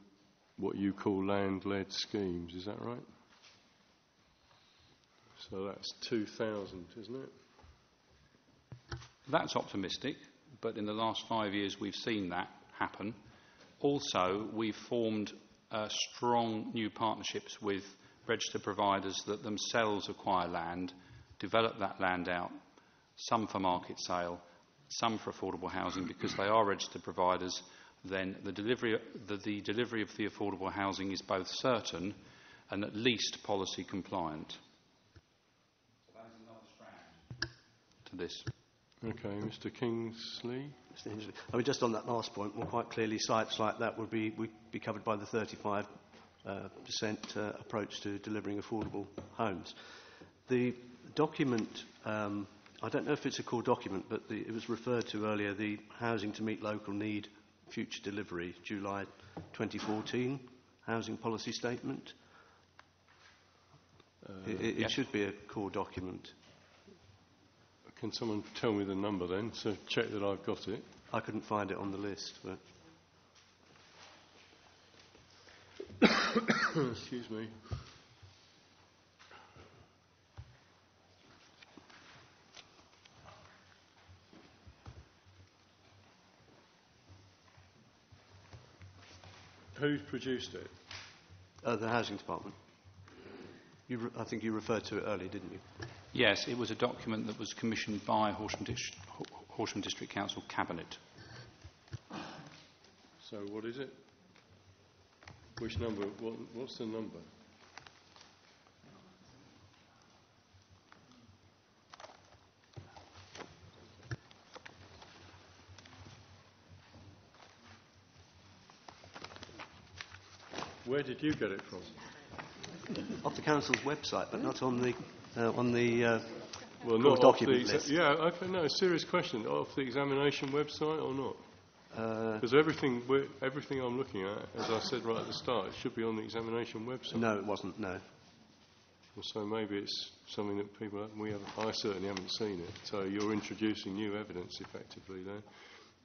what you call land-led schemes, is that right? So that's 2,000, isn't it? That's optimistic, but in the last 5 years we've seen that happen. Also, we've formed strong new partnerships with registered providers that themselves acquire land, develop that land out, some for market sale, some for affordable housing, because they are registered providers. Then the delivery of the affordable housing is both certain and at least policy compliant. So that is another strand to this. Okay, Mr. Kingsley. Mr. Hinsley. I mean, just on that last point, well, quite clearly sites like that would be covered by the 35% approach to delivering affordable homes. The document, I don't know if it's a core document, but it was referred to earlier, the Housing to Meet Local Need Future Delivery, July 2014 Housing Policy Statement. It should be a core document. Can someone tell me the number then, so check that I've got it? I couldn't find it on the list, but... Excuse me. Who produced it? The Housing Department. I think you referred to it earlier, didn't you? Yes, it was a document that was commissioned by Horsham District Council Cabinet. So what is it? Which number? What's the number? Where did you get it from? Off the council's website, but not on the well, not document list. Yeah, okay, no, serious question. Off the examination website or not? Because everything I'm looking at, as I said right at the start, it should be on the examination website. No, it wasn't. No. Well, so maybe it's something that I certainly haven't seen it. So you're introducing new evidence, effectively, there.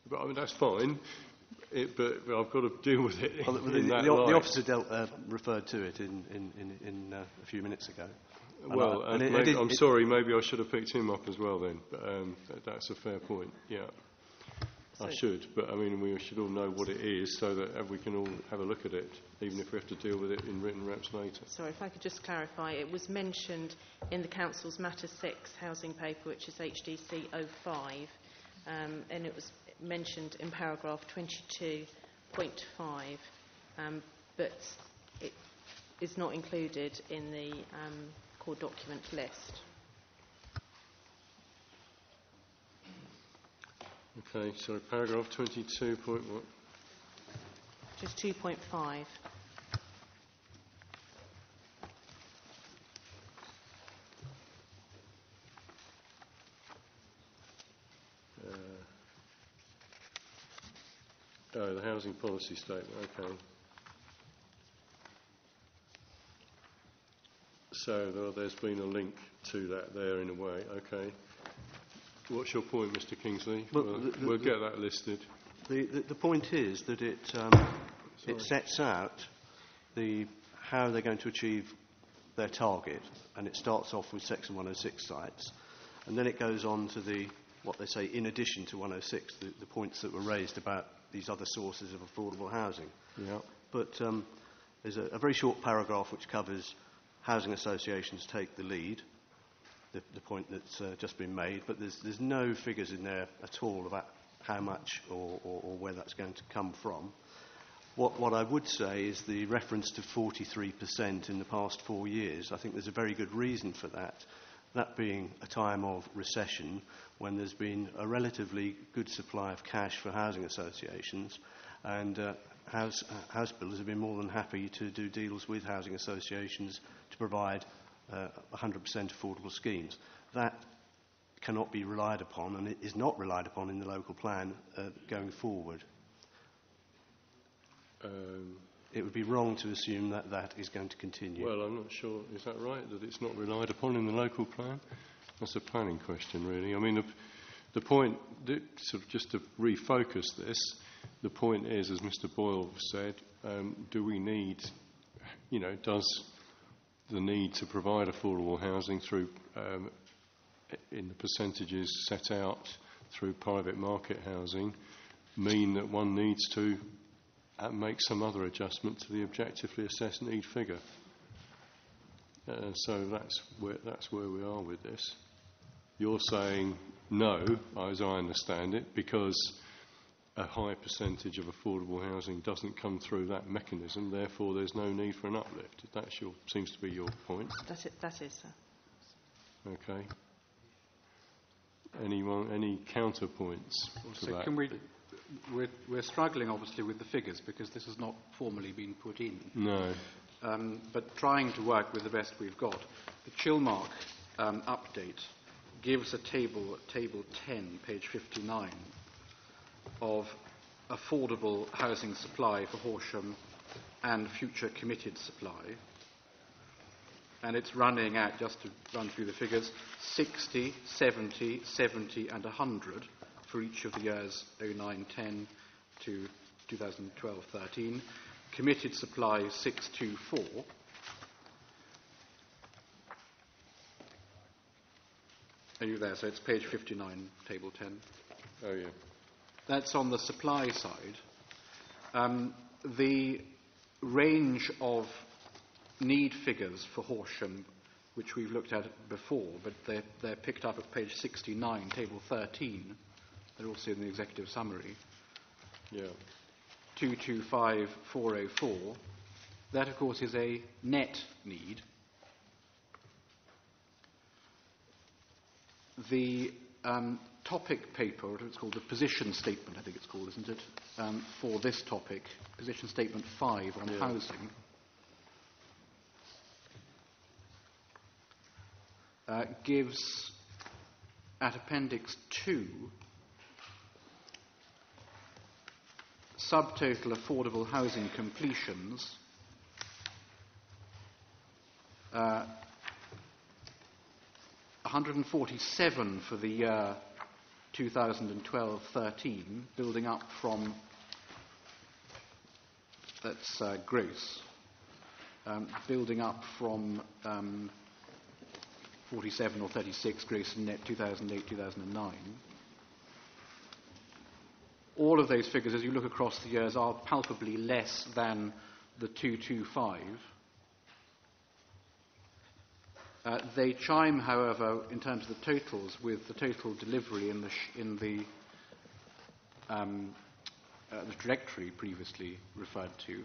But I mean, that's fine. But I've got to deal with it. Well, the officer referred to it in a few minutes ago. Well, I'm sorry. Maybe I should have picked him up as well then. But that's a fair point. Yeah, I should. But I mean, we should all know what it is so that we can all have a look at it, even if we have to deal with it in written reps later. Sorry, if I could just clarify. It was mentioned in the Council's Matter 6 housing paper, which is HDC 05, and it was mentioned in paragraph 22.5, but it is not included in the core document list. Okay, so paragraph 22. Point what? Just 2.5. Oh, the housing policy statement, okay. So there's been a link to that there in a way, okay. What's your point, Mr. Kingsley? We'll get that listed. The point is that it sets out how they're going to achieve their target, and it starts off with Section 106 sites, and then it goes on to what they say in addition to 106, the points that were raised about these other sources of affordable housing. Yeah. But there's a very short paragraph which covers housing associations take the lead, the point that's just been made, but there's no figures in there at all about how much or where that's going to come from. What I would say is the reference to 43% in the past 4 years, I think there's a very good reason for that. That being a time of recession when there's been a relatively good supply of cash for housing associations, and house builders have been more than happy to do deals with housing associations to provide 100% affordable schemes. That cannot be relied upon, and it is not relied upon in the local plan going forward. It would be wrong to assume that that is going to continue. Well, I'm not sure. Is that right, that it's not relied upon in the local plan? That's a planning question, really. I mean, the point, sort of just to refocus this, the point is, as Mr. Boyle said, do we need, does the need to provide affordable housing through, in the percentages set out through private market housing, mean that one needs to make some other adjustment to the objectively assessed need figure? So that's where we are with this. You're saying no, as I understand it, because a high percentage of affordable housing doesn't come through that mechanism, therefore there's no need for an uplift. That seems to be your point. That is, sir. Okay. Any counterpoints to that? Can we're struggling, obviously, with the figures because this has not formally been put in. No. But trying to work with the best we've got. The Chilmark update gives a table 10, page 59, of affordable housing supply for Horsham and future committed supply. and it's running at, just to run through the figures, 60, 70, 70 and 100 for each of the years 09-10 to 2012-13. Committed supply 624. Are you there? So it's page 59, table 10. Oh, yeah. That's on the supply side. The range of need figures for Horsham, which we've looked at before, but they're picked up at page 69, table 13. They're also in the executive summary. Yeah. 225404. That, of course, is a net need. The topic paper, it's called the position statement, I think it's called, isn't it, for this topic, position statement 5 on housing, gives at Appendix 2 subtotal affordable housing completions 147 for the year 2012-13, building up from, that's gross, building up from 47 or 36 gross and net 2008-2009. All of those figures, as you look across the years, are palpably less than the 225. They chime, however, in terms of the totals, with the total delivery in the trajectory previously referred to.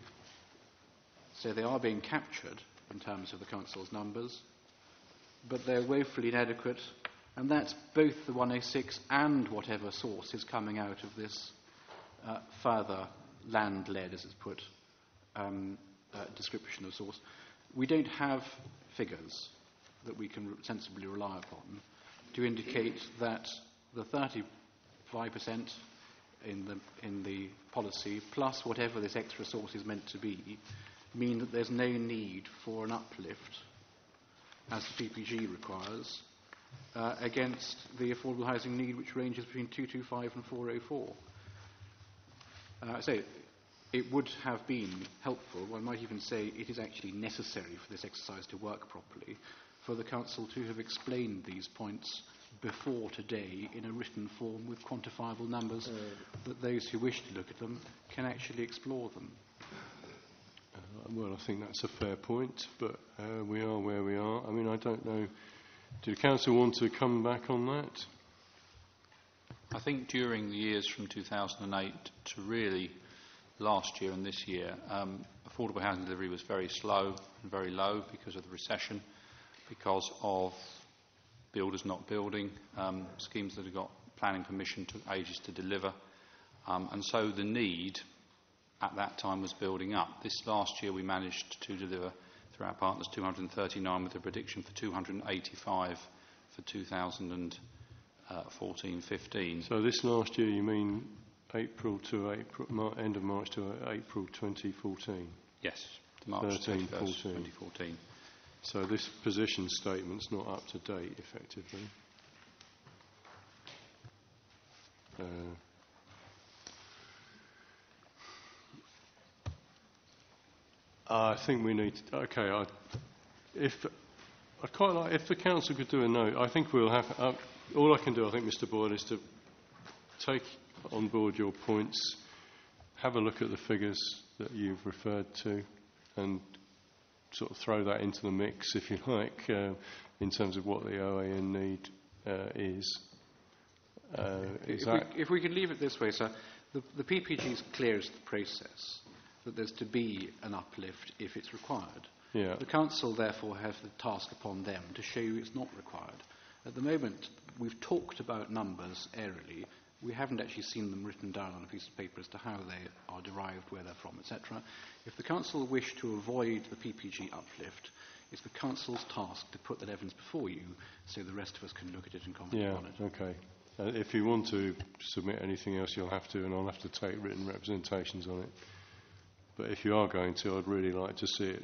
So they are being captured in terms of the Council's numbers, but they're woefully inadequate, and that's both the 106 and whatever source is coming out of this further land-led, as it's put, description of source. We don't have figures that we can sensibly rely upon to indicate that the 35% in the policy, plus whatever this extra source is meant to be, mean that there's no need for an uplift, as the PPG requires, against the affordable housing need, which ranges between 225 and 404. So it would have been helpful, one might even say it is actually necessary for this exercise to work properly, for the Council to have explained these points before today in a written form with quantifiable numbers, that those who wish to look at them can actually explore them. Well, I think that's a fair point, but we are where we are. I mean, I don't know. Do the Council want to come back on that? I think during the years from 2008 to really last year and this year, affordable housing delivery was very slow and very low because of the recession, because of builders not building, schemes that have got planning permission took ages to deliver, and so the need at that time was building up. This last year we managed to deliver through our partners 239 with a prediction for 285 for 2014-15. So this last year you mean April to April, end of March to April 2014? Yes, to March 31st, 2014. So this position statement's not up to date, effectively. I think we need to, okay, if the Council could do a note, I think we'll have, all I can do, I think, Mr. Boyd, is to take on board your points, have a look at the figures that you've referred to, and sort of throw that into the mix, if you like, in terms of what the OAN need is. If we can leave it this way, sir, the PPG is clear as the process, that there's to be an uplift if it's required. Yeah. The Council, therefore, has the task upon them to show you it's not required. At the moment, we've talked about numbers airily. We haven't actually seen them written down on a piece of paper as to how they are derived, where they're from, etc. If the Council wish to avoid the PPG uplift, it's the Council's task to put that evidence before you so the rest of us can look at it and comment on it. Okay. If you want to submit anything else, you'll have to, and I'll have to take written representations on it. But if you are going to, I'd really like to see it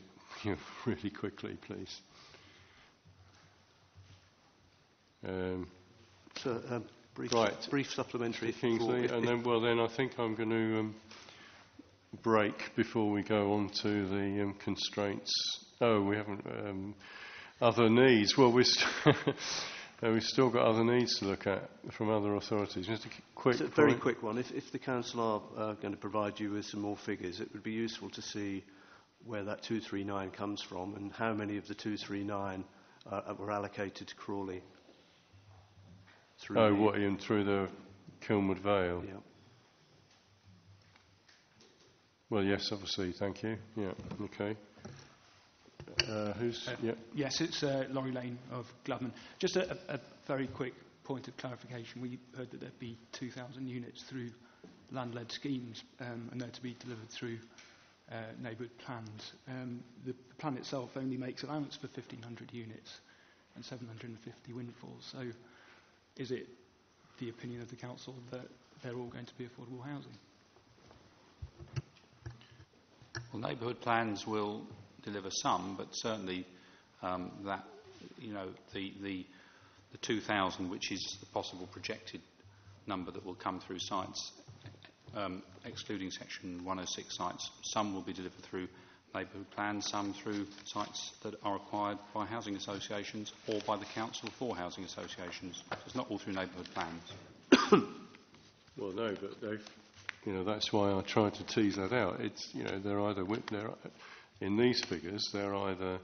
really quickly, please. Brief supplementary. Kingsley, and then I think I'm going to break before we go on to the constraints. Oh, we haven't. Other needs. Well, we've still got other needs to look at from other authorities. Just a quick very quick one. If the council are going to provide you with some more figures, it would be useful to see where that 239 comes from and how many of the 239 were allocated to Crawley. Through the Kilmwood Vale? Yeah. Well, yes, obviously, thank you. Yeah, okay. Yes, it's Laurie Lane of Glovman. Just a very quick point of clarification. We heard that there'd be 2,000 units through land-led schemes and they're to be delivered through neighbourhood plans. The plan itself only makes allowance for 1,500 units and 750 windfalls. So is it the opinion of the council that they're all going to be affordable housing? Well, neighbourhood plans will deliver some, but certainly the 2,000, which is the possible projected number that will come through sites, excluding Section 106 sites, some will be delivered through neighbourhood plans, some through sites that are acquired by housing associations or by the council for housing associations. So it's not all through neighbourhood plans. Well, no, but that's why I tried to tease that out. It's they're either in these figures they're either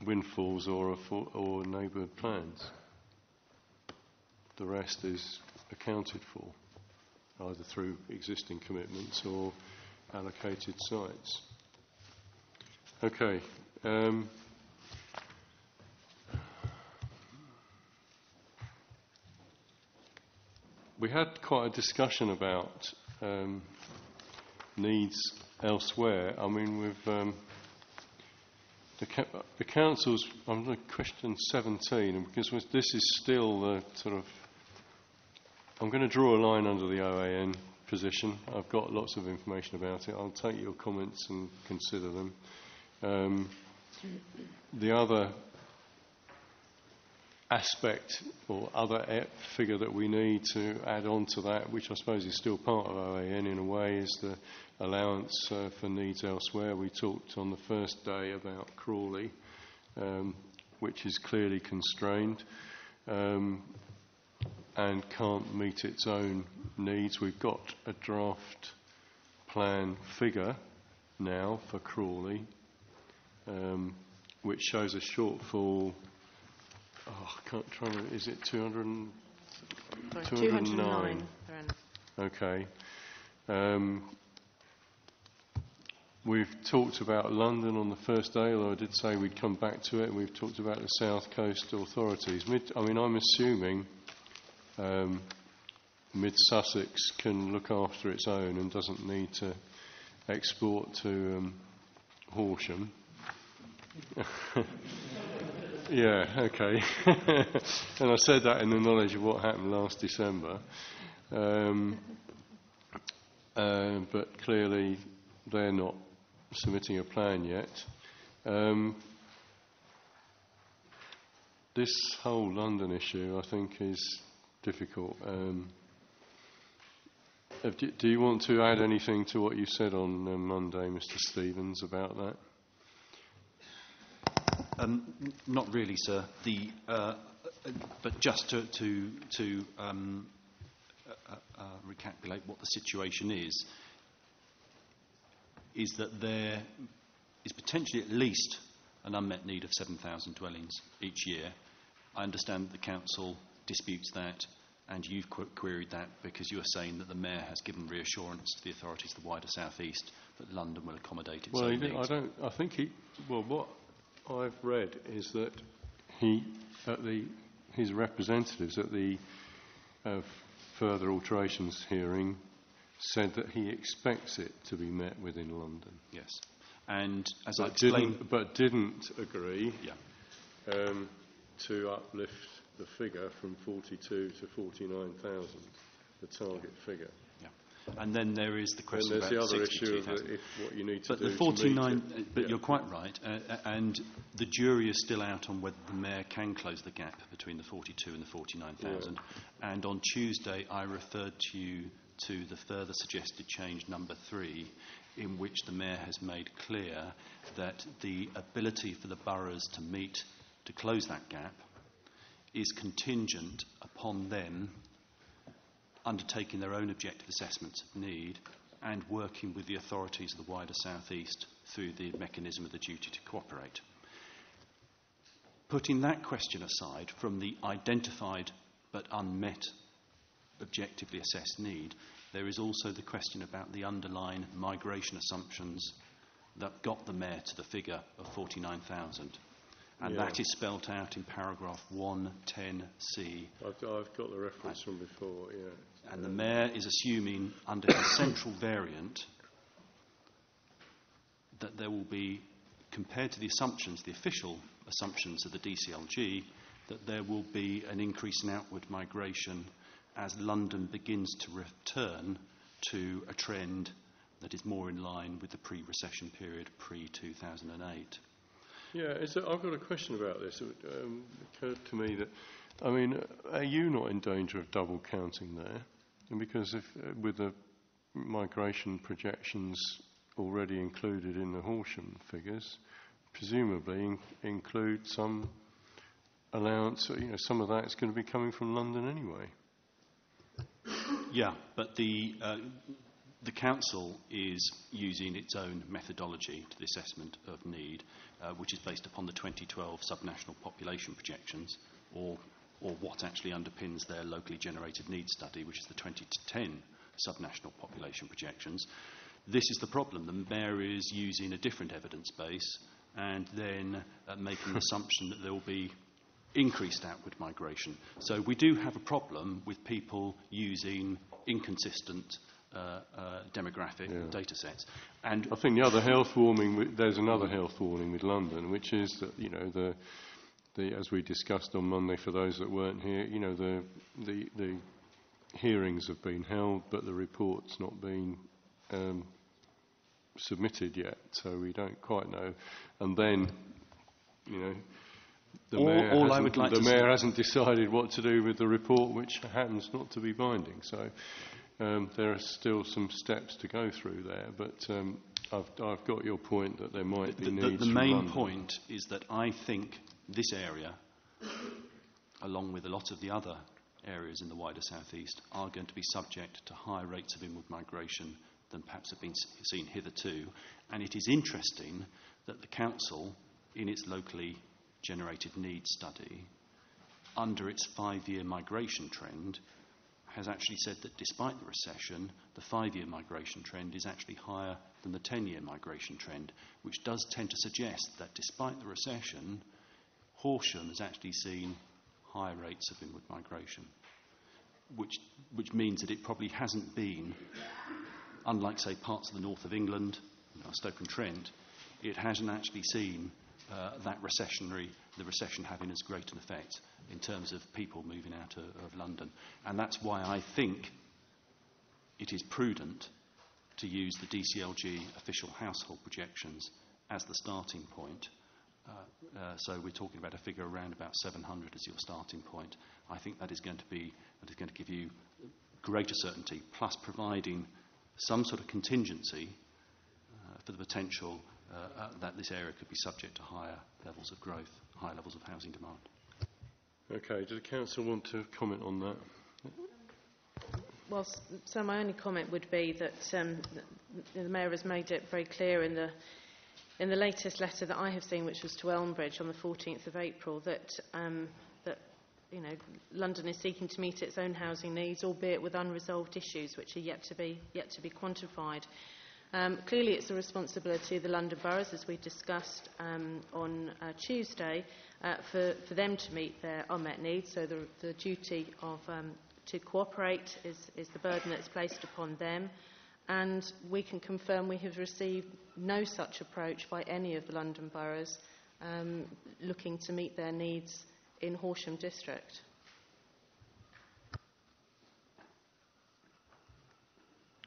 windfalls or neighbourhood plans. The rest is accounted for, either through existing commitments or allocated sites. Okay. We had quite a discussion about needs elsewhere. I mean, with the council's on question 17, and because this is still the sort of, I'm going to draw a line under the OAN position. I've got lots of information about it. I'll take your comments and consider them. The other aspect or other figure that we need to add on to that, which I suppose is still part of OAN in a way, is the allowance for needs elsewhere. We talked on the first day about Crawley, which is clearly constrained and can't meet its own needs. We've got a draft plan figure now for Crawley, which shows a shortfall. Is it 209? 209. Okay. We've talked about London on the first day, although I did say we'd come back to it, and we've talked about the South Coast authorities. I'm assuming Mid-Sussex can look after its own and doesn't need to export to Horsham. Yeah, okay. And I said that in the knowledge of what happened last December. But clearly they're not submitting a plan yet. This whole London issue, I think, is difficult. Do you want to add anything to what you said on Monday, Mr. Stevens, about that? Not really, sir. But just to recapitulate what the situation is that there is potentially at least an unmet need of 7,000 dwellings each year. I understand that the council disputes that, and you've queried that because you are saying that the mayor has given reassurance to the authorities of the wider South East that London will accommodate its own needs. What I've read is that his representatives at the further alterations hearing said that he expects it to be met within London. Yes, and as I explained, but didn't agree to uplift the figure from 42 to 49,000, the target figure. Yeah. And then there is the question and there's about the other issue of 62,000. what you need to But do the 49, to meet it. but you're quite right, and the jury is still out on whether the Mayor can close the gap between the 42 and the 49,000. Yeah. And on Tuesday, I referred to you to the further suggested change number 3, in which the Mayor has made clear that the ability for the boroughs to close that gap is contingent upon them undertaking their own objective assessments of need and working with the authorities of the wider South East through the mechanism of the duty to cooperate. Putting that question aside, from the identified but unmet objectively assessed need, there is also the question about the underlying migration assumptions that got the Mayor to the figure of 49,000. And that is spelt out in paragraph 110C. I've got the reference from before, yeah. And the Mayor is assuming, under his central variant, that there will be, compared to the assumptions, the official assumptions of the DCLG, that there will be an increase in outward migration as London begins to return to a trend that is more in line with the pre-recession period, pre-2008. Yeah, I've got a question about this. It occurred to me that, I mean, are you not in danger of double counting there? And because if with the migration projections already included in the Horsham figures, presumably include some allowance, some of that is going to be coming from London anyway. Yeah, but the Council is using its own methodology to the assessment of need, which is based upon the 2012 subnational population projections, or what actually underpins their locally generated needs study, which is the 2010 subnational population projections. This is the problem. The Mayor is using a different evidence base and then making the assumption that there will be increased outward migration. So we do have a problem with people using inconsistent demographic data sets. And I think the other health warning, there's another health warning with London, which is that, the as we discussed on Monday, for those that weren't here, the hearings have been held, but the report's not been submitted yet, so we don't quite know. And then, the Mayor hasn't decided what to do with the report, which happens not to be binding. So there are still some steps to go through there, but I've got your point that there might be needs. The main point is that I think this area, along with a lot of the other areas in the wider South East, are going to be subject to higher rates of inward migration than perhaps have been seen hitherto. And it is interesting that the Council, in its locally generated needs study, under its 5-year migration trend, has actually said that despite the recession, the 5-year migration trend is actually higher than the 10-year migration trend, which does tend to suggest that despite the recession, Horsham has actually seen higher rates of inward migration, which means that it probably hasn't been, unlike, say, parts of the north of England, Stoke-on-Trent, it hasn't actually seen the recession having as great an effect in terms of people moving out of London. And that's why I think it is prudent to use the DCLG official household projections as the starting point. So we're talking about a figure around about 700 as your starting point. I think that is going to give you greater certainty, plus providing some sort of contingency for the potential that this area could be subject to higher levels of growth, higher levels of housing demand. Okay, does the Council want to comment on that? Well, so my only comment would be that the Mayor has made it very clear in the latest letter that I have seen, which was to Elmbridge on the 14th of April, that London is seeking to meet its own housing needs, albeit with unresolved issues which are yet to be quantified. Clearly, it's the responsibility of the London boroughs, as we discussed on Tuesday, for them to meet their unmet needs. So the duty of to cooperate is the burden that's placed upon them. And we can confirm we have received no such approach by any of the London boroughs looking to meet their needs in Horsham District.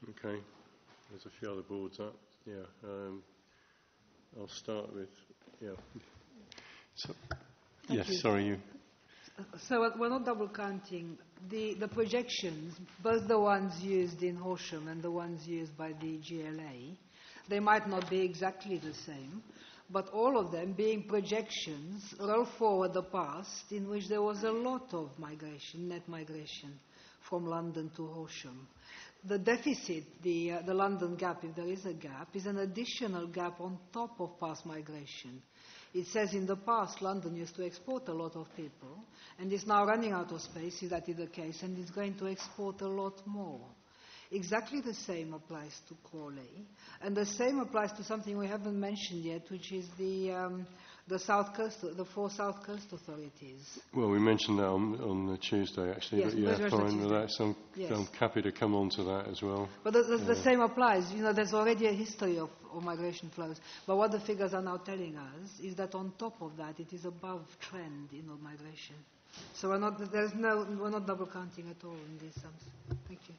Okay. There's a few other boards up. Yeah. I'll start with. Yeah. So, yes. you. Sorry, you. So we're not double counting. The projections, both the ones used in Horsham and the ones used by the GLA, they might not be exactly the same, but all of them being projections roll forward the past in which there was a lot of migration, net migration, from London to Horsham. The deficit, the London gap, if there is a gap, is an additional gap on top of past migration. It says in the past London used to export a lot of people, and is now running out of space, if that is the case, and is going to export a lot more. Exactly the same applies to Crawley, and the same applies to something we haven't mentioned yet, which is the South Coast, the 4 South Coast authorities. Well, we mentioned that on the Tuesday, actually. Yes, but yeah, fine with that. Tuesday. So Yes. I'm happy to come on to that as well. But the same applies. You know, there's already a history of migration flows. But what the figures are now telling us is that on top of that, it is above trend in migration. So we're not double counting at all in these sums. Thank you.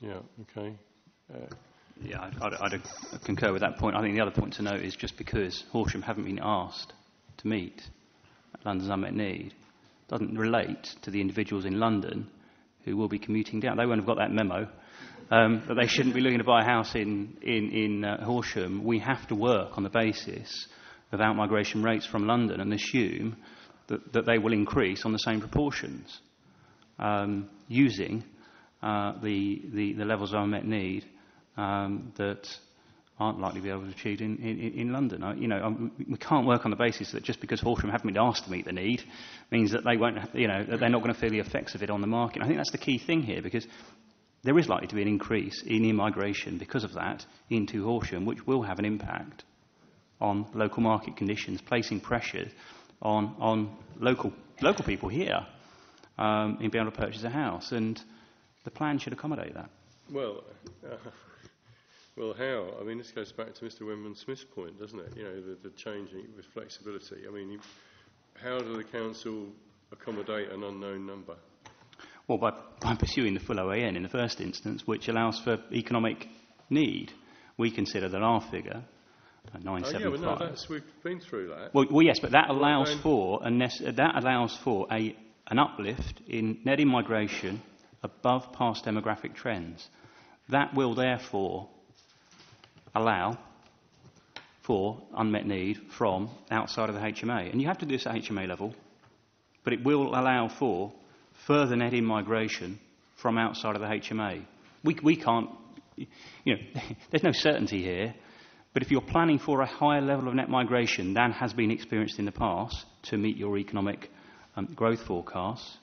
Yeah. Okay. Yeah, I'd concur with that point. I think the other point to note is just because Horsham haven't been asked to meet London's unmet need doesn't relate to the individuals in London who will be commuting down. They won't have got that memo, that they shouldn't be looking to buy a house in Horsham. We have to work on the basis of out-migration rates from London and assume that they will increase on the same proportions, using the levels of unmet need that aren't likely to be able to achieve in London. We can't work on the basis that just because Horsham haven't been asked to meet the need means that they won't, that they're not going to feel the effects of it on the market. I think that's the key thing here, because there is likely to be an increase in immigration because of that into Horsham, which will have an impact on local market conditions, placing pressure on local people here in being able to purchase a house, and the plan should accommodate that. Well, how? I mean, this goes back to Mr. Winman-Smith's point, doesn't it? The changing with flexibility. I mean, how do the council accommodate an unknown number? Well, by pursuing the full OAN in the first instance, which allows for economic need. We consider that our figure, 975. Yeah, well, no, we've been through that. Well, yes, but that allows for an uplift in net immigration above past demographic trends. That will therefore allow for unmet need from outside of the HMA. And you have to do this at HMA level, but it will allow for further net immigration from outside of the HMA. We can't, there's no certainty here, but if you're planning for a higher level of net migration than has been experienced in the past to meet your economic growth forecasts,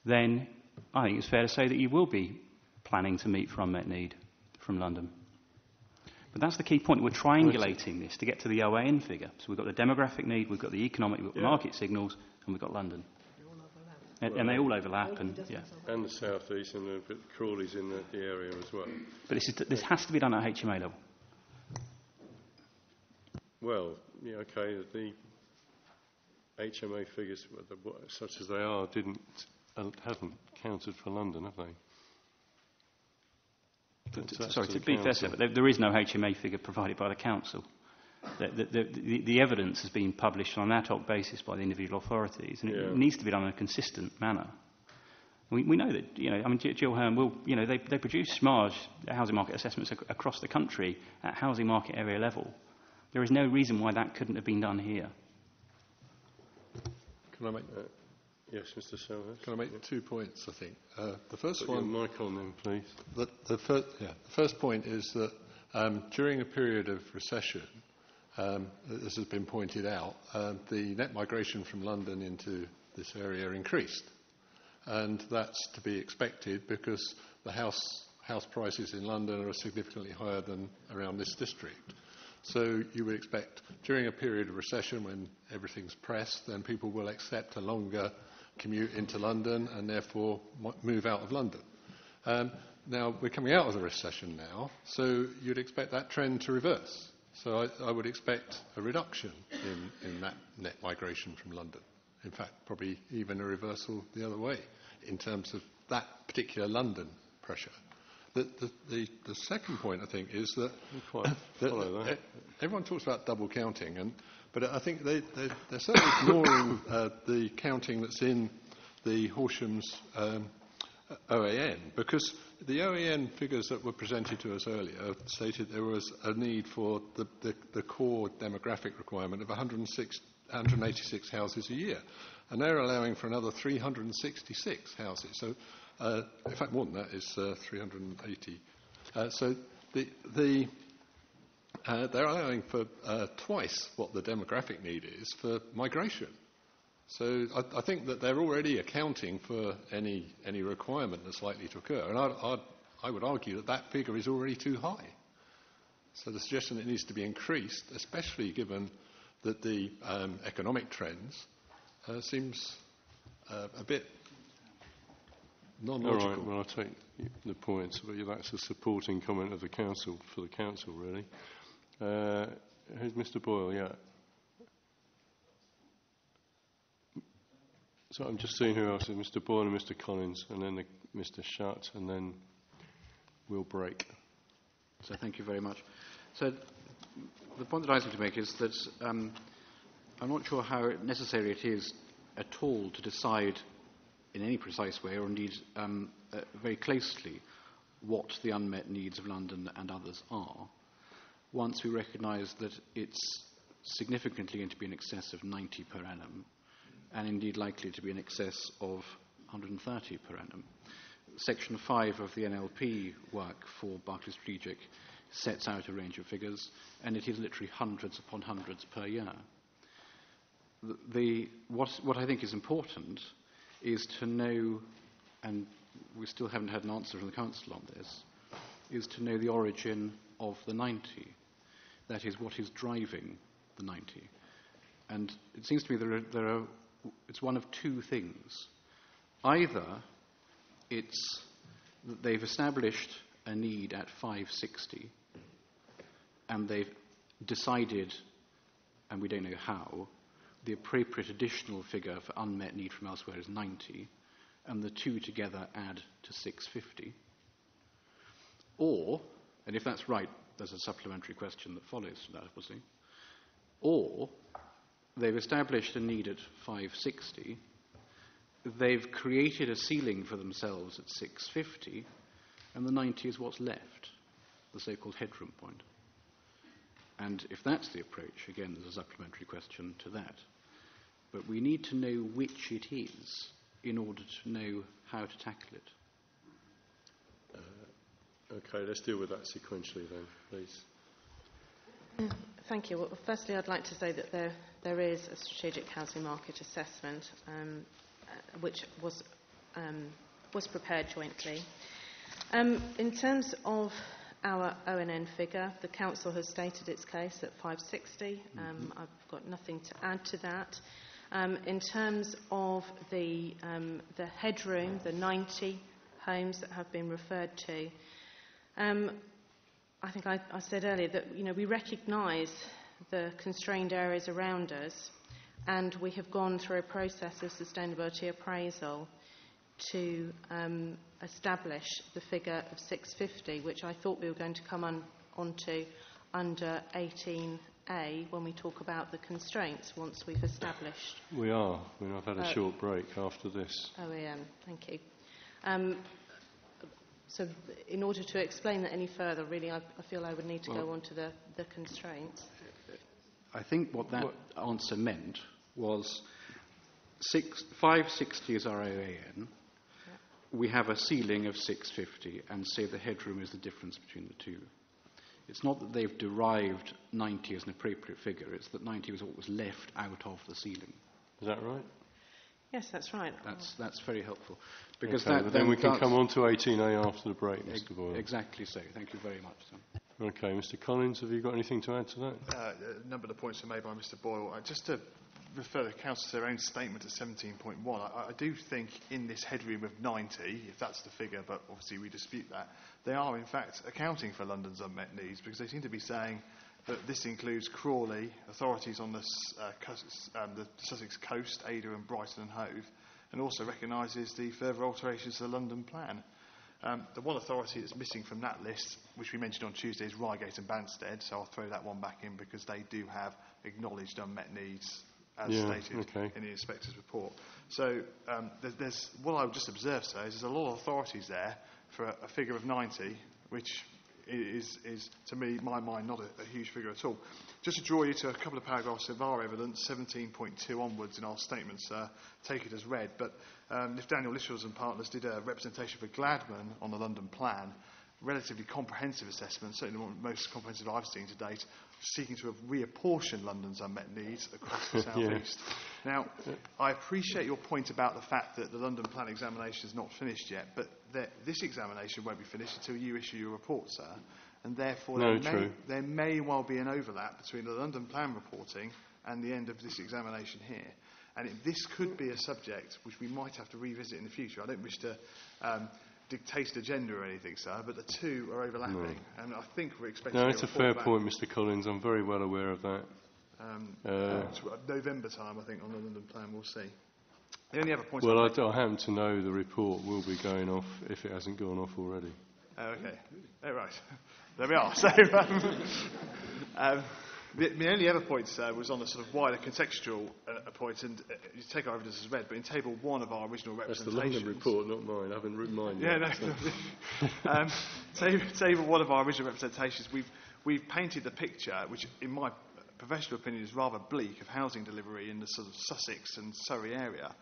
then I think it's fair to say that you will be planning to meet for unmet need from London. But that's the key point. We're triangulating this to get to the OAN figure. So we've got the demographic need, we've got the economic, we've got the market signals, and we've got London. And they all overlap. And the South East, and Crawley's in the area as well. But this has to be done at HMA level. Well, yeah, okay. The HMA figures, such as they are, haven't counted for London, have they? Sorry, to be fair, sir, but there is no HMA figure provided by the council. The evidence has been published on an ad hoc basis by the individual authorities, and it needs to be done in a consistent manner. We know that, Jill Hearn will, they produce SMART housing market assessments across the country at housing market area level. There is no reason why that couldn't have been done here. Can I make yes, Mr. Sellers. Can I make 2 points, I think? The first Put one... your mic on then, please. The first point is that during a period of recession, as has been pointed out, the net migration from London into this area increased. And that's to be expected because the house prices in London are significantly higher than around this district. So you would expect during a period of recession when everything's pressed, then people will accept a longer commute into London and therefore move out of London. Now, we're coming out of the recession now, so you'd expect that trend to reverse. So I would expect a reduction in that net migration from London. In fact, probably even a reversal the other way in terms of that particular London pressure. The second point, I think, is that, that everyone talks about double counting, but I think they're certainly ignoring the counting that's in the Horsham's OAN, because the OAN figures that were presented to us earlier stated there was a need for the core demographic requirement of 186 houses a year, and they're allowing for another 366 houses. So, in fact, more than that is 380. So they're allowing for twice what the demographic need is for migration. So I think that they're already accounting for any requirement that's likely to occur. And I would argue that that figure is already too high. So the suggestion that it needs to be increased, especially given that the economic trends, seems a bit non-logical. All right, well, I'll take the points, but that's a supporting comment of the council, for the council, really. Who's Mr. Boyle? Yeah. So I'm just seeing who else is Mr. Boyle and Mr. Collins, and then Mr. Shutt, and then we'll break. So thank you very much. So the point that I was going to make is that I'm not sure how necessary it is at all to decide in any precise way, or indeed very closely, what the unmet needs of London and others are, once we recognise that it's significantly going to be in excess of 90 per annum, and indeed likely to be in excess of 130 per annum. Section 5 of the NLP work for Berkeley Strategic sets out a range of figures, and it is literally hundreds upon hundreds per year. What I think is important is to know, and we still haven't had an answer from the Council on this, is to know the origin of the 90. That is, what is driving the 90. And it seems to me it's one of two things. Either it's that they've established a need at 560, and they've decided, and we don't know how, the appropriate additional figure for unmet need from elsewhere is 90, and the two together add to 650. Or, and if that's right, there's a supplementary question that follows from that, obviously. Or, they've established a need at 560, they've created a ceiling for themselves at 650, and the 90 is what's left, the so-called headroom point. And if that's the approach, again, there's a supplementary question to that. But we need to know which it is in order to know how to tackle it. Okay, let's deal with that sequentially then, please. Thank you. Well, firstly, I'd like to say that there is a strategic housing market assessment which was prepared jointly. In terms of our ONN figure, the Council has stated its case at 560. I've got nothing to add to that. In terms of the headroom, the 90 homes that have been referred to, I think I said earlier that we recognise the constrained areas around us, and we have gone through a process of sustainability appraisal to establish the figure of 650, which I thought we were going to come onto under 18A when we talk about the constraints once we've established. We are. I've had a short break after this. OEM, thank you. So in order to explain that any further, really, I feel I would need to go on to the constraints. I think what that answer meant was 560 is our OAN. We have a ceiling of 650, and say the headroom is the difference between the two. It's not that they've derived 90 as an appropriate figure, it's that 90 was what was left out of the ceiling. Is that right? Yes, that's right. That's very helpful. Because okay, then we can come on to 18A after the break, Mr. Boyle. Exactly so. Thank you very much, Sam. Okay, Mr. Collins, have you got anything to add to that? A number of the points were made by Mr. Boyle. Just to refer the Council to their own statement at 17.1, I do think in this headroom of 90, if that's the figure, but obviously we dispute that, they are in fact accounting for London's unmet needs, because they seem to be saying that this includes Crawley, authorities on the Sussex coast, Ada and Brighton and Hove, and also recognises the further alterations to the London plan. The one authority that's missing from that list, which we mentioned on Tuesday, is Reigate and Banstead, so I'll throw that one back in because they do have acknowledged unmet needs as stated in the inspector's report. So there's what I would just observe, sir, is there's a lot of authorities there for a figure of 90, which is to me, my mind, not a huge figure at all. Just to draw you to a couple of paragraphs of our evidence, 17.2 onwards in our statements, take it as read. But if Daniel Littrells and partners did a representation for Gladman on the London plan, relatively comprehensive assessment, certainly one of the most comprehensive I've seen to date, seeking to reapportion London's unmet needs across the South East. Now, I appreciate your point about the fact that the London plan examination is not finished yet, but this examination won't be finished until you issue your report, sir, and therefore there may well be an overlap between the London plan reporting and the end of this examination here. And this could be a subject which we might have to revisit in the future. I don't wish to dictate an agenda or anything, sir, but the two are overlapping, and I think we're expecting. No, it's a fair point, Mr. Collins. I'm very well aware of that. November time, I think, on the London plan. We'll see. The only other point. Well, I happen to know the report will be going off if it hasn't gone off already. Oh, okay. Oh, right. There we are. So. The only other point was on a sort of wider contextual point, and you take our evidence as read, but in Table 1 of our original representations... That's the London report, not mine. I haven't written mine yet. Yeah, no. Table 1 of our original representations, we've painted the picture, which in my professional opinion is rather bleak, of housing delivery in the sort of Sussex and Surrey area.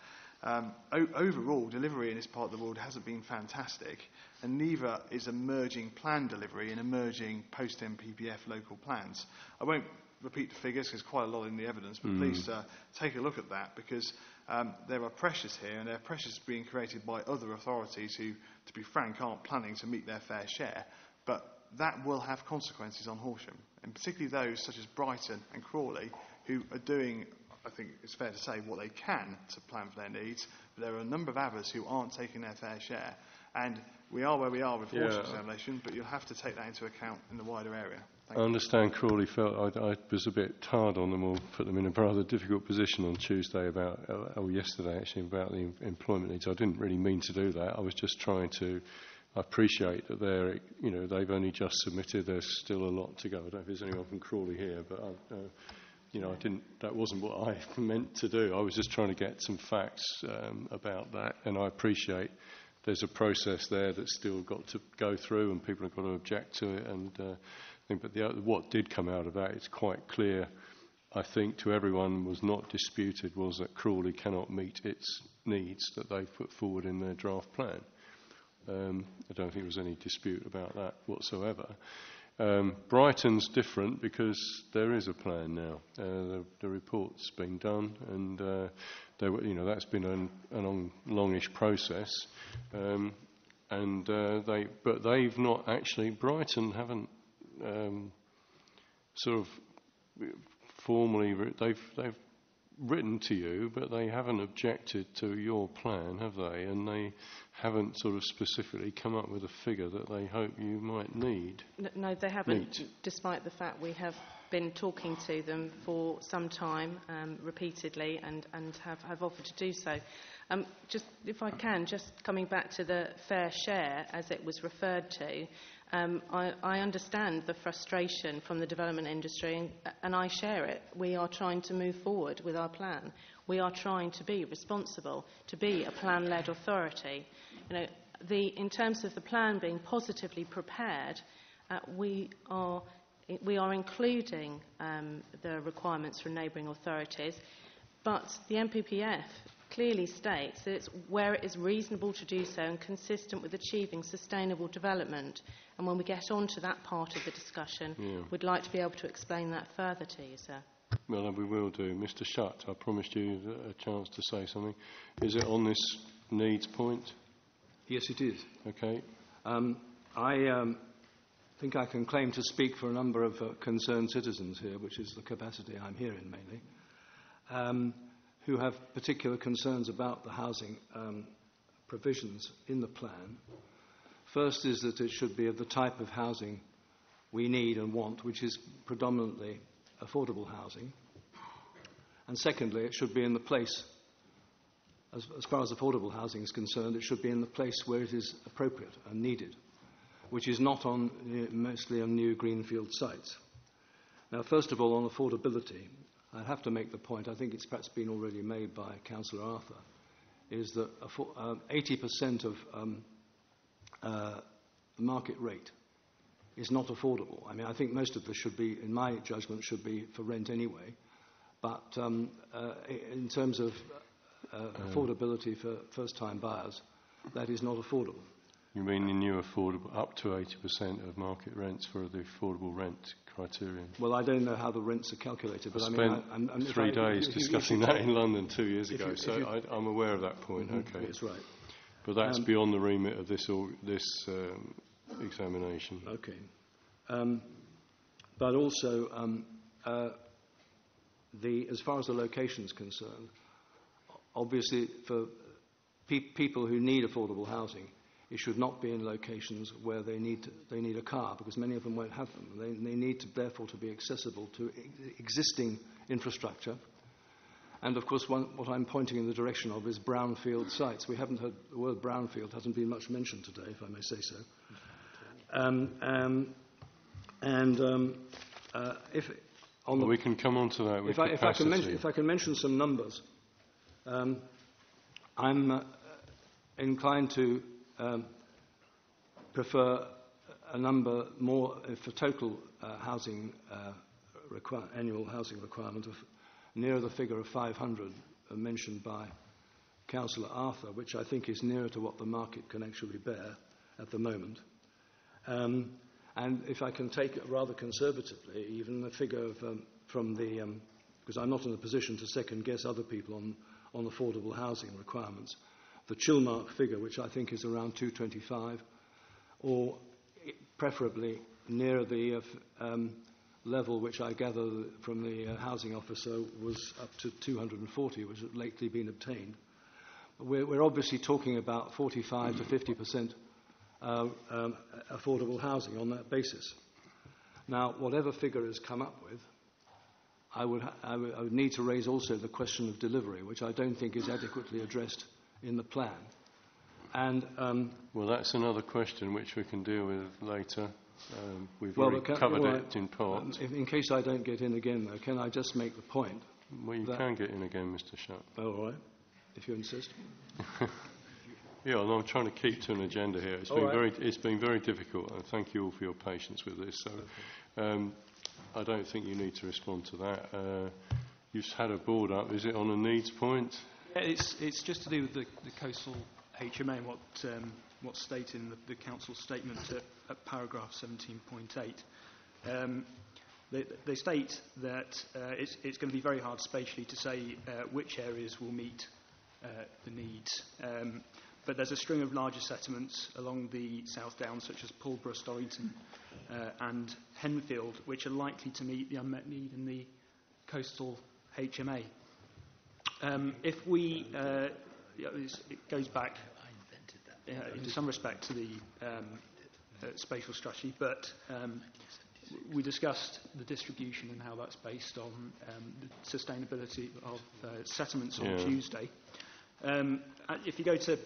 Overall, delivery in this part of the world hasn't been fantastic, and neither is emerging plan delivery in emerging post-MPPF local plans. I won't repeat the figures, there's quite a lot in the evidence, but please take a look at that, because there are pressures here, and there are pressures being created by other authorities who, to be frank, aren't planning to meet their fair share. But that will have consequences on Horsham, and particularly those such as Brighton and Crawley, who are doing, I think it's fair to say, what they can to plan for their needs, but there are a number of others who aren't taking their fair share. And we are where we are with Horsham examination, but you'll have to take that into account in the wider area. I understand Crawley felt I was a bit hard on them, or put them in a rather difficult position on Tuesday yesterday actually, about the employment needs. I didn't really mean to do that. I was just trying to. I appreciate that they've only just submitted. There's still a lot to go. I don't know if there's anyone from Crawley here, but I didn't. That wasn't what I meant to do. I was just trying to get some facts about that, and I appreciate there's a process there that's still got to go through, and people have got to object to it. And what did come out of that, it's quite clear, I think, to everyone, was not disputed, was that Crawley cannot meet its needs that they've put forward in their draft plan. I don't think there was any dispute about that whatsoever. Brighton's different because there is a plan now. The report's been done, and that's been a longish process. But they've not actually. Brighton haven't sort of formally. They've written to you, but they haven't objected to your plan, have they? And they haven't sort of specifically come up with a figure that they hope you might need. No, they haven't, despite the fact we have been talking to them for some time, repeatedly, and have offered to do so. Just, if I can, just coming back to the fair share, as it was referred to, I understand the frustration from the development industry, and I share it. We are trying to move forward with our plan. We are trying to be responsible, to be a plan-led authority. In terms of the plan being positively prepared, we are including the requirements from neighbouring authorities, but the MPPF clearly states that it's where it is reasonable to do so and consistent with achieving sustainable development. And when we get on to that part of the discussion, we'd like to be able to explain that further to you, sir. Well, we will do. Mr. Shutt, I promised you a chance to say something. Is it on this needs point? Yes, it is. Okay. I think I can claim to speak for a number of concerned citizens here, which is the capacity I'm here in mainly, who have particular concerns about the housing provisions in the plan. First is that it should be of the type of housing we need and want, which is predominantly affordable housing. And secondly, it should be in the place as far as affordable housing is concerned, it should be in the place where it is appropriate and needed, which is not mostly on new greenfield sites. Now, first of all, on affordability, I have to make the point, I think it's perhaps been already made by Councillor Arthur, is that 80% of the market rate is not affordable. I mean, I think most of this should be, in my judgment, should be for rent anyway. But in terms of affordability for first-time buyers, that is not affordable. You mean the new affordable, up to 80% of market rents for the affordable rent criterion? Well, I don't know how the rents are calculated, but I spent I'm 3 days discussing that in London 2 years ago, so I'm aware of that point. Okay, that's right. But that's beyond the remit of this examination. Okay. But also, as far as the location is concerned, obviously for people who need affordable housing, it should not be in locations where they need a car, because many of them won't have them. They need to, therefore, to be accessible to existing infrastructure. And of course, what I'm pointing in the direction of is brownfield sites. We haven't heard the word brownfield hasn't been much mentioned today, if I may say so. We can come on to that with if I can mention some numbers, I'm inclined to prefer a number more for total housing annual housing requirement of nearer the figure of 500 mentioned by Councillor Arthur, which I think is nearer to what the market can actually bear at the moment. And if I can take it rather conservatively, even the figure of, from the, because I'm not in a position to second guess other people on affordable housing requirements, the Chilmark figure, which I think is around 225, or preferably near the level which I gather from the housing officer was up to 240, which has lately been obtained. We're obviously talking about 45 to 50% affordable housing on that basis. Now, whatever figure is come up with, I would need to raise also the question of delivery, which I don't think is adequately addressed in the plan. And well, that's another question which we can deal with later. We've already covered it in part. In case I don't get in again, though, can I just make the point? Well, you can get in again, Mr. Shutt. Oh, all right, if you insist. Yeah, well, I'm trying to keep to an agenda here. It's been very difficult, and thank you all for your patience with this. So, I don't think you need to respond to that. You've had a board up. Is it on a needs point? Yeah, it's just to do with the coastal HMA and what's stated in the council statement at paragraph 17.8. They state that it's going to be very hard spatially to say which areas will meet the needs. But there's a string of larger settlements along the South Downs, such as Pulborough, Storrington and Henfield, which are likely to meet the unmet need in the coastal HMA. If we, it goes back in some respect to the spatial strategy, but we discussed the distribution and how that's based on the sustainability of settlements on Tuesday. If you go to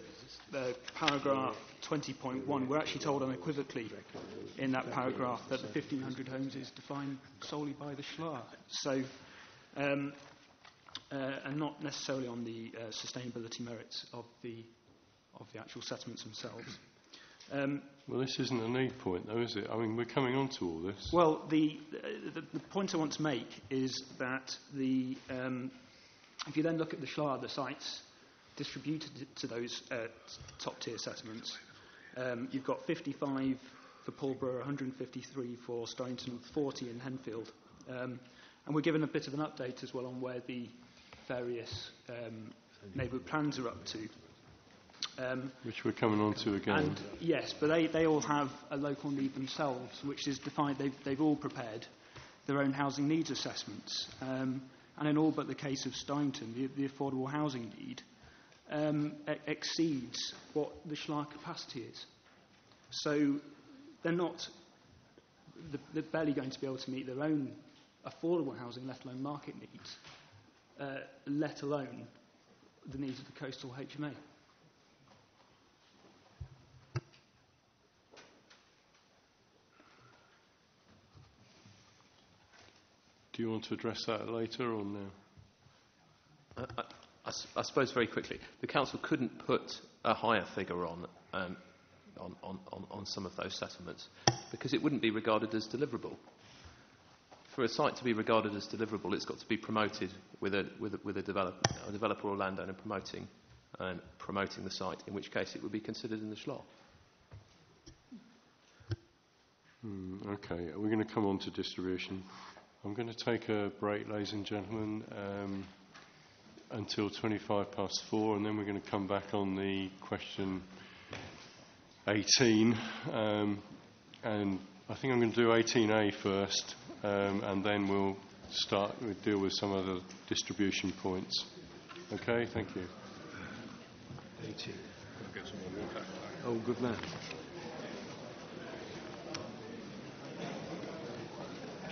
paragraph 20.1, we're actually told unequivocally in that paragraph that the 1,500 homes is defined solely by the SHLA. So, and not necessarily on the sustainability merits of the actual settlements themselves. Well, this isn't a need point, though, is it? I mean, we're coming on to all this. Well, the point I want to make is that if you then look at the SHLA, the sites distributed to those top-tier settlements, you've got 55 for Pulborough, 153 for Storrington, 40 in Henfield. And we're given a bit of an update as well on where the various neighbourhood plans are up to. Which we're coming on to again. And, yes, but they all have a local need themselves, which is defined. They've all prepared their own housing needs assessments. And in all but the case of Storrington, the affordable housing need exceeds what the SHLA capacity is. So they're barely going to be able to meet their own affordable housing, let alone market needs, let alone the needs of the coastal HMA. Do you want to address that later or now? I suppose very quickly, the council couldn't put a higher figure on some of those settlements because it wouldn't be regarded as deliverable. For a site to be regarded as deliverable, it's got to be promoted with a developer or landowner promoting the site, in which case it would be considered in the SHLA. Okay, we're going to come on to distribution. I'm going to take a break, ladies and gentlemen, until 4:25, and then we're going to come back on the question 18, and I think I'm going to do 18A first, and then we'll deal with some of the distribution points. Okay, thank you. 18. Oh, good man.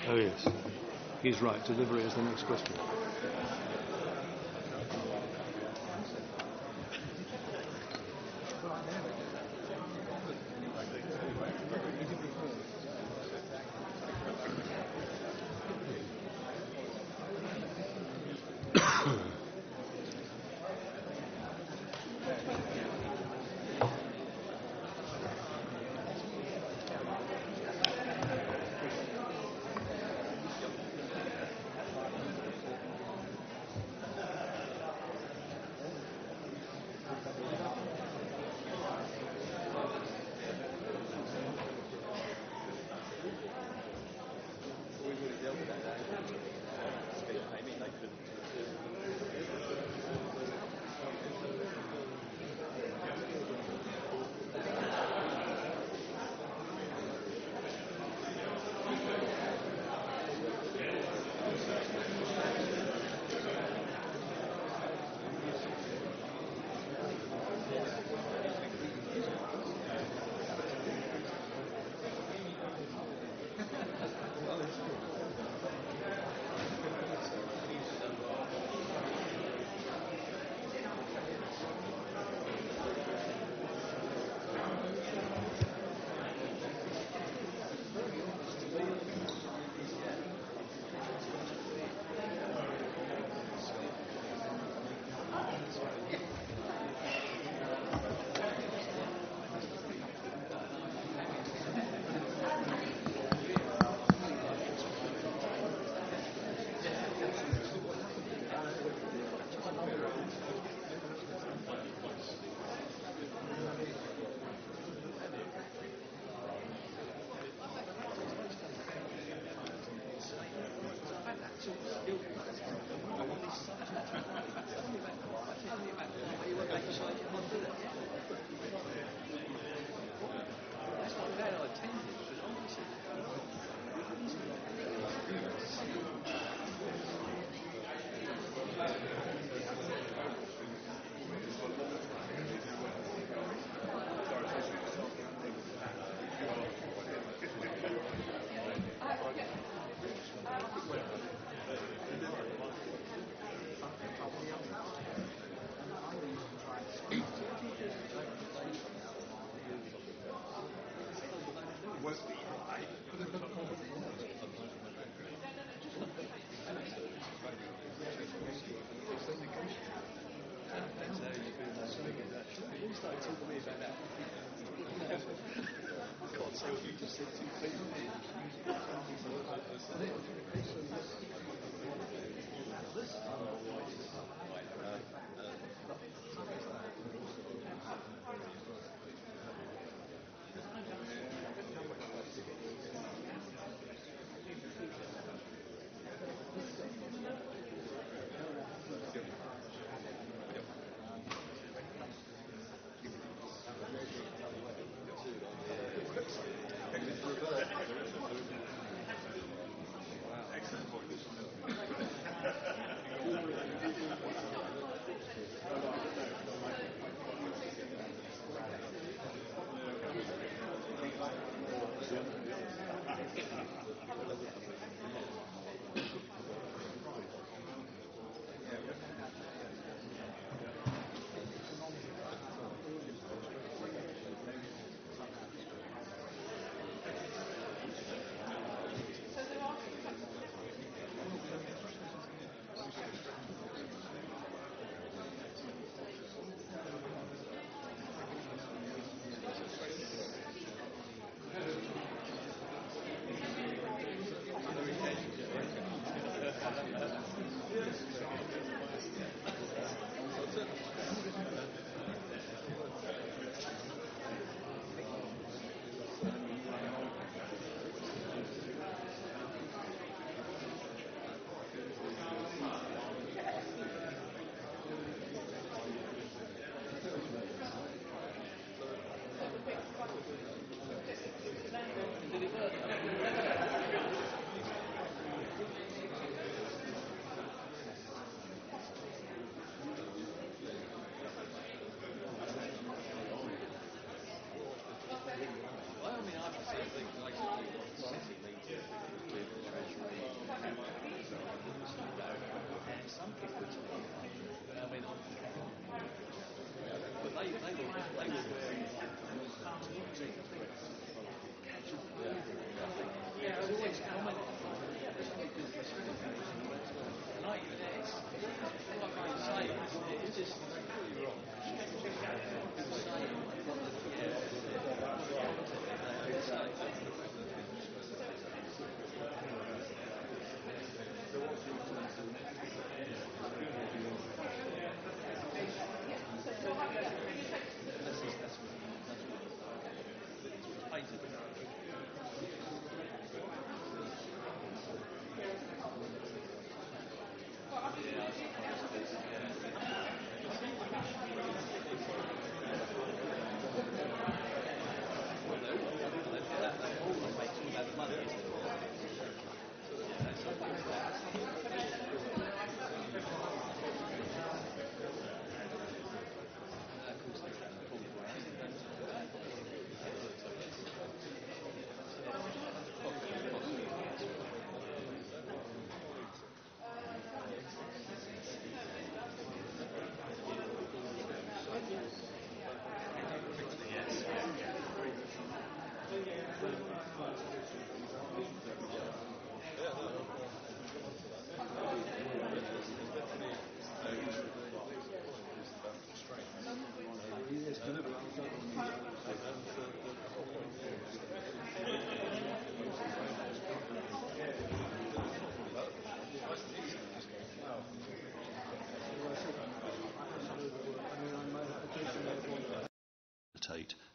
Oh, yes. He's right. Delivery is the next question.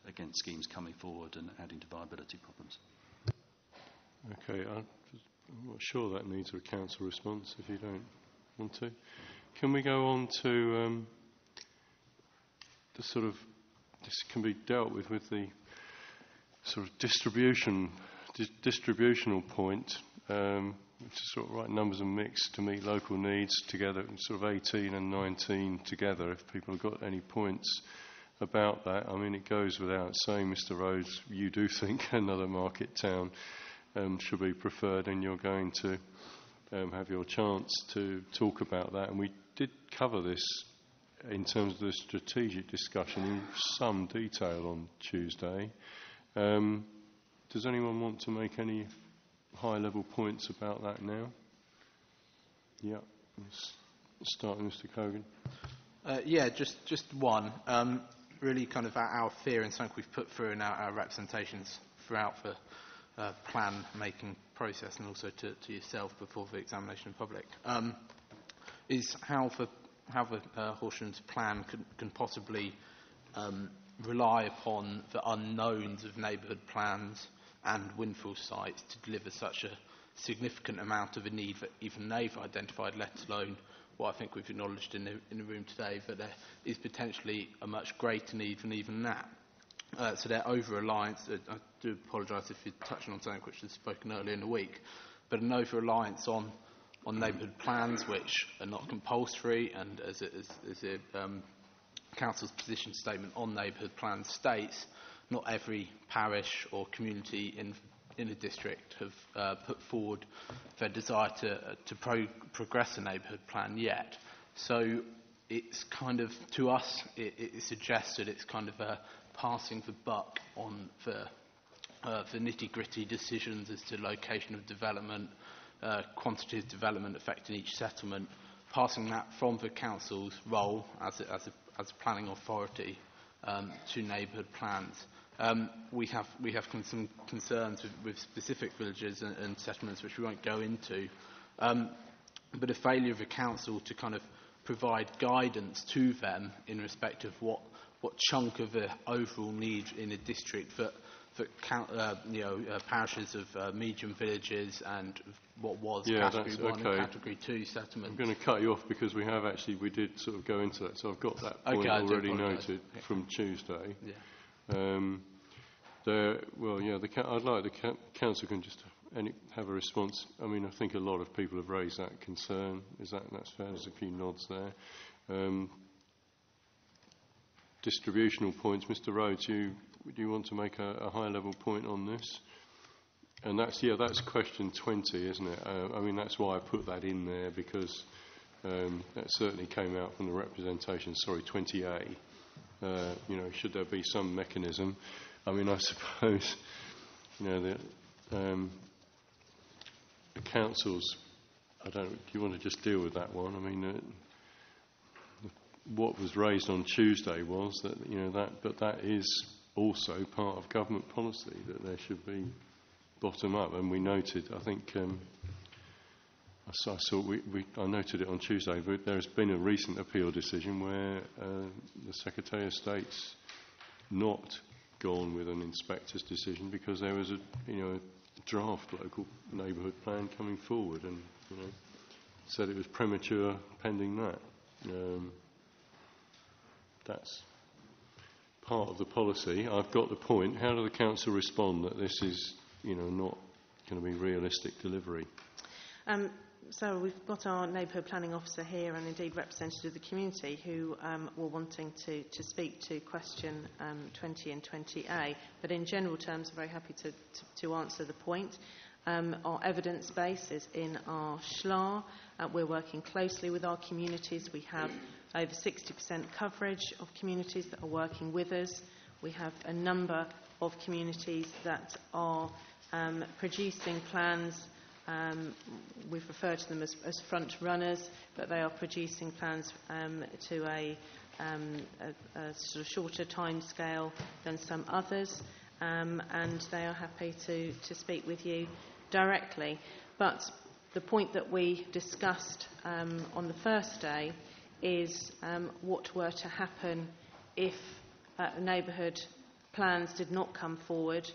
against schemes coming forward and adding to viability problems. Okay, I'm not sure that needs a council response if you don't want to. Can we go on to the sort of, this can be dealt with the sort of distributional point, which is sort of right numbers and mix to meet local needs together, sort of 18 and 19 together, if people have got any points about that. I mean, it goes without saying, Mr. Rhodes, you do think another market town should be preferred, and you're going to have your chance to talk about that. And we did cover this in terms of the strategic discussion in some detail on Tuesday. Does anyone want to make any high-level points about that now? Yeah, let's start with Mr. Cogan. Yeah, just one. Really kind of our fear and something we've put through in our representations throughout the plan-making process, and also to yourself before the examination in public, is how the Horsham's plan can possibly rely upon the unknowns of neighbourhood plans and windfall sites to deliver such a significant amount of a need that even they've identified, let alone what I think we've acknowledged in the room today, that there is potentially a much greater need than even that. So their over-reliance, I do apologise if you're touching on something which was spoken earlier in the week, but an over-reliance on neighbourhood plans which are not compulsory, and as the Council's position statement on neighbourhood plans states, not every parish or community in a district have put forward their desire to progress a neighbourhood plan yet. So it's kind of, to us, it suggests that it's kind of passing the buck on the nitty-gritty decisions as to location of development, quantity of development affecting each settlement, passing that from the council's role as a planning authority to neighbourhood plans. We have some concerns with specific villages and settlements which we won't go into, but a failure of the council to kind of provide guidance to them in respect of what chunk of the overall need in a district that parishes of medium villages and what was category 1 and category 2 settlements. I'm going to cut you off because we did sort of go into that, so I've got that point already noted from Tuesday. Yeah. I'd like the council can just have a response. I mean, I think a lot of people have raised that concern. That's fair? There's a few nods there. Distributional points, Mr. Rhodes, do you want to make a high-level point on this? And that's question 20, isn't it? I mean, that's why I put that in there, because that certainly came out from the representation. 20A. Should there be some mechanism? I mean, I suppose, the councils, do you want to just deal with that one? I mean, what was raised on Tuesday was that, but that is also part of government policy, that there should be bottom up, and we noted, I think, I noted it on Tuesday, but there has been a recent appeal decision where the Secretary of State's not gone with an inspector's decision because there was a draft local neighbourhood plan coming forward, and said it was premature pending that. That's part of the policy. I've got the point. How do the council respond that this is, not going to be realistic delivery? So we've got our neighbourhood planning officer here and indeed representatives of the community who were wanting to speak to question 20 and 20A. But in general terms, I'm very happy to answer the point. Our evidence base is in our SHLA. We're working closely with our communities. We have over 60% coverage of communities that are working with us. We have a number of communities that are producing plans. We've referred to them as front runners, but they are producing plans to a sort of shorter time scale than some others, and they are happy to speak with you directly. But the point that we discussed on the first day is what were to happen if neighbourhood plans did not come forward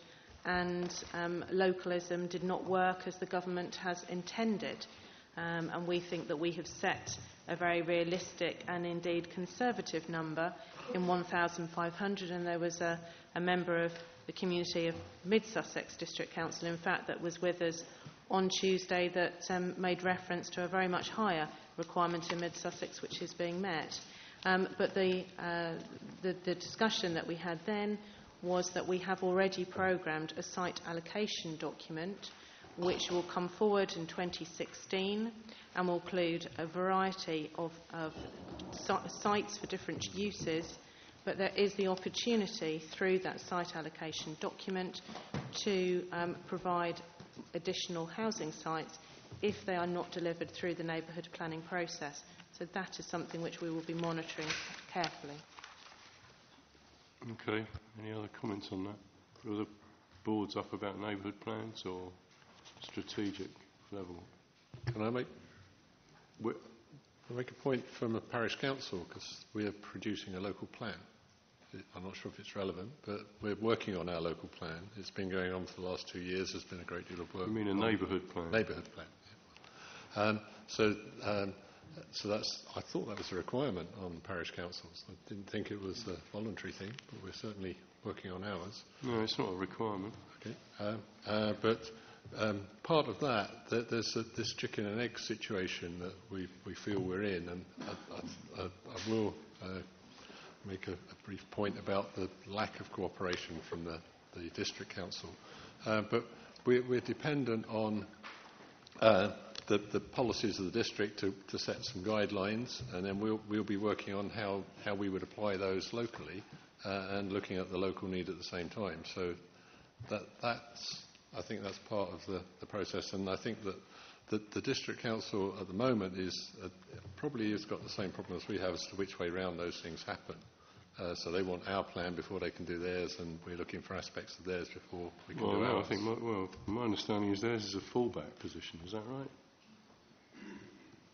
and localism did not work as the government has intended. And we think that we have set a very realistic and indeed conservative number in 1,500, and there was a member of the community of Mid-Sussex District Council, in fact, that was with us on Tuesday that made reference to a very much higher requirement in Mid-Sussex which is being met. But the discussion that we had then was that we have already programmed a site allocation document which will come forward in 2016 and will include a variety of sites for different uses, but there is the opportunity through that site allocation document to provide additional housing sites if they are not delivered through the neighbourhood planning process. So that is something which we will be monitoring carefully. Okay. Any other comments on that? Are the boards up about neighbourhood plans or strategic level? Can I make a point from a parish council, because we are producing a local plan. I'm not sure if it's relevant, but we're working on our local plan. It's been going on for the last 2 years. There's been a great deal of work. You mean a neighbourhood plan? Neighbourhood plan. Yeah. So that's. I thought that was a requirement on parish councils. I didn't think it was a voluntary thing, but we're certainly working on ours. No, it's not a requirement. Okay. But part of that, there's this chicken and egg situation that we feel we're in, and I will make a brief point about the lack of cooperation from the district council. But we're dependent on the policies of the district to set some guidelines, and then we'll be working on how we would apply those locally and looking at the local need at the same time. So I think that's part of the process, and I think that the district council at the moment probably has got the same problem as we have as to which way round those things happen. So they want our plan before they can do theirs, and we're looking for aspects of theirs before we can do ours. I think my understanding is theirs is a fallback position. Is that right?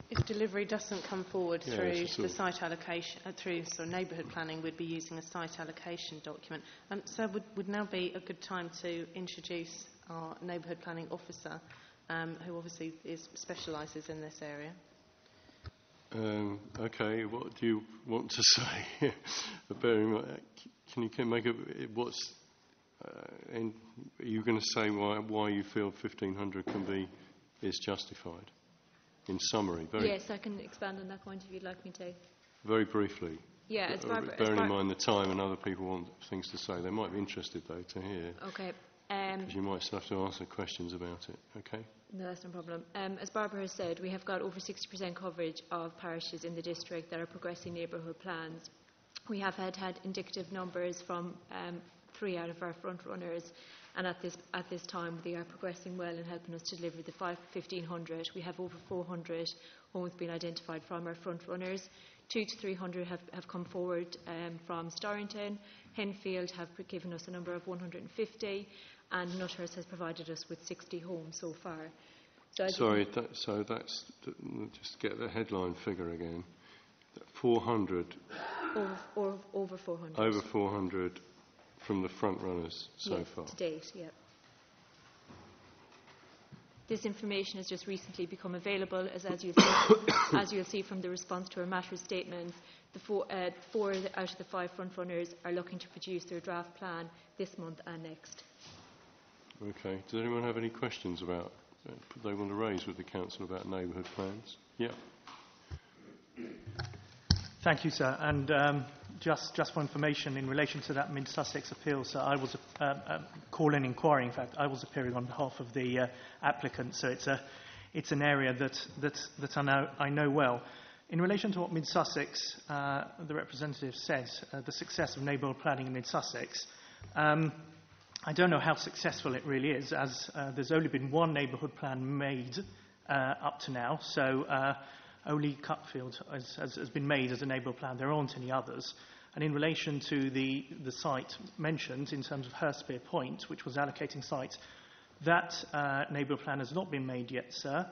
If delivery doesn't come forward through the site allocation, through neighbourhood planning, we'd be using a site allocation document. So would now be a good time to introduce our neighbourhood planning officer, who obviously specialises in this area. Okay, what do you want to say? Can you make what's? Are you going to say why you feel 1,500 is justified? In summary, yes, I can expand on that point if you'd like me to. Very briefly. Yeah, as Barbara. Bearing in mind the time and other people want things to say, they might be interested though to hear. Okay. Because you might still have to answer questions about it. Okay. No, that's no problem. As Barbara has said, we have got over 60% coverage of parishes in the district that are progressing neighbourhood plans. We have had indicative numbers from 3 out of our front runners, and at this time they are progressing well and helping us to deliver the 1,500. We have over 400 homes being identified from our front runners. 200 to 300 have come forward from Starrington. Henfield have given us a number of 150, and Nutters has provided us with 60 homes so far. So that's just get the headline figure again. 400. Over 400. Over 400 from the front runners so far. To date, yeah. This information has just recently become available, as you'll see from the response to our matter statements. The four out of the 5 frontrunners are looking to produce their draft plan this month and next. Okay. Does anyone have any questions about they want to raise with the council about neighbourhood plans? Yeah. Thank you, sir. And just for information, in relation to that Mid-Sussex appeal, sir, I was call-in inquiry. In fact, I was appearing on behalf of the applicant, so it's an area that I know well. In relation to what Mid-Sussex, the representative said, the success of neighbourhood planning in Mid-Sussex, I don't know how successful it really is, as there's only been one neighbourhood plan made up to now, so only Cutfield has been made as a neighbourhood plan. There aren't any others. And in relation to the site mentioned, in terms of Hurstpere Point, which was allocating sites, that neighbourhood plan has not been made yet, sir.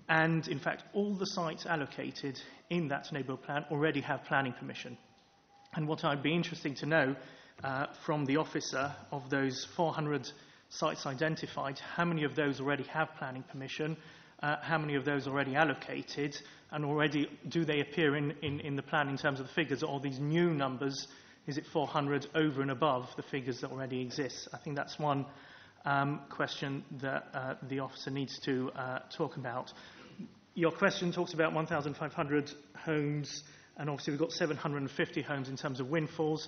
And, in fact, all the sites allocated in that neighbourhood plan already have planning permission. And what I'd be interested to know from the officer of those 400 sites identified, how many of those already have planning permission, how many of those already allocated, and already do they appear in the plan in terms of the figures, or these new numbers, is it 400 over and above the figures that already exist? I think that's one question that the officer needs to talk about. Your question talks about 1,500 homes, and obviously we've got 750 homes in terms of windfalls.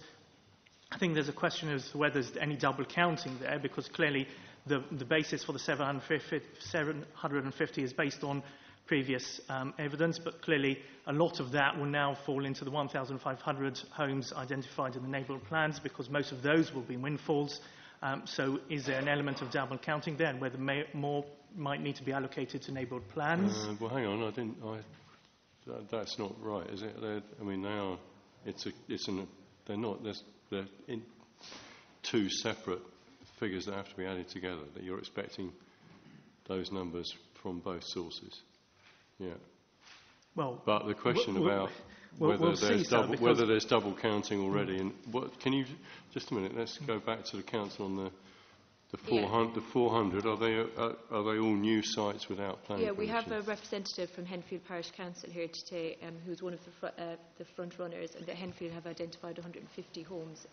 I think there's a question as to whether there's any double counting there, because clearly the basis for the 750 is based on previous evidence, but clearly a lot of that will now fall into the 1,500 homes identified in the neighbourhood plans, because most of those will be windfalls. So is there an element of double counting there, and whether more might need to be allocated to neighbourhood plans? Well, hang on, that's not right, is it? They are. They're not. They're in two separate figures that have to be added together. That you're expecting those numbers from both sources. Yeah. Well, but the question about whether there's double counting already, and can you just a minute? Let's go back to the council on the 400. The 400 are they all new sites without planning? Yeah, we have a representative from Henfield Parish Council here today, who's one of the front runners, and that Henfield have identified 150 homes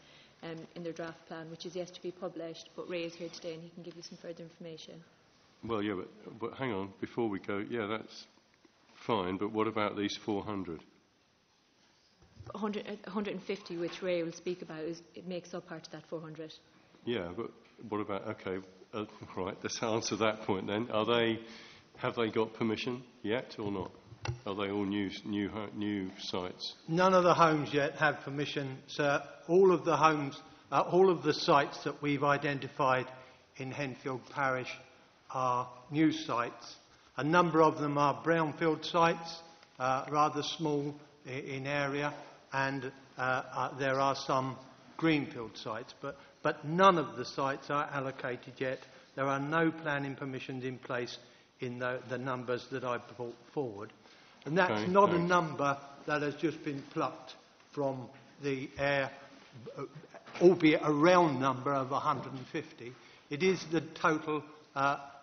in their draft plan, which is yet to be published. But Ray is here today, and he can give you some further information. Well, yeah, but hang on, before we go, yeah, that's fine. But what about these 400? 150, which Ray will speak about, it makes up part of that 400. Yeah, but what about, okay, right, let's answer that point then. Have they got permission yet or not? Are they all new sites? None of the homes yet have permission, sir. All of the homes, all of the sites that we've identified in Henfield Parish are new sites. A number of them are brownfield sites, rather small in area, and there are some greenfield sites, but none of the sites are allocated yet. There are no planning permissions in place in the numbers that I've brought forward. And that's not a number that has just been plucked from the air, albeit a round number of 150. It is the total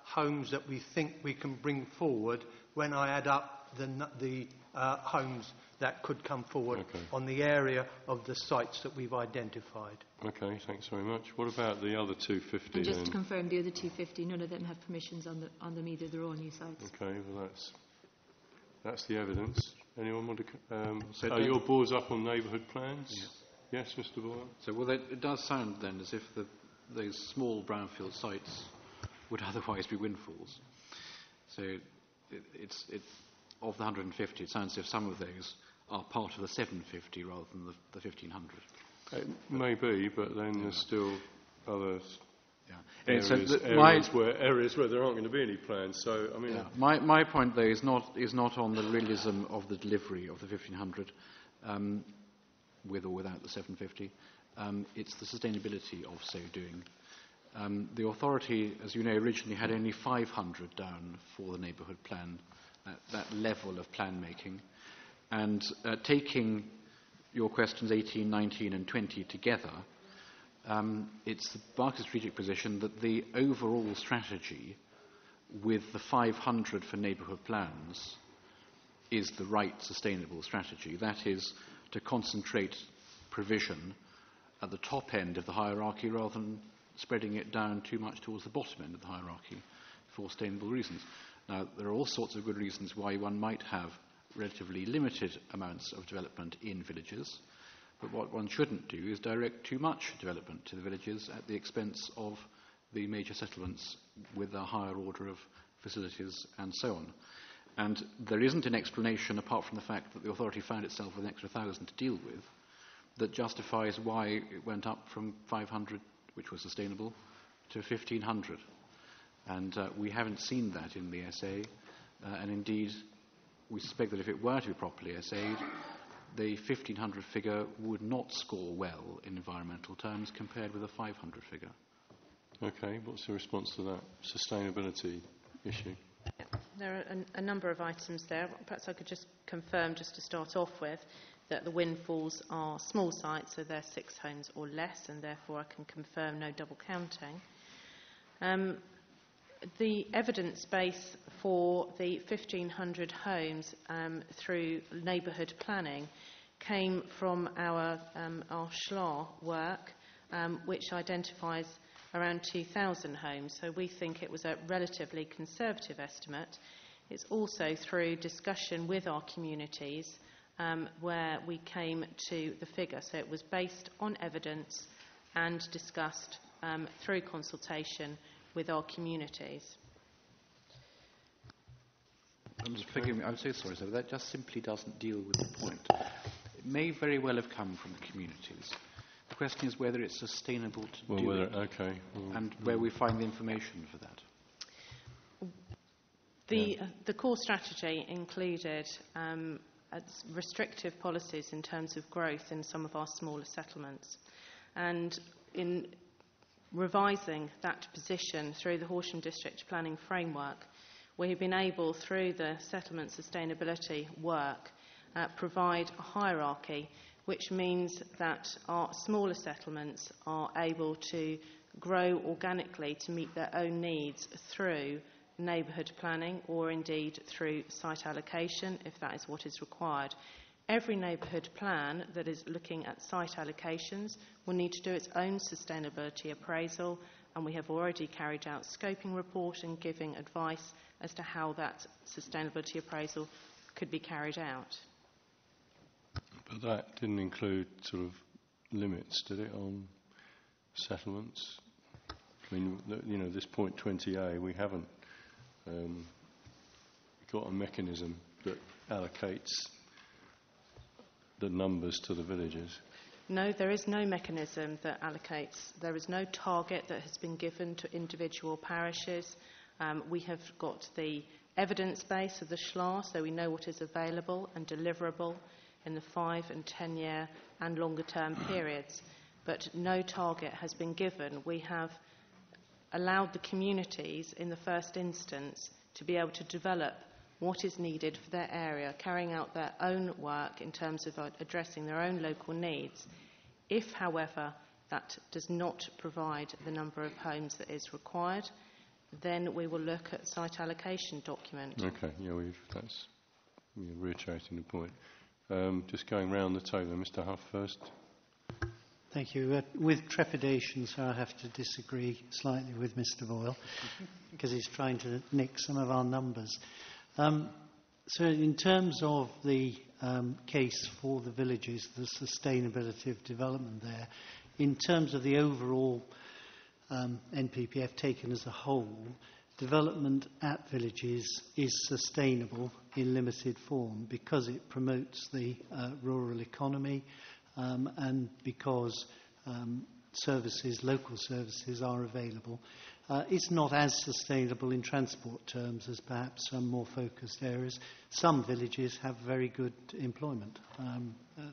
homes that we think we can bring forward when I add up the homes that could come forward on the area of the sites that we've identified. Okay, thanks very much. What about the other 250 and just then? To confirm, the other 250, none of them have permissions on them either. They're all new sites. Okay, well that's the evidence. Anyone want to... are your boards up on neighbourhood plans? Yes, Mr. Boyle? So, well, it does sound then as if those small brownfield sites would otherwise be windfalls. So it's of the 150, it sounds as if some of those are part of the 750 rather than the 1,500. It may be, but then there's still other areas where there aren't going to be any plans. So, I mean, my point though is not on the realism of the delivery of the 1,500, with or without the 750. It's the sustainability of so doing. The authority, as you know, originally had only 500 down for the neighbourhood plan, that level of plan making, and taking your questions 18, 19 and 20 together, it's the Barker strategic position that the overall strategy with the 500 for neighbourhood plans is the right sustainable strategy. That is to concentrate provision at the top end of the hierarchy rather than spreading it down too much towards the bottom end of the hierarchy for sustainable reasons. Now, there are all sorts of good reasons why one might have relatively limited amounts of development in villages, but what one shouldn't do is direct too much development to the villages at the expense of the major settlements with a higher order of facilities and so on. And there isn't an explanation, apart from the fact that the authority found itself with an extra 1,000 to deal with, that justifies why it went up from 500, which was sustainable, to 1,500. And we haven't seen that in the SA, and indeed we suspect that if it were to be properly SA'd, the 1,500 figure would not score well in environmental terms compared with a 500 figure. Okay, what's the response to that sustainability issue? There are a number of items there. Perhaps I could just confirm, just to start off with, that the windfalls are small sites, so they're 6 homes or less, and therefore I can confirm no double counting. The evidence base for the 1,500 homes through neighbourhood planning came from our SHLA work, which identifies around 2,000 homes. So we think it was a relatively conservative estimate. It's also through discussion with our communities where we came to the figure. So it was based on evidence and discussed through consultation with our communities. Forgive me, I'm so sorry, sir, but that just simply doesn't deal with the point. It may very well have come from the communities. The question is whether it's sustainable to do it, and where we find the information for that. The core strategy included restrictive policies in terms of growth in some of our smaller settlements. And in revising that position through the Horsham District Planning Framework, we have been able, through the settlement sustainability work, provide a hierarchy, which means that our smaller settlements are able to grow organically to meet their own needs through neighbourhood planning or indeed through site allocation, if that is what is required. Every neighbourhood plan that is looking at site allocations will need to do its own sustainability appraisal, and we have already carried out scoping report and giving advice as to how that sustainability appraisal could be carried out. But that didn't include sort of limits, did it, on settlements? I mean, you know, this point 20A, we haven't got a mechanism that allocates the numbers to the villages. No, there is no mechanism that allocates. There is no target that has been given to individual parishes. We have got the evidence base of the SHLA, so we know what is available and deliverable in the 5 and 10 year and longer term periods, but no target has been given. We have allowed the communities in the first instance to be able to develop what is needed for their area, carrying out their own work in terms of addressing their own local needs. If, however, that does not provide the number of homes that is required, then we will look at site allocation document. Okay, yeah, that's reiterating the point. Just going round the table, Mr. Huff first. Thank you. With trepidation, so I have to disagree slightly with Mr. Boyle, because he's trying to nick some of our numbers. So in terms of the case for the villages, the sustainability of development there, in terms of the overall NPPF taken as a whole, development at villages is sustainable in limited form because it promotes the rural economy and because local services are available. It's not as sustainable in transport terms as perhaps some more focused areas. Some villages have very good employment.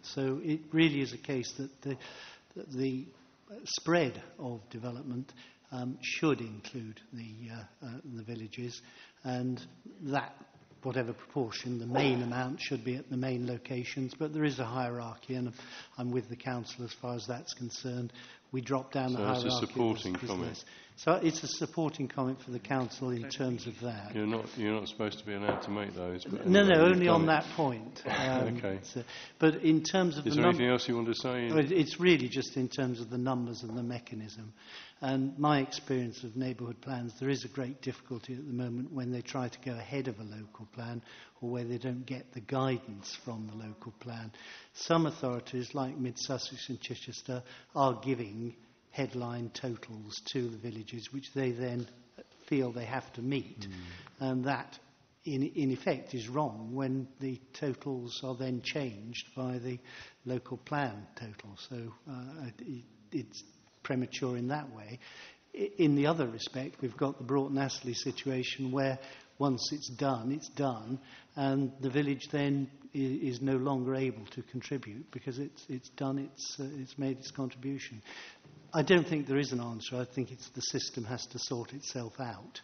So it really is a case that the spread of development should include the villages, and that, whatever proportion, the main amount should be at the main locations, but there is a hierarchy, and I'm with the council as far as that's concerned. We drop down the hierarchy. So it's a supporting comment. So it's a supporting comment for the council in terms of that. You're not supposed to be allowed to make those. But No, anyway, only on it. that point. Okay. But in terms of Is there anything else you want to say? It's really just in terms of the numbers and the mechanism. And my experience of neighbourhood plans, there is a great difficulty at the moment when they try to go ahead of a local plan or where they don't get the guidance from the local plan. Some authorities, like Mid-Sussex and Chichester, are giving headline totals to the villages, which they then feel they have to meet. And that, in effect, is wrong when the totals are then changed by the local plan total. So it's premature in that way. In the other respect, we've got the Broughton-Astley situation where once it's done, and the village then is no longer able to contribute because it's done, it's made its contribution. I don't think there is an answer. I think it's the system has to sort itself out.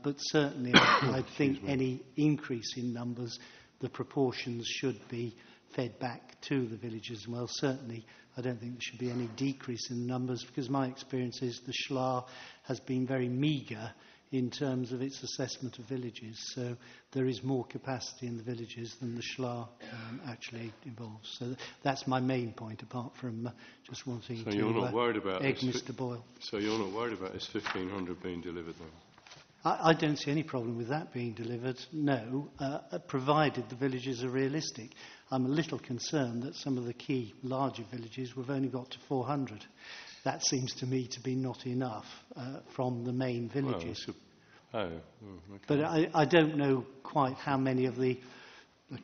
But certainly, I think any increase in numbers, the proportions should be fed back to the villages. Well, certainly, I don't think there should be any decrease in numbers because my experience is the SHLA has been very meagre in terms of its assessment of villages. So there is more capacity in the villages than the SHLA actually involves. So that's my main point, apart from just wanting so to you're not worried about egg this, Mr Boyle. So you're not worried about this 1,500 being delivered then? I don't see any problem with that being delivered, no, provided the villages are realistic. I'm a little concerned that some of the key larger villages we've only got to 400. That seems to me to be not enough from the main villages. Okay. But I don't know quite how many of the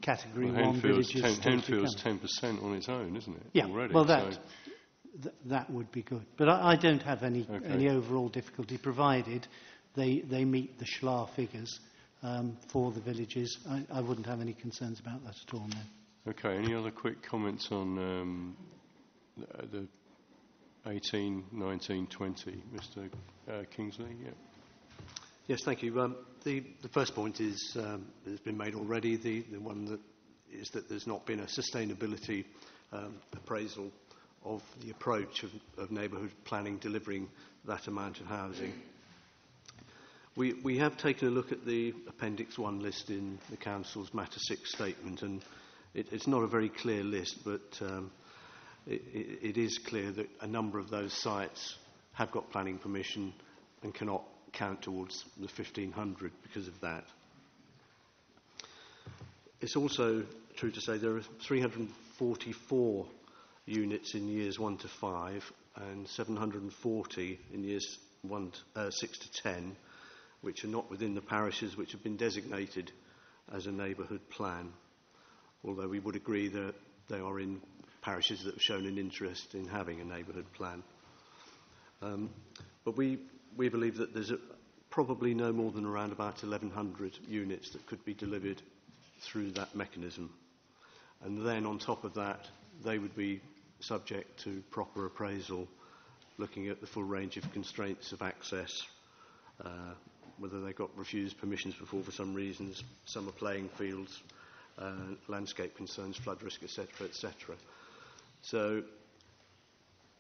Category 1 villages... Henfield's 10% on its own, isn't it? Yeah, already, well, that would be good. But I don't have any overall difficulty, provided they meet the SHLA figures for the villages. I wouldn't have any concerns about that at all, no. Okay, any other quick comments on the 18, 19, 20? Mr Kingsley, yeah. Yes, thank you. The first point is has been made already. The one that is that there's not been a sustainability appraisal of the approach of neighbourhood planning delivering that amount of housing. We have taken a look at the Appendix 1 list in the Council's Matter 6 statement, and it's not a very clear list, but it is clear that a number of those sites have got planning permission and cannot count towards the 1,500 because of that. It's also true to say there are 344 units in years 1 to 5 and 740 in years 6 to 10, which are not within the parishes which have been designated as a neighbourhood plan, although we would agree that they are in parishes that have shown an interest in having a neighbourhood plan. But we believe that there's probably no more than around about 1,100 units that could be delivered through that mechanism. And then on top of that, they would be subject to proper appraisal, looking at the full range of constraints of access, whether they got refused permissions before for some reasons, summer playing fields, landscape concerns, flood risk, etc., etc. So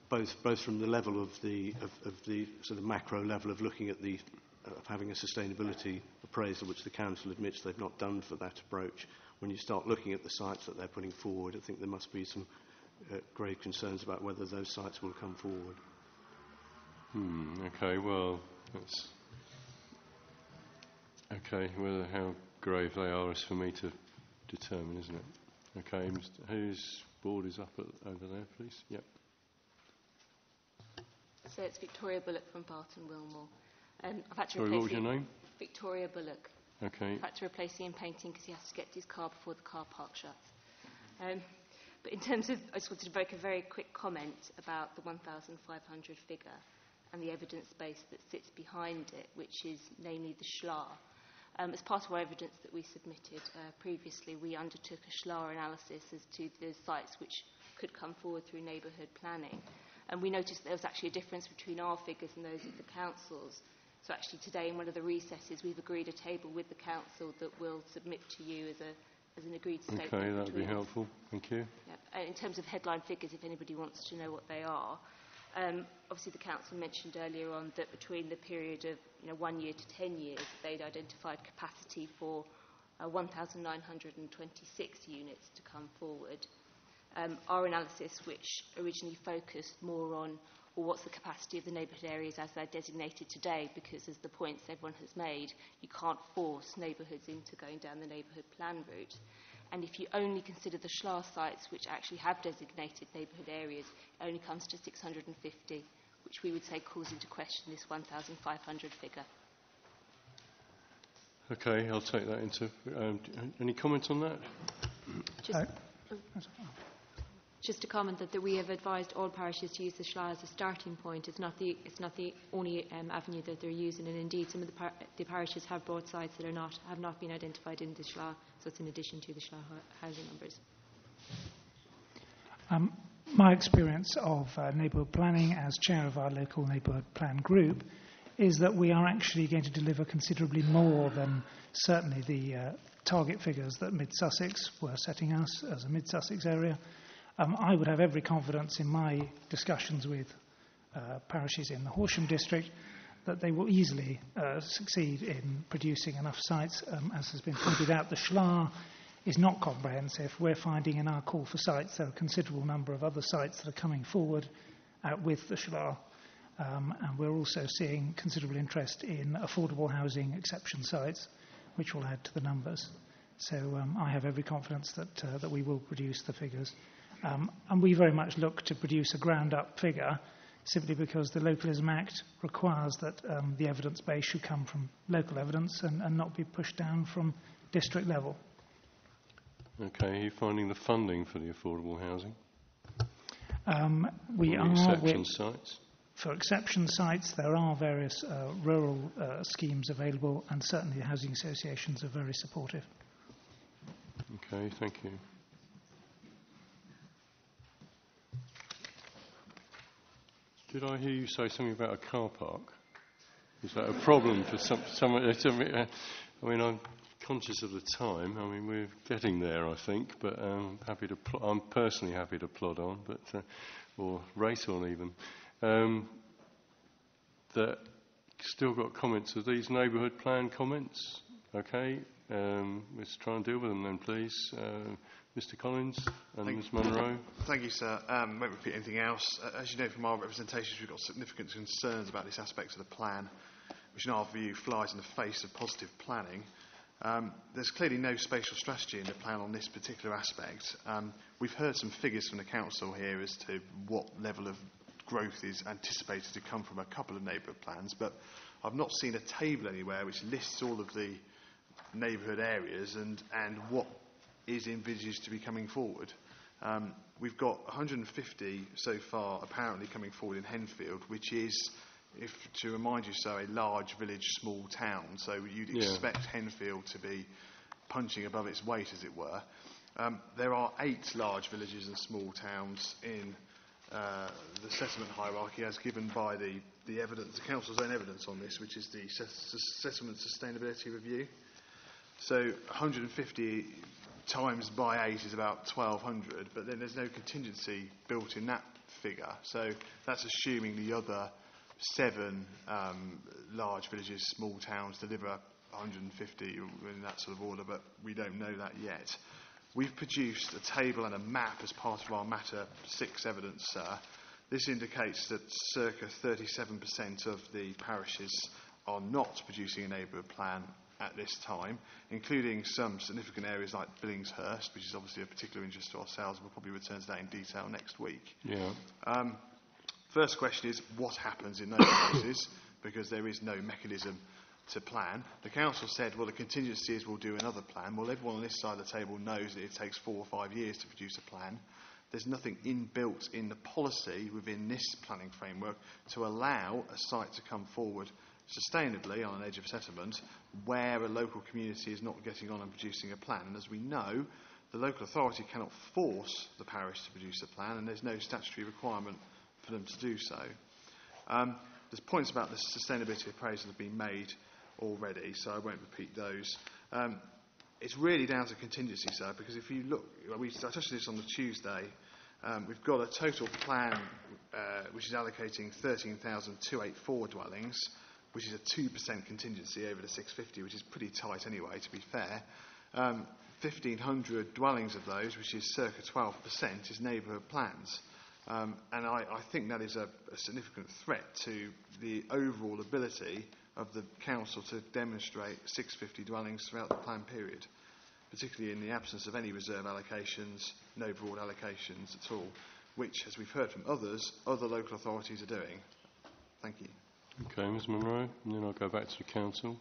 both from the level of the sort of macro level of looking at of having a sustainability appraisal, which the council admits they've not done for that approach, when you start looking at the sites that they're putting forward, I think there must be some grave concerns about whether those sites will come forward. Okay, well, that's... Okay, well, how grave they are is for me to determine, isn't it? Okay, whose board is up over there, please? Yep. So it's Victoria Bullock from Barton Wilmore. I've had to Sorry, what was your name? Victoria Bullock. Okay. I've had to replace Ian Painting because he has to get to his car before the car park shuts. But in terms of, I just wanted to make a very quick comment about the 1,500 figure and the evidence base that sits behind it, which is namely the SHLA. As part of our evidence that we submitted previously, we undertook a SHLA analysis as to the sites which could come forward through neighbourhood planning. And we noticed there was actually a difference between our figures and those of the council's. So actually today in one of the recesses we've agreed a table with the council that we'll submit to you as an agreed statement. Okay, that would be helpful. Thank you. In terms of headline figures, if anybody wants to know what they are, Obviously, the council mentioned earlier on that between the period of 1 year to 10 years, they'd identified capacity for 1,926 units to come forward. Our analysis, which originally focused more on what's the capacity of the neighbourhood areas as they're designated today, because as the points everyone has made, you can't force neighbourhoods into going down the neighbourhood plan route. And if you only consider the SHLA sites, which actually have designated neighbourhood areas, it only comes to 650, which we would say calls into question this 1,500 figure. Okay, I'll take that into... any comment on that? Just to comment that we have advised all parishes to use the SHLA as a starting point. It's not the only avenue that they're using, and indeed some of the parishes have brought sites that have not been identified in the SHLA, so it's in addition to the SHLA housing numbers. My experience of neighbourhood planning as chair of our local neighbourhood plan group is that we are actually going to deliver considerably more than certainly the target figures that Mid-Sussex were setting us as a Mid-Sussex area. I would have every confidence in my discussions with parishes in the Horsham district that they will easily succeed in producing enough sites. As has been pointed out, the SHLA is not comprehensive. We're finding in our call for sites there are a considerable number of other sites that are coming forward with the SHLA. And we're also seeing considerable interest in affordable housing exception sites, which will add to the numbers. So I have every confidence that we will produce the figures. And we very much look to produce a ground-up figure simply because the Localism Act requires that the evidence base should come from local evidence and not be pushed down from district level. Okay, are you finding the funding for the affordable housing? Exception sites? For exception sites, there are various rural schemes available, and certainly the housing associations are very supportive. Okay, thank you. Did I hear you say something about a car park? Is that a problem for some? I mean, I'm conscious of the time. I mean, we're getting there, I think, but I'm personally happy to plod on, or race on even. That still got comments. Are these neighbourhood plan comments? Okay, let's try and deal with them then, please. Mr. Collins and Ms. Munro. Thank you, sir. Won't repeat anything else. As you know from our representations, we've got significant concerns about this aspect of the plan, which in our view flies in the face of positive planning. There's clearly no spatial strategy in the plan on this particular aspect. We've heard some figures from the council here as to what level of growth is anticipated to come from a couple of neighbourhood plans, but I've not seen a table anywhere which lists all of the neighbourhood areas and what is envisaged to be coming forward. We've got 150 so far apparently coming forward in Henfield, which is, to remind you so, a large village, small town. So you'd expect Henfield to be punching above its weight, as it were. There are 8 large villages and small towns in the settlement hierarchy as given by the evidence, the council's own evidence on this, which is the Settlement Sustainability Review. So 150 times by 8 is about 1,200, but then there's no contingency built in that figure. So that's assuming the other 7 large villages, small towns deliver 150 in that sort of order, but we don't know that yet. We've produced a table and a map as part of our Matter 6 evidence, sir. This indicates that circa 37% of the parishes are not producing a neighbourhood plan at this time, including some significant areas like Billingshurst, which is obviously of particular interest to ourselves. We'll probably return to that in detail next week. Yeah. First question is, what happens in those cases? Because there is no mechanism to plan. The council said, well, the contingency is we'll do another plan. Well, everyone on this side of the table knows that it takes 4 or 5 years to produce a plan. There's nothing inbuilt in the policy within this planning framework to allow a site to come forward sustainably on an edge of settlement where a local community is not getting on and producing a plan. And as we know, the local authority cannot force the parish to produce a plan, and there's no statutory requirement for them to do so. There's points about the sustainability appraisal that have been made already, so I won't repeat those. It's really down to contingency, sir, because if you look, I touched on this on the Tuesday, we've got a total plan which is allocating 13,284 dwellings, which is a 2% contingency over the 650, which is pretty tight anyway, to be fair. 1,500 dwellings of those, which is circa 12%, is neighbourhood plans. And I think that is a significant threat to the overall ability of the council to demonstrate 650 dwellings throughout the plan period, particularly in the absence of any reserve allocations, no broad allocations at all, which, as we've heard from others, other local authorities are doing. Thank you. Okay, Ms Monroe, and then I'll go back to the council.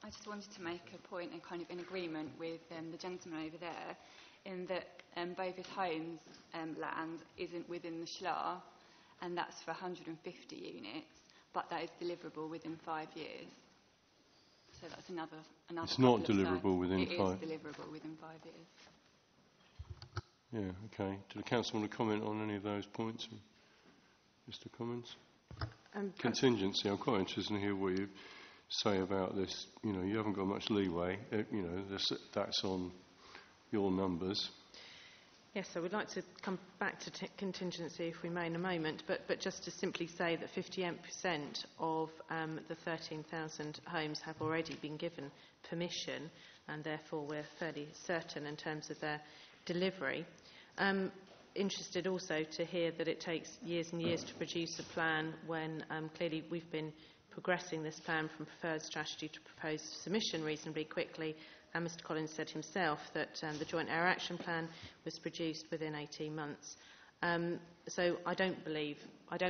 I just wanted to make a point and kind of in agreement with the gentleman over there in that Bovis Homes land isn't within the SHLA, and that's for 150 units, but that is deliverable within 5 years. So that's another It's not deliverable within 5 years. It is deliverable within 5 years. Yeah, okay. Do the council want to comment on any of those points? Mr Commons? Contingency. I'm quite interested to hear what you say about this. You know, you haven't got much leeway. That's on your numbers. Yes, I would like to come back to contingency, if we may, in a moment, but just to simply say that 58% of the 13,000 homes have already been given permission, and therefore we're fairly certain in terms of their delivery. Interested also to hear that it takes years and years to produce a plan when clearly we've been progressing this plan from preferred strategy to proposed submission reasonably quickly, and Mr Collins said himself that the Joint Air Action Plan was produced within 18 months. So I don't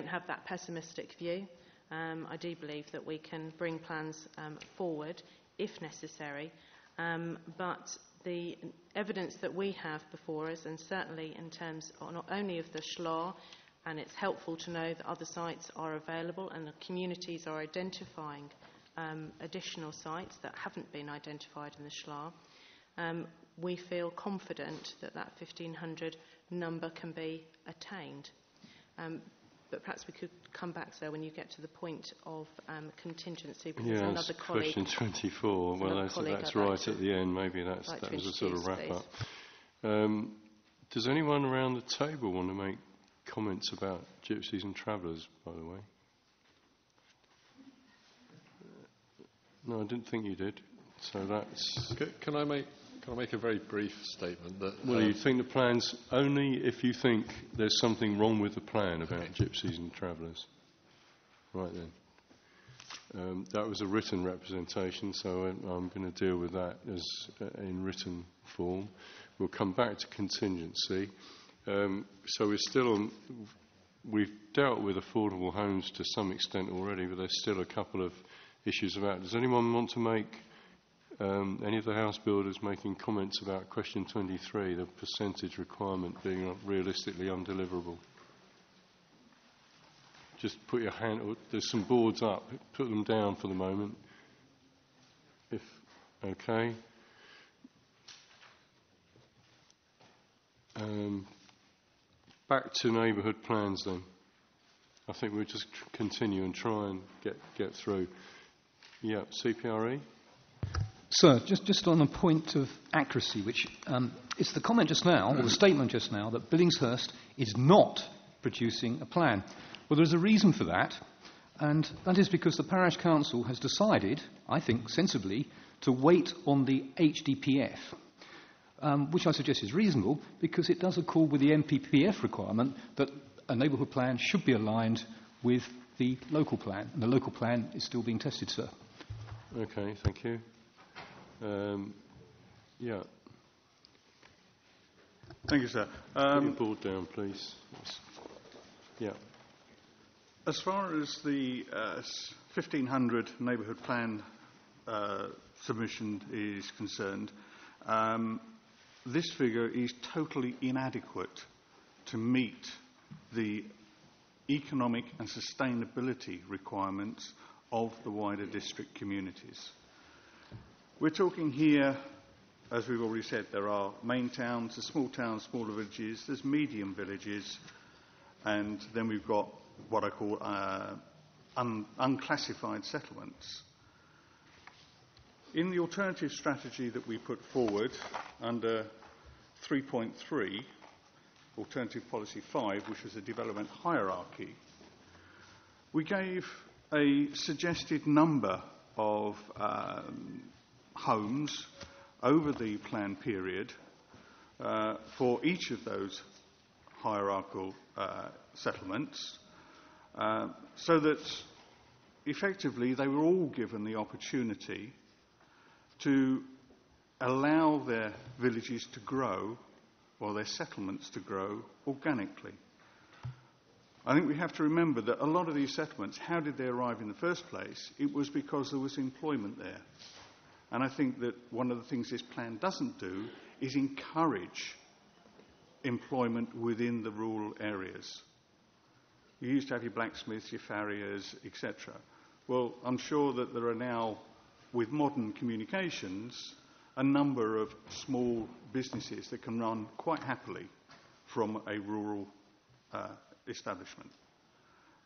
have that pessimistic view. I do believe that we can bring plans forward if necessary, but the evidence that we have before us, and certainly in terms not only of the SHLA, and it's helpful to know that other sites are available and the communities are identifying additional sites that haven't been identified in the SHLA, we feel confident that that 1,500 number can be attained. But perhaps we could come back, sir, when you get to the point of contingency, because there's another colleague. Question 24. Well, that's right at the end. Maybe that was a sort of wrap-up. Does anyone around the table want to make comments about gypsies and travellers, by the way? No, I didn't think you did. So that's... Can I make a very brief statement? That, well, you think the plan's only if you think there's something wrong with the plan about gypsies and travellers. Right then. That was a written representation, so I'm going to deal with that as in written form. We'll come back to contingency. So we're still on... We've dealt with affordable homes to some extent already, but there's still a couple of issues about. Does anyone want to make... any of the house builders making comments about question 23, the percentage requirement being realistically undeliverable? Just put your hand... There's some boards up. Put them down for the moment. Okay. Back to neighbourhood plans then. I think we'll just continue and try and get through. Yeah, CPRE? Sir, just on a point of accuracy, which it's the comment just now, or the statement just now, that Billingshurst is not producing a plan. Well, there's a reason for that, and that is because the parish council has decided, I think sensibly, to wait on the HDPF, which I suggest is reasonable because it does accord with the MPPF requirement that a neighbourhood plan should be aligned with the local plan, and the local plan is still being tested, sir. Okay, thank you. Yeah. Thank you, sir. Put your board down, please. Yeah. As far as the 1,500 neighbourhood plan submission is concerned, this figure is totally inadequate to meet the economic and sustainability requirements of the wider district communities. We're talking here, as we've already said, there are main towns, there's small towns, smaller villages, there's medium villages, and then we've got what I call unclassified settlements. In the alternative strategy that we put forward under 3.3, Alternative Policy 5, which was a development hierarchy, we gave a suggested number of homes over the plan period for each of those hierarchical settlements, so that effectively they were all given the opportunity to allow their villages to grow or their settlements to grow organically. I think we have to remember that a lot of these settlements, how did they arrive in the first place? It was because there was employment there. And I think that one of the things this plan doesn't do is encourage employment within the rural areas. You used to have your blacksmiths, your farriers, etc. Well, I'm sure that there are now, with modern communications, a number of small businesses that can run quite happily from a rural establishment.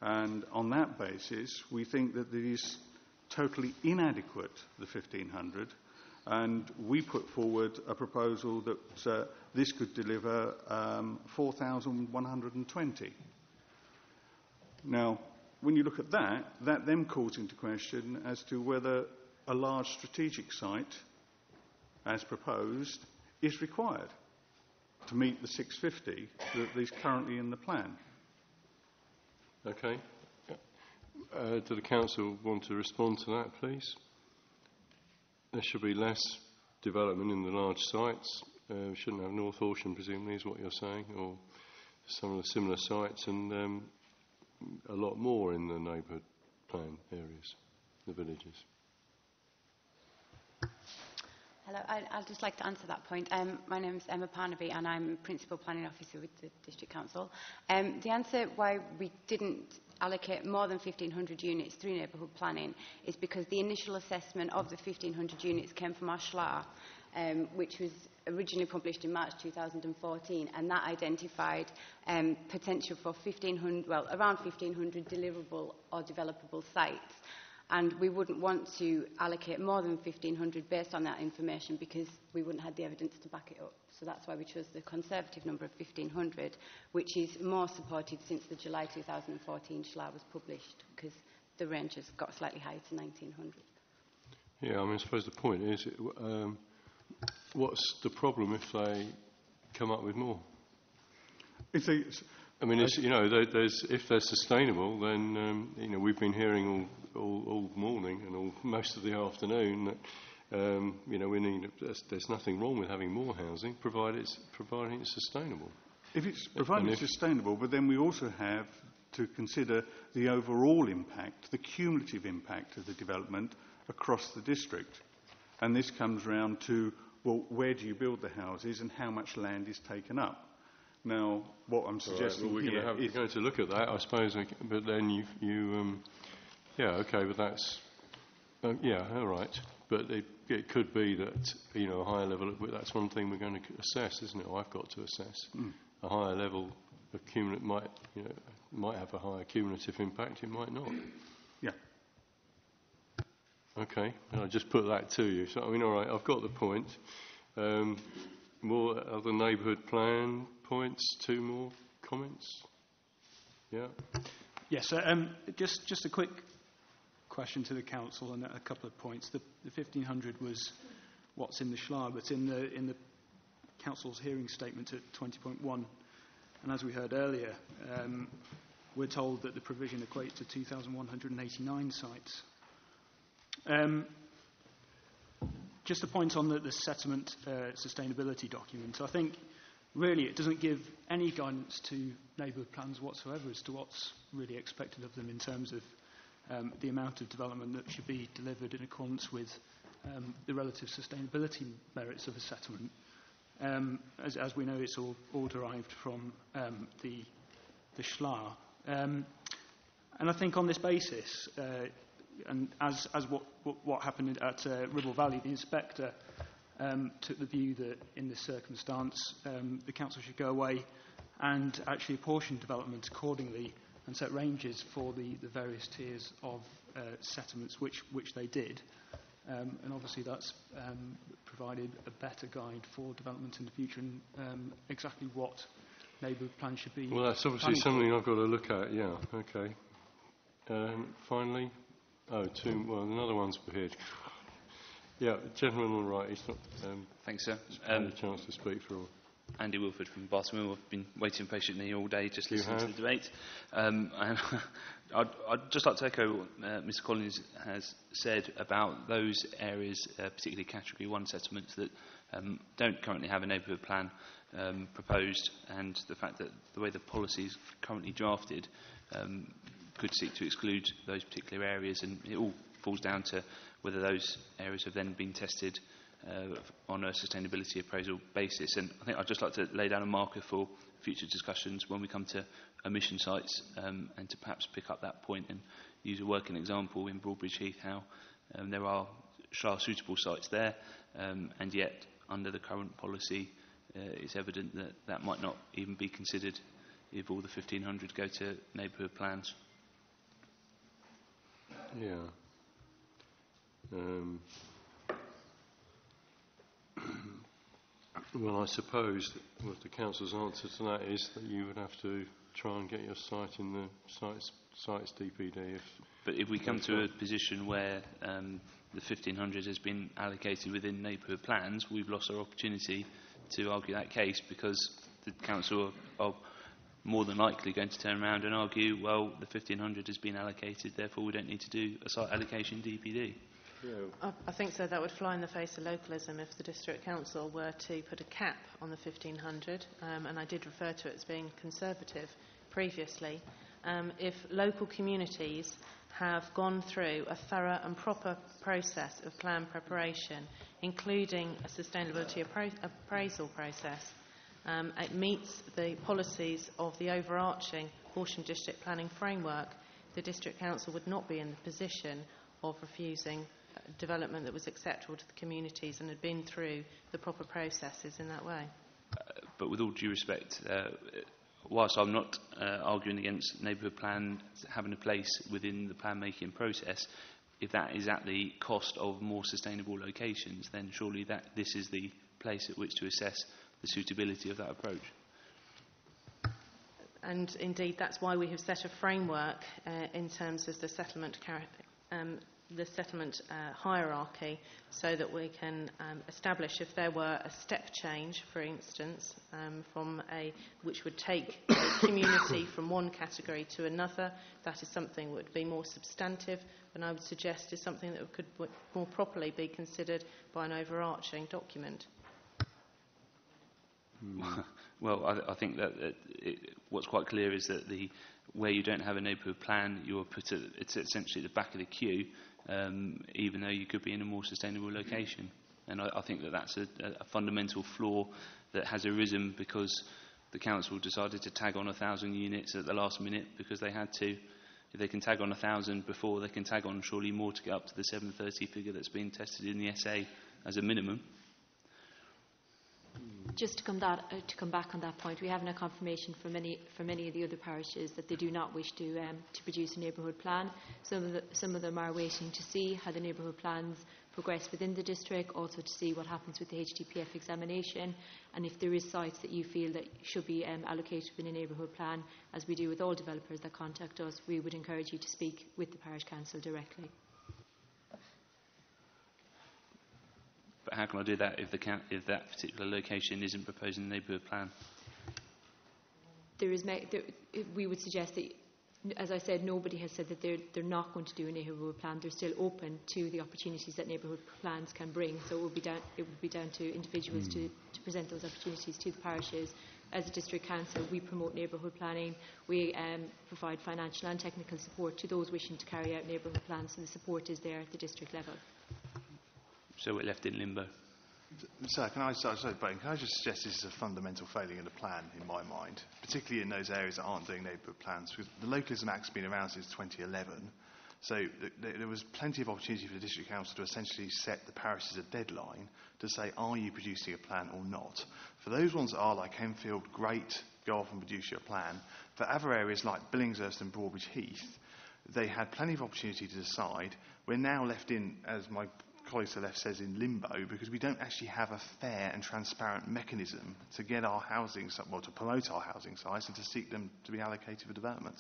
And on that basis, we think that it is totally inadequate, the 1,500, and we put forward a proposal that this could deliver 4,120. Now, when you look at that, that then calls into question as to whether a large strategic site, as proposed, is required to meet the 650 that is currently in the plan. Okay. Do the Council want to respond to that, please? There should be less development in the large sites. We shouldn't have North Horsham, presumably, is what you're saying, or some of the similar sites, and a lot more in the neighbourhood plan areas, the villages. Hello, I'd just like to answer that point. My name is Emma Parnaby and I'm Principal Planning Officer with the District Council. The answer why we didn't allocate more than 1,500 units through neighbourhood planning is because the initial assessment of the 1,500 units came from our SLAR, which was originally published in March 2014, and that identified potential for around 1,500 deliverable or developable sites. And we wouldn't want to allocate more than 1,500 based on that information because we wouldn't have the evidence to back it up. So that's why we chose the conservative number of 1,500, which is more supported since the July 2014 SLAR was published, because the range has got slightly higher to 1,900. Yeah, I mean, I suppose the point is, what's the problem if they come up with more? I mean, if they're sustainable, then we've been hearing all morning and most of the afternoon that there's nothing wrong with having more housing, providing it's sustainable. If it's provided it's sustainable, but then we also have to consider the overall impact, the cumulative impact of the development across the district, and this comes round to, well, where do you build the houses and how much land is taken up? Now, what I'm suggesting we're going to look at that, I suppose, but then but that's, all right. But it could be that, a higher level, that's one thing we're going to assess, isn't it? Or I've got to assess. A higher level of cumulative might have a higher cumulative impact, it might not. Yeah. Okay, and I'll just put that to you. So, I mean, all right, I've got the point. More other neighbourhood plan points, two more comments? Yeah? Yes, just a quick question to the Council and a couple of points. The 1,500 was what's in the SLAR, but in the Council's hearing statement at 20.1, and as we heard earlier, we're told that the provision equates to 2,189 sites. Just a point on the settlement sustainability document. I think really it doesn't give any guidance to neighbourhood plans whatsoever as to what's really expected of them in terms of the amount of development that should be delivered in accordance with the relative sustainability merits of a settlement. As we know, it's all derived from the SLAR. And I think on this basis, and as what happened at Ribble Valley, the inspector took the view that in this circumstance the council should go away and actually apportion development accordingly and set ranges for the various tiers of settlements, which they did. And obviously that's provided a better guide for development in the future and exactly what neighbourhood plan should be... Well, that's obviously something I've got to look at, yeah, okay. Finally, another one's here. Yeah, gentleman on the right, he's not... Thanks, sir. Had a chance to speak for all. Andy Wilford from Bartolome. I've been waiting patiently all day just listening to the debate. And I'd just like to echo what Mr Collins has said about those areas, particularly Category 1 settlements, that don't currently have a neighbourhood plan proposed, and the fact that the way the policy is currently drafted could seek to exclude those particular areas, and it all falls down to whether those areas have then been tested on a sustainability appraisal basis. And I think I'd just like to lay down a marker for future discussions when we come to emission sites, and to perhaps pick up that point and use a working example in Broadbridge Heath, how there are suitable sites there, and yet under the current policy it's evident that that might not even be considered if all the 1,500 go to neighbourhood plans. Yeah. Well, I suppose that the council's answer to that is that you would have to try and get your site in the site's DPD. But if we come to a position where the 1,500 has been allocated within neighbourhood plans, we've lost our opportunity to argue that case, because the council are more than likely going to turn around and argue, well, the 1,500 has been allocated, therefore we don't need to do a site allocation DPD. I think so. That would fly in the face of localism if the district council were to put a cap on the 1,500, and I did refer to it as being conservative previously. If local communities have gone through a thorough and proper process of plan preparation, including a sustainability appraisal process, it meets the policies of the overarching Horsham District Planning Framework, the district council would not be in the position of refusing development that was acceptable to the communities and had been through the proper processes in that way. But with all due respect, whilst I'm not arguing against neighbourhood plans having a place within the plan making process, if that is at the cost of more sustainable locations, then surely this is the place at which to assess the suitability of that approach. And indeed, that's why we have set a framework in terms of the settlement hierarchy, so that we can establish if there were a step change, for instance, which would take a community from one category to another. That is something that would be more substantive, and I would suggest is something that could more properly be considered by an overarching document. Well, I think that what's quite clear is that where you don't have a neighbourhood plan, you're put it's essentially at the back of the queue, even though you could be in a more sustainable location. And I think that's a fundamental flaw that has arisen because the council decided to tag on 1,000 units at the last minute because they had to. If they can tag on 1,000 before, they can tag on surely more to get up to the 730 figure that's been tested in the SA as a minimum. Just to come back on that point, we have now confirmation from many of the other parishes that they do not wish to produce a neighbourhood plan. Some of them are waiting to see how the neighbourhood plans progress within the district, also to see what happens with the HDPF examination, and if there is sites that you feel that should be allocated within a neighbourhood plan, as we do with all developers that contact us, we would encourage you to speak with the parish council directly. But how can I do that if that particular location isn't proposed in the neighbourhood plan? We would suggest that, as I said, nobody has said that they're not going to do a neighbourhood plan. They're still open to the opportunities that neighbourhood plans can bring. So it would be down to individuals to present those opportunities to the parishes. As a district council, we promote neighbourhood planning. We provide financial and technical support to those wishing to carry out neighbourhood plans, and the support is there at the district level. So we're left in limbo. Sir, can I just suggest this is a fundamental failure in the plan, in my mind, particularly in those areas that aren't doing neighbourhood plans, because the Localism Act's been around since 2011, so there was plenty of opportunity for the District Council to essentially set the parishes a deadline to say, are you producing a plan or not? For those ones that are like Henfield, great, go off and produce your plan. For other areas like Billingshurst and Broadbridge Heath, they had plenty of opportunity to decide. We're now left in, as my colleague to the left says, in limbo, because we don't actually have a fair and transparent mechanism to get our housing, well, to promote our housing sites and to seek them to be allocated for development.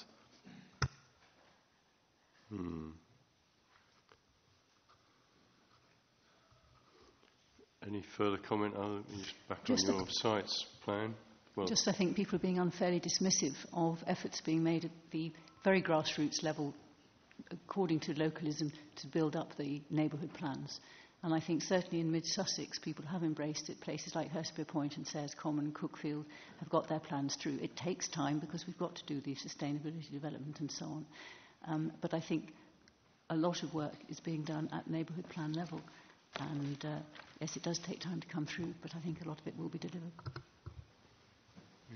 Any further comment? Back on your sites plan? Well, I think people are being unfairly dismissive of efforts being made at the very grassroots level, according to localism, to build up the neighbourhood plans. And I think certainly in mid-Sussex, people have embraced it. Places like Hurstpere Point and Sayers Common and Cookfield have got their plans through. It takes time because we've got to do the sustainability development and so on. But I think a lot of work is being done at neighbourhood plan level. And yes, it does take time to come through, but I think a lot of it will be delivered.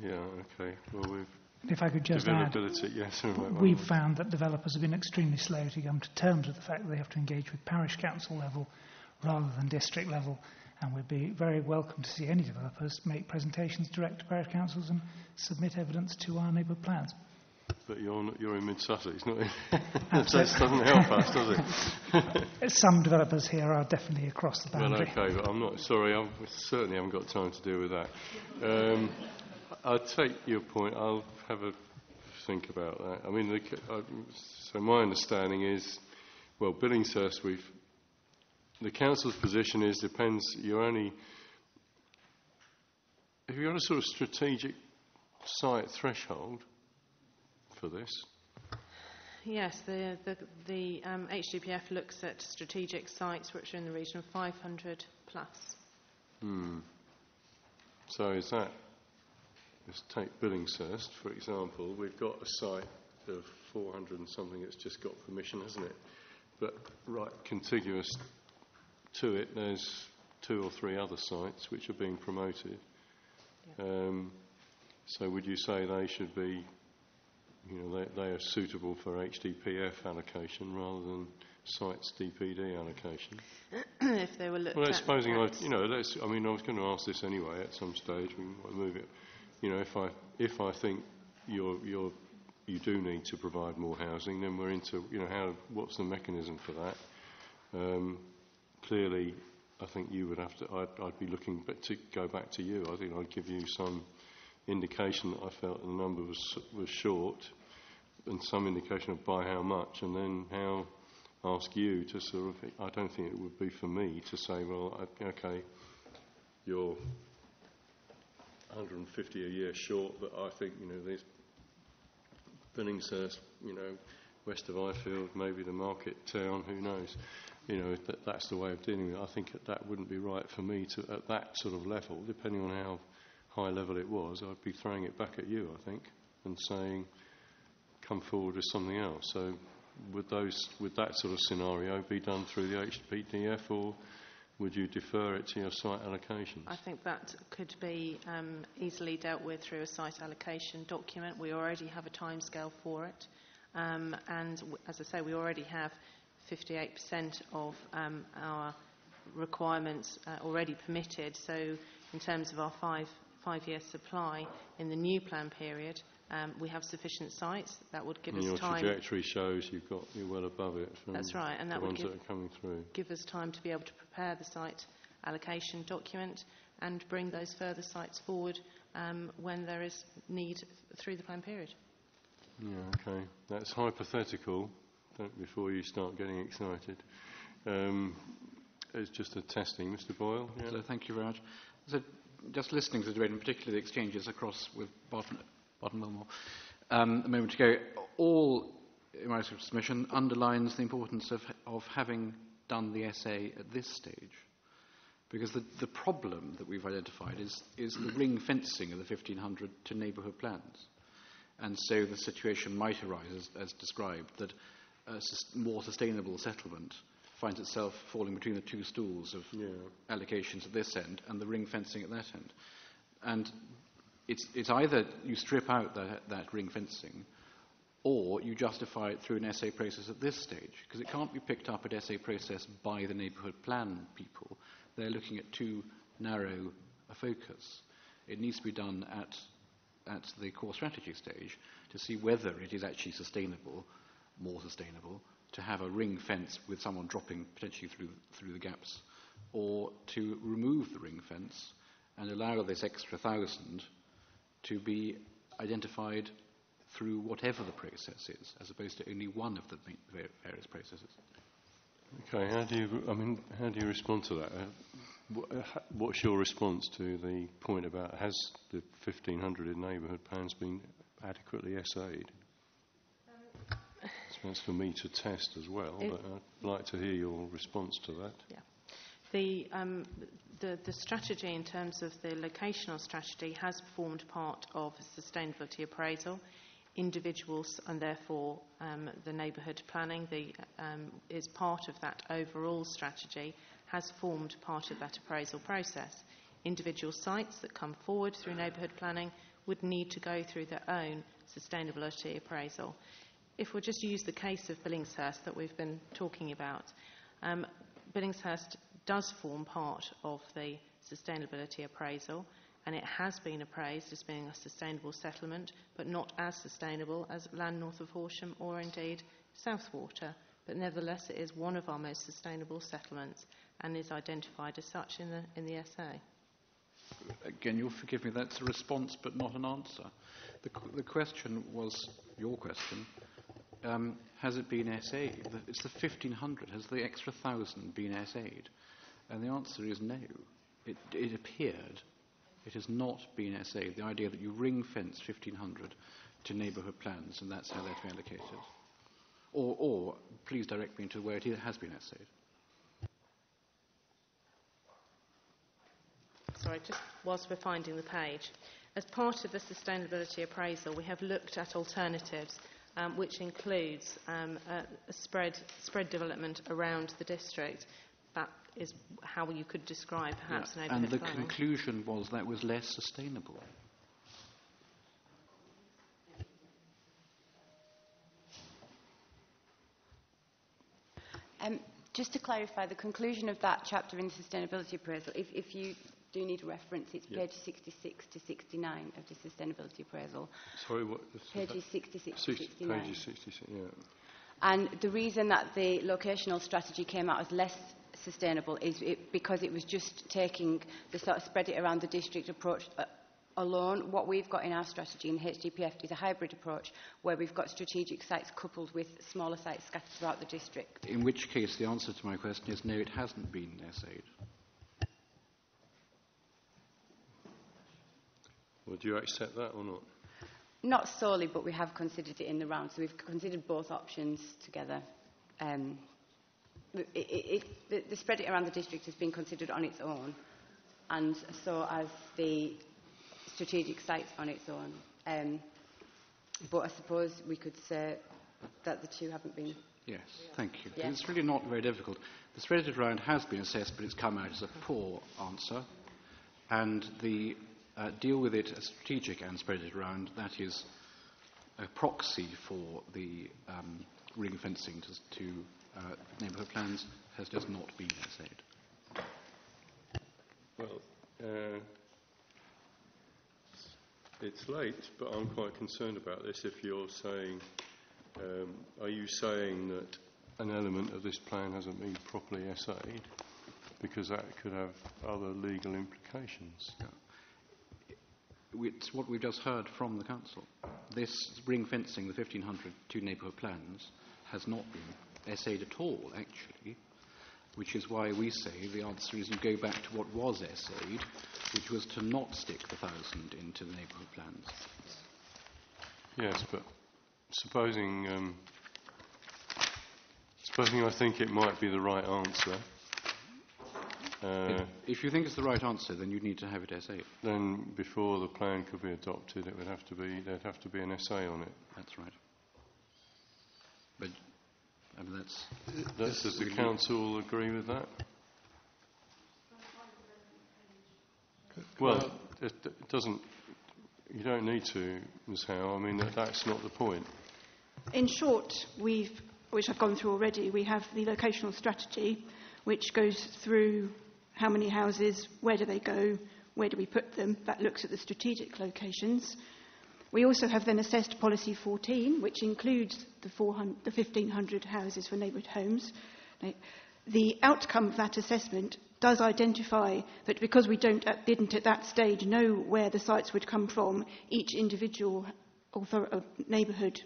Yeah, okay. Well, if I could just add, yes, we've found that developers have been extremely slow to come to terms with the fact that they have to engage with parish council level rather than district level, and we'd be very welcome to see any developers make presentations direct to parish councils and submit evidence to our neighbourhood plans. But you're in mid-Sussex, not in... That doesn't help us, does it? Some developers here are definitely across the boundary. Well, okay, but I'm not... Sorry, I certainly haven't got time to deal with that. I'll take your point. I'll have a think about that. I mean, so my understanding is, well, Billingshurst, the council's position is depends. Have you got a sort of strategic site threshold for this? Yes, the HDPF looks at strategic sites which are in the region of 500 plus. So is that? Let's take Billingshurst, for example. We've got a site of 400 and something that's just got permission, hasn't it? But right contiguous to it, there's 2 or 3 other sites which are being promoted. Yeah. So would you say they should be, they are suitable for HDPF allocation rather than sites DPD allocation? If they were looked well, at... supposing I was going to ask this anyway at some stage. We might move it. If I think you do need to provide more housing, then we're into, what's the mechanism for that? Clearly, I think you would have to, I'd be looking to go back to you. I think I'd give you some indication that I felt the number was short and some indication of by how much, and then ask you to sort of, I don't think it would be for me to say, well, okay, you're 150 a year short, but I think, there's Billingshurst, west of Ifield, maybe the market town, who knows? That's the way of dealing with it. I think that wouldn't be right for me to, at that sort of level, depending on how high level it was, I'd be throwing it back at you, I think, and saying, come forward with something else. So would that sort of scenario be done through the HPDF, or would you defer it to your site allocations? I think that could be easily dealt with through a site allocation document. We already have a timescale for it. And as I say, we already have 58% of our requirements already permitted. So in terms of our five-year supply in the new plan period, we have sufficient sites. That would give us time. Your trajectory shows you're well above it. That's right, and that would that are coming through. Give us time to be able to prepare the site allocation document and bring those further sites forward when there is need through the plan period. Yeah, okay. That's hypothetical. Before you start getting excited. It's just a testing, Mr. Boyle. Yeah. So thank you very much. So just listening to the debate, and particularly the exchanges across with Barton Wilmore a moment ago, all in my submission underlines the importance of having done the essay at this stage. Because the problem that we've identified is the ring fencing of the 1500 to neighbourhood plans. And so the situation might arise, as described, that a more sustainable settlement finds itself falling between the two stools of allocations at this end and the ring fencing at that end. And it's either you strip out that ring fencing or you justify it through an essay process at this stage, because it can't be picked up at essay process by the neighbourhood plan people. They're looking at too narrow a focus. It needs to be done at the core strategy stage to see whether it is actually sustainable, more sustainable, to have a ring fence with someone dropping potentially through the gaps, or to remove the ring fence and allow this extra 1,000 to be identified through whatever the process is, as opposed to only one of the various processes. Okay, how do you respond to that? What's your response to the point about has the 1,500 in neighbourhood plans been adequately essayed? So that's for me to test as well, but I'd like to hear your response to that. Yeah. The strategy in terms of the locational strategy has formed part of sustainability appraisal. Individuals and therefore the neighbourhood planning is part of that overall strategy, has formed part of that appraisal process. Individual sites that come forward through neighbourhood planning would need to go through their own sustainability appraisal. If we'll just use the case of Billingshurst that we've been talking about, Billingshurst does form part of the sustainability appraisal, and it has been appraised as being a sustainable settlement, but not as sustainable as land north of Horsham or indeed Southwater. But nevertheless, it is one of our most sustainable settlements and is identified as such in the SA. Again, you'll forgive me, that's a response but not an answer. The question was, your question, has it been SA'd? It's the 1,500. Has the extra 1,000 been SA'd? And the answer is no. It appeared. It has not been SA'd. The idea that you ring-fence 1,500 to neighbourhood plans and that's how they're to be allocated. Or please direct me to where it has been SA'd. Sorry, just whilst we're finding the page. As part of the sustainability appraisal, we have looked at alternatives, which includes a spread development around the district. That is how you could describe perhaps neighbourhood planning. And the conclusion was that was less sustainable. Just to clarify, the conclusion of that chapter in the sustainability appraisal, if you do need a reference, it's pages 66 to 69 of the sustainability appraisal. Sorry, what? Pages 66 to 69. Pages 66, yeah. And the reason that the locational strategy came out as less sustainable is because it was just taking the sort of spread it around the district approach alone. What we've got in our strategy in HDPF is a hybrid approach where we've got strategic sites coupled with smaller sites scattered throughout the district. In which case the answer to my question is no, it hasn't been SA'd. Well, do you accept that or not? Not solely, but we have considered it in the round. So we've considered both options together. The spread it around the district has been considered on its own, and so as the strategic sites on its own. But I suppose we could say that the two haven't been. Yes, thank you. Yeah. It's really not very difficult. The spread it around has been assessed, but it's come out as a poor answer. And the deal with it as strategic and spread it around, that is a proxy for the ring fencing to neighbourhood plans, has just not been essayed. Well, it's late, but I'm quite concerned about this. If you're saying, are you saying that an element of this plan hasn't been properly essayed? Because that could have other legal implications. Yeah. It's what we've just heard from the Council. This ring fencing, the 1,500 to neighbourhood plans, has not been essayed at all, actually, which is why we say the answer is you go back to what was essayed, which was to not stick the 1,000 into the neighbourhood plans. Yes, but supposing I think it might be the right answer. If you think it's the right answer, then you need to have it essayed. Then before the plan could be adopted, there'd have to be an essay on it. That's right. But I mean, does the council agree with that? Well, it doesn't. You don't need to, Ms. Howe. I mean, that's not the point. In short, which I've gone through already, we have the locational strategy, which goes through how many houses, where do they go, where do we put them. That looks at the strategic locations. We also have then assessed policy 14, which includes the 1,500 houses for neighbourhood homes. The outcome of that assessment does identify that because we didn't at that stage know where the sites would come from, each individual neighbourhood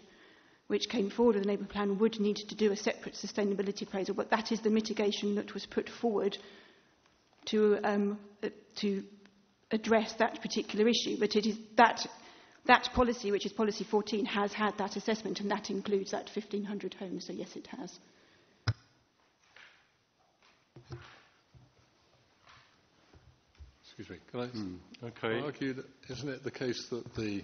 which came forward with a neighbourhood plan would need to do a separate sustainability appraisal. But that is the mitigation that was put forward to address that particular issue. But it is that policy, which is policy 14, has had that assessment, and that includes that 1,500 homes. So yes, it has. Excuse me. Can I argue that isn't it the case that the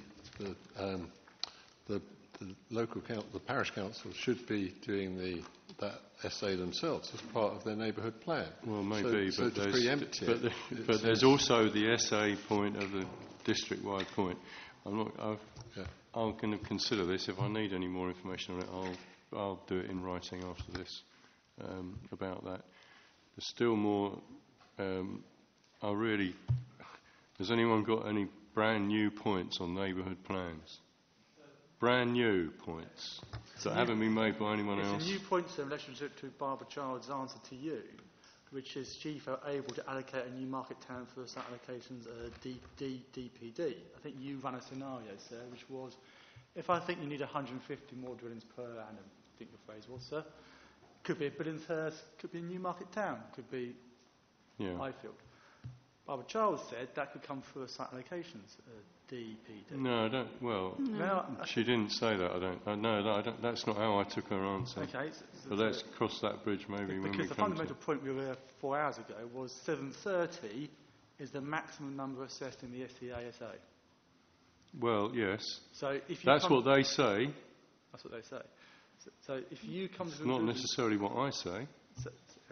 local the parish council should be doing that essay themselves as part of their neighbourhood plan? Well, maybe, so but to preempt it. But there's also the essay point of the district-wide point. I'm going to consider this. If I need any more information on it, I'll do it in writing after this about that. There's still more. Has anyone got any brand new points on neighbourhood plans? Brand new points that haven't been made by anyone else? It's a new point in relation to Barbara Child's answer to you, which is she felt able to allocate a new market town for site allocations DPD. I think you ran a scenario, sir, which was, if I think you need 150 more dwellings per annum, I think your phrase was, sir, could be a Billingshurst, could be a new market town, could be Highfield. Barbara Child said that could come through a site allocations, DPD. No, I don't. Well, she didn't say that. I don't. That's not how I took her answer. Okay, but let's cross that bridge maybe when we come to it. Because the fundamental point we were there 4 hours ago was 730 is the maximum number assessed in the SEASA. Well, yes. So if that's what they say. That's what they say. So if you come to not necessarily what I say.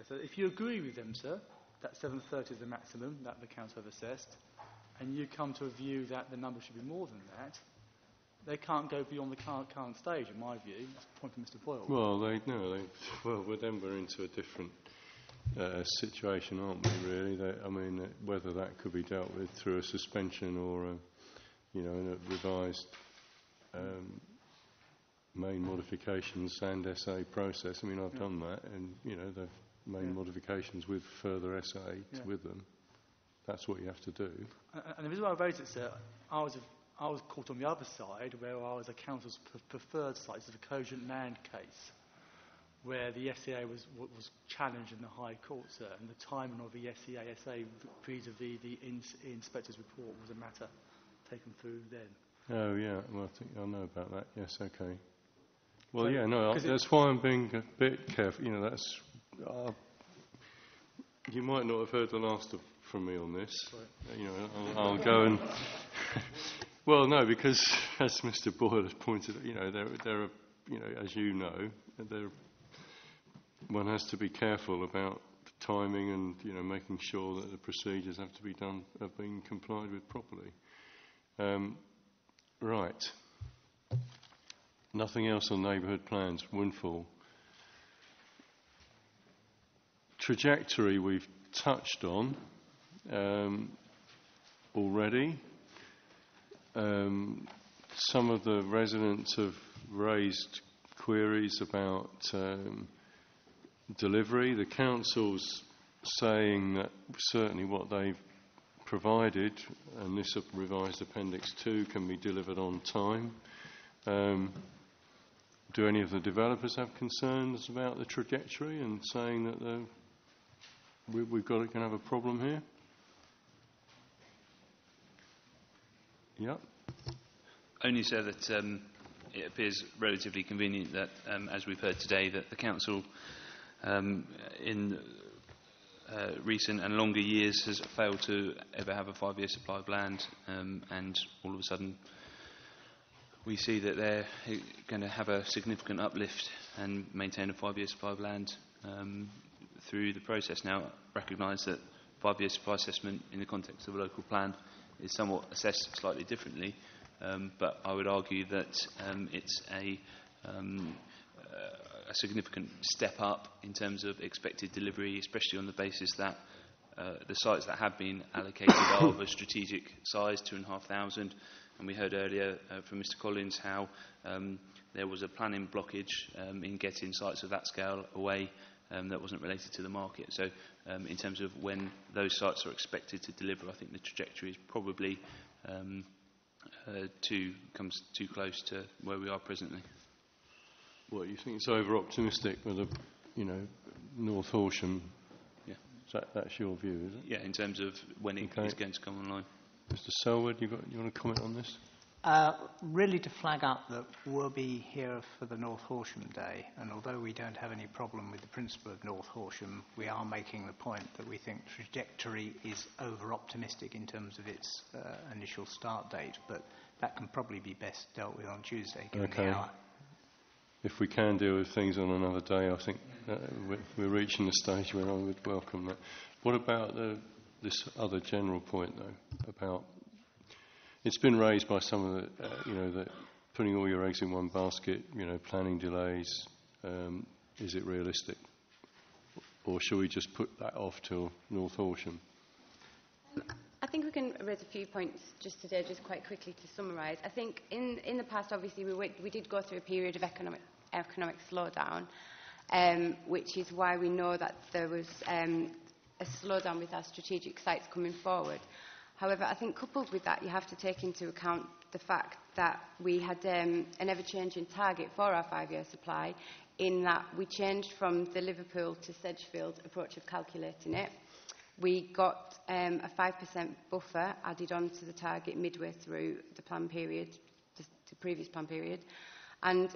So if you agree with them, sir, that 730 is the maximum that the council have assessed, and you come to a view that the number should be more than that, they can't go beyond the current stage, in my view. That's the point from Mr. Boyle. Well, with them we're into a different situation, aren't we? Really, whether that could be dealt with through a suspension or in a revised main modifications and SA process. I mean, I've done that, and they've made modifications with further SA with them. That's what you have to do. And the reason why I raised it, sir, I was caught on the other side, where I was a council's preferred site. It's a cogent land case, where the SEA was challenged in the High Court, sir, and the timing of the SEASA vis-à-vis the inspector's report was a matter taken through then. Oh, yeah. Well, I think I know about that. Yes, okay. Well, that's why I'm being a bit careful. That's... you might not have heard the last from me on this. I'll go and... well, no, because as Mr. Boyle has pointed out, there are, as you know, one has to be careful about the timing and, making sure that the procedures have been complied with properly. Right. Nothing else on neighbourhood plans. Windfall. Trajectory we've touched on already. Some of the residents have raised queries about delivery. The council's saying that certainly what they've provided, and this revised Appendix 2, can be delivered on time. Do any of the developers have concerns about the trajectory and saying that we're going to have a problem here? Yep. Only so that it appears relatively convenient that, as we've heard today, that the council in recent and longer years has failed to ever have a 5-year supply of land, and all of a sudden we see that they're going to have a significant uplift and maintain a 5-year supply of land through the process. Now, recognise that 5-year supply assessment in the context of a local plan is somewhat assessed slightly differently, but I would argue that it's a significant step up in terms of expected delivery, especially on the basis that the sites that have been allocated are of a strategic size, 2,500, and we heard earlier from Mr Collins how there was a planning blockage in getting sites of that scale away that wasn't related to the market. So in terms of when those sites are expected to deliver, I think the trajectory is probably comes too close to where we are presently. What, you think it's over-optimistic with North Horsham? Yeah. That's your view, is it? Yeah, in terms of when it is going to come online. Mr Selwood, you want to comment on this? Really to flag up that we'll be here for the North Horsham Day, and although we don't have any problem with the principle of North Horsham, we are making the point that we think trajectory is over-optimistic in terms of its initial start date, but that can probably be best dealt with on Tuesday, given the hour. If we can deal with things on another day, I think we're reaching the stage where I would welcome that. What about this other general point, though, about... It's been raised by some of the, that putting all your eggs in one basket, planning delays, is it realistic? Or should we just put that off till North Horsham? I think we can raise a few points just today, just quite quickly to summarise. I think in the past, obviously, we did go through a period of economic slowdown, which is why we know that there was a slowdown with our strategic sites coming forward. However, I think coupled with that, you have to take into account the fact that we had an ever-changing target for our 5-year supply, in that we changed from the Liverpool to Sedgefield approach of calculating it. We got a 5% buffer added on to the target midway through the plan period, the previous plan period. And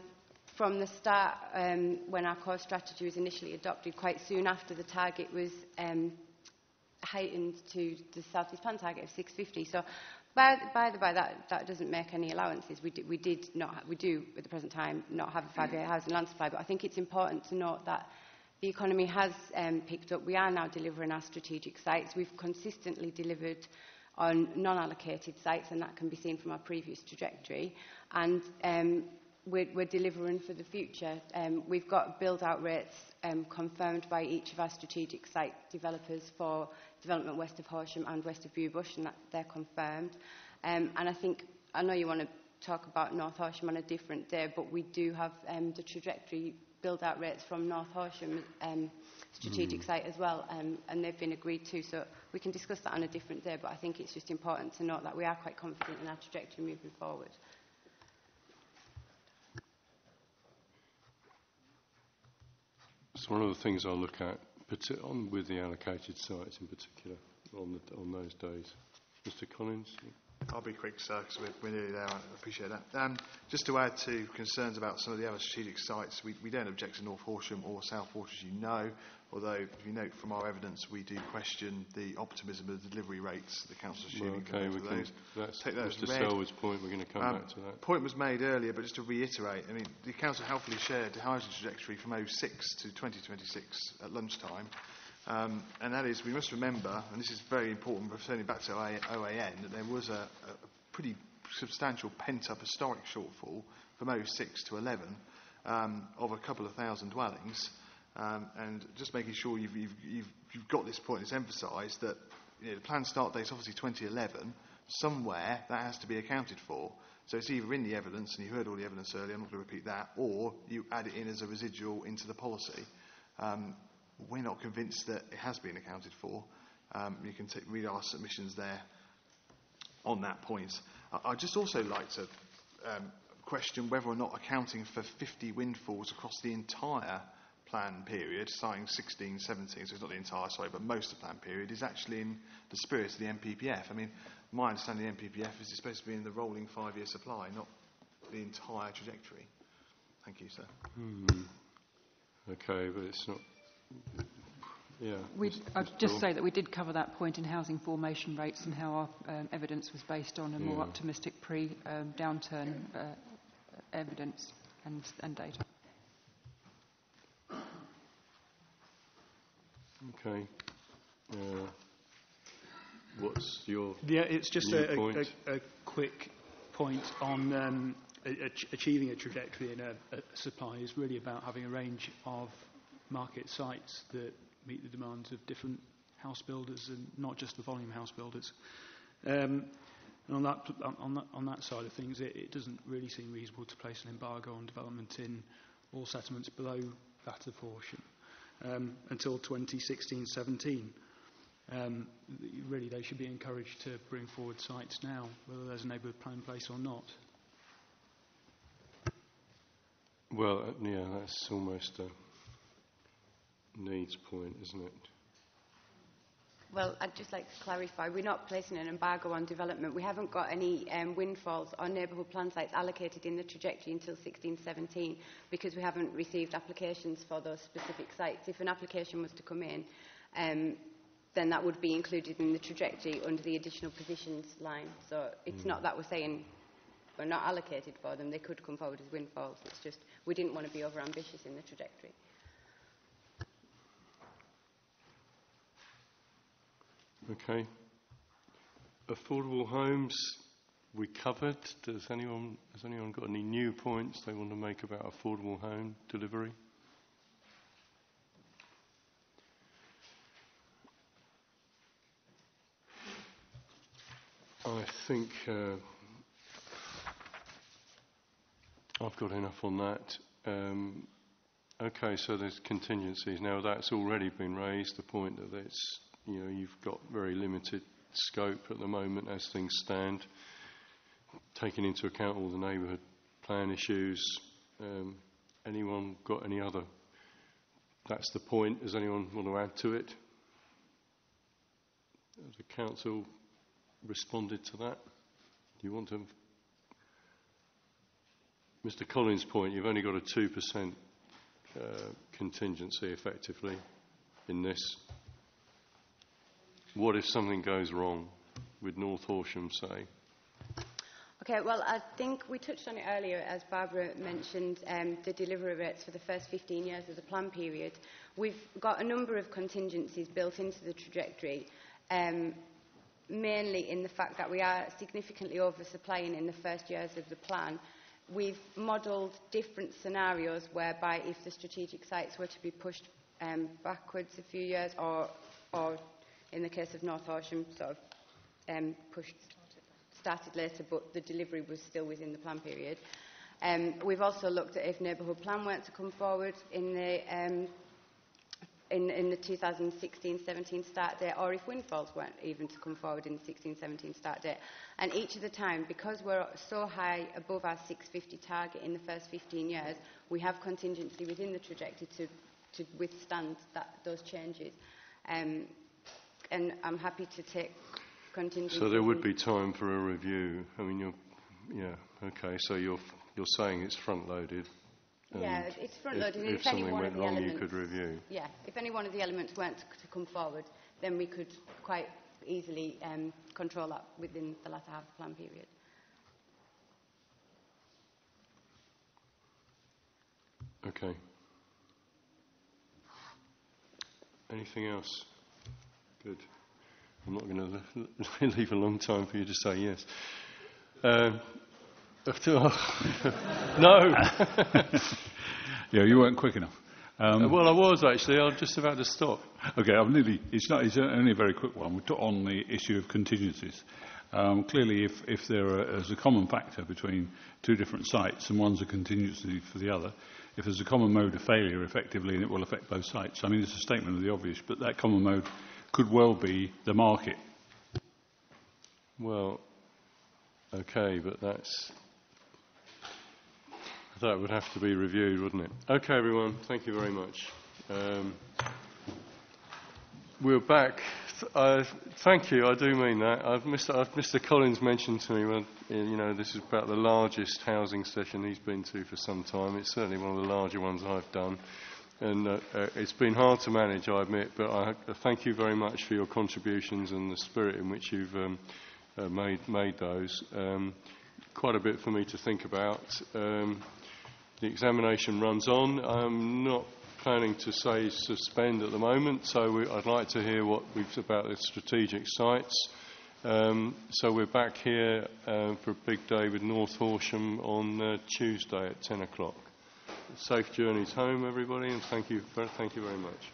from the start, when our core strategy was initially adopted, quite soon after, the target was heightened to the South East Plan target of 650. So, by the way, that doesn't make any allowances. We do at the present time not have a 5-year housing land supply, but I think it's important to note that the economy has picked up. We are now delivering our strategic sites. We've consistently delivered on non-allocated sites, and that can be seen from our previous trajectory. And we're delivering for the future. We've got build-out rates confirmed by each of our strategic site developers for development west of Horsham and west of Viewbush, and that they're confirmed. And I know you want to talk about North Horsham on a different day, but we do have the trajectory build-out rates from North Horsham strategic site as well, and they've been agreed to, so we can discuss that on a different day, but I think it's just important to note that we are quite confident in our trajectory moving forward. So one of the things I'll look at, with the allocated sites in particular, on those days. Mr Collins? I'll be quick, sir, because we're nearly there. I appreciate that. Just to add to concerns about some of the other strategic sites, we don't object to North Horsham or South Horsham, as you know, although, if you note from our evidence, we do question the optimism of the delivery rates the council is assuming. That's Mr Selwood's point. We're going to come back to that. Point was made earlier, but just to reiterate, the council helpfully shared the housing trajectory from 06 to 2026 at lunchtime. And that is, we must remember, and this is very important, returning back to OAN, that there was a pretty substantial pent-up historic shortfall from 06 to 11 of a couple of thousand dwellings. And just making sure you've got this point, it's emphasised that the planned start date is obviously 2011. Somewhere that has to be accounted for. So it's either in the evidence, and you heard all the evidence earlier, I'm not going to repeat that, or you add it in as a residual into the policy. We're not convinced that it has been accounted for. You can read our submissions there on that point. I'd just also like to question whether or not accounting for 50 windfalls across the entire plan period, starting 16, 17, so it's not the entire, but most of the plan period, is actually in the spirit of the MPPF. My understanding of the MPPF is it's supposed to be in the rolling 5-year supply, not the entire trajectory. Thank you, sir. Okay, but it's not... Yeah. I'd just say that we did cover that point in housing formation rates and how our evidence was based on a more optimistic pre-downturn evidence and data. Okay. What's your it's just point? a quick point on achieving a trajectory in a supply is really about having a range of market sites that meet the demands of different house builders and not just the volume house builders. And on that side of things, it doesn't really seem reasonable to place an embargo on development in all settlements below that of Horsham until 2016-17. Really, they should be encouraged to bring forward sites now, whether there's a neighbourhood plan in place or not. Well, yeah, that's almost a needs point, isn't it? Well, I'd just like to clarify, we're not placing an embargo on development. We haven't got any windfalls or neighbourhood plan sites allocated in the trajectory until 16-17 because we haven't received applications for those specific sites. If an application was to come in, then that would be included in the trajectory under the additional positions line. So it's not that we're saying we're not allocated for them. They could come forward as windfalls. It's just we didn't want to be over-ambitious in the trajectory. Okay. Affordable homes, we covered. Has anyone got any new points they want to make about affordable home delivery? I think I've got enough on that. Okay, so there's contingencies. Now that's already been raised, the point that it's, you've got very limited scope at the moment as things stand, taking into account all the neighbourhood plan issues. Anyone got any other? That's the point. Does anyone want to add to it? Has the council responded to that? Do you want to? Mr. Collins' point, you've only got a 2% contingency effectively in this. What if something goes wrong with North Horsham, say? Okay, well, I think we touched on it earlier, as Barbara mentioned, the delivery rates for the first 15 years of the plan period. We've got a number of contingencies built into the trajectory, mainly in the fact that we are significantly oversupplying in the first years of the plan. We've modelled different scenarios whereby if the strategic sites were to be pushed backwards a few years, or in the case of North Horsham, sort of started later, but the delivery was still within the plan period. We've also looked at if neighbourhood plan weren't to come forward in the 2016-17 start date, or if windfalls weren't even to come forward in the 16-17 start date. And each of the time, because we're so high above our 650 target in the first 15 years, we have contingency within the trajectory to withstand those changes. And I'm happy to take contingency. So there would be time for a review. I mean, okay. So you're saying it's front loaded. Yeah, it's front loaded. If something went wrong, you could review. Yeah, if any one of the elements weren't to come forward, then we could quite easily control that within the latter half of the plan period. Okay. Anything else? Good. I'm not going to leave a long time for you to say yes. No. Yeah, you weren't quick enough. Well, I was actually. I'm just about to stop. Okay, it's only a very quick one. We took on the issue of contingencies. Clearly, if there is a common factor between two different sites and one's a contingency for the other, if there's a common mode of failure, effectively, and it will affect both sites. I mean, it's a statement of the obvious, but that common mode could well be the market. Well, okay, but that would have to be reviewed, wouldn't it? Okay, everyone, thank you very much. We're back. Thank you, I do mean that. Mr. Collins mentioned to me, well, this is about the largest housing session he's been to for some time. It's certainly one of the larger ones I've done. And it's been hard to manage, I admit, but I thank you very much for your contributions and the spirit in which you've made those. Quite a bit for me to think about. The examination runs on. I'm not planning to say suspend at the moment, so I'd like to hear what about the strategic sites. So we're back here for a big day with North Horsham on Tuesday at 10 o'clock. Safe journeys home, everybody, and thank you very much.